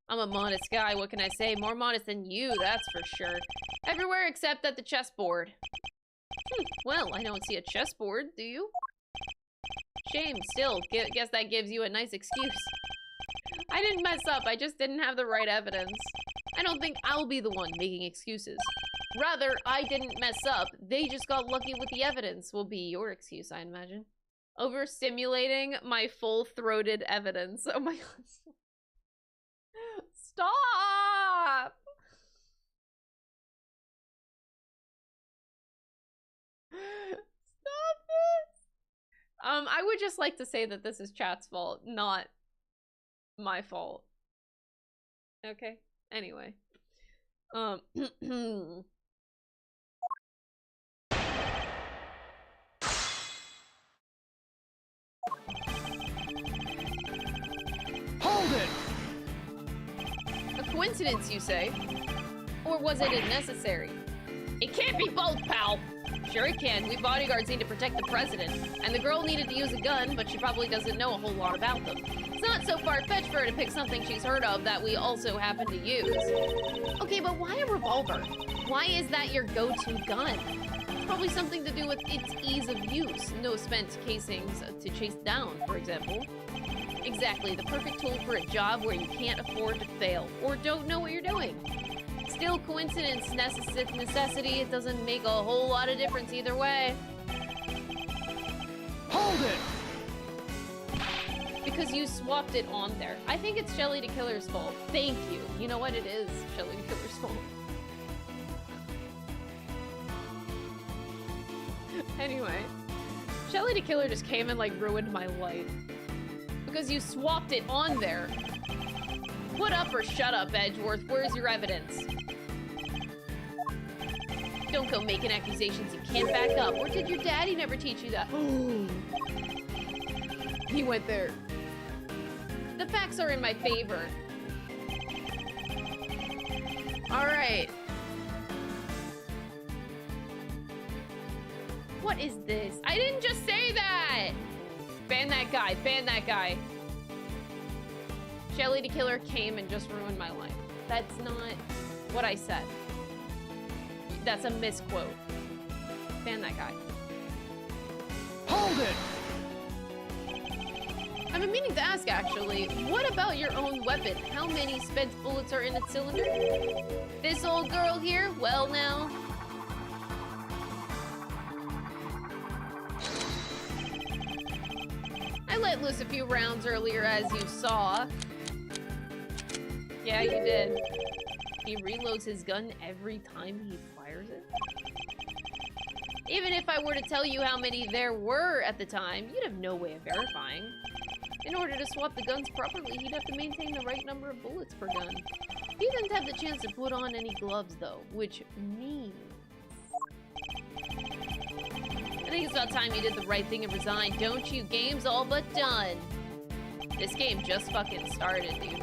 I'm a modest guy, what can I say? More modest than you, that's for sure. Everywhere except at the chessboard. Well, I don't see a chessboard, do you? Shame, still. Guess that gives you a nice excuse. I didn't mess up, I just didn't have the right evidence. I don't think I'll be the one making excuses. Rather, I didn't mess up. They just got lucky with the evidence, will be your excuse, I imagine. Overstimulating my full-throated evidence. Oh my god. Stop! Stop this! I would just like to say that this is chat's fault, not my fault. Okay, anyway. Hold it! A coincidence, you say? Or was it unnecessary? It can't be both, pal! Sure it can. We bodyguards need to protect the president. And the girl needed to use a gun, but she probably doesn't know a whole lot about them. It's not so far-fetched for her to pick something she's heard of that we also happen to use. Okay, but why a revolver? Why is that your go-to gun? It's probably something to do with its ease of use. No spent casings to chase down, for example. Exactly, the perfect tool for a job where you can't afford to fail, or don't know what you're doing. Still, coincidence, necessity, it doesn't make a whole lot of difference either way. Hold it! Because you swapped it on there. I think it's Shelly de Killer's fault. Thank you. You know what? It is Shelly de Killer's fault. Anyway, Shelly de Killer just came and like ruined my life. Because you swapped it on there. Put up or shut up, Edgeworth. Where's your evidence? Don't go making accusations you can't back up. Or did your daddy never teach you that? He went there. The facts are in my favor. All right. What is this? I didn't just say that! Ban that guy. Ban that guy. Shelly de Killer came and just ruined my life. That's not what I said. That's a misquote. Ban that guy. Hold it! I've been meaning to ask, actually, what about your own weapon? How many spent bullets are in its cylinder? This old girl here? Well, now. I let loose a few rounds earlier, as you saw. Yeah, you did. He reloads his gun every time he fires it. Even if I were to tell you how many there were at the time, you'd have no way of verifying. In order to swap the guns properly, he'd have to maintain the right number of bullets per gun. He didn't have the chance to put on any gloves, though, which means... I think it's about time you did the right thing and resigned, don't you? Game's all but done. This game just fucking started, dude.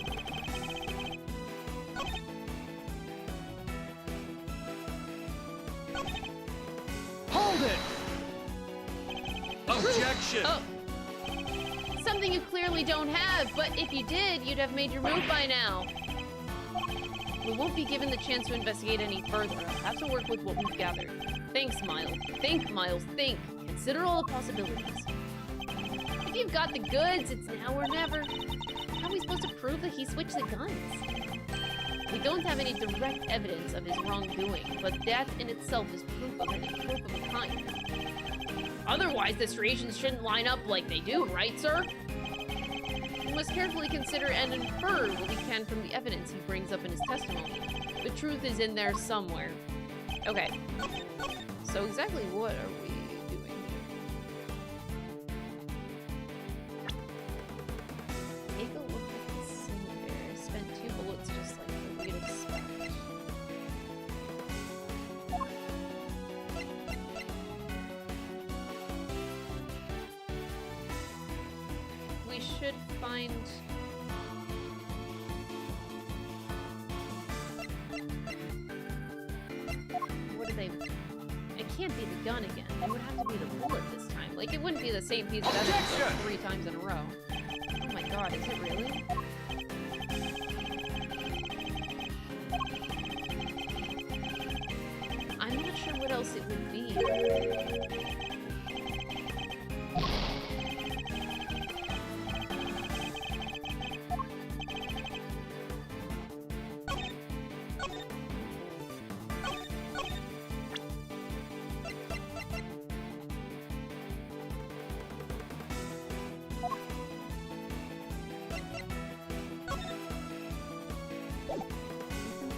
Hold it! Objection! Oh. Something you clearly don't have, but if you did, you'd have made your move by now. We won't be given the chance to investigate any further. I'll have to work with what we've gathered. Thanks, Miles. Think, Miles, think. Consider all the possibilities. If you've got the goods, it's now or never. How are we supposed to prove that he switched the guns? We don't have any direct evidence of his wrongdoing, but that in itself is proof of a kind. Otherwise, the striations shouldn't line up like they do, right, sir? We must carefully consider and infer what we can from the evidence he brings up in his testimony. The truth is in there somewhere. Okay. So exactly what are we doing here? Take a look at the cylinder. Spent 2 bullets just like we'd expect. We should find... What do they... It can't be the gun again. It would have to be the bullet this time. Like, it wouldn't be the same piece of evidence like 3 times in a row. Oh my god, is it really? I'm not sure what else it would be.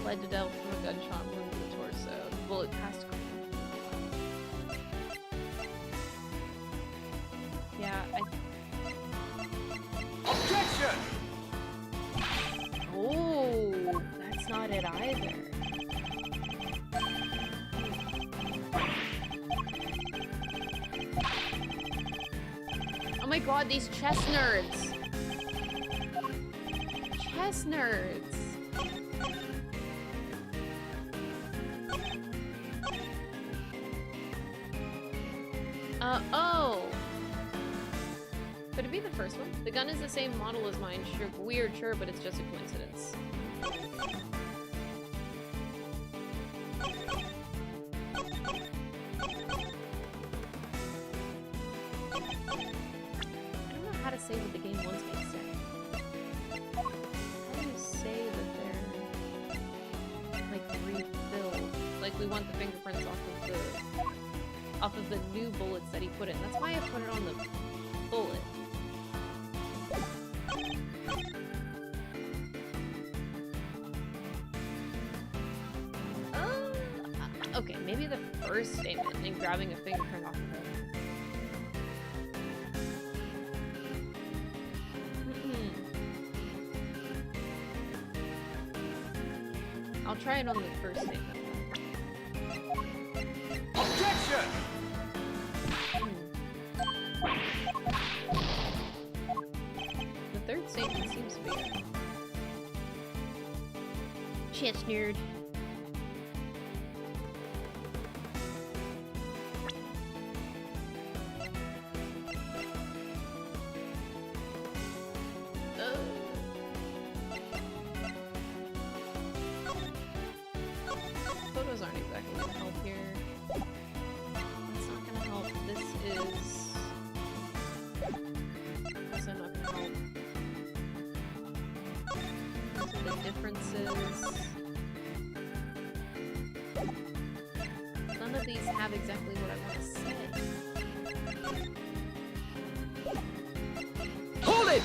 Bled to death from a gunshot wound to the torso. The bullet passed. Yeah, Objection! Oh, that's not it either. Oh my god, these chess nerds! Chess nerds! Oh! Could it be the first one? The gun is the same model as mine. Sure, weird, sure, but it's just a coincidence. I don't know how to say what the game wants me to say. How do you say that they're, like, refilled? Like, we want the fingerprints off of the new bullets that he put in. That's why I put it on the bullet. Okay, maybe the first statement and grabbing a fingerprint off of it. I'll try it on the first statement. Objection! The third statement seems to be it. Chess nerd. photos aren't exactly gonna help here. That's not gonna help. This is also not gonna help. Those are the differences. None of these have exactly what I want to say. Hold it!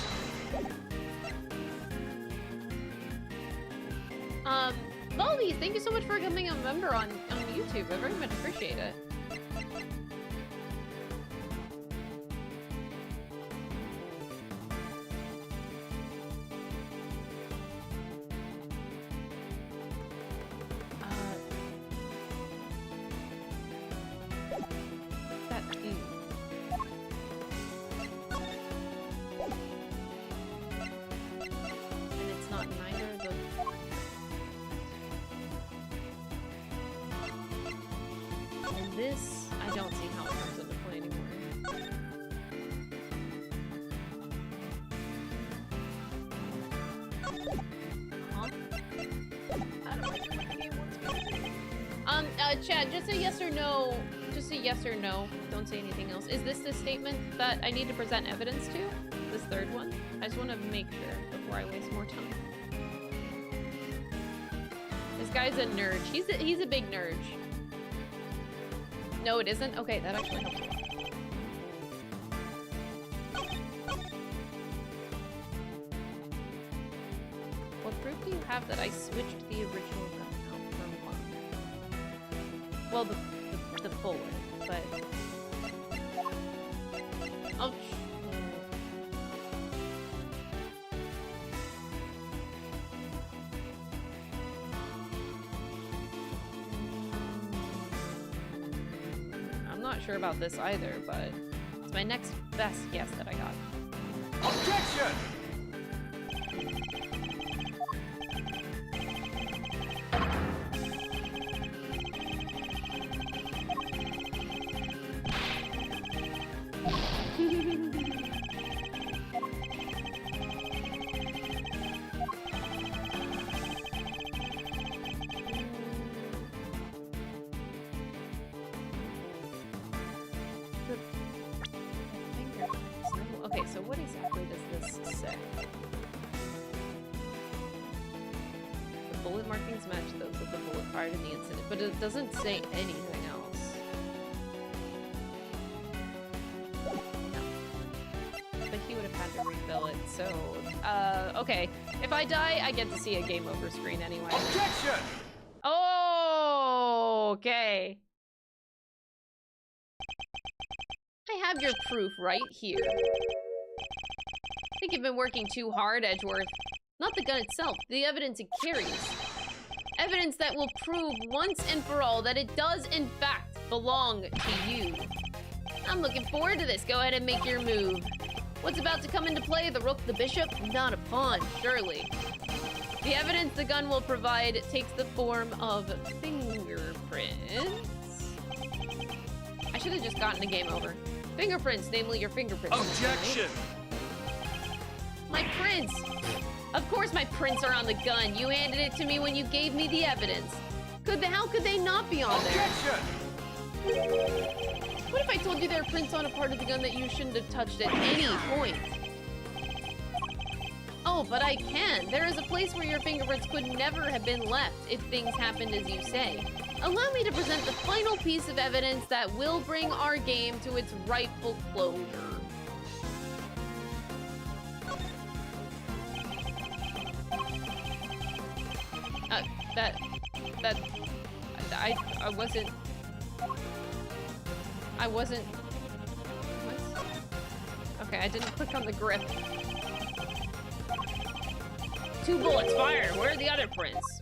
Baldy, thank you so much for becoming a member on YouTube. I very much appreciate it. And it's not neither the... And this, I don't see how it comes into play anymore. Huh? I don't know what the game wants me to do. Chad, just a yes or no. Just a yes or no. Don't say anything else. Is this the statement that I need to present evidence to? This third one? I just want to make sure before I waste more time. This guy's a nerd. He's a big nerd. No, it isn't? Okay, that actually helps. What proof do you have that I switched the original gun out for one? Well, the bullet, but... Oh, I'm not sure about this either, but it's my next best guess that I got. Objection! Okay, so what exactly does this say? The bullet markings match those of the bullet fired in the incident, but it doesn't say anything else. No. But he would have had to refill it, so... okay. If I die, I get to see a game over screen anyway. Objection! Oh, okay. I have your proof right here. I think you've been working too hard, Edgeworth. Not the gun itself, the evidence it carries. Evidence that will prove once and for all that it does, in fact, belong to you. I'm looking forward to this. Go ahead and make your move. What's about to come into play? The rook, the bishop? Not a pawn, surely. The evidence the gun will provide takes the form of fingerprints. I should have just gotten a game over. Fingerprints, namely your fingerprints. Objection! My prints! Of course my prints are on the gun. You handed it to me when you gave me the evidence. How could they not be on there? Objection! What if I told you there are prints on a part of the gun that you shouldn't have touched at any point? Oh, but I can. There is a place where your fingerprints could never have been left if things happened as you say. Allow me to present the final piece of evidence that will bring our game to its rightful closure. I wasn't... What? Okay, I didn't click on the grip. 2 bullets fired. Where are the other prints?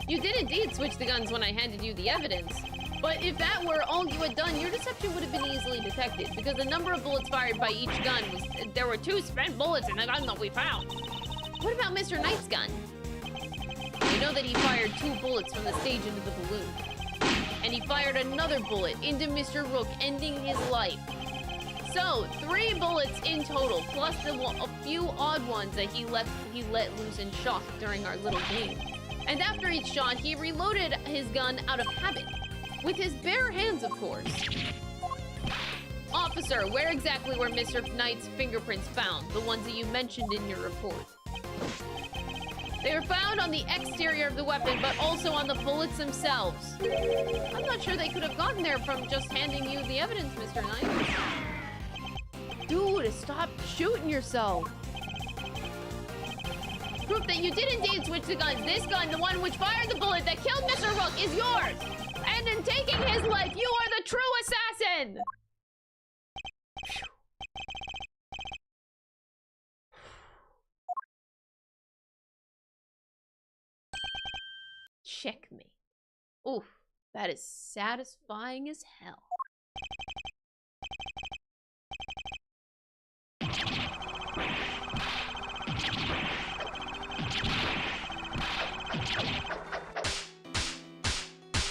You did indeed switch the guns when I handed you the evidence. But if that were all you had done, your deception would have been easily detected, because the number of bullets fired by each gun was... There were 2 spent bullets in the gun that we found. What about Mr. Knight's gun? We know that he fired 2 bullets from the stage into the balloon. And he fired another bullet into Mr. Rook, ending his life. So 3 bullets in total, plus a few odd ones that he let loose in shock during our little game. And after each shot, he reloaded his gun out of habit, with his bare hands, of course. Officer, where exactly were Mr. Knight's fingerprints found? The ones that you mentioned in your report. They were found on the exterior of the weapon, but also on the bullets themselves. I'm not sure they could have gotten there from just handing you the evidence, Mr. Knight. Dude, stop shooting yourself. Proof that you did indeed switch the guns. This gun, the one which fired the bullet that killed Mr. Rook, is yours. And in taking his life, you are the true assassin. Checkmate. Oof, that is satisfying as hell.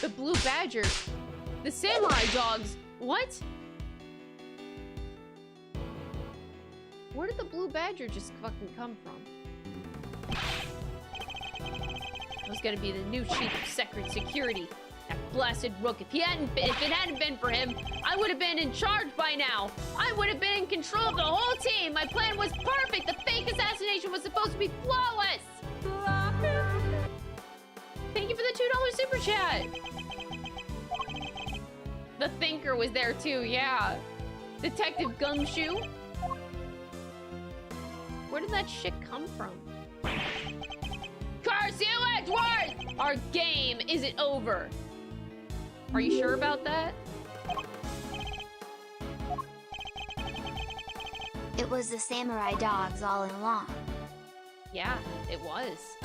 The Blue Badger. The Samurai Dogs. What? Where did the Blue Badger just fucking come from? I was gonna be the new chief of security. That blasted Rook. If it hadn't been for him, I would have been in charge by now. I would have been in control of the whole team. My plan was perfect. The fake assassination was supposed to be flawless. Thank you for the $2 super chat. The Thinker was there too, yeah. Detective Gumshoe. Where did that shit come from? Curse you, Edgeworth! Our game isn't over. Are you sure about that? It was the Samurai Dogs all along. Yeah, it was.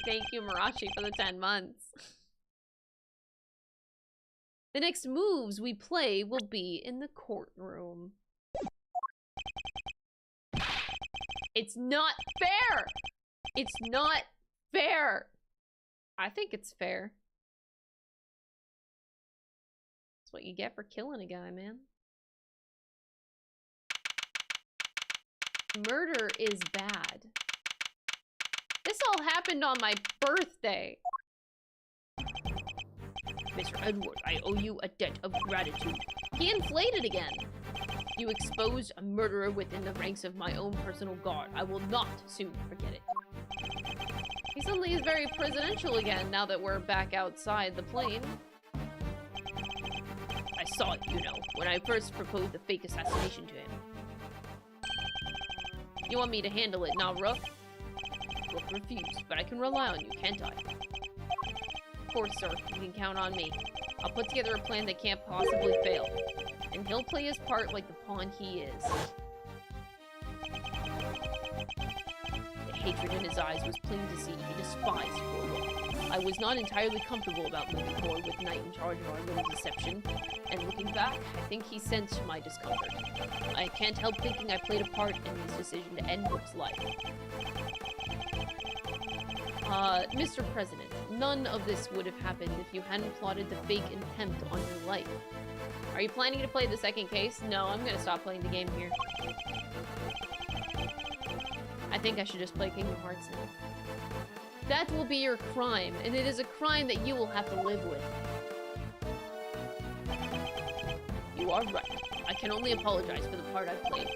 Thank you, Marashi, for the 10 months. The next moves we play will be in the courtroom. It's not fair! It's not fair! I think it's fair. That's what you get for killing a guy, man. Murder is bad. This all happened on my birthday. Mr. Edgeworth, I owe you a debt of gratitude. He inflated again. You exposed a murderer within the ranks of my own personal guard. I will not soon forget it. He suddenly is very presidential again now that we're back outside the plane. I saw it, you know, when I first proposed the fake assassination to him. You want me to handle it now, Rook? Rook refused, but I can rely on you, can't I? Of course, sir. You can count on me. I'll put together a plan that can't possibly fail. And he'll play his part like the pawn he is. The hatred in his eyes was plain to see. He despised poor Rook. I was not entirely comfortable about moving forward with Knight in charge of our little deception. And looking back, I think he sensed my discomfort. I can't help thinking I played a part in his decision to end Rook's life. Mr. President, none of this would have happened if you hadn't plotted the fake attempt on your life. Are you planning to play the second case? No, I'm gonna stop playing the game here. I think I should just play Kingdom Hearts now. That will be your crime, and it is a crime that you will have to live with. You are right. I can only apologize for the part I've played,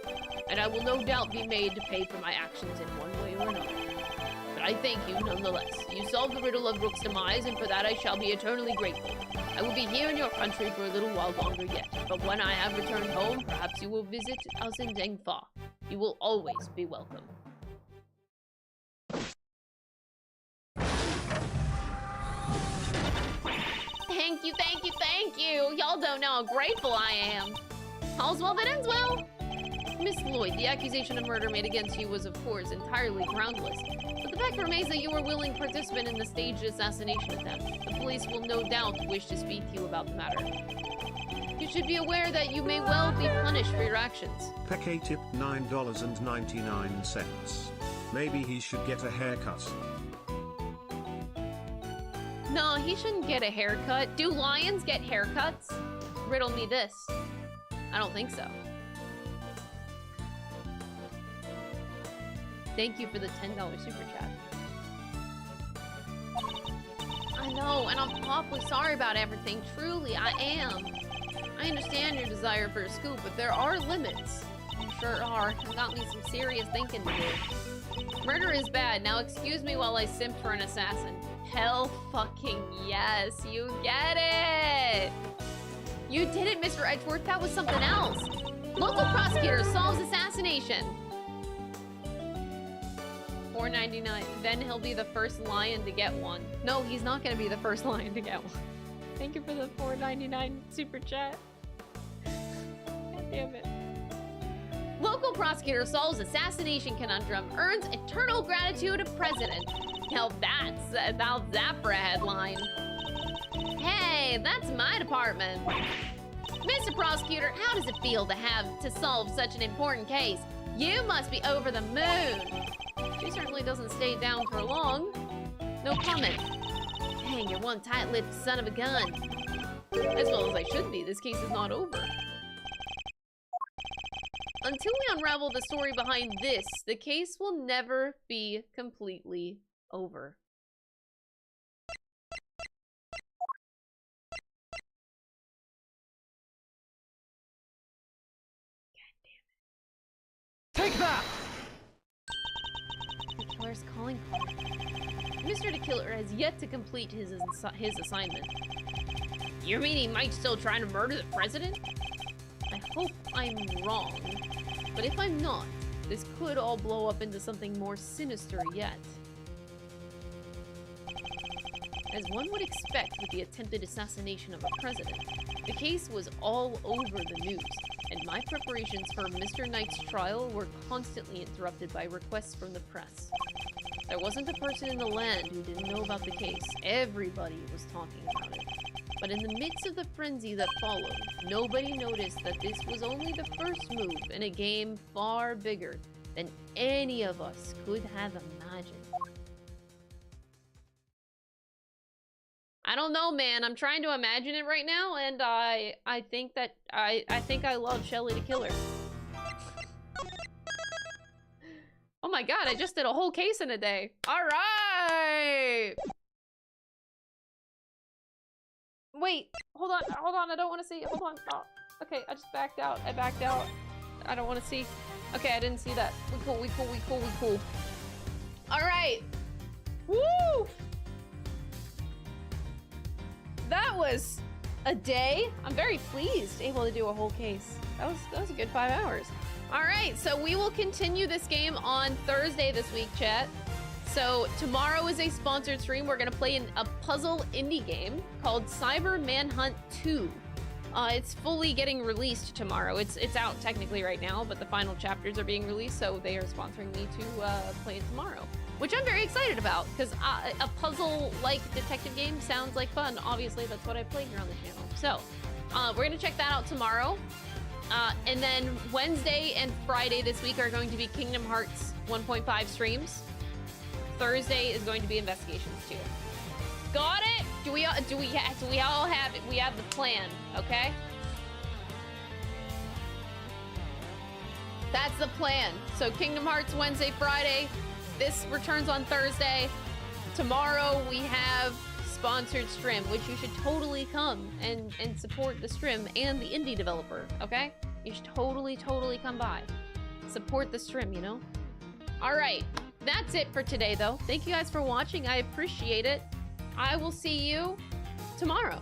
and I will no doubt be made to pay for my actions in one way or another. But I thank you nonetheless. You solved the riddle of Rook's demise, and for that I shall be eternally grateful. I will be here in your country for a little while longer yet, but when I have returned home, perhaps you will visit us in Dengfa. You will always be welcome. Thank you, thank you, thank you! Y'all don't know how grateful I am. All's well that ends well. Miss Lloyd, the accusation of murder made against you was, of course, entirely groundless. But the fact remains that you were a willing participant in the staged assassination attempt. The police will no doubt wish to speak to you about the matter. You should be aware that you may well be punished for your actions. Peque tip $9.99. Maybe he should get a haircut. No, he shouldn't get a haircut. Do lions get haircuts? Riddle me this. I don't think so. Thank you for the $10 super chat. I know, and I'm awfully sorry about everything. Truly, I am. I understand your desire for a scoop, but there are limits. You sure are. It got me some serious thinking to do. Murder is bad. Now excuse me while I simp for an assassin. Hell fucking yes. You get it. You did it, Mr. Edgeworth. That was something else. Local prosecutor solves assassination. $4.99. Then he'll be the first lion to get one. No, he's not gonna be the first lion to get one. Thank you for the $4.99 super chat. God damn it. Local prosecutor solves assassination conundrum, earns eternal gratitude of president. Now that's about that for a headline. Hey, that's my department. Mr. Prosecutor, how does it feel to solve such an important case? You must be over the moon. She certainly doesn't stay down for long. No comment. Dang, you're one tight-lipped son of a gun. As well as I should be, this case is not over. Until we unravel the story behind this, the case will never be completely over. Take that! The killer's calling card. Mr. de Killer has yet to complete his assignment. You mean he might still try to murder the president? I hope I'm wrong. But if I'm not, this could all blow up into something more sinister yet. As one would expect with the attempted assassination of a president, the case was all over the news, and my preparations for Mr. Knight's trial were constantly interrupted by requests from the press. There wasn't a person in the land who didn't know about the case. Everybody was talking about it. But in the midst of the frenzy that followed, nobody noticed that this was only the first move in a game far bigger than any of us could have imagined. I don't know, man. I'm trying to imagine it right now, and I think that I think I love Shelly de Killer. Oh my god, I just did a whole case in a day. All right. Wait, hold on, I don't want to see, hold on. Oh, okay, I just backed out, I backed out. I don't want to see. Okay, I didn't see that. We cool. All right. Woo! That was a day. I'm very pleased, able to do a whole case. That was a good 5 hours. All right, so we will continue this game on Thursday this week, chat. So tomorrow is a sponsored stream. We're gonna play a puzzle indie game called Cyber Manhunt 2. It's fully getting released tomorrow. It's out technically right now, but the final chapters are being released, so they are sponsoring me to play it tomorrow, which I'm very excited about, because a puzzle-like detective game sounds like fun. Obviously, that's what I play here on the channel. So we're gonna check that out tomorrow. And then Wednesday and Friday this week are going to be Kingdom Hearts 1.5 streams. Thursday is going to be Investigations 2. Got it? Do we all have it? We have the plan, okay? That's the plan. So Kingdom Hearts Wednesday, Friday. This returns on Thursday. Tomorrow we have sponsored stream, which you should totally come and support the stream and the indie developer, okay? You should totally come by. Support the stream, you know? All right. That's it for today, though. Thank you guys for watching. I appreciate it. I will see you tomorrow.